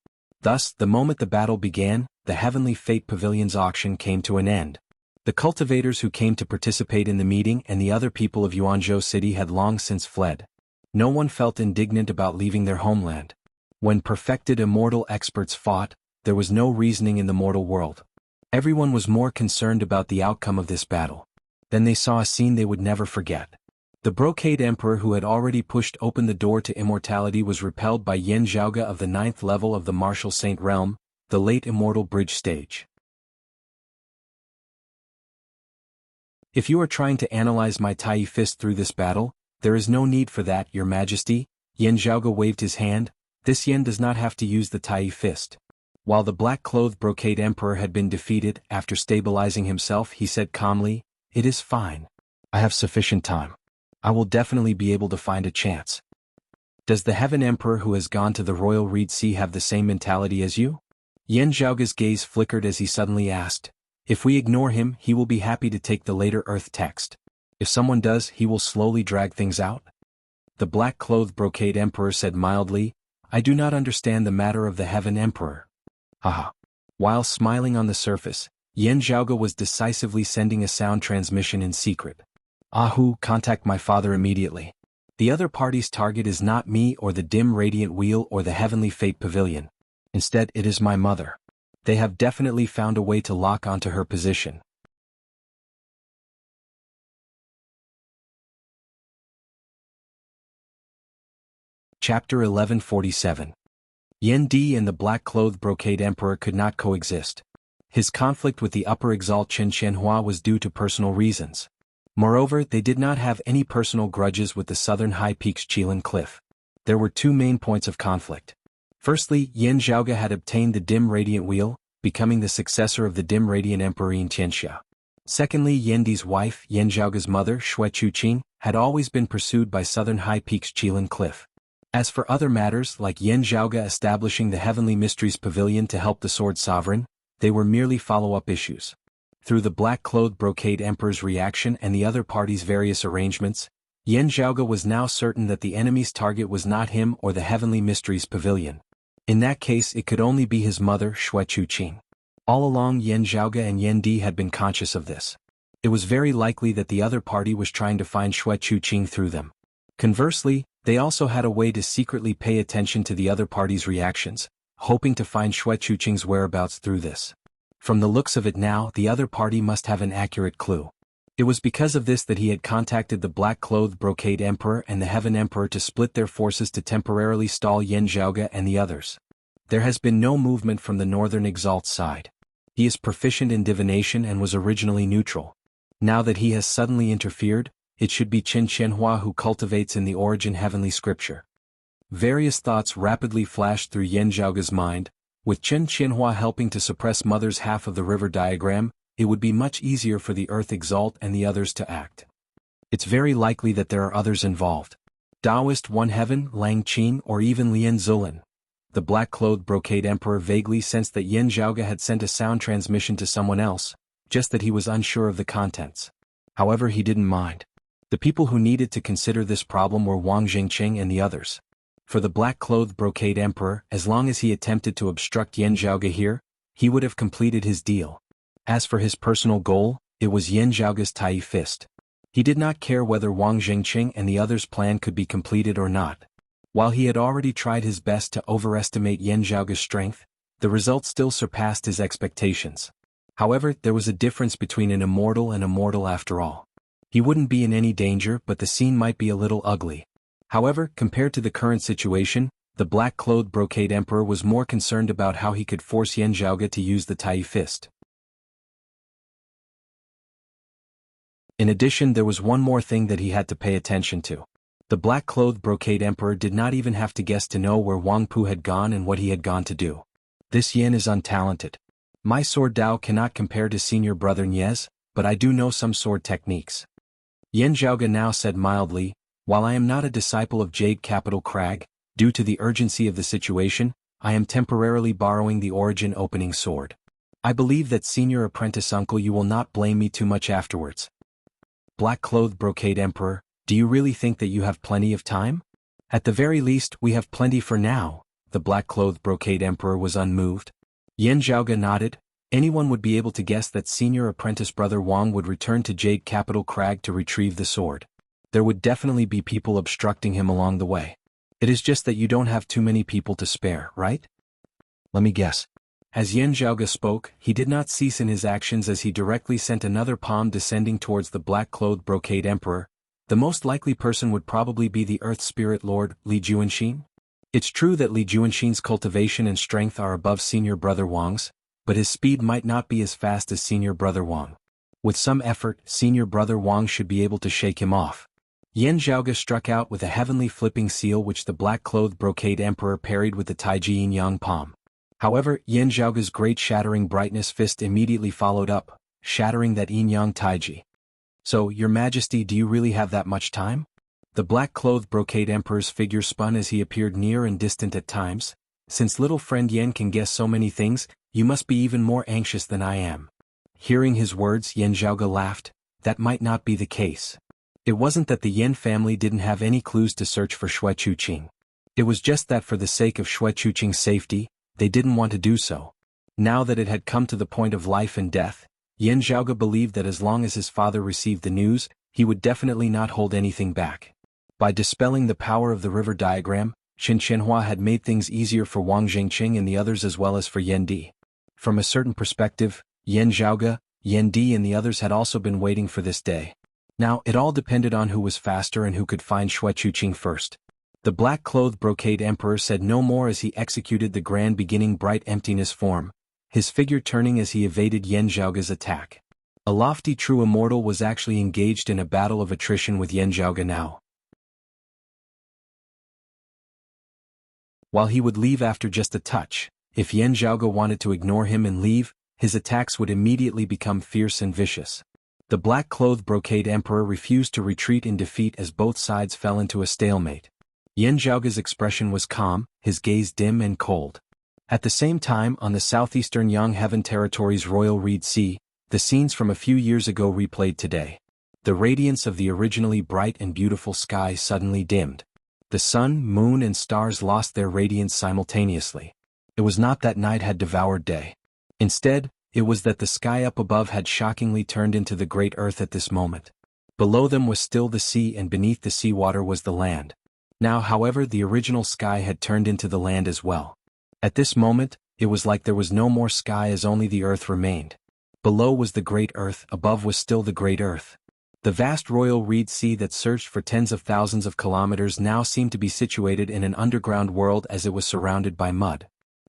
Thus, the moment the battle began, the Heavenly Fate Pavilion's auction came to an end. The cultivators who came to participate in the meeting and the other people of Yuanzhou City had long since fled. No one felt indignant about leaving their homeland. When perfected immortal experts fought, there was no reasoning in the mortal world. Everyone was more concerned about the outcome of this battle. Then they saw a scene they would never forget. The brocade emperor who had already pushed open the door to immortality was repelled by Yan Zhaoge of the 9th level of the Martial Saint realm, the late immortal bridge stage. If you are trying to analyze my Tai fist through this battle, there is no need for that, Your Majesty. Yan Zhaoge waved his hand. This Yan does not have to use the Tai fist. While the black-clothed brocade emperor had been defeated, after stabilizing himself, he said calmly, "It is fine. I have sufficient time. I will definitely be able to find a chance." Does the Heaven Emperor who has gone to the Royal Reed Sea have the same mentality as you? Yan Zhaoge's gaze flickered as he suddenly asked, "If we ignore him, he will be happy to take the later Earth text. If someone does, he will slowly drag things out?" The black-clothed brocade emperor said mildly, "I do not understand the matter of the Heaven Emperor." Haha. While smiling on the surface, Yan Zhaoge was decisively sending a sound transmission in secret. "Ahu, contact my father immediately. The other party's target is not me or the dim radiant wheel or the Heavenly Fate Pavilion. Instead, it is my mother. They have definitely found a way to lock onto her position." Chapter 1147. Yan Di and the black-clothed brocade emperor could not coexist. His conflict with the upper exalt Qin Qianhua was due to personal reasons. Moreover, they did not have any personal grudges with the southern high peaks Qilin Cliff. There were two main points of conflict. Firstly, Yan Zhaoge had obtained the dim radiant wheel, becoming the successor of the dim radiant emperor Yin Tianxia. Secondly, Yan Di's wife, Yan Zhaoge's mother, Xue Chuqing, had always been pursued by southern high peaks Qilin Cliff. As for other matters like Yan Zhaoge establishing the Heavenly Mysteries Pavilion to help the Sword Sovereign, they were merely follow-up issues. Through the black-clothed brocade emperor's reaction and the other parties' various arrangements, Yan Zhaoge was now certain that the enemy's target was not him or the Heavenly Mysteries Pavilion. In that case, it could only be his mother, Xue Chuqing. All along, Yan Zhaoge and Yan Di had been conscious of this. It was very likely that the other party was trying to find Xue Chuqing through them. Conversely, they also had a way to secretly pay attention to the other party's reactions, hoping to find Xue Chuqing's whereabouts through this. From the looks of it now, the other party must have an accurate clue. It was because of this that he had contacted the black-clothed brocade emperor and the Heaven Emperor to split their forces to temporarily stall Yan Zhaoge and the others. There has been no movement from the northern exalt side. He is proficient in divination and was originally neutral. Now that he has suddenly interfered, it should be Qin Qianhua who cultivates in the origin heavenly scripture. Various thoughts rapidly flashed through Yan Zhaoge's mind. With Qin Qianhua helping to suppress Mother's half of the river diagram, it would be much easier for the Earth Exalt and the others to act. It's very likely that there are others involved. Taoist One Heaven, Lang Qin, or even Lian Zulin. The black-clothed brocade emperor vaguely sensed that Yan Zhaoge had sent a sound transmission to someone else, just that he was unsure of the contents. However, he didn't mind. The people who needed to consider this problem were Wang Jingqing and the others. For the black-clothed brocade emperor, as long as he attempted to obstruct Yan Zhaoge here, he would have completed his deal. As for his personal goal, it was Yan Zhaoge's Tai fist. He did not care whether Wang Jingqing and the others' plan could be completed or not. While he had already tried his best to overestimate Yan Zhaoge's strength, the result still surpassed his expectations. However, there was a difference between an immortal and a mortal after all. He wouldn't be in any danger, but the scene might be a little ugly. However, compared to the current situation, the black-clothed brocade emperor was more concerned about how he could force Yan Zhaoge to use the Tai fist. In addition, there was one more thing that he had to pay attention to. The black-clothed brocade emperor did not even have to guess to know where Wang Pu had gone and what he had gone to do. This Yen is untalented. My sword Dao cannot compare to senior brother Niez, but I do know some sword techniques. Yan Zhaoge now said mildly, while I am not a disciple of Jade Capital Crag, due to the urgency of the situation, I am temporarily borrowing the origin opening sword. I believe that senior apprentice uncle you will not blame me too much afterwards. Black-clothed brocade emperor, do you really think that you have plenty of time? At the very least, we have plenty for now. The black-clothed brocade emperor was unmoved. Yan Zhaoge nodded. Anyone would be able to guess that senior apprentice brother Wang would return to Jade Capital Crag to retrieve the sword. There would definitely be people obstructing him along the way. It is just that you don't have too many people to spare, right? Let me guess. As Yan Zhaoge spoke, he did not cease in his actions as he directly sent another palm descending towards the black-clothed brocade emperor. The most likely person would probably be the Earth Spirit Lord, Li Juanxin. It's true that Li Juanxin's cultivation and strength are above senior brother Wang's, but his speed might not be as fast as senior brother Wang. With some effort, senior brother Wang should be able to shake him off. Yan Zhaoge struck out with a heavenly flipping seal which the black-clothed brocade emperor parried with the Taiji Yin Yang palm. However, Yan Zhaoge's great shattering brightness fist immediately followed up, shattering that Yin Yang Taiji. So, your majesty, do you really have that much time? The black-clothed brocade emperor's figure spun as he appeared near and distant at times. Since little friend Yan can guess so many things, you must be even more anxious than I am. Hearing his words, Yan Zhaoge laughed. That might not be the case. It wasn't that the Yan family didn't have any clues to search for Xue Chuqing. It was just that for the sake of Xue Chuqing's safety, they didn't want to do so. Now that it had come to the point of life and death, Yan Zhaoge believed that as long as his father received the news, he would definitely not hold anything back. By dispelling the power of the river diagram, Qin Qianhua had made things easier for Wang Jingqing and the others as well as for Yan Di. From a certain perspective, Yan Zhaoge, Yan Di and the others had also been waiting for this day. Now, it all depended on who was faster and who could find Xue Chuqing first. The black-clothed brocade emperor said no more as he executed the grand beginning bright emptiness form, his figure turning as he evaded Yan Zhaoge's attack. A lofty true immortal was actually engaged in a battle of attrition with Yan Zhaoge now. While he would leave after just a touch, if Yan Zhaoge wanted to ignore him and leave, his attacks would immediately become fierce and vicious. The black-clothed brocade emperor refused to retreat in defeat as both sides fell into a stalemate. Yan Zhaoge's expression was calm, his gaze dim and cold. At the same time, on the southeastern Yangheaven territory's Royal Reed Sea, the scenes from a few years ago replayed today. The radiance of the originally bright and beautiful sky suddenly dimmed. The sun, moon and stars lost their radiance simultaneously. It was not that night had devoured day. Instead, it was that the sky up above had shockingly turned into the great earth at this moment. Below them was still the sea and beneath the seawater was the land. Now, however, the original sky had turned into the land as well. At this moment, it was like there was no more sky as only the earth remained. Below was the great earth, above was still the great earth. The vast Royal Reed Sea that surged for tens of thousands of kilometers now seemed to be situated in an underground world as it was surrounded by mud.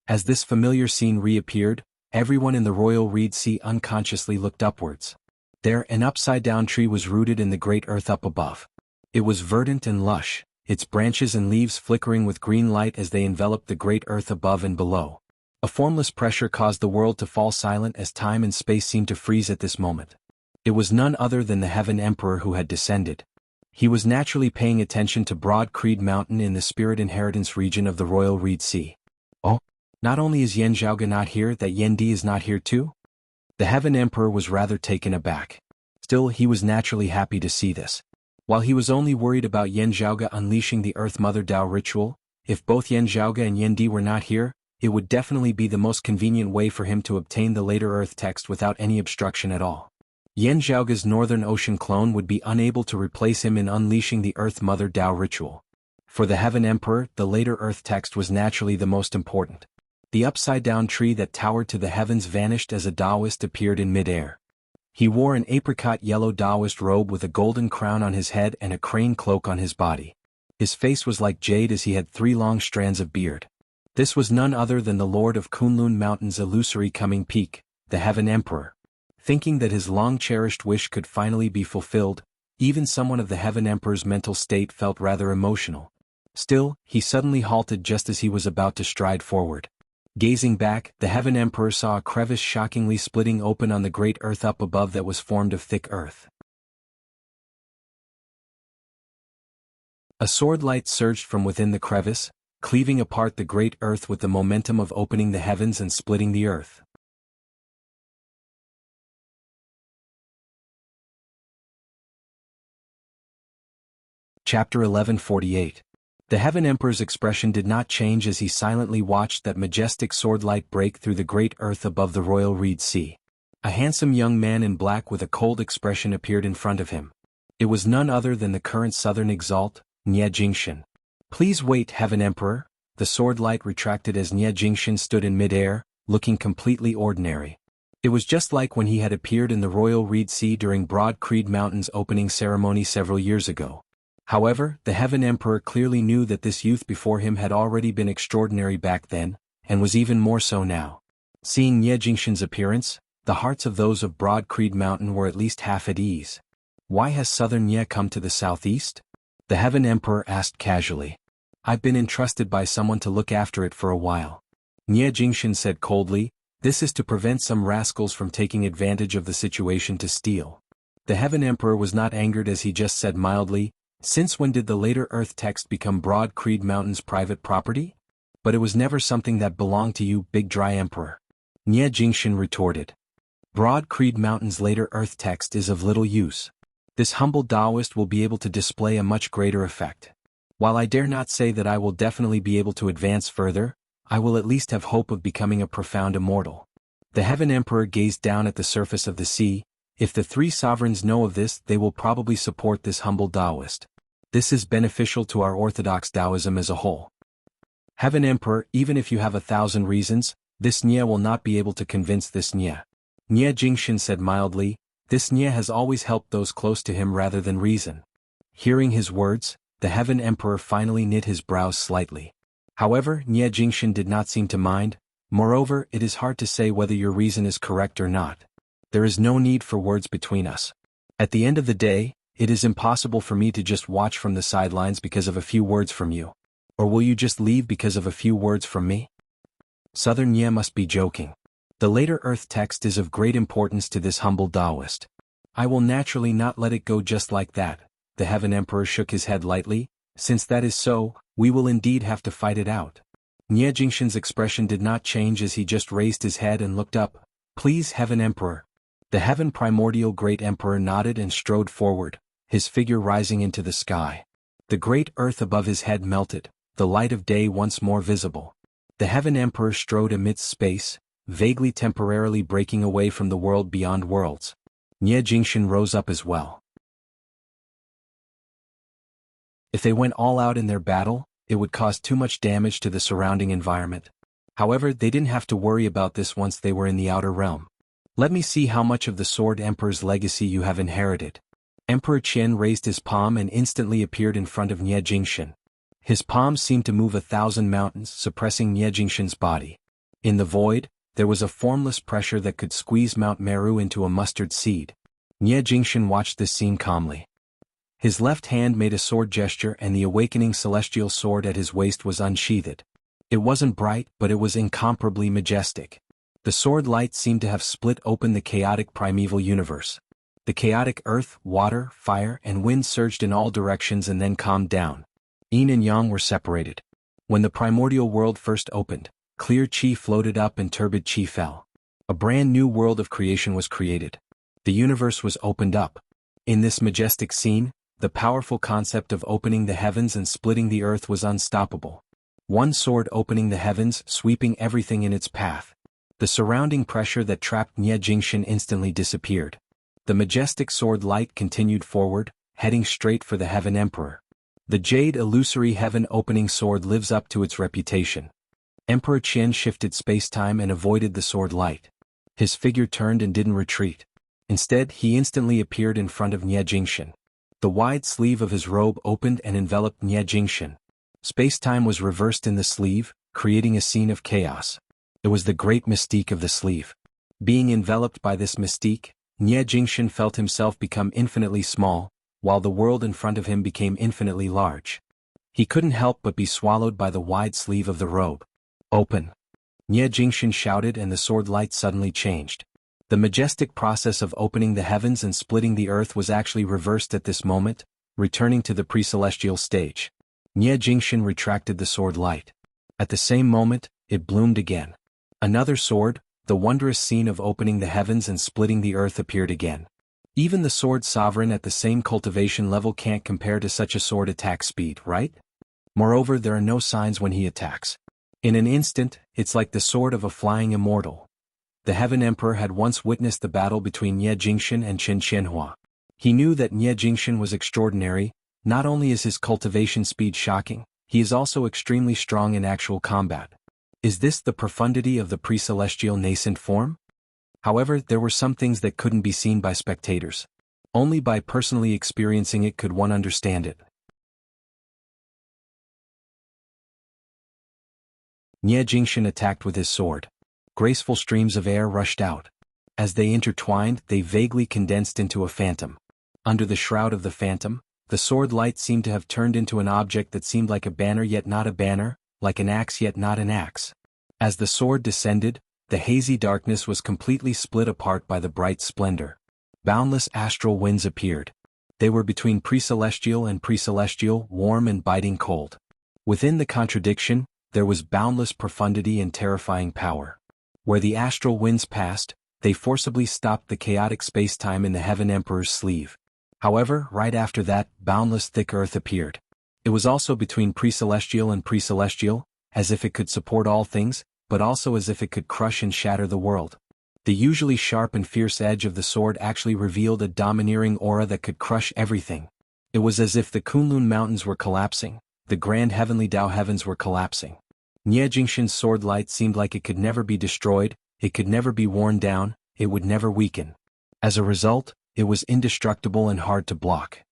As this familiar scene reappeared, everyone in the Royal Reed Sea unconsciously looked upwards. There, an upside-down tree was rooted in the great earth up above. It was verdant and lush, its branches and leaves flickering with green light as they enveloped the great earth above and below. A formless pressure caused the world to fall silent as time and space seemed to freeze at this moment. It was none other than the Heaven Emperor who had descended. He was naturally paying attention to Broad Creed Mountain in the Spirit Inheritance region of the Royal Reed Sea. Oh, not only is Yan Zhaoge not here, that Yan Di is not here too? The Heaven Emperor was rather taken aback. Still, he was naturally happy to see this. While he was only worried about Yan Zhaoge unleashing the Earth Mother Dao ritual, if both Yan Zhaoge and Yan Di were not here, it would definitely be the most convenient way for him to obtain the later Earth text without any obstruction at all. Yan Zhaoge's Northern Ocean clone would be unable to replace him in unleashing the Earth Mother Dao ritual. For the Heaven Emperor, the later Earth text was naturally the most important. The upside-down tree that towered to the heavens vanished as a Taoist appeared in mid-air. He wore an apricot-yellow Taoist robe with a golden crown on his head and a crane cloak on his body. His face was like jade as he had 3 long strands of beard. This was none other than the Lord of Kunlun Mountain's illusory coming peak, the Heaven Emperor. Thinking that his long-cherished wish could finally be fulfilled, Even someone of the Heaven Emperor's mental state felt rather emotional. Still, he suddenly halted just as he was about to stride forward. Gazing back, the Heaven Emperor saw a crevice shockingly splitting open on the great earth up above that was formed of thick earth. A sword light surged from within the crevice, cleaving apart the great earth with the momentum of opening the heavens and splitting the earth. Chapter 1148. The Heaven Emperor's expression did not change as he silently watched that majestic sword light break through the great earth above the royal reed sea. A handsome young man in black with a cold expression appeared in front of him. It was none other than the current southern exalt, Nie Jingshan. Please wait, Heaven Emperor. The sword light retracted as Nie Jingshan stood in midair, looking completely ordinary. It was just like when he had appeared in the royal reed sea during Broad Creed Mountain's opening ceremony several years ago. However, the Heaven Emperor clearly knew that this youth before him had already been extraordinary back then, and was even more so now. Seeing Nie Jingshan's appearance, the hearts of those of Broad Creed Mountain were at least half at ease. Why has Southern Nie come to the southeast? The Heaven Emperor asked casually. I've been entrusted by someone to look after it for a while. Nie Jingshan said coldly, this is to prevent some rascals from taking advantage of the situation to steal. The Heaven Emperor was not angered as he just said mildly, since when did the later Earth text become Broad Creed Mountain's private property? But it was never something that belonged to you, Big Dry Emperor. Nie Jingshan retorted. Broad Creed Mountain's later Earth text is of little use. This humble Taoist will be able to display a much greater effect. While I dare not say that I will definitely be able to advance further, I will at least have hope of becoming a profound immortal. The Heaven Emperor gazed down at the surface of the sea. If the three sovereigns know of this, they will probably support this humble Taoist. This is beneficial to our orthodox Taoism as a whole. Heaven Emperor, even if you have 1,000 reasons, this Nie will not be able to convince this Nie. Nie Jingshan said mildly, this Nie has always helped those close to him rather than reason. Hearing his words, the Heaven Emperor finally knit his brows slightly. However, Nie Jingshan did not seem to mind. Moreover, it is hard to say whether your reason is correct or not. There is no need for words between us. At the end of the day, it is impossible for me to just watch from the sidelines because of a few words from you. Or will you just leave because of a few words from me? Southern Nie must be joking. The later Earth text is of great importance to this humble Taoist. I will naturally not let it go just like that. The Heaven Emperor shook his head lightly. Since that is so, we will indeed have to fight it out. Nie Jingshan's expression did not change as he just raised his head and looked up. Please, Heaven Emperor. The Heaven Primordial Great Emperor nodded and strode forward, his figure rising into the sky. The great earth above his head melted, the light of day once more visible. The Heaven Emperor strode amidst space, vaguely temporarily breaking away from the world beyond worlds. Nie Jingshan rose up as well. If they went all out in their battle, it would cause too much damage to the surrounding environment. However, they didn't have to worry about this once they were in the outer realm. Let me see how much of the Sword Emperor's legacy you have inherited. Emperor Qian raised his palm and instantly appeared in front of Nie Jingshan. His palm seemed to move 1,000 mountains, suppressing Nie Jingshan's body. In the void, there was a formless pressure that could squeeze Mount Meru into a mustard seed. Nie Jingshan watched this scene calmly. His left hand made a sword gesture and the awakening celestial sword at his waist was unsheathed. It wasn't bright, but it was incomparably majestic. The sword light seemed to have split open the chaotic primeval universe. The chaotic earth, water, fire, and wind surged in all directions and then calmed down. Yin and Yang were separated. When the primordial world first opened, clear chi floated up and turbid chi fell. A brand new world of creation was created. The universe was opened up. In this majestic scene, the powerful concept of opening the heavens and splitting the earth was unstoppable. One sword opening the heavens, sweeping everything in its path. The surrounding pressure that trapped Nie Jingshan instantly disappeared. The majestic sword light continued forward, heading straight for the Heaven Emperor. The jade illusory heaven opening sword lives up to its reputation. Emperor Qian shifted space-time and avoided the sword light. His figure turned and didn't retreat. Instead, he instantly appeared in front of Nie Jingshan. The wide sleeve of his robe opened and enveloped Nie Jingshan. Space-time was reversed in the sleeve, creating a scene of chaos. It was the great mystique of the sleeve. Being enveloped by this mystique, Nie Jingshan felt himself become infinitely small, while the world in front of him became infinitely large. He couldn't help but be swallowed by the wide sleeve of the robe. Open! Nie Jingxian shouted, and the sword light suddenly changed. The majestic process of opening the heavens and splitting the earth was actually reversed at this moment, returning to the pre-celestial stage. Nie Jingxian retracted the sword light. At the same moment, it bloomed again. Another sword, the wondrous scene of opening the heavens and splitting the earth, appeared again. Even the sword sovereign at the same cultivation level can't compare to such a sword attack speed, right? Moreover, there are no signs when he attacks. In an instant, it's like the sword of a flying immortal. The Heaven Emperor had once witnessed the battle between Nie Jingxian and Qin Qianhua. He knew that Nie Jingxian was extraordinary. Not only is his cultivation speed shocking, he is also extremely strong in actual combat. Is this the profundity of the pre-celestial nascent form? However, there were some things that couldn't be seen by spectators. Only by personally experiencing it could one understand it. Nie Jingxian attacked with his sword. Graceful streams of air rushed out. As they intertwined, they vaguely condensed into a phantom. Under the shroud of the phantom, the sword light seemed to have turned into an object that seemed like a banner yet not a banner, like an axe yet not an axe. As the sword descended, the hazy darkness was completely split apart by the bright splendor. Boundless astral winds appeared. They were between pre-celestial and pre-celestial, warm and biting cold. Within the contradiction, there was boundless profundity and terrifying power. Where the astral winds passed, they forcibly stopped the chaotic space-time in the Heaven Emperor's sleeve. However, right after that, boundless thick earth appeared. It was also between pre-celestial and pre-celestial, as if it could support all things, but also as if it could crush and shatter the world. The usually sharp and fierce edge of the sword actually revealed a domineering aura that could crush everything. It was as if the Kunlun Mountains were collapsing, the grand heavenly Dao heavens were collapsing. Nie Jingxian's sword light seemed like it could never be destroyed, it could never be worn down, it would never weaken. As a result, it was indestructible and hard to block.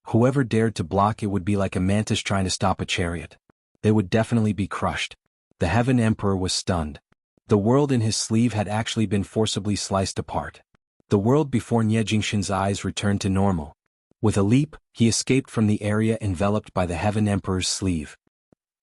Whoever dared to block it would be like a mantis trying to stop a chariot. They would definitely be crushed. The Heaven Emperor was stunned. The world in his sleeve had actually been forcibly sliced apart. The world before Nie Jingxian's eyes returned to normal. With a leap, he escaped from the area enveloped by the Heaven Emperor's sleeve.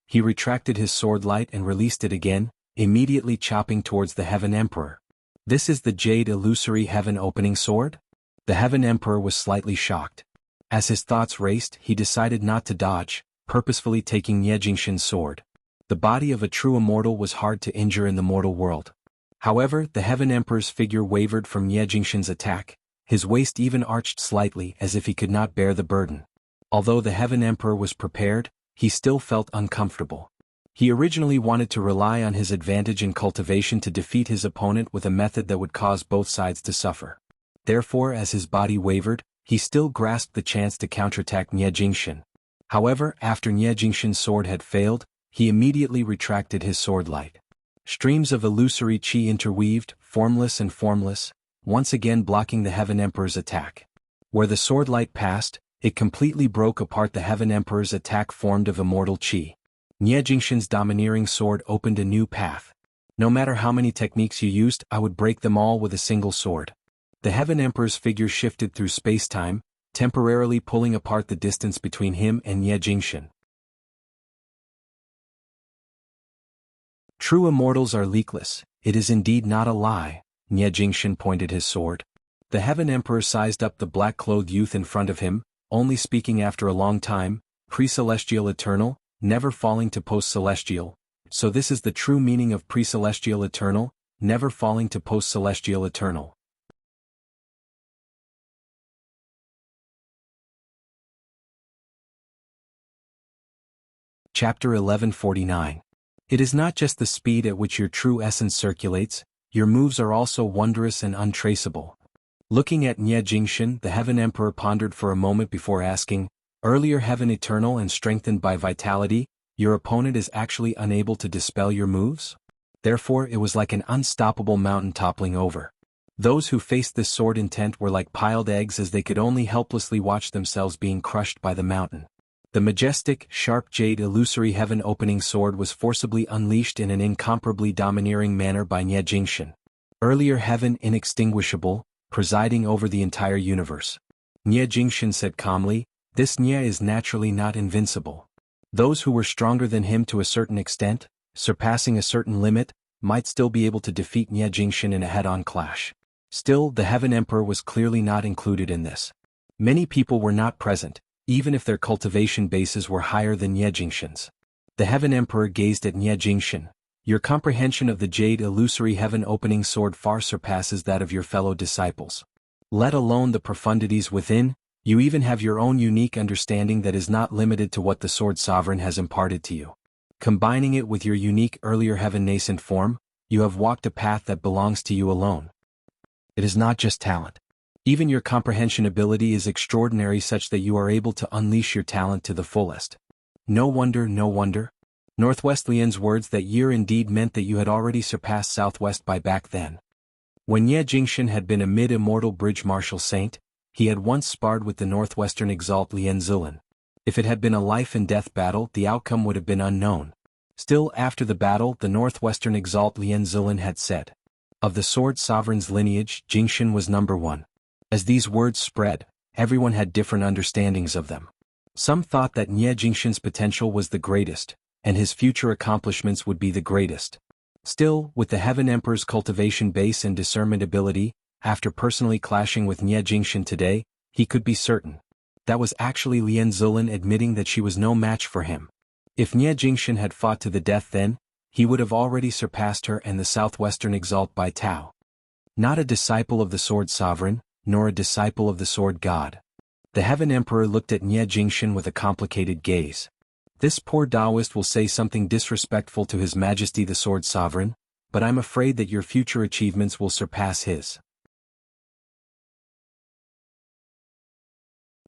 He retracted his sword light and released it again, immediately chopping towards the Heaven Emperor. This is the Jade Illusory Heaven Opening Sword? The Heaven Emperor was slightly shocked. As his thoughts raced, he decided not to dodge, purposefully taking Nie Jingxian's sword. The body of a true immortal was hard to injure in the mortal world. However, the Heaven Emperor's figure wavered from Nie Jingxian's attack. His waist even arched slightly as if he could not bear the burden. Although the Heaven Emperor was prepared, he still felt uncomfortable. He originally wanted to rely on his advantage in cultivation to defeat his opponent with a method that would cause both sides to suffer. Therefore, as his body wavered, he still grasped the chance to counterattack Nie Jingxian. However, after Nie Jingxian's sword had failed, he immediately retracted his sword light. Streams of illusory qi interweaved, formless and formless, once again blocking the Heaven Emperor's attack. Where the sword light passed, it completely broke apart the Heaven Emperor's attack formed of immortal qi. Nie Jingxian's domineering sword opened a new path. No matter how many techniques you used, I would break them all with a single sword. The Heaven Emperor's figure shifted through space-time, temporarily pulling apart the distance between him and Nie Jingxian. True immortals are leakless, it is indeed not a lie. Nie Jingxian pointed his sword. The Heaven Emperor sized up the black-clothed youth in front of him, only speaking after a long time, pre-celestial eternal, never falling to post-celestial. So this is the true meaning of pre-celestial eternal, never falling to post-celestial eternal. Chapter 1149. It is not just the speed at which your true essence circulates, your moves are also wondrous and untraceable. Looking at Nie Jingxian, the Heaven Emperor pondered for a moment before asking, earlier Heaven Eternal and strengthened by vitality, your opponent is actually unable to dispel your moves? Therefore it was like an unstoppable mountain toppling over. Those who faced this sword intent were like piled eggs as they could only helplessly watch themselves being crushed by the mountain. The majestic, sharp jade illusory heaven opening sword was forcibly unleashed in an incomparably domineering manner by Nie Jingxian. Earlier heaven inextinguishable, presiding over the entire universe. Nie Jingshan said calmly, this Nie is naturally not invincible. Those who were stronger than him to a certain extent, surpassing a certain limit, might still be able to defeat Nie Jingshan in a head-on clash. Still, the Heaven Emperor was clearly not included in this. Many people were not present, even if their cultivation bases were higher than Nie Jingshan's. The Heaven Emperor gazed at Nie Jingshan. Your comprehension of the jade illusory heaven-opening sword far surpasses that of your fellow disciples. Let alone the profundities within, you even have your own unique understanding that is not limited to what the Sword Sovereign has imparted to you. Combining it with your unique earlier heaven nascent form, you have walked a path that belongs to you alone. It is not just talent. Even your comprehension ability is extraordinary such that you are able to unleash your talent to the fullest. No wonder, no wonder. Northwest Lian's words that year indeed meant that you had already surpassed Southwest by back then. When Ye Jingshan had been a mid-immortal bridge martial saint, he had once sparred with the Northwestern Exalt Lien Zilan. If it had been a life-and-death battle, the outcome would have been unknown. Still, after the battle, the Northwestern Exalt Lien Zilan had said, of the Sword Sovereign's lineage, Jingshan was number one. As these words spread, everyone had different understandings of them. Some thought that Nie Jingshan's potential was the greatest, and his future accomplishments would be the greatest. Still, with the Heaven Emperor's cultivation base and discernment ability, after personally clashing with Nie Jingshan today, he could be certain. That was actually Lien Zilan admitting that she was no match for him. If Nie Jingshan had fought to the death then, he would have already surpassed her and the Southwestern Exalt by Tao. Not a disciple of the Sword Sovereign, nor a disciple of the Sword God. The Heaven Emperor looked at Nie Jingshan with a complicated gaze. This poor Taoist will say something disrespectful to His Majesty the Sword Sovereign, but I'm afraid that your future achievements will surpass his.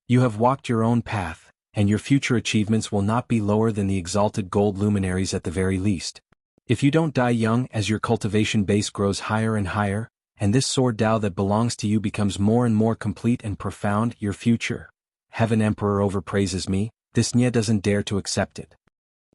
You have walked your own path, and your future achievements will not be lower than the exalted gold luminaries at the very least. If you don't die young as your cultivation base grows higher and higher, and this sword Tao that belongs to you becomes more and more complete and profound, your future, Heaven Emperor overpraises me, this Nie doesn't dare to accept it.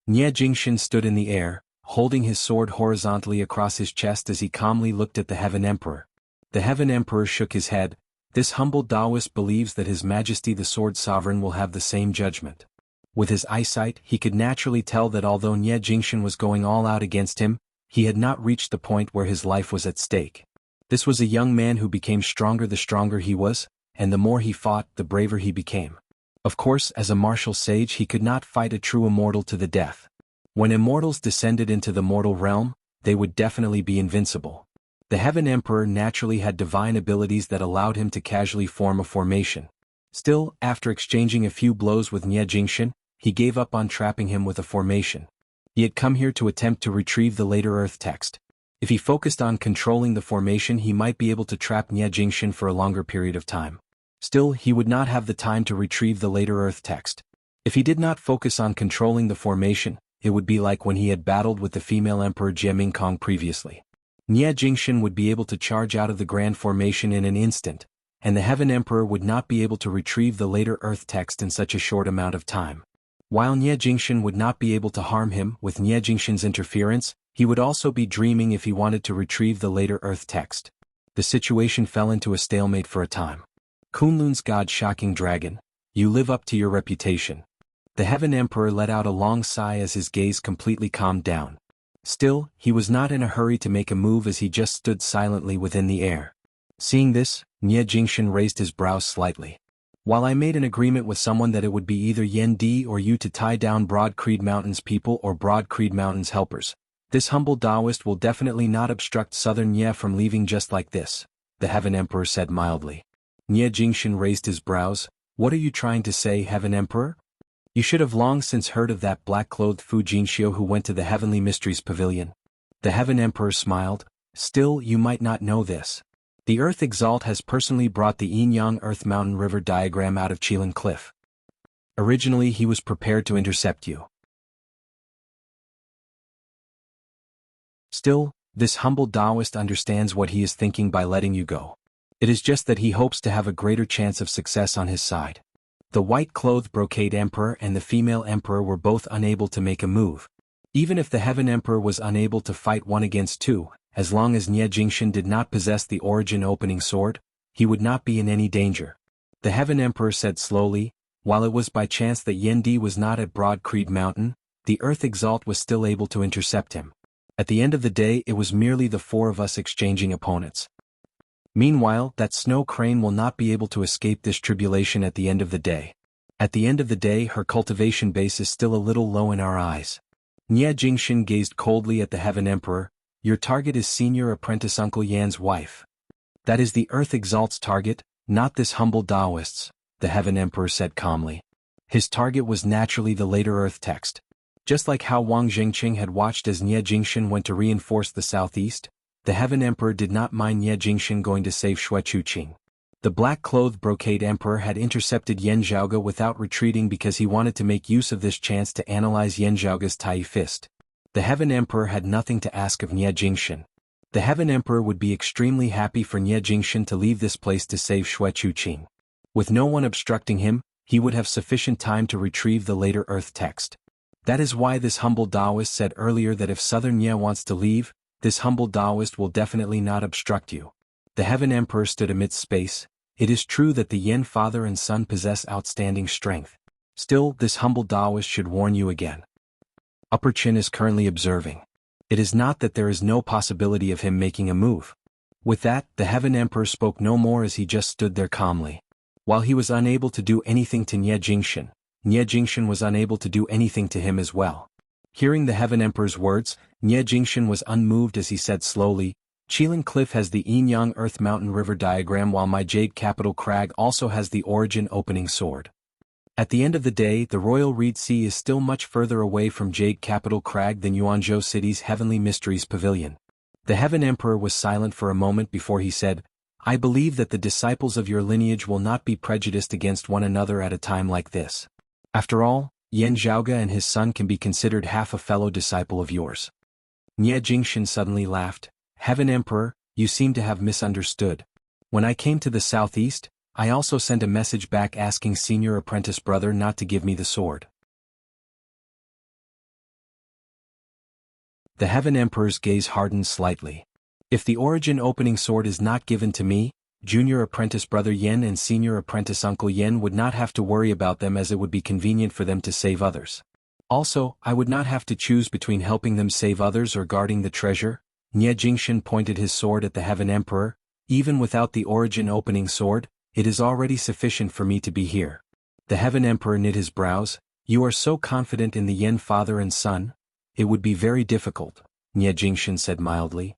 Nie Jingshan stood in the air, holding his sword horizontally across his chest as he calmly looked at the Heaven Emperor. The Heaven Emperor shook his head. This humble Taoist believes that His Majesty the Sword Sovereign will have the same judgment. With his eyesight, he could naturally tell that although Nie Jingshan was going all out against him, he had not reached the point where his life was at stake. This was a young man who became stronger the stronger he was, and the more he fought, the braver he became. Of course, as a martial sage he could not fight a true immortal to the death. When immortals descended into the mortal realm, they would definitely be invincible. The Heaven Emperor naturally had divine abilities that allowed him to casually form a formation. Still, after exchanging a few blows with Nie Jingshan, he gave up on trapping him with a formation. He had come here to attempt to retrieve the later Earth text. If he focused on controlling the formation, he might be able to trap Nie Jingshan for a longer period of time. Still, he would not have the time to retrieve the later Earth text. If he did not focus on controlling the formation, it would be like when he had battled with the female Emperor Jie Mingkong previously. Nie Jingshan would be able to charge out of the Grand Formation in an instant, and the Heaven Emperor would not be able to retrieve the later Earth text in such a short amount of time. While Nie Jingshan would not be able to harm him with Nie Jingshan's interference, he would also be dreaming if he wanted to retrieve the later Earth text. The situation fell into a stalemate for a time. Kunlun's God Shocking Dragon, you live up to your reputation. The Heaven Emperor let out a long sigh as his gaze completely calmed down. Still, he was not in a hurry to make a move as he just stood silently within the air. Seeing this, Nie Jingshan raised his brows slightly. While I made an agreement with someone that it would be either Yen Di or you to tie down Broad Creed Mountain's people or Broad Creed Mountain's helpers, this humble Taoist will definitely not obstruct Southern Nye from leaving just like this, the Heaven Emperor said mildly. Nie Jingshan raised his brows. What are you trying to say, Heaven Emperor? You should have long since heard of that black-clothed Fu Jinxiu who went to the Heavenly Mysteries Pavilion. The Heaven Emperor smiled. Still, you might not know this. The Earth Exalt has personally brought the Yin-Yang Earth Mountain River diagram out of Qilin Cliff. Originally he was prepared to intercept you. Still, this humble Taoist understands what he is thinking by letting you go. It is just that he hopes to have a greater chance of success on his side. The white-clothed Brocade Emperor and the female Emperor were both unable to make a move. Even if the Heaven Emperor was unable to fight 1 against 2, as long as Nie Jingshan did not possess the origin opening sword, he would not be in any danger. The Heaven Emperor said slowly. While it was by chance that Yendi was not at Broad Creed Mountain, the Earth Exalt was still able to intercept him. At the end of the day, it was merely the four of us exchanging opponents. Meanwhile, that snow crane will not be able to escape this tribulation at the end of the day. At the end of the day, her cultivation base is still a little low in our eyes. Nie Jingshin gazed coldly at the Heaven Emperor. Your target is Senior Apprentice Uncle Yan's wife. That is the Earth Exalt's target, not this humble Taoist's, the Heaven Emperor said calmly. His target was naturally the later Earth text. Just like how Wang Jingqing had watched as Nie Jingshin went to reinforce the southeast, the Heaven Emperor did not mind Nie Jingshin going to save Xue Chuqing. The black-clothed brocade emperor had intercepted Yan Zhaoge without retreating because he wanted to make use of this chance to analyze Yan Zhaoge's Tai fist. The Heaven Emperor had nothing to ask of Nie Jingshin. The Heaven Emperor would be extremely happy for Nie Jingshin to leave this place to save Xue Chuqing. With no one obstructing him, he would have sufficient time to retrieve the later Earth text. That is why this humble Taoist said earlier that if Southern Nye wants to leave, this humble Taoist will definitely not obstruct you. The Heaven Emperor stood amidst space. It is true that the Yen father and son possess outstanding strength. Still, this humble Taoist should warn you again. Upper Chin is currently observing. It is not that there is no possibility of him making a move. With that, the Heaven Emperor spoke no more as he just stood there calmly. While he was unable to do anything to Nie Jingshin was unable to do anything to him as well. Hearing the Heaven Emperor's words, Nie Jingshin was unmoved as he said slowly, Qilin Cliff has the Yin Yang Earth Mountain River diagram while my Jade Capital Crag also has the Origin Opening Sword. At the end of the day, the Royal Reed Sea is still much further away from Jade Capital Crag than Yuanzhou City's Heavenly Mysteries Pavilion. The Heaven Emperor was silent for a moment before he said, I believe that the disciples of your lineage will not be prejudiced against one another at a time like this. After all, Yan Zhaoge and his son can be considered half a fellow disciple of yours. Nie Jingshin suddenly laughed. Heaven Emperor, you seem to have misunderstood. When I came to the southeast, I also sent a message back asking Senior Apprentice Brother not to give me the sword. The Heaven Emperor's gaze hardened slightly. If the Origin Opening Sword is not given to me, Junior Apprentice Brother Yen and Senior Apprentice Uncle Yen would not have to worry about them as it would be convenient for them to save others. Also, I would not have to choose between helping them save others or guarding the treasure. Nie Jingshin pointed his sword at the Heaven Emperor. Even without the Origin Opening Sword, it is already sufficient for me to be here. The Heaven Emperor knit his brows. You are so confident in the Yen father and son? It would be very difficult, Nie Jingshin said mildly.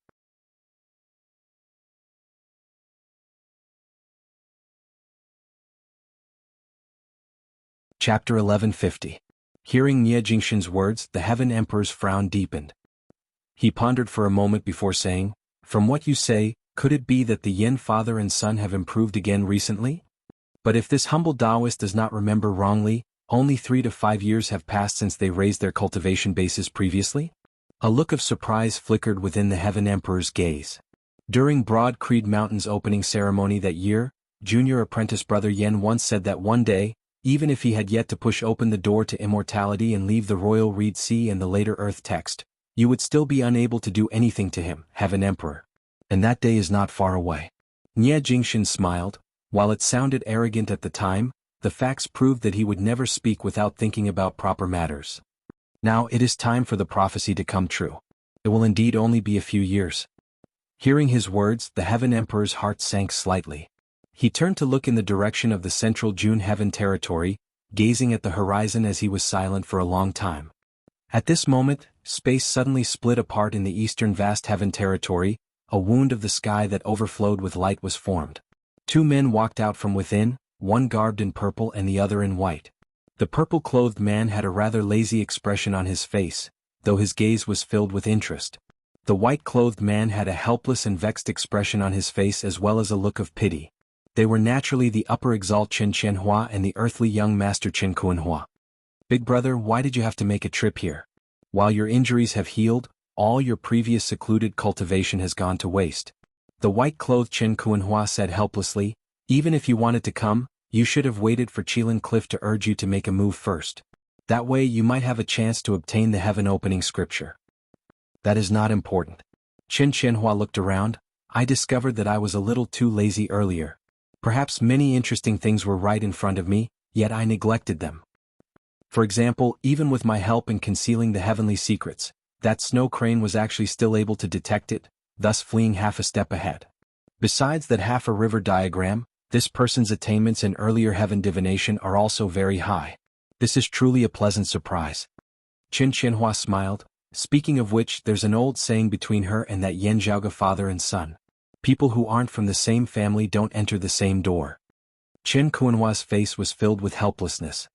Chapter 1150. Hearing Nie Jingshin's words, the Heaven Emperor's frown deepened. He pondered for a moment before saying, From what you say, could it be that the Yen father and son have improved again recently? But if this humble Taoist does not remember wrongly, only 3 to 5 years have passed since they raised their cultivation bases previously? A look of surprise flickered within the Heaven Emperor's gaze. During Broad Creed Mountain's opening ceremony that year, Junior Apprentice Brother Yen once said that one day, even if he had yet to push open the door to immortality and leave the Royal Reed Sea and the later Earth text, you would still be unable to do anything to him, Heaven Emperor. And that day is not far away. Nie Jingshin smiled. While it sounded arrogant at the time, the facts proved that he would never speak without thinking about proper matters. Now it is time for the prophecy to come true. It will indeed only be a few years. Hearing his words, the Heaven Emperor's heart sank slightly. He turned to look in the direction of the central June Heaven territory, gazing at the horizon as he was silent for a long time. At this moment, space suddenly split apart in the eastern vast Heaven territory. A wound of the sky that overflowed with light was formed. 2 men walked out from within, one garbed in purple and the other in white. The purple-clothed man had a rather lazy expression on his face, though his gaze was filled with interest. The white-clothed man had a helpless and vexed expression on his face as well as a look of pity. They were naturally the upper exalt Chen Qianhua and the earthly young master Chen Kuanhua. Big brother, why did you have to make a trip here? While your injuries have healed, all your previous secluded cultivation has gone to waste. The white-clothed Chen Kuanhua said helplessly, even if you wanted to come, you should have waited for Qilin Cliff to urge you to make a move first. That way you might have a chance to obtain the Heaven Opening Scripture. That is not important. Chen Qianhua looked around. I discovered that I was a little too lazy earlier. Perhaps many interesting things were right in front of me, yet I neglected them. For example, even with my help in concealing the heavenly secrets, that snow crane was actually still able to detect it, thus fleeing half a step ahead. Besides that half a river diagram, this person's attainments in earlier heaven divination are also very high. This is truly a pleasant surprise. Qin Qianhua smiled, speaking of which there's an old saying between her and that Yan Zhaoge father and son. People who aren't from the same family don't enter the same door. Qin Qianhua's face was filled with helplessness.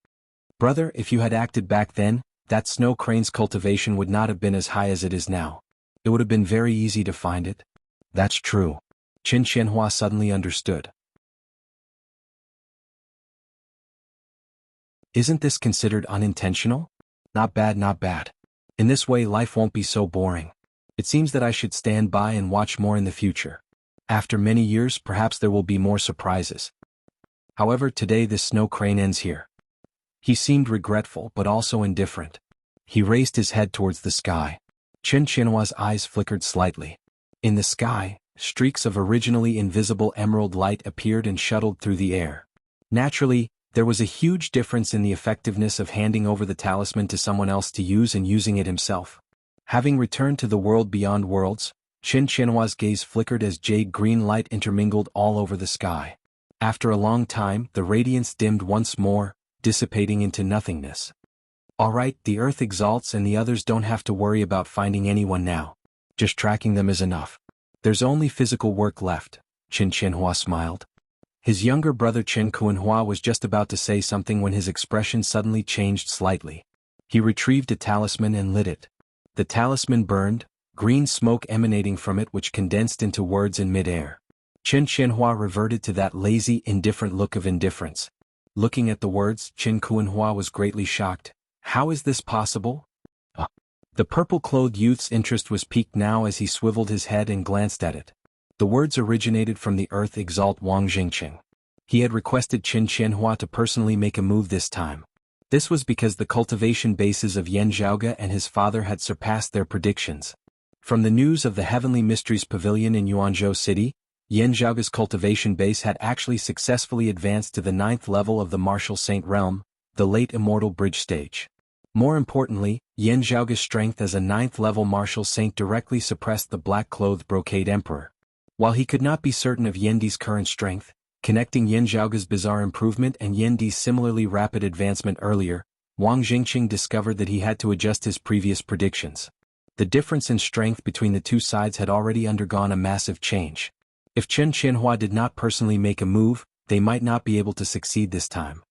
Brother, if you had acted back then, that snow crane's cultivation would not have been as high as it is now. It would have been very easy to find it. That's true. Qin Qianhua suddenly understood. Isn't this considered unintentional? Not bad, not bad. In this way life won't be so boring. It seems that I should stand by and watch more in the future. After many years perhaps there will be more surprises. However, today this snow crane ends here. He seemed regretful but also indifferent. He raised his head towards the sky. Qin Qianhua's eyes flickered slightly. In the sky, streaks of originally invisible emerald light appeared and shuttled through the air. Naturally, there was a huge difference in the effectiveness of handing over the talisman to someone else to use and using it himself. Having returned to the world beyond worlds, Qin Qianhua's gaze flickered as jade-green light intermingled all over the sky. After a long time, the radiance dimmed once more, dissipating into nothingness. All right, the earth exalts and the others don't have to worry about finding anyone now. Just tracking them is enough. There's only physical work left, Qin Qianhua smiled. His younger brother Qin Qianhua was just about to say something when his expression suddenly changed slightly. He retrieved a talisman and lit it. The talisman burned, green smoke emanating from it which condensed into words in mid-air. Qin Qianhua reverted to that lazy, indifferent look of indifference. Looking at the words, Qin Qianhua was greatly shocked. How is this possible? The purple-clothed youth's interest was piqued now as he swiveled his head and glanced at it. The words originated from the Earth Exalt Wang Jingqing. He had requested Qin Qianhua to personally make a move this time. This was because the cultivation bases of Yan Zhaoge and his father had surpassed their predictions. From the news of the Heavenly Mysteries Pavilion in Yuanzhou City, Yan Zhaoge's cultivation base had actually successfully advanced to the 9th level of the Martial Saint realm, the late Immortal Bridge stage. More importantly, Yan Zhaoge's strength as a 9th level Martial Saint directly suppressed the black-clothed Brocade Emperor. While he could not be certain of Yandi's current strength, connecting Yan Zhaoge's bizarre improvement and Yandi's similarly rapid advancement earlier, Wang Jingqing discovered that he had to adjust his previous predictions. The difference in strength between the two sides had already undergone a massive change. If Qin Qianhua did not personally make a move, they might not be able to succeed this time.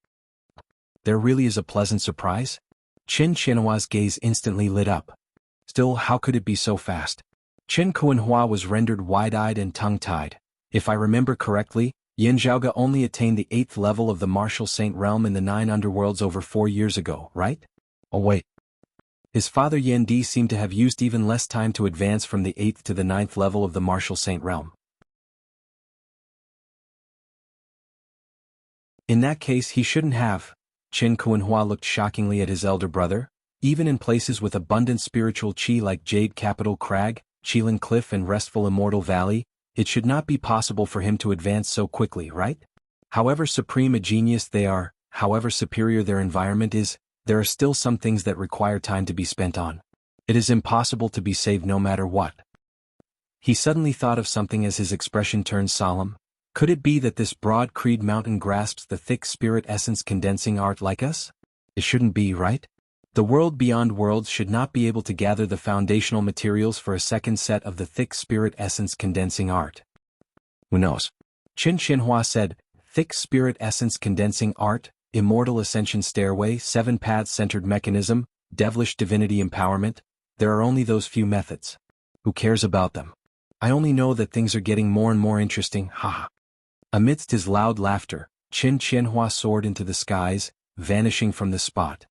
There really is a pleasant surprise? Qin Qianhua's gaze instantly lit up. Still, how could it be so fast? Qin Qianhua was rendered wide-eyed and tongue-tied. If I remember correctly, Yan Zhaoge only attained the 8th level of the Martial Saint realm in the 9 underworlds over 4 years ago, right? Oh wait. His father Yandi seemed to have used even less time to advance from the 8th to the 9th level of the Martial Saint realm. In that case he shouldn't have. Qin Qianhua looked shockingly at his elder brother. Even in places with abundant spiritual qi like Jade Capital Crag, Qilin Cliff and restful Immortal Valley, it should not be possible for him to advance so quickly, right? However supreme a genius they are, however superior their environment is, there are still some things that require time to be spent on. It is impossible to be saved no matter what. He suddenly thought of something as his expression turned solemn. Could it be that this broad creed mountain grasps the thick spirit essence condensing art like us? It shouldn't be, right? The world beyond worlds should not be able to gather the foundational materials for a second set of the thick spirit essence condensing art. Who knows? Qin Qianhua said, thick spirit essence condensing art, immortal ascension stairway, 7 paths centered mechanism, devilish divinity empowerment. There are only those few methods. Who cares about them? I only know that things are getting more and more interesting, haha. Amidst his loud laughter, Qin Qianhua soared into the skies, vanishing from the spot.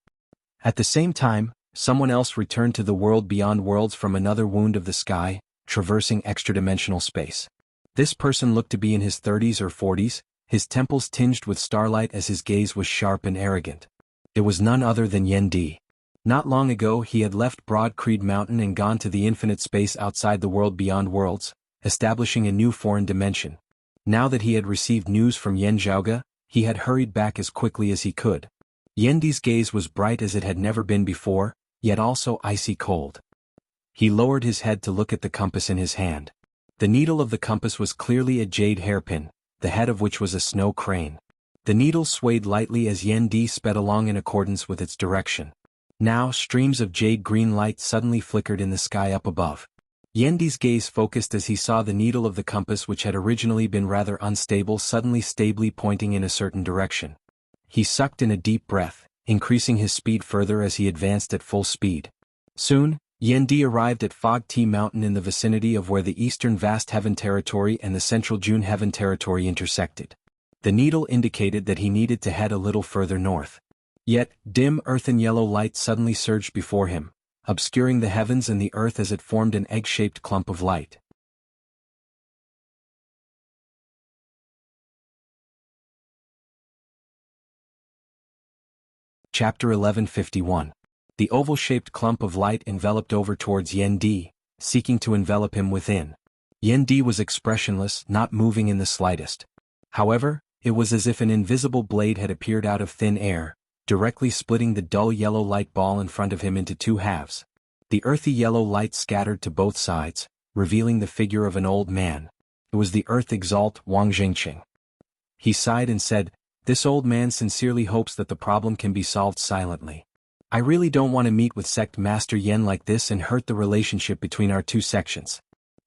At the same time, someone else returned to the world beyond worlds from another wound of the sky, traversing extra-dimensional space. This person looked to be in his 30s or 40s, his temples tinged with starlight as his gaze was sharp and arrogant. It was none other than Yendi. Not long ago he had left Broad Creed Mountain and gone to the infinite space outside the world beyond worlds, establishing a new foreign dimension. Now that he had received news from Yan Zhaoge, he had hurried back as quickly as he could. Yandi's gaze was bright as it had never been before, yet also icy cold. He lowered his head to look at the compass in his hand. The needle of the compass was clearly a jade hairpin, the head of which was a snow crane. The needle swayed lightly as Yendi sped along in accordance with its direction. Now streams of jade-green light suddenly flickered in the sky up above. Yendi's gaze focused as he saw the needle of the compass, which had originally been rather unstable, suddenly stably pointing in a certain direction. He sucked in a deep breath, increasing his speed further as he advanced at full speed. Soon, Yendi arrived at Fog Tea Mountain in the vicinity of where the eastern Vast Heaven Territory and the central June Heaven Territory intersected. The needle indicated that he needed to head a little further north. Yet, dim earthen yellow light suddenly surged before him, obscuring the heavens and the earth as it formed an egg-shaped clump of light. Chapter 1151. The oval-shaped clump of light enveloped over towards Yendi, seeking to envelop him within. Yendi was expressionless, not moving in the slightest. However, it was as if an invisible blade had appeared out of thin air, directly splitting the dull yellow light ball in front of him into two halves. The earthy yellow light scattered to both sides, revealing the figure of an old man. It was the Earth Exalt Wang Jingqing. He sighed and said, "This old man sincerely hopes that the problem can be solved silently. I really don't want to meet with Sect Master Yen like this and hurt the relationship between our two sections.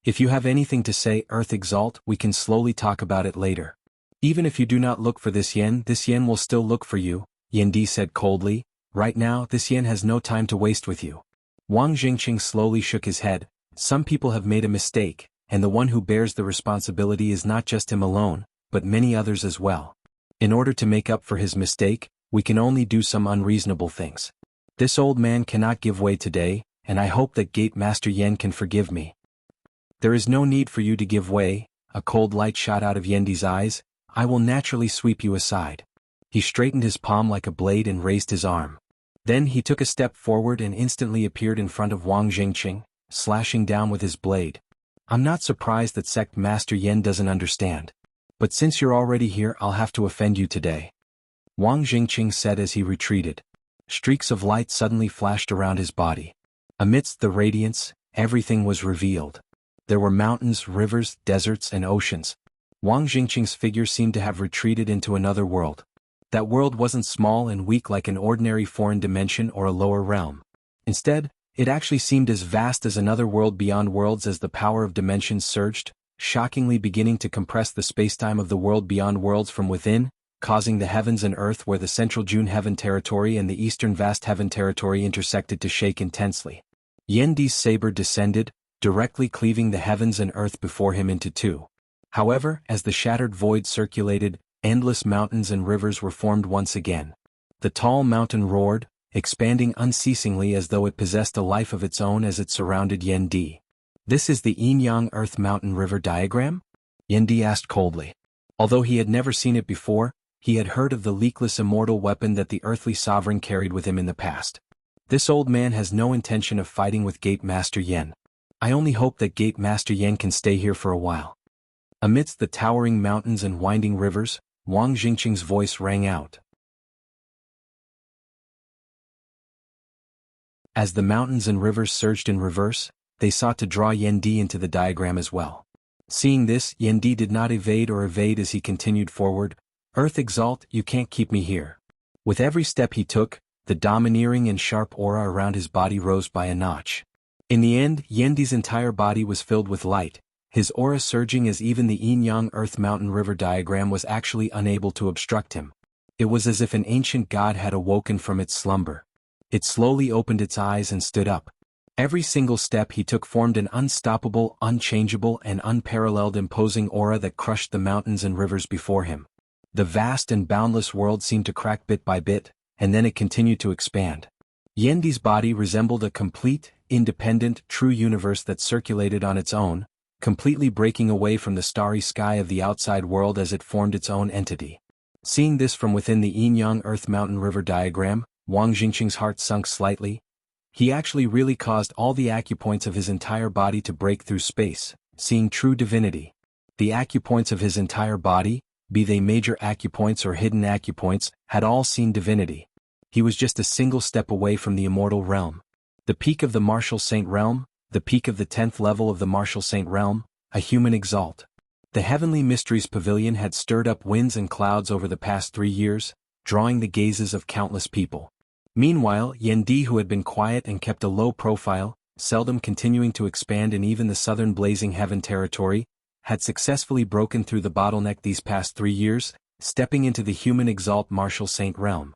If you have anything to say, Earth Exalt, we can slowly talk about it later. Even if you do not look for this yen will still look for you," Yendi said coldly. "Right now, this yen has no time to waste with you." Wang Jingqing slowly shook his head. "Some people have made a mistake, and the one who bears the responsibility is not just him alone, but many others as well. In order to make up for his mistake, we can only do some unreasonable things. This old man cannot give way today, and I hope that Gate Master Yen can forgive me." "There is no need for you to give way," a cold light shot out of Yendi's eyes. "I will naturally sweep you aside." He straightened his palm like a blade and raised his arm. Then he took a step forward and instantly appeared in front of Wang Jingqing, slashing down with his blade. "I'm not surprised that Sect Master Yen doesn't understand. But since you're already here, I'll have to offend you today," Wang Jingqing said as he retreated. Streaks of light suddenly flashed around his body. Amidst the radiance, everything was revealed. There were mountains, rivers, deserts, and oceans. Wang Jingqing's figure seemed to have retreated into another world. That world wasn't small and weak like an ordinary foreign dimension or a lower realm. Instead, it actually seemed as vast as another world beyond worlds as the power of dimensions surged, shockingly beginning to compress the spacetime of the world beyond worlds from within, causing the heavens and earth where the central June Heaven Territory and the eastern Vast Heaven Territory intersected to shake intensely. Yendi's saber descended, directly cleaving the heavens and earth before him into two. However, as the shattered void circulated, endless mountains and rivers were formed once again. The tall mountain roared, expanding unceasingly as though it possessed a life of its own as it surrounded Yendi. "This is the Yin-Yang Earth Mountain River diagram?" Yendi asked coldly. Although he had never seen it before, he had heard of the leakless immortal weapon that the earthly sovereign carried with him in the past. "This old man has no intention of fighting with Gate Master Yen. I only hope that Gate Master Yen can stay here for a while." Amidst the towering mountains and winding rivers, Wang Jingqing's voice rang out. As the mountains and rivers surged in reverse, they sought to draw Yendi into the diagram as well. Seeing this, Yendi did not evade as he continued forward. "Earth Exalt, you can't keep me here." With every step he took, the domineering and sharp aura around his body rose by a notch. In the end, Yendi's entire body was filled with light, his aura surging as even the Yin-Yang Earth Mountain River diagram was actually unable to obstruct him. It was as if an ancient god had awoken from its slumber. It slowly opened its eyes and stood up. Every single step he took formed an unstoppable, unchangeable, and unparalleled imposing aura that crushed the mountains and rivers before him. The vast and boundless world seemed to crack bit by bit, and then it continued to expand. Yendi's body resembled a complete, independent, true universe that circulated on its own, completely breaking away from the starry sky of the outside world as it formed its own entity. Seeing this from within the Yin-Yang Earth Mountain River diagram, Wang Jingqing's heart sunk slightly. He actually really caused all the acupoints of his entire body to break through space, seeing true divinity. The acupoints of his entire body, be they major acupoints or hidden acupoints, had all seen divinity. He was just a single step away from the immortal realm. The peak of the martial saint realm, the peak of the 10th level of the martial saint realm, a human exalt. The Heavenly Mysteries Pavilion had stirred up winds and clouds over the past 3 years, drawing the gazes of countless people. Meanwhile, Yendi, who had been quiet and kept a low profile, seldom continuing to expand in even the southern Blazing Heaven territory, had successfully broken through the bottleneck these past 3 years, stepping into the human exalt martial saint realm.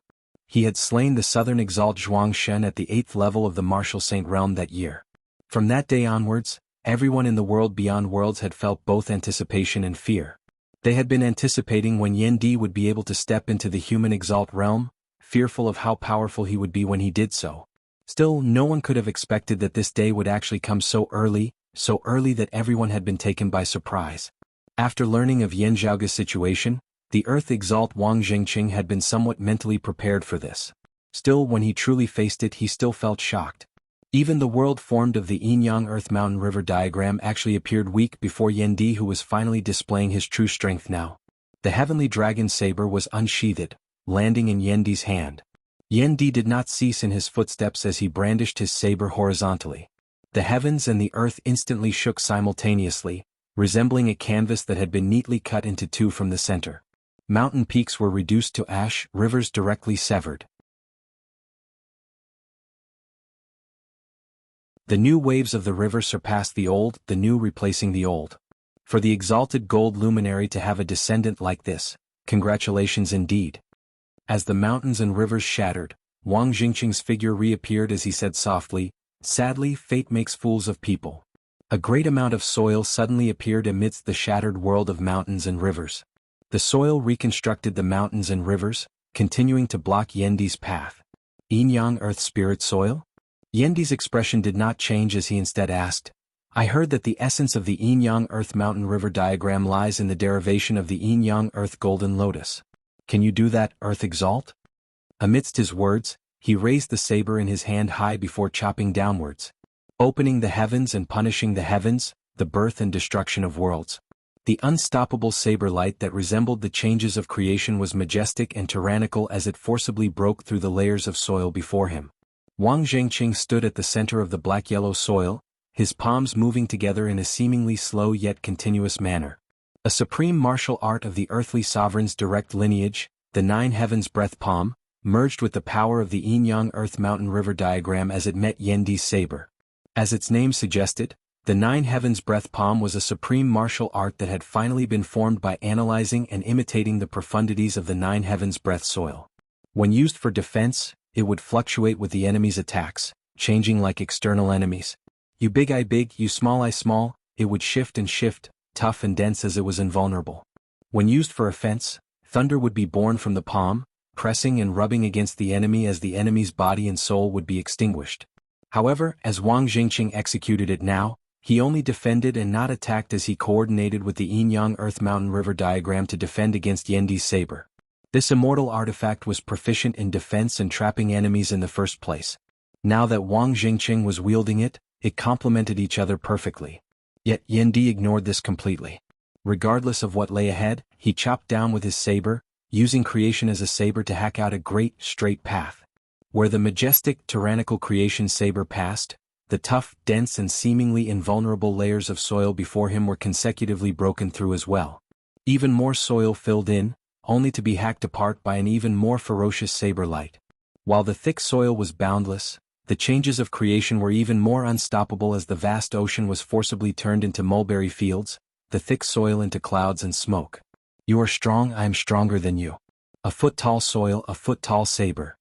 He had slain the southern exalt Zhuangshen at the 8th level of the martial saint realm that year. From that day onwards, everyone in the world beyond worlds had felt both anticipation and fear. They had been anticipating when Yendi would be able to step into the human exalt realm, fearful of how powerful he would be when he did so. Still, no one could have expected that this day would actually come so early that everyone had been taken by surprise. After learning of Yan Zhaoge's situation, the Earth Exalt Wang Jingqing had been somewhat mentally prepared for this. Still, when he truly faced it, he still felt shocked. Even the world formed of the Yin-Yang Earth Mountain River diagram actually appeared weak before Yendi, who was finally displaying his true strength now. The heavenly dragon saber was unsheathed, landing in Yendi's hand. Yendi did not cease in his footsteps as he brandished his saber horizontally. The heavens and the earth instantly shook simultaneously, resembling a canvas that had been neatly cut into two from the center. Mountain peaks were reduced to ash, rivers directly severed. The new waves of the river surpassed the old, the new replacing the old. For the exalted gold luminary to have a descendant like this, congratulations indeed. As the mountains and rivers shattered, Wang Jingqing's figure reappeared as he said softly, "Sadly, fate makes fools of people." A great amount of soil suddenly appeared amidst the shattered world of mountains and rivers. The soil reconstructed the mountains and rivers, continuing to block Yendi's path. Yin-Yang Earth Spirit Soil? Yendi's expression did not change as he instead asked, "I heard that the essence of the Yin-Yang Earth Mountain River diagram lies in the derivation of the Yin-Yang Earth Golden Lotus. Can you do that, Earth Exalt?" Amidst his words, he raised the saber in his hand high before chopping downwards, opening the heavens and punishing the heavens, the birth and destruction of worlds. The unstoppable saber light that resembled the changes of creation was majestic and tyrannical as it forcibly broke through the layers of soil before him. Wang Jingqing stood at the center of the black-yellow soil, his palms moving together in a seemingly slow yet continuous manner. A supreme martial art of the earthly sovereign's direct lineage, the Nine Heavens Breath Palm, merged with the power of the Yin-Yang Earth Mountain River diagram as it met Yendi's saber. As its name suggested, the Nine Heavens Breath Palm was a supreme martial art that had finally been formed by analyzing and imitating the profundities of the Nine Heavens Breath soil. When used for defense, it would fluctuate with the enemy's attacks, changing like external enemies. You big I big, you small I small, it would shift and shift, tough and dense as it was invulnerable. When used for offense, thunder would be born from the palm, pressing and rubbing against the enemy as the enemy's body and soul would be extinguished. However, as Wang Jingqing executed it now, he only defended and not attacked as he coordinated with the Yin-Yang Earth Mountain River diagram to defend against Yendi's saber. This immortal artifact was proficient in defense and trapping enemies in the first place. Now that Wang Jingqing was wielding it, it complemented each other perfectly. Yet Yendi ignored this completely. Regardless of what lay ahead, he chopped down with his saber, using creation as a saber to hack out a great, straight path. Where the majestic, tyrannical creation saber passed, the tough, dense and seemingly invulnerable layers of soil before him were consecutively broken through as well. Even more soil filled in, only to be hacked apart by an even more ferocious saber light. While the thick soil was boundless, the changes of creation were even more unstoppable as the vast ocean was forcibly turned into mulberry fields, the thick soil into clouds and smoke. You are strong, I am stronger than you. A foot tall soil, a foot tall saber.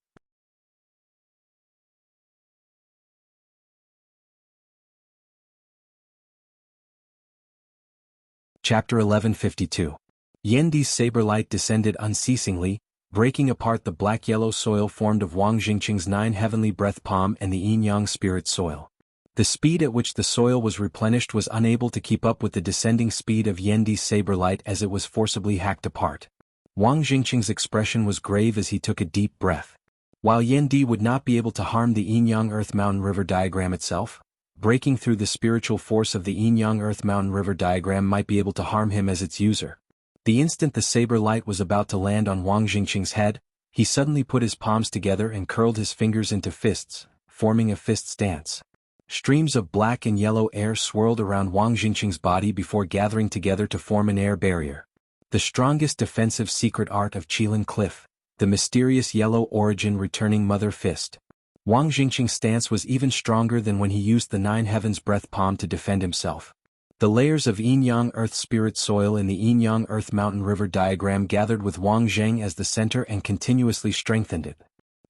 Chapter 1152. Yendi's saber light descended unceasingly, breaking apart the black-yellow soil formed of Wang Jingqing's 9 heavenly breath palm and the Yin-Yang spirit soil. The speed at which the soil was replenished was unable to keep up with the descending speed of Yendi's saber light as it was forcibly hacked apart. Wang Jingqing's expression was grave as he took a deep breath. While Yendi would not be able to harm the Yin-Yang Earth Mountain River diagram itself, breaking through the spiritual force of the yin-yang earth mountain river diagram might be able to harm him as its user. The instant the saber light was about to land on Wang Jingqing's head, he suddenly put his palms together and curled his fingers into fists, forming a fist stance. Streams of black and yellow air swirled around Wang Jingqing's body before gathering together to form an air barrier. The strongest defensive secret art of Qilin Cliff, the mysterious yellow origin returning mother fist. Wang Jingqing's stance was even stronger than when he used the Nine Heavens breath palm to defend himself. The layers of yin-yang earth spirit soil in the yin-yang earth mountain river diagram gathered with Wang Zheng as the center and continuously strengthened it.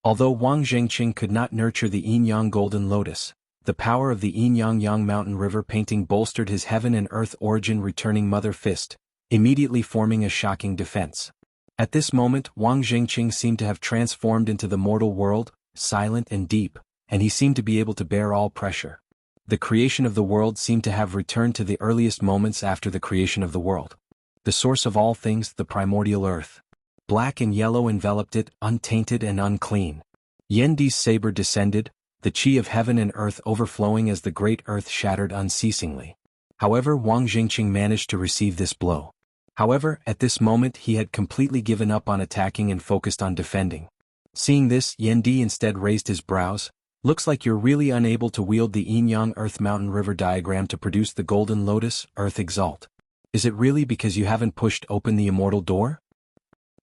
Although Wang Zhengqing could not nurture the yin-yang golden lotus, the power of the yin-yang mountain river painting bolstered his heaven and earth origin returning mother fist, immediately forming a shocking defense. At this moment Wang Zhengqing seemed to have transformed into the mortal world, silent and deep, and he seemed to be able to bear all pressure. The creation of the world seemed to have returned to the earliest moments after the creation of the world. The source of all things, the primordial earth. Black and yellow enveloped it, untainted and unclean. Yendi's saber descended, the qi of heaven and earth overflowing as the great earth shattered unceasingly. However, Wang Jingqing managed to receive this blow. However, at this moment he had completely given up on attacking and focused on defending. Seeing this, Yendi instead raised his brows. Looks like you're really unable to wield the yin-yang earth mountain river diagram to produce the golden lotus, earth exalt. Is it really because you haven't pushed open the immortal door?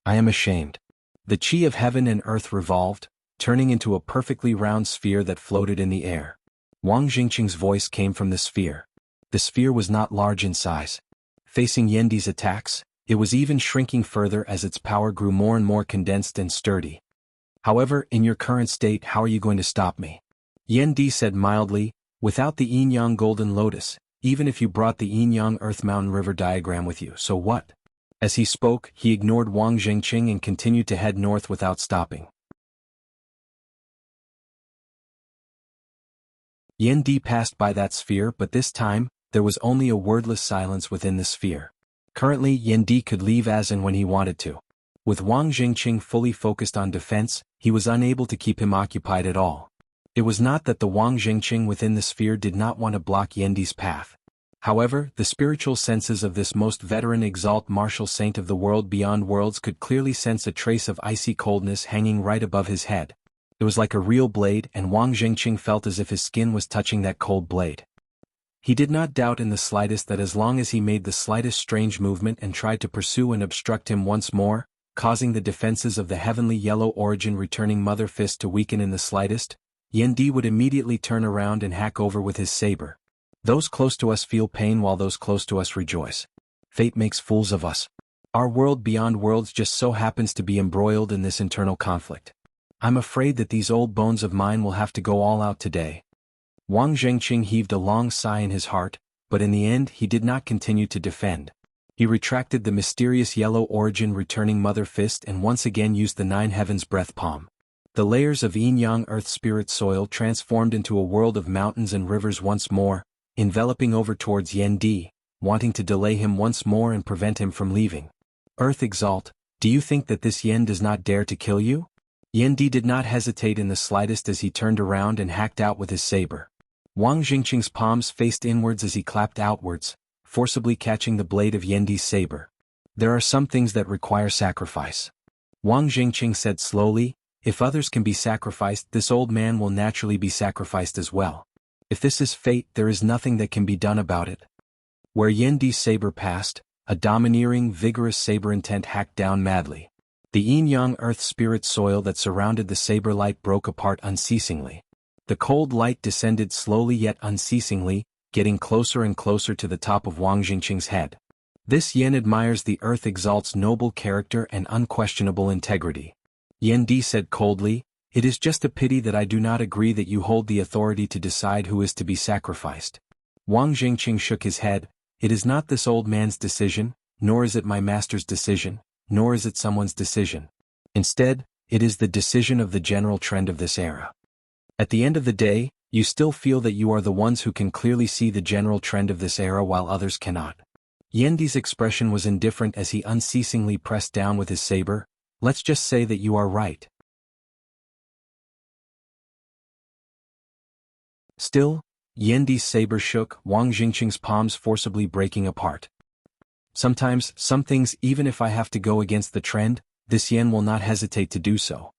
I am ashamed. The qi of heaven and earth revolved, turning into a perfectly round sphere that floated in the air. Wang Jingqing's voice came from the sphere. The sphere was not large in size. Facing Yendi's attacks, it was even shrinking further as its power grew more and more condensed and sturdy. However, in your current state, how are you going to stop me? Yendi said mildly, without the yin-yang golden lotus, even if you brought the yin-yang earth mountain river diagram with you, so what? As he spoke, he ignored Wang Jingqing and continued to head north without stopping. Yendi passed by that sphere, but this time, there was only a wordless silence within the sphere. Currently, Yendi could leave as and when he wanted to. With Wang Jingqing fully focused on defense, he was unable to keep him occupied at all. It was not that the Wang Jingqing within the sphere did not want to block Yendi's path. However, the spiritual senses of this most veteran exalt martial saint of the world beyond worlds could clearly sense a trace of icy coldness hanging right above his head. It was like a real blade, and Wang Jingqing felt as if his skin was touching that cold blade. He did not doubt in the slightest that as long as he made the slightest strange movement and tried to pursue and obstruct him once more, causing the defenses of the heavenly yellow origin returning mother fist to weaken in the slightest, Yendi would immediately turn around and hack over with his saber. Those close to us feel pain while those close to us rejoice. Fate makes fools of us. Our world beyond worlds just so happens to be embroiled in this internal conflict. I'm afraid that these old bones of mine will have to go all out today. Wang Zhengqing heaved a long sigh in his heart, but in the end he did not continue to defend. He retracted the mysterious yellow origin returning mother fist and once again used the Nine Heavens breath palm. The layers of yin-yang earth spirit soil transformed into a world of mountains and rivers once more, enveloping over towards Yendi, wanting to delay him once more and prevent him from leaving. Earth exalt, do you think that this Yen does not dare to kill you? Yendi did not hesitate in the slightest as he turned around and hacked out with his saber. Wang Jingqing's palms faced inwards as he clapped outwards, forcibly catching the blade of Yendi's saber. There are some things that require sacrifice. Wang Jingqing said slowly, if others can be sacrificed, this old man will naturally be sacrificed as well. If this is fate, there is nothing that can be done about it. Where Yendi's saber passed, a domineering, vigorous saber intent hacked down madly. The yin-yang earth spirit soil that surrounded the saber light broke apart unceasingly. The cold light descended slowly yet unceasingly, getting closer and closer to the top of Wang Jingqing's head. This Yen admires the earth exalt's noble character and unquestionable integrity. Yendi said coldly, it is just a pity that I do not agree that you hold the authority to decide who is to be sacrificed. Wang Jingqing shook his head, it is not this old man's decision, nor is it my master's decision, nor is it someone's decision. Instead, it is the decision of the general trend of this era. At the end of the day, you still feel that you are the ones who can clearly see the general trend of this era while others cannot. Yendi's expression was indifferent as he unceasingly pressed down with his saber. Let's just say that you are right. Still, Yandi's saber shook, Wang Jingqing's palms forcibly breaking apart. Sometimes, some things, even if I have to go against the trend, this yen will not hesitate to do so.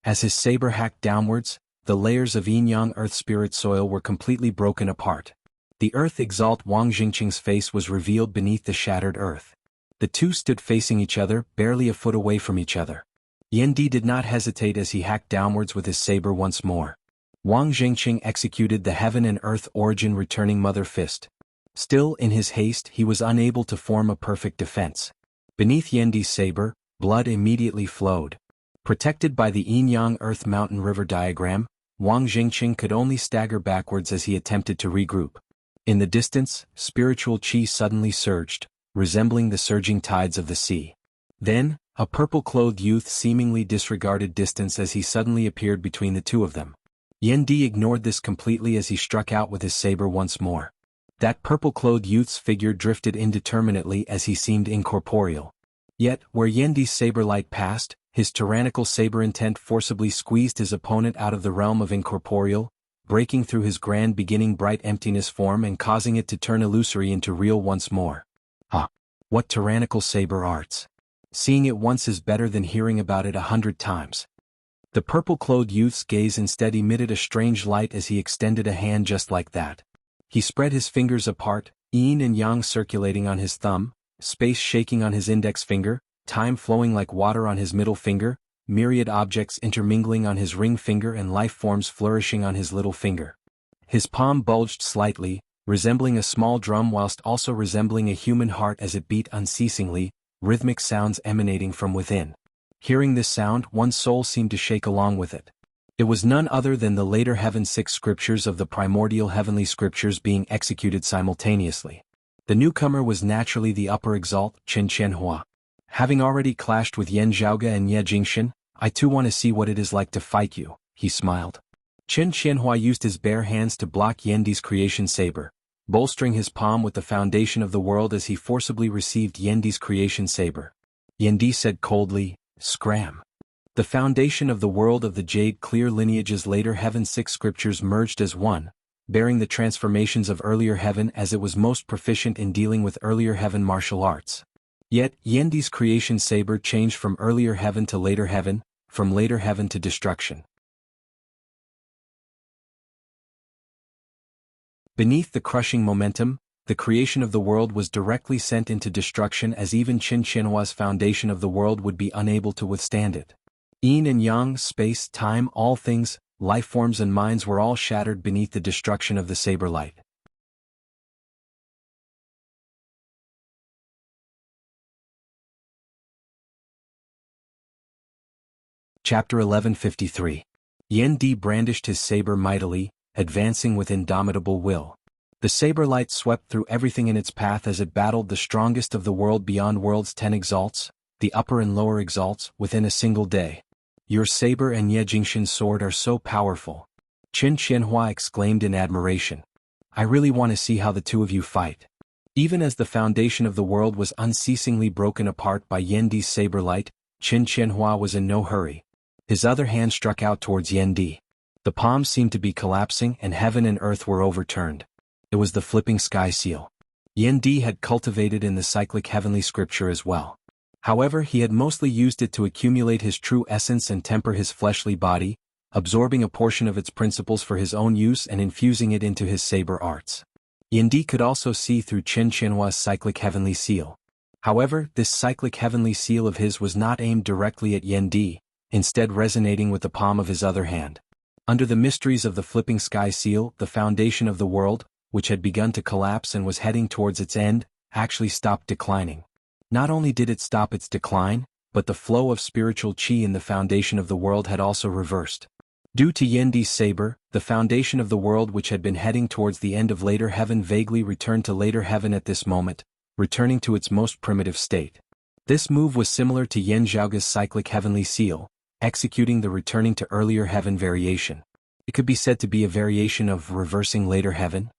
As his saber hacked downwards, the layers of yin-yang earth spirit soil were completely broken apart. The earth exalt Wang Jingqing's face was revealed beneath the shattered earth. The two stood facing each other, barely a foot away from each other. Yendi did not hesitate as he hacked downwards with his saber once more. Wang Jingqing executed the heaven and earth origin returning mother fist. Still, in his haste, he was unable to form a perfect defense. Beneath Yendi's saber, blood immediately flowed. Protected by the yin-yang earth mountain river diagram, Wang Jingqing could only stagger backwards as he attempted to regroup. In the distance, spiritual qi suddenly surged, resembling the surging tides of the sea. Then, a purple-clothed youth seemingly disregarded distance as he suddenly appeared between the two of them. Yendi ignored this completely as he struck out with his saber once more. That purple-clothed youth's figure drifted indeterminately as he seemed incorporeal. Yet, where Yendi's saber light passed, his tyrannical saber intent forcibly squeezed his opponent out of the realm of incorporeal, breaking through his grand beginning bright emptiness form and causing it to turn illusory into real once more. Ah! What tyrannical saber arts! Seeing it once is better than hearing about it 100 times. The purple-clothed youth's gaze instead emitted a strange light as he extended a hand just like that. He spread his fingers apart, yin and yang circulating on his thumb, space shaking on his index finger, time flowing like water on his middle finger, myriad objects intermingling on his ring finger and life forms flourishing on his little finger. His palm bulged slightly, resembling a small drum whilst also resembling a human heart as it beat unceasingly, rhythmic sounds emanating from within. Hearing this sound, one's soul seemed to shake along with it. It was none other than the later heaven 6 scriptures of the primordial heavenly scriptures being executed simultaneously. The newcomer was naturally the upper exalt, Qin Qianhua. Having already clashed with Yan Zhaoge and Ye Jingxin, I too want to see what it is like to fight you, he smiled. Qin Qianhua used his bare hands to block Yendi's creation saber, bolstering his palm with the foundation of the world as he forcibly received Yendi's creation saber. Yendi said coldly, "Scram." The foundation of the world of the Jade Clear lineage's later Heaven 6 scriptures merged as one, bearing the transformations of earlier heaven as it was most proficient in dealing with earlier heaven martial arts. Yet, Yendi's creation saber changed from earlier heaven to later heaven, from later heaven to destruction. Beneath the crushing momentum, the creation of the world was directly sent into destruction as even Qin Qianhua's foundation of the world would be unable to withstand it. Yin and yang, space, time, all things, life forms and minds were all shattered beneath the destruction of the saber light. Chapter 1153. Yendi brandished his saber mightily, advancing with indomitable will. The saber light swept through everything in its path as it battled the strongest of the world beyond world's 10 exalts, the upper and lower exalts, within a single day. Your saber and Ye Jingxin's sword are so powerful. Qin Qianhua exclaimed in admiration. I really want to see how the two of you fight. Even as the foundation of the world was unceasingly broken apart by Yendi's saber light, Qin Qianhua was in no hurry. His other hand struck out towards Yendi. The palms seemed to be collapsing and heaven and earth were overturned. It was the flipping sky seal. Yendi had cultivated in the cyclic heavenly scripture as well. However, he had mostly used it to accumulate his true essence and temper his fleshly body, absorbing a portion of its principles for his own use and infusing it into his saber arts. Yendi could also see through Qin Qianhua's cyclic heavenly seal. However, this cyclic heavenly seal of his was not aimed directly at Yendi, instead resonating with the palm of his other hand. Under the mysteries of the flipping sky seal, the foundation of the world, which had begun to collapse and was heading towards its end, actually stopped declining. Not only did it stop its decline, but the flow of spiritual qi in the foundation of the world had also reversed. Due to Yendi's saber, the foundation of the world which had been heading towards the end of later heaven vaguely returned to later heaven at this moment, returning to its most primitive state. This move was similar to Yan Zhaoge's cyclic heavenly seal, executing the returning to earlier heaven variation. It could be said to be a variation of reversing later heaven.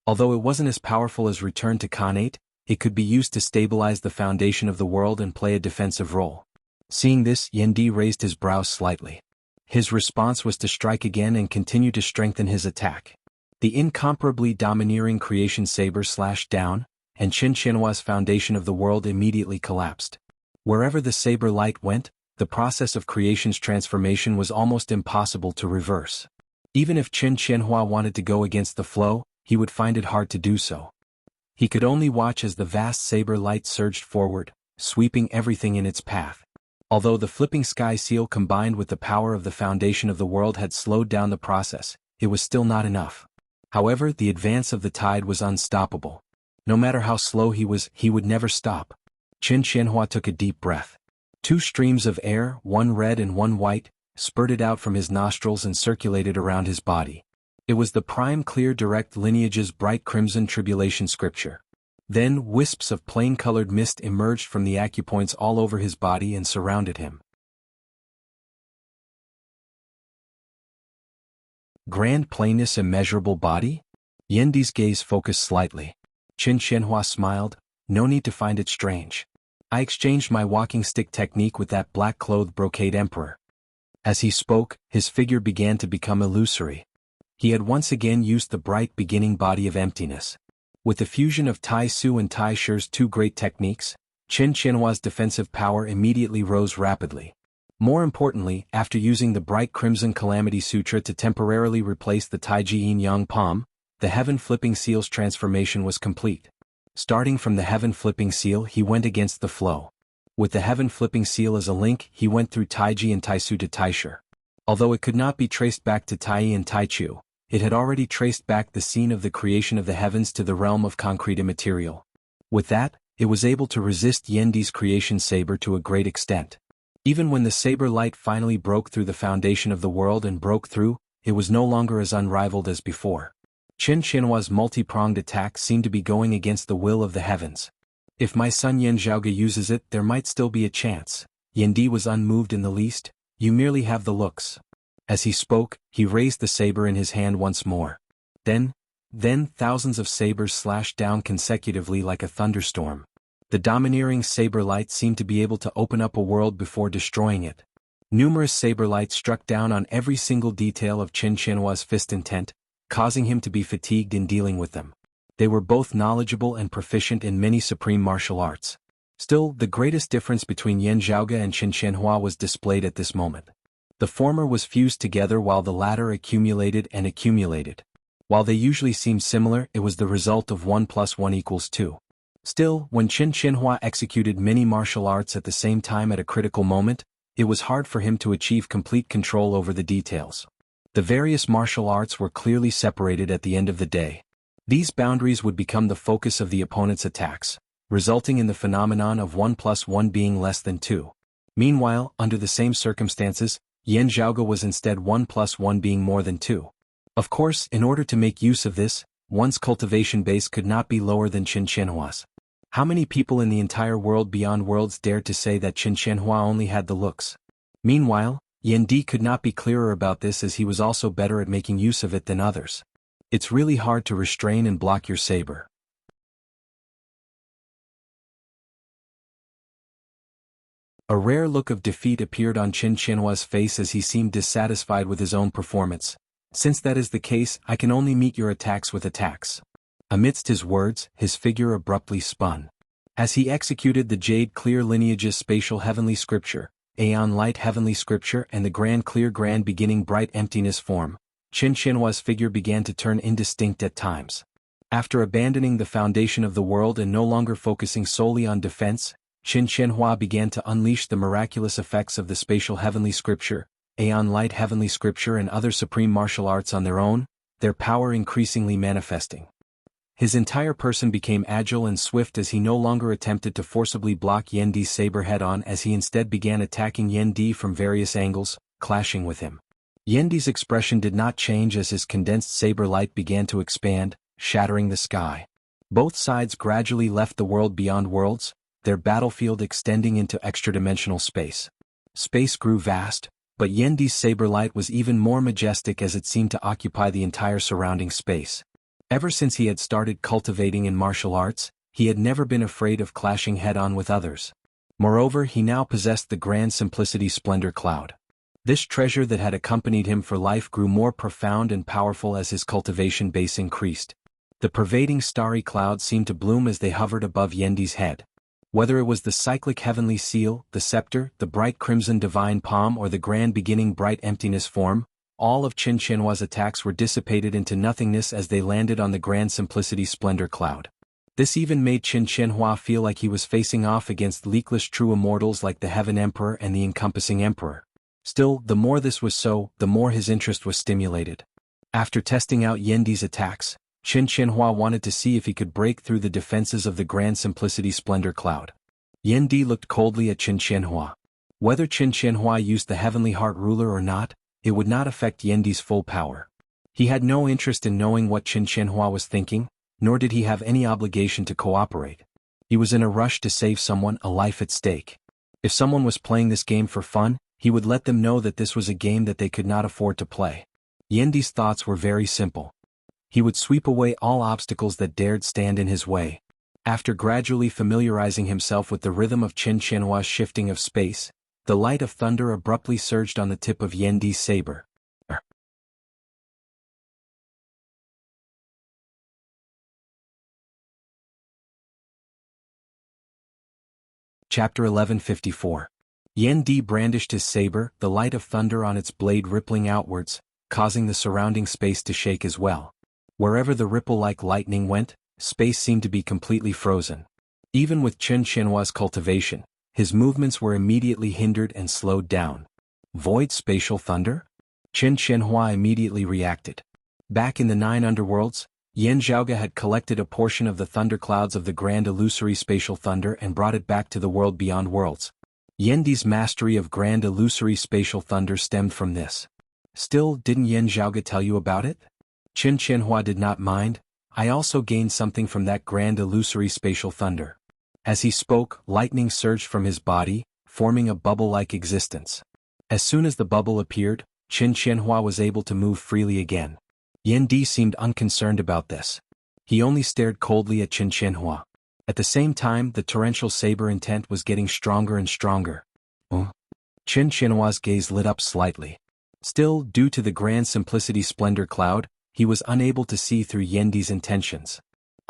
Although it wasn't as powerful as return to Khanate, it could be used to stabilize the foundation of the world and play a defensive role. Seeing this, Yendi raised his brows slightly. His response was to strike again and continue to strengthen his attack. The incomparably domineering creation saber slashed down, and Qin Qianhua's foundation of the world immediately collapsed. Wherever the saber light went, the process of creation's transformation was almost impossible to reverse. Even if Qin Qianhua wanted to go against the flow, he would find it hard to do so. He could only watch as the vast saber light surged forward, sweeping everything in its path. Although the flipping sky seal combined with the power of the foundation of the world had slowed down the process, it was still not enough. However, the advance of the tide was unstoppable. No matter how slow he was, he would never stop. Qin Qianhua took a deep breath. 2 streams of air, one red and one white, spurted out from his nostrils and circulated around his body. It was the prime clear direct lineage's bright crimson tribulation scripture. Then wisps of plain-colored mist emerged from the acupoints all over his body and surrounded him. Grand plainness, immeasurable body? Yandi's gaze focused slightly. Qin Qianhua smiled. No need to find it strange. I exchanged my walking stick technique with that black-clothed brocade emperor. As he spoke, his figure began to become illusory. He had once again used the bright beginning body of emptiness. With the fusion of Tai Su and Tai Shi's 2 great techniques, Qin Qianhua's defensive power immediately rose rapidly. More importantly, after using the bright crimson Calamity Sutra to temporarily replace the Taiji Yin Yang Palm, the Heaven Flipping Seal's transformation was complete. Starting from the Heaven Flipping Seal, he went against the flow. With the Heaven Flipping Seal as a link, he went through Taiji and Taisu to Taishu. Although it could not be traced back to Tai and Taichu, it had already traced back the scene of the creation of the heavens to the realm of concrete immaterial. With that, it was able to resist Yandi's creation saber to a great extent. Even when the saber light finally broke through the foundation of the world and broke through, it was no longer as unrivaled as before. Qin Qianhua's multi-pronged attack seemed to be going against the will of the heavens. If my son Yan Zhaoge uses it, there might still be a chance. Yandi was unmoved in the least. You merely have the looks. As he spoke, he raised the saber in his hand once more. Then thousands of sabers slashed down consecutively like a thunderstorm. The domineering saber light seemed to be able to open up a world before destroying it. Numerous saber lights struck down on every single detail of Qin Qianhua's fist intent, causing him to be fatigued in dealing with them. They were both knowledgeable and proficient in many supreme martial arts. Still, the greatest difference between Yan Zhaoge and Qin Qianhua was displayed at this moment. The former was fused together while the latter accumulated and accumulated. While they usually seemed similar, it was the result of 1 + 1 = 2. Still, when Qin Qianhua executed many martial arts at the same time at a critical moment, it was hard for him to achieve complete control over the details. The various martial arts were clearly separated at the end of the day. These boundaries would become the focus of the opponent's attacks, resulting in the phenomenon of 1 + 1 being less than 2. Meanwhile, under the same circumstances, Yan Zhaoge was instead 1 + 1 being more than 2. Of course, in order to make use of this, one's cultivation base could not be lower than Qin Qianhua's. How many people in the entire world beyond worlds dared to say that Qin Qianhua only had the looks? Meanwhile, Yandi could not be clearer about this, as he was also better at making use of it than others. It's really hard to restrain and block your saber. A rare look of defeat appeared on Qin Qianhua's face as he seemed dissatisfied with his own performance. Since that is the case, I can only meet your attacks with attacks. Amidst his words, his figure abruptly spun. As he executed the Jade Clear Lineage's spatial heavenly scripture, Aeon Light Heavenly Scripture and the Grand Clear Grand Beginning Bright Emptiness form, Qin Qianhua's figure began to turn indistinct at times. After abandoning the foundation of the world and no longer focusing solely on defense, Qin Qianhua began to unleash the miraculous effects of the spatial heavenly scripture, Aeon Light Heavenly Scripture and other supreme martial arts on their own, their power increasingly manifesting. His entire person became agile and swift as he no longer attempted to forcibly block Yandi's saber head-on, as he instead began attacking Yandi from various angles, clashing with him. Yandi's expression did not change as his condensed saber light began to expand, shattering the sky. Both sides gradually left the world beyond worlds, their battlefield extending into extra-dimensional space. Space grew vast, but Yandi's saber light was even more majestic as it seemed to occupy the entire surrounding space. Ever since he had started cultivating in martial arts, he had never been afraid of clashing head-on with others. Moreover, he now possessed the grand simplicity splendor cloud. This treasure that had accompanied him for life grew more profound and powerful as his cultivation base increased. The pervading starry cloud seemed to bloom as they hovered above Yendi's head. Whether it was the cyclic heavenly seal, the scepter, the bright crimson divine palm or the grand beginning bright emptiness form, all of Qin Qianhua's attacks were dissipated into nothingness as they landed on the grand simplicity splendor cloud. This even made Qin Qianhua feel like he was facing off against leakless true immortals like the Heaven Emperor and the Encompassing Emperor. Still, the more this was so, the more his interest was stimulated. After testing out Yendi's attacks, Qin Qianhua wanted to see if he could break through the defenses of the grand simplicity splendor cloud. Yendi looked coldly at Qin Qianhua. Whether Qin Qianhua used the heavenly heart ruler or not, it would not affect Yendi's full power. He had no interest in knowing what Qin Qianhua was thinking, nor did he have any obligation to cooperate. He was in a rush to save someone, a life at stake. If someone was playing this game for fun, he would let them know that this was a game that they could not afford to play. Yendi's thoughts were very simple. He would sweep away all obstacles that dared stand in his way. After gradually familiarizing himself with the rhythm of Qin Qianhua's shifting of space, the light of thunder abruptly surged on the tip of Yendi's saber. Chapter 1154. Yendi brandished his saber, the light of thunder on its blade rippling outwards, causing the surrounding space to shake as well. Wherever the ripple-like lightning went, space seemed to be completely frozen. Even with Qin Qianhua's cultivation, his movements were immediately hindered and slowed down. Void spatial thunder? Qin Qianhua immediately reacted. Back in the 9 underworlds, Yan Zhaoge had collected a portion of the thunderclouds of the grand illusory spatial thunder and brought it back to the world beyond worlds. Yendi's mastery of grand illusory spatial thunder stemmed from this. Still, didn't Yan Zhaoge tell you about it? Qin Qianhua did not mind. I also gained something from that grand illusory spatial thunder. As he spoke, lightning surged from his body, forming a bubble-like existence. As soon as the bubble appeared, Qin Qianhua was able to move freely again. Yendi seemed unconcerned about this. He only stared coldly at Qin Qianhua. At the same time, the torrential saber intent was getting stronger and stronger. Qin Qianhua's gaze lit up slightly. Still, due to the grand simplicity splendor cloud, he was unable to see through Yendi's intentions.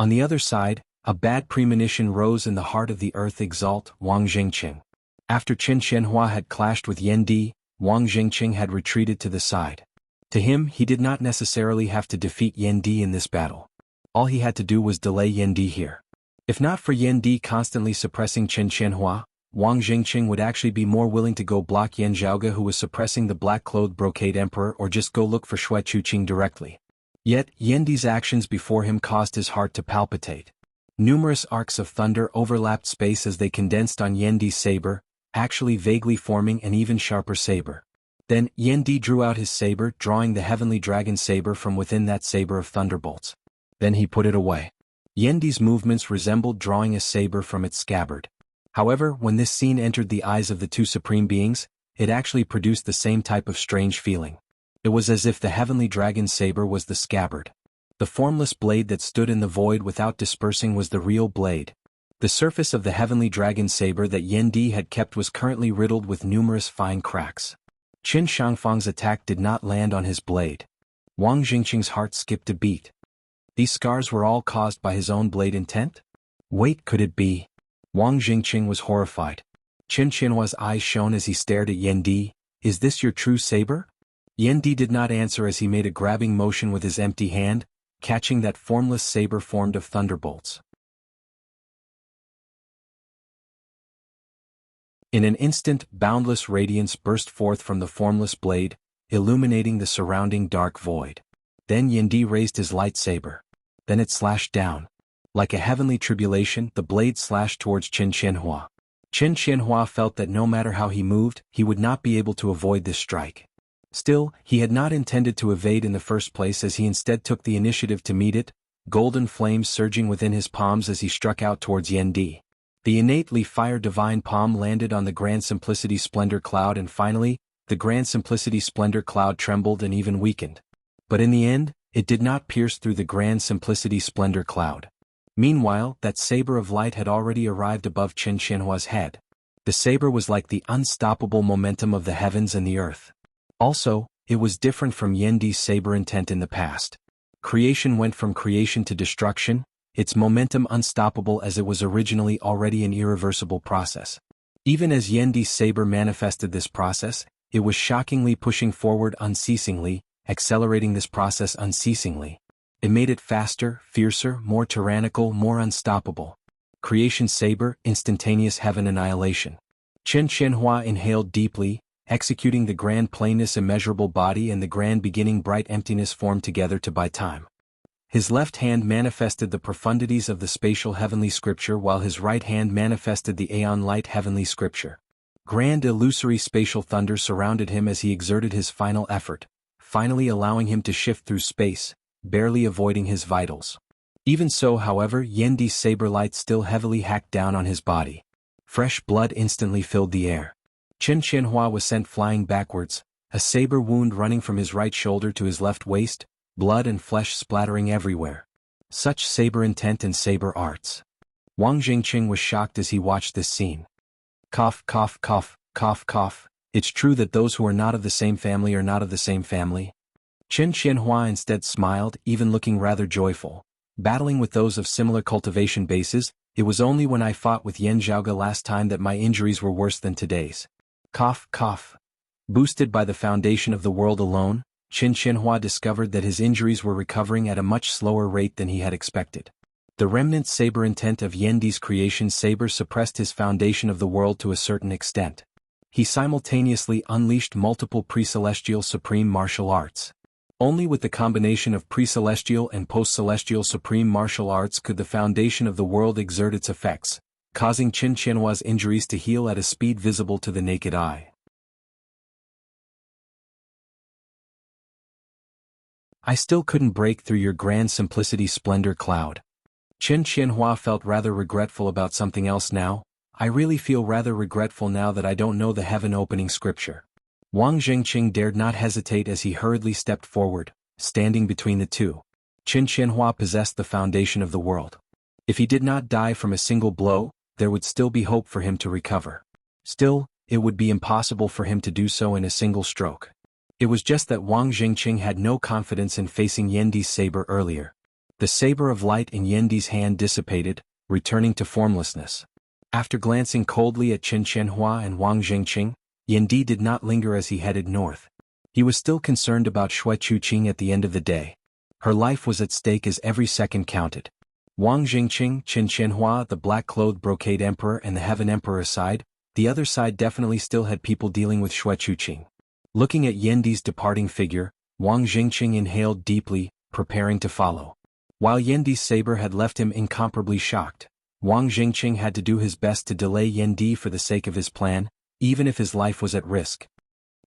On the other side, a bad premonition rose in the heart of the earth exalt, Wang Jingqing. After Qin Qianhua had clashed with Yendi, Wang Jingqing had retreated to the side. To him, he did not necessarily have to defeat Yendi in this battle. All he had to do was delay Yendi here. If not for Yendi constantly suppressing Qin Qianhua, Wang Jingqing would actually be more willing to go block Yan Zhaoge who was suppressing the black-clothed brocade emperor or just go look for Xue Chuqing directly. Yet, Yendi's actions before him caused his heart to palpitate. Numerous arcs of thunder overlapped space as they condensed on Yendi's saber, actually vaguely forming an even sharper saber. Then, Yendi drew out his saber, drawing the heavenly dragon saber from within that saber of thunderbolts. Then he put it away. Yendi's movements resembled drawing a saber from its scabbard. However, when this scene entered the eyes of the two supreme beings, it actually produced the same type of strange feeling. It was as if the heavenly dragon saber was the scabbard. The formless blade that stood in the void without dispersing was the real blade. The surface of the heavenly dragon saber that Yendi had kept was currently riddled with numerous fine cracks. Qin Shangfang's attack did not land on his blade. Wang Jingqing's heart skipped a beat. These scars were all caused by his own blade intent? Wait, could it be? Wang Jingqing was horrified. Qin Qianhua's eyes shone as he stared at Yendi. Is this your true saber? Yendi did not answer as he made a grabbing motion with his empty hand, catching that formless saber formed of thunderbolts. In an instant, boundless radiance burst forth from the formless blade, illuminating the surrounding dark void. Then Yendi raised his light saber. Then it slashed down. Like a heavenly tribulation, the blade slashed towards Qin Qianhua. Qin Qianhua felt that no matter how he moved, he would not be able to avoid this strike. Still, he had not intended to evade in the first place as he instead took the initiative to meet it, golden flames surging within his palms as he struck out towards Yendi. The innately fire divine palm landed on the grand simplicity splendor cloud and finally, the grand simplicity splendor cloud trembled and even weakened. But in the end, it did not pierce through the grand simplicity splendor cloud. Meanwhile, that saber of light had already arrived above Qin Qianhua's head. The saber was like the unstoppable momentum of the heavens and the earth. Also, it was different from Yendi's saber intent in the past. Creation went from creation to destruction, its momentum unstoppable as it was originally already an irreversible process. Even as Yendi's saber manifested this process, it was shockingly pushing forward unceasingly, accelerating this process unceasingly. It made it faster, fiercer, more tyrannical, more unstoppable. Creation saber, instantaneous heaven annihilation. Chen Qianhua inhaled deeply, executing the grand plainness immeasurable body and the grand beginning bright emptiness formed together to buy time. His left hand manifested the profundities of the spatial heavenly scripture while his right hand manifested the aeon light heavenly scripture. Grand illusory spatial thunder surrounded him as he exerted his final effort, finally allowing him to shift through space, barely avoiding his vitals. Even so, however, Yendi's saber light still heavily hacked down on his body. Fresh blood instantly filled the air. Chen Qianhua was sent flying backwards, a saber wound running from his right shoulder to his left waist, blood and flesh splattering everywhere. Such saber intent and saber arts. Wang Jingqing was shocked as he watched this scene. Cough, cough, cough, cough, cough. It's true that those who are not of the same family are not of the same family. Chen Qianhua instead smiled, even looking rather joyful. Battling with those of similar cultivation bases, it was only when I fought with Yan Zhaoge last time that my injuries were worse than today's. Cough, cough. Boosted by the foundation of the world alone, Chen Qianhua discovered that his injuries were recovering at a much slower rate than he had expected. The remnant saber intent of Yendi's creation saber suppressed his foundation of the world to a certain extent. He simultaneously unleashed multiple pre-celestial supreme martial arts. Only with the combination of pre-celestial and post-celestial supreme martial arts could the foundation of the world exert its effects, causing Chen Qianhua's injuries to heal at a speed visible to the naked eye. I still couldn't break through your grand simplicity splendor cloud. Chen Qianhua felt rather regretful about something else now. I really feel rather regretful now that I don't know the heaven-opening scripture. Wang Jingqing dared not hesitate as he hurriedly stepped forward, standing between the two. Chen Qianhua possessed the foundation of the world. If he did not die from a single blow, there would still be hope for him to recover. Still, it would be impossible for him to do so in a single stroke. It was just that Wang Jingqing had no confidence in facing Yendi's saber earlier. The saber of light in Yendi's hand dissipated, returning to formlessness. After glancing coldly at Chen Qianhua and Wang Jingqing, Yendi did not linger as he headed north. He was still concerned about Xue Chuqing at the end of the day. Her life was at stake as every second counted. Wang Jingqing, Chen Qianhua, the black-clothed brocade emperor and the heaven emperor aside, the other side definitely still had people dealing with Xue Chuqing. Looking at Yendi's departing figure, Wang Jingqing inhaled deeply, preparing to follow. While Yendi's saber had left him incomparably shocked, Wang Jingqing had to do his best to delay Yendi for the sake of his plan, even if his life was at risk.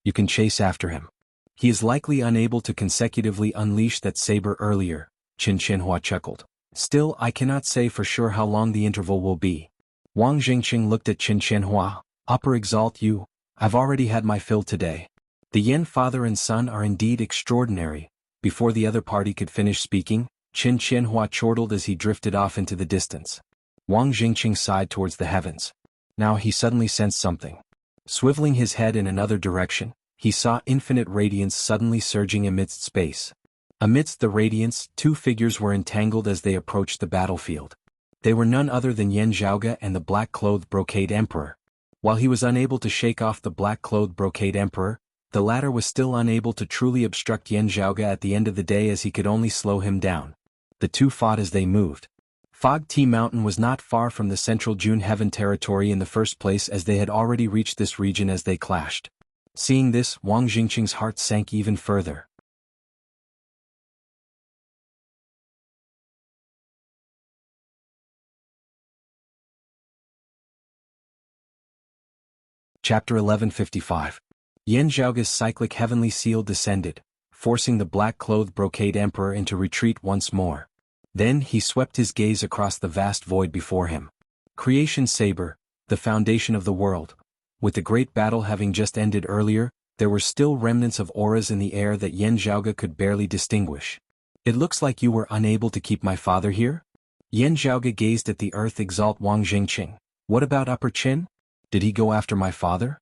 You can chase after him. He is likely unable to consecutively unleash that saber earlier, Chen Qianhua chuckled. Still, I cannot say for sure how long the interval will be. Wang Jingqing looked at Chen Qianhua. Upper exalt you, I've already had my fill today. The Yen father and son are indeed extraordinary. Before the other party could finish speaking, Chen Qianhua chortled as he drifted off into the distance. Wang Jingqing sighed towards the heavens. Now he suddenly sensed something. Swiveling his head in another direction, he saw infinite radiance suddenly surging amidst space. Amidst the radiance, two figures were entangled as they approached the battlefield. They were none other than Yan Zhaoge and the black-clothed brocade emperor. While he was unable to shake off the black-clothed brocade emperor, the latter was still unable to truly obstruct Yan Zhaoge at the end of the day as he could only slow him down. The two fought as they moved. Fog Tea Mountain was not far from the central June Heaven territory in the first place as they had already reached this region as they clashed. Seeing this, Wang Jingqing's heart sank even further. Chapter 1155. Yan Zhaoge's cyclic heavenly seal descended, forcing the black-clothed brocade emperor into retreat once more. Then he swept his gaze across the vast void before him. Creation saber, the foundation of the world. With the great battle having just ended earlier, there were still remnants of auras in the air that Yan Zhaoge could barely distinguish. It looks like you were unable to keep my father here? Yan Zhaoge gazed at the earth exalt Wang Jingqing. What about Upper Qin? Did he go after my father?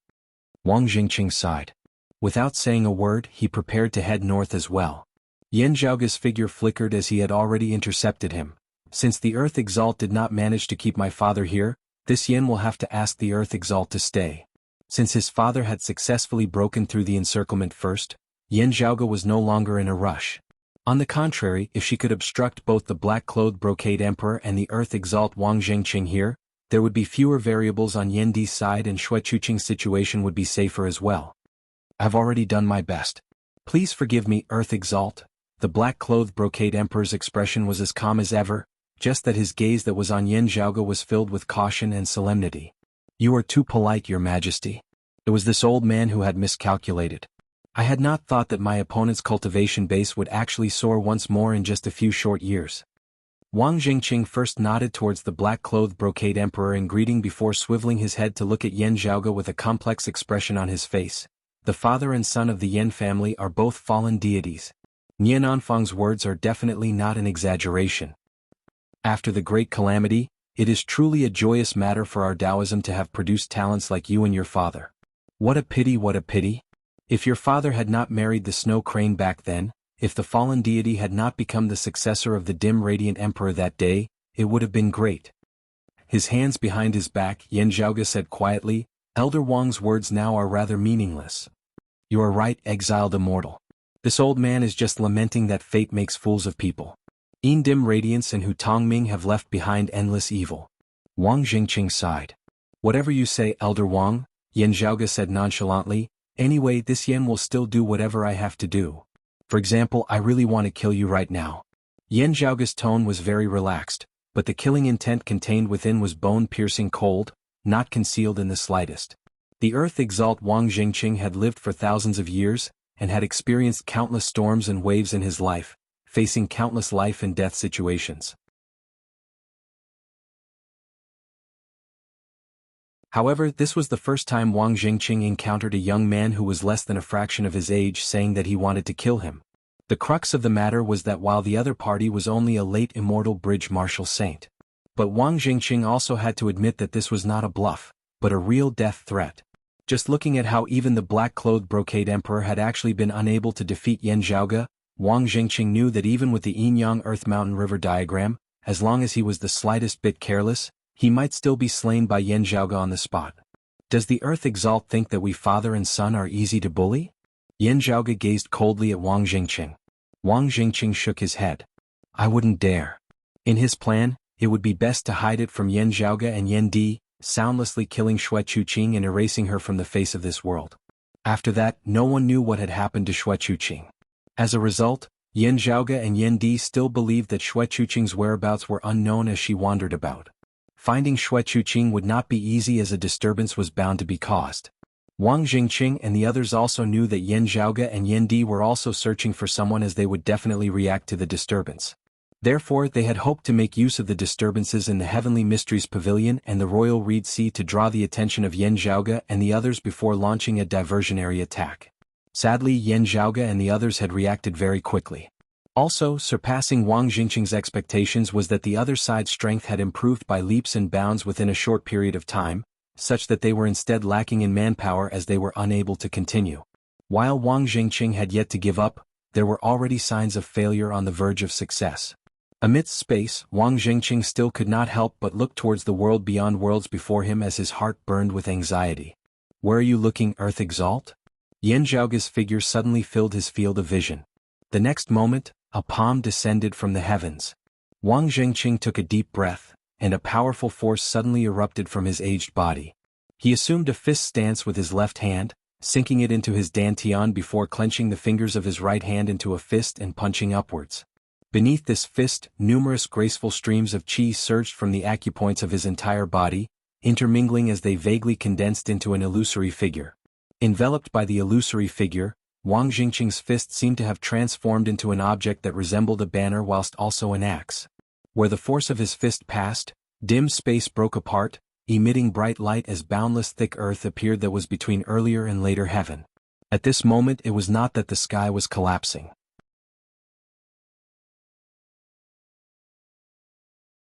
Wang Jingqing sighed. Without saying a word, he prepared to head north as well. Yan Zhaoge's figure flickered as he had already intercepted him. Since the Earth Exalt did not manage to keep my father here, this Yen will have to ask the Earth Exalt to stay. Since his father had successfully broken through the encirclement first, Yan Zhaoge was no longer in a rush. On the contrary, if she could obstruct both the black-clothed brocade emperor and the Earth Exalt Wang Zhengqing here, there would be fewer variables on Yan Di's side and Xue Chuqing's situation would be safer as well. I've already done my best. Please forgive me, Earth Exalt. The black-clothed brocade emperor's expression was as calm as ever, just that his gaze that was on Yan Zhaoge was filled with caution and solemnity. You are too polite, Your Majesty. It was this old man who had miscalculated. I had not thought that my opponent's cultivation base would actually soar once more in just a few short years. Wang Zhengqing first nodded towards the black-clothed brocade emperor in greeting before swiveling his head to look at Yan Zhaoge with a complex expression on his face. The father and son of the Yan family are both fallen deities. Nian Anfang's words are definitely not an exaggeration. After the great calamity, it is truly a joyous matter for our Taoism to have produced talents like you and your father. What a pity, what a pity. If your father had not married the snow crane back then, if the fallen deity had not become the successor of the dim radiant emperor that day, it would have been great. His hands behind his back, Yan Zhaoge said quietly, Elder Wang's words now are rather meaningless. You are right, exiled immortal. This old man is just lamenting that fate makes fools of people. Dim Radiance and Hu Tongming have left behind endless evil. Wang Zhengqing sighed. Whatever you say, Elder Wang, Yan Zhaoge said nonchalantly, anyway this Yen will still do whatever I have to do. For example, I really want to kill you right now. Yan Zhaoge's tone was very relaxed, but the killing intent contained within was bone-piercing cold, not concealed in the slightest. The Earth Exalt Wang Zhengqing had lived for thousands of years, and had experienced countless storms and waves in his life, facing countless life and death situations. However, this was the first time Wang Zhengqing encountered a young man who was less than a fraction of his age saying that he wanted to kill him. The crux of the matter was that while the other party was only a late immortal bridge martial saint. But Wang Zhengqing also had to admit that this was not a bluff, but a real death threat. Just looking at how even the black-clothed brocade emperor had actually been unable to defeat Yan Zhaoge, Wang Zhengqing knew that even with the Yin-Yang Earth Mountain River diagram, as long as he was the slightest bit careless, he might still be slain by Yan Zhaoge on the spot. Does the Earth Exalt think that we father and son are easy to bully? Yan Zhaoge gazed coldly at Wang Zhengqing. Wang Zhengqing shook his head. I wouldn't dare. In his plan, it would be best to hide it from Yan Zhaoge and Yan Di, soundlessly killing Xue Chuqing and erasing her from the face of this world. After that, no one knew what had happened to Xue Chuqing. As a result, Yan Zhaoge and Yan Di still believed that Xue Chuqing's whereabouts were unknown as she wandered about. Finding Xue Chuqing would not be easy as a disturbance was bound to be caused. Wang Zhengqing and the others also knew that Yan Zhaoge and Yan Di were also searching for someone as they would definitely react to the disturbance. Therefore, they had hoped to make use of the disturbances in the Heavenly Mysteries Pavilion and the Royal Reed Sea to draw the attention of Yan Zhaoge and the others before launching a diversionary attack. Sadly, Yan Zhaoge and the others had reacted very quickly. Also, surpassing Wang Zhengqing's expectations was that the other side's strength had improved by leaps and bounds within a short period of time, such that they were instead lacking in manpower as they were unable to continue. While Wang Zhengqing had yet to give up, there were already signs of failure on the verge of success. Amidst space, Wang Zhengqing still could not help but look towards the world beyond worlds before him as his heart burned with anxiety. Where are you looking, Earth Exalt? Yan Zhaoge's figure suddenly filled his field of vision. The next moment, a palm descended from the heavens. Wang Zhengqing took a deep breath, and a powerful force suddenly erupted from his aged body. He assumed a fist stance with his left hand, sinking it into his dantian before clenching the fingers of his right hand into a fist and punching upwards. Beneath this fist, numerous graceful streams of qi surged from the acupoints of his entire body, intermingling as they vaguely condensed into an illusory figure. Enveloped by the illusory figure, Wang Zhengqing's fist seemed to have transformed into an object that resembled a banner whilst also an axe. Where the force of his fist passed, dim space broke apart, emitting bright light as boundless thick earth appeared that was between earlier and later heaven. At this moment it was not that the sky was collapsing.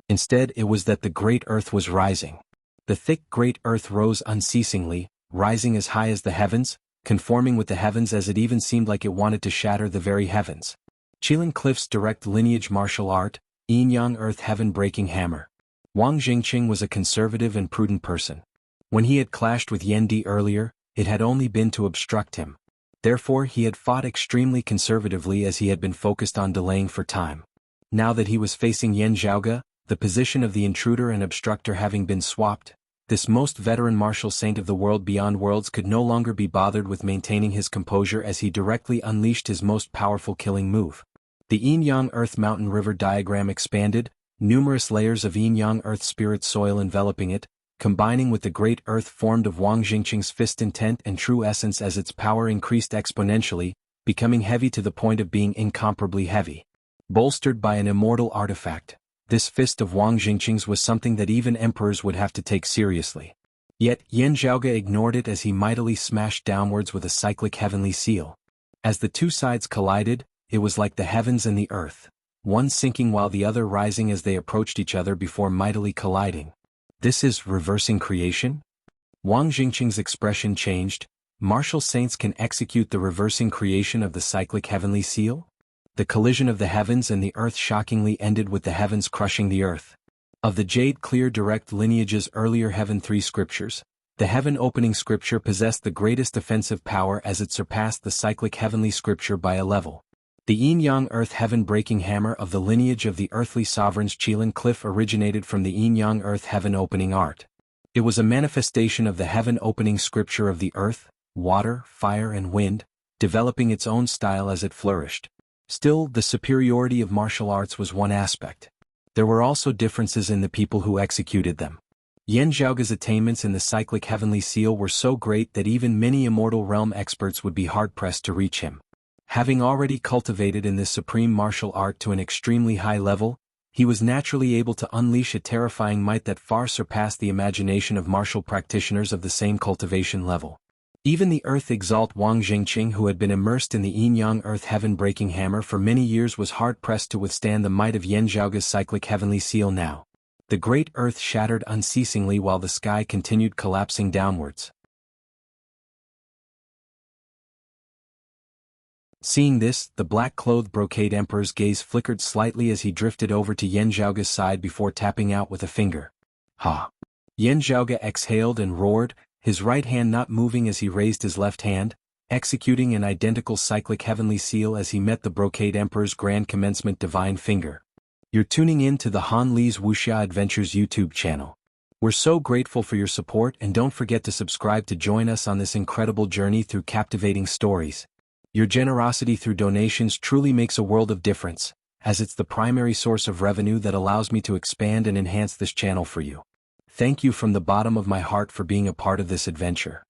Instead it was that the great earth was rising. The thick great earth rose unceasingly, rising as high as the heavens, conforming with the heavens as it even seemed like it wanted to shatter the very heavens. Qilin Cliff's direct lineage martial art, Yin-Yang Earth Heaven Breaking Hammer. Wang Jingqing was a conservative and prudent person. When he had clashed with Yan Di earlier, it had only been to obstruct him. Therefore he had fought extremely conservatively as he had been focused on delaying for time. Now that he was facing Yan Zhaoge, the position of the intruder and obstructor having been swapped, this most veteran martial saint of the world beyond worlds could no longer be bothered with maintaining his composure as he directly unleashed his most powerful killing move. The Yin-Yang Earth Mountain River diagram expanded, numerous layers of Yin-Yang Earth Spirit soil enveloping it, combining with the great earth formed of Wang Jingqing's fist intent and true essence as its power increased exponentially, becoming heavy to the point of being incomparably heavy. Bolstered by an immortal artifact, this fist of Wang Jingqing's was something that even emperors would have to take seriously. Yet Yan Zhaoge ignored it as he mightily smashed downwards with a cyclic heavenly seal. As the two sides collided, it was like the heavens and the earth, one sinking while the other rising as they approached each other before mightily colliding. This is reversing creation? Wang Jingqing's expression changed. Martial saints can execute the reversing creation of the cyclic heavenly seal? The collision of the heavens and the earth shockingly ended with the heavens crushing the earth. Of the Jade Clear Direct Lineage's earlier Heaven 3 scriptures, the Heaven Opening scripture possessed the greatest offensive power as it surpassed the cyclic heavenly scripture by a level. The Yin-Yang Earth Heaven Breaking Hammer of the lineage of the earthly sovereigns Qilin Cliff originated from the Yin-Yang Earth Heaven Opening art. It was a manifestation of the Heaven Opening scripture of the earth, water, fire and wind, developing its own style as it flourished. Still, the superiority of martial arts was one aspect. There were also differences in the people who executed them. Yan Zhaoge's attainments in the cyclic heavenly seal were so great that even many immortal realm experts would be hard-pressed to reach him. Having already cultivated in this supreme martial art to an extremely high level, he was naturally able to unleash a terrifying might that far surpassed the imagination of martial practitioners of the same cultivation level. Even the Earth Exalt Wang Jingqing, who had been immersed in the Yin-Yang Earth Heaven Breaking Hammer for many years, was hard-pressed to withstand the might of Yan Zhaoge's cyclic heavenly seal now. The great earth shattered unceasingly while the sky continued collapsing downwards. Seeing this, the black-clothed brocade emperor's gaze flickered slightly as he drifted over to Yan Zhaoge's side before tapping out with a finger. Ha! Yan Zhaoge exhaled and roared, his right hand not moving as he raised his left hand, executing an identical cyclic heavenly seal as he met the brocade emperor's grand commencement divine finger. You're tuning in to the Han Li's Wuxia Adventures YouTube channel. We're so grateful for your support, and don't forget to subscribe to join us on this incredible journey through captivating stories. Your generosity through donations truly makes a world of difference, as it's the primary source of revenue that allows me to expand and enhance this channel for you. Thank you from the bottom of my heart for being a part of this adventure.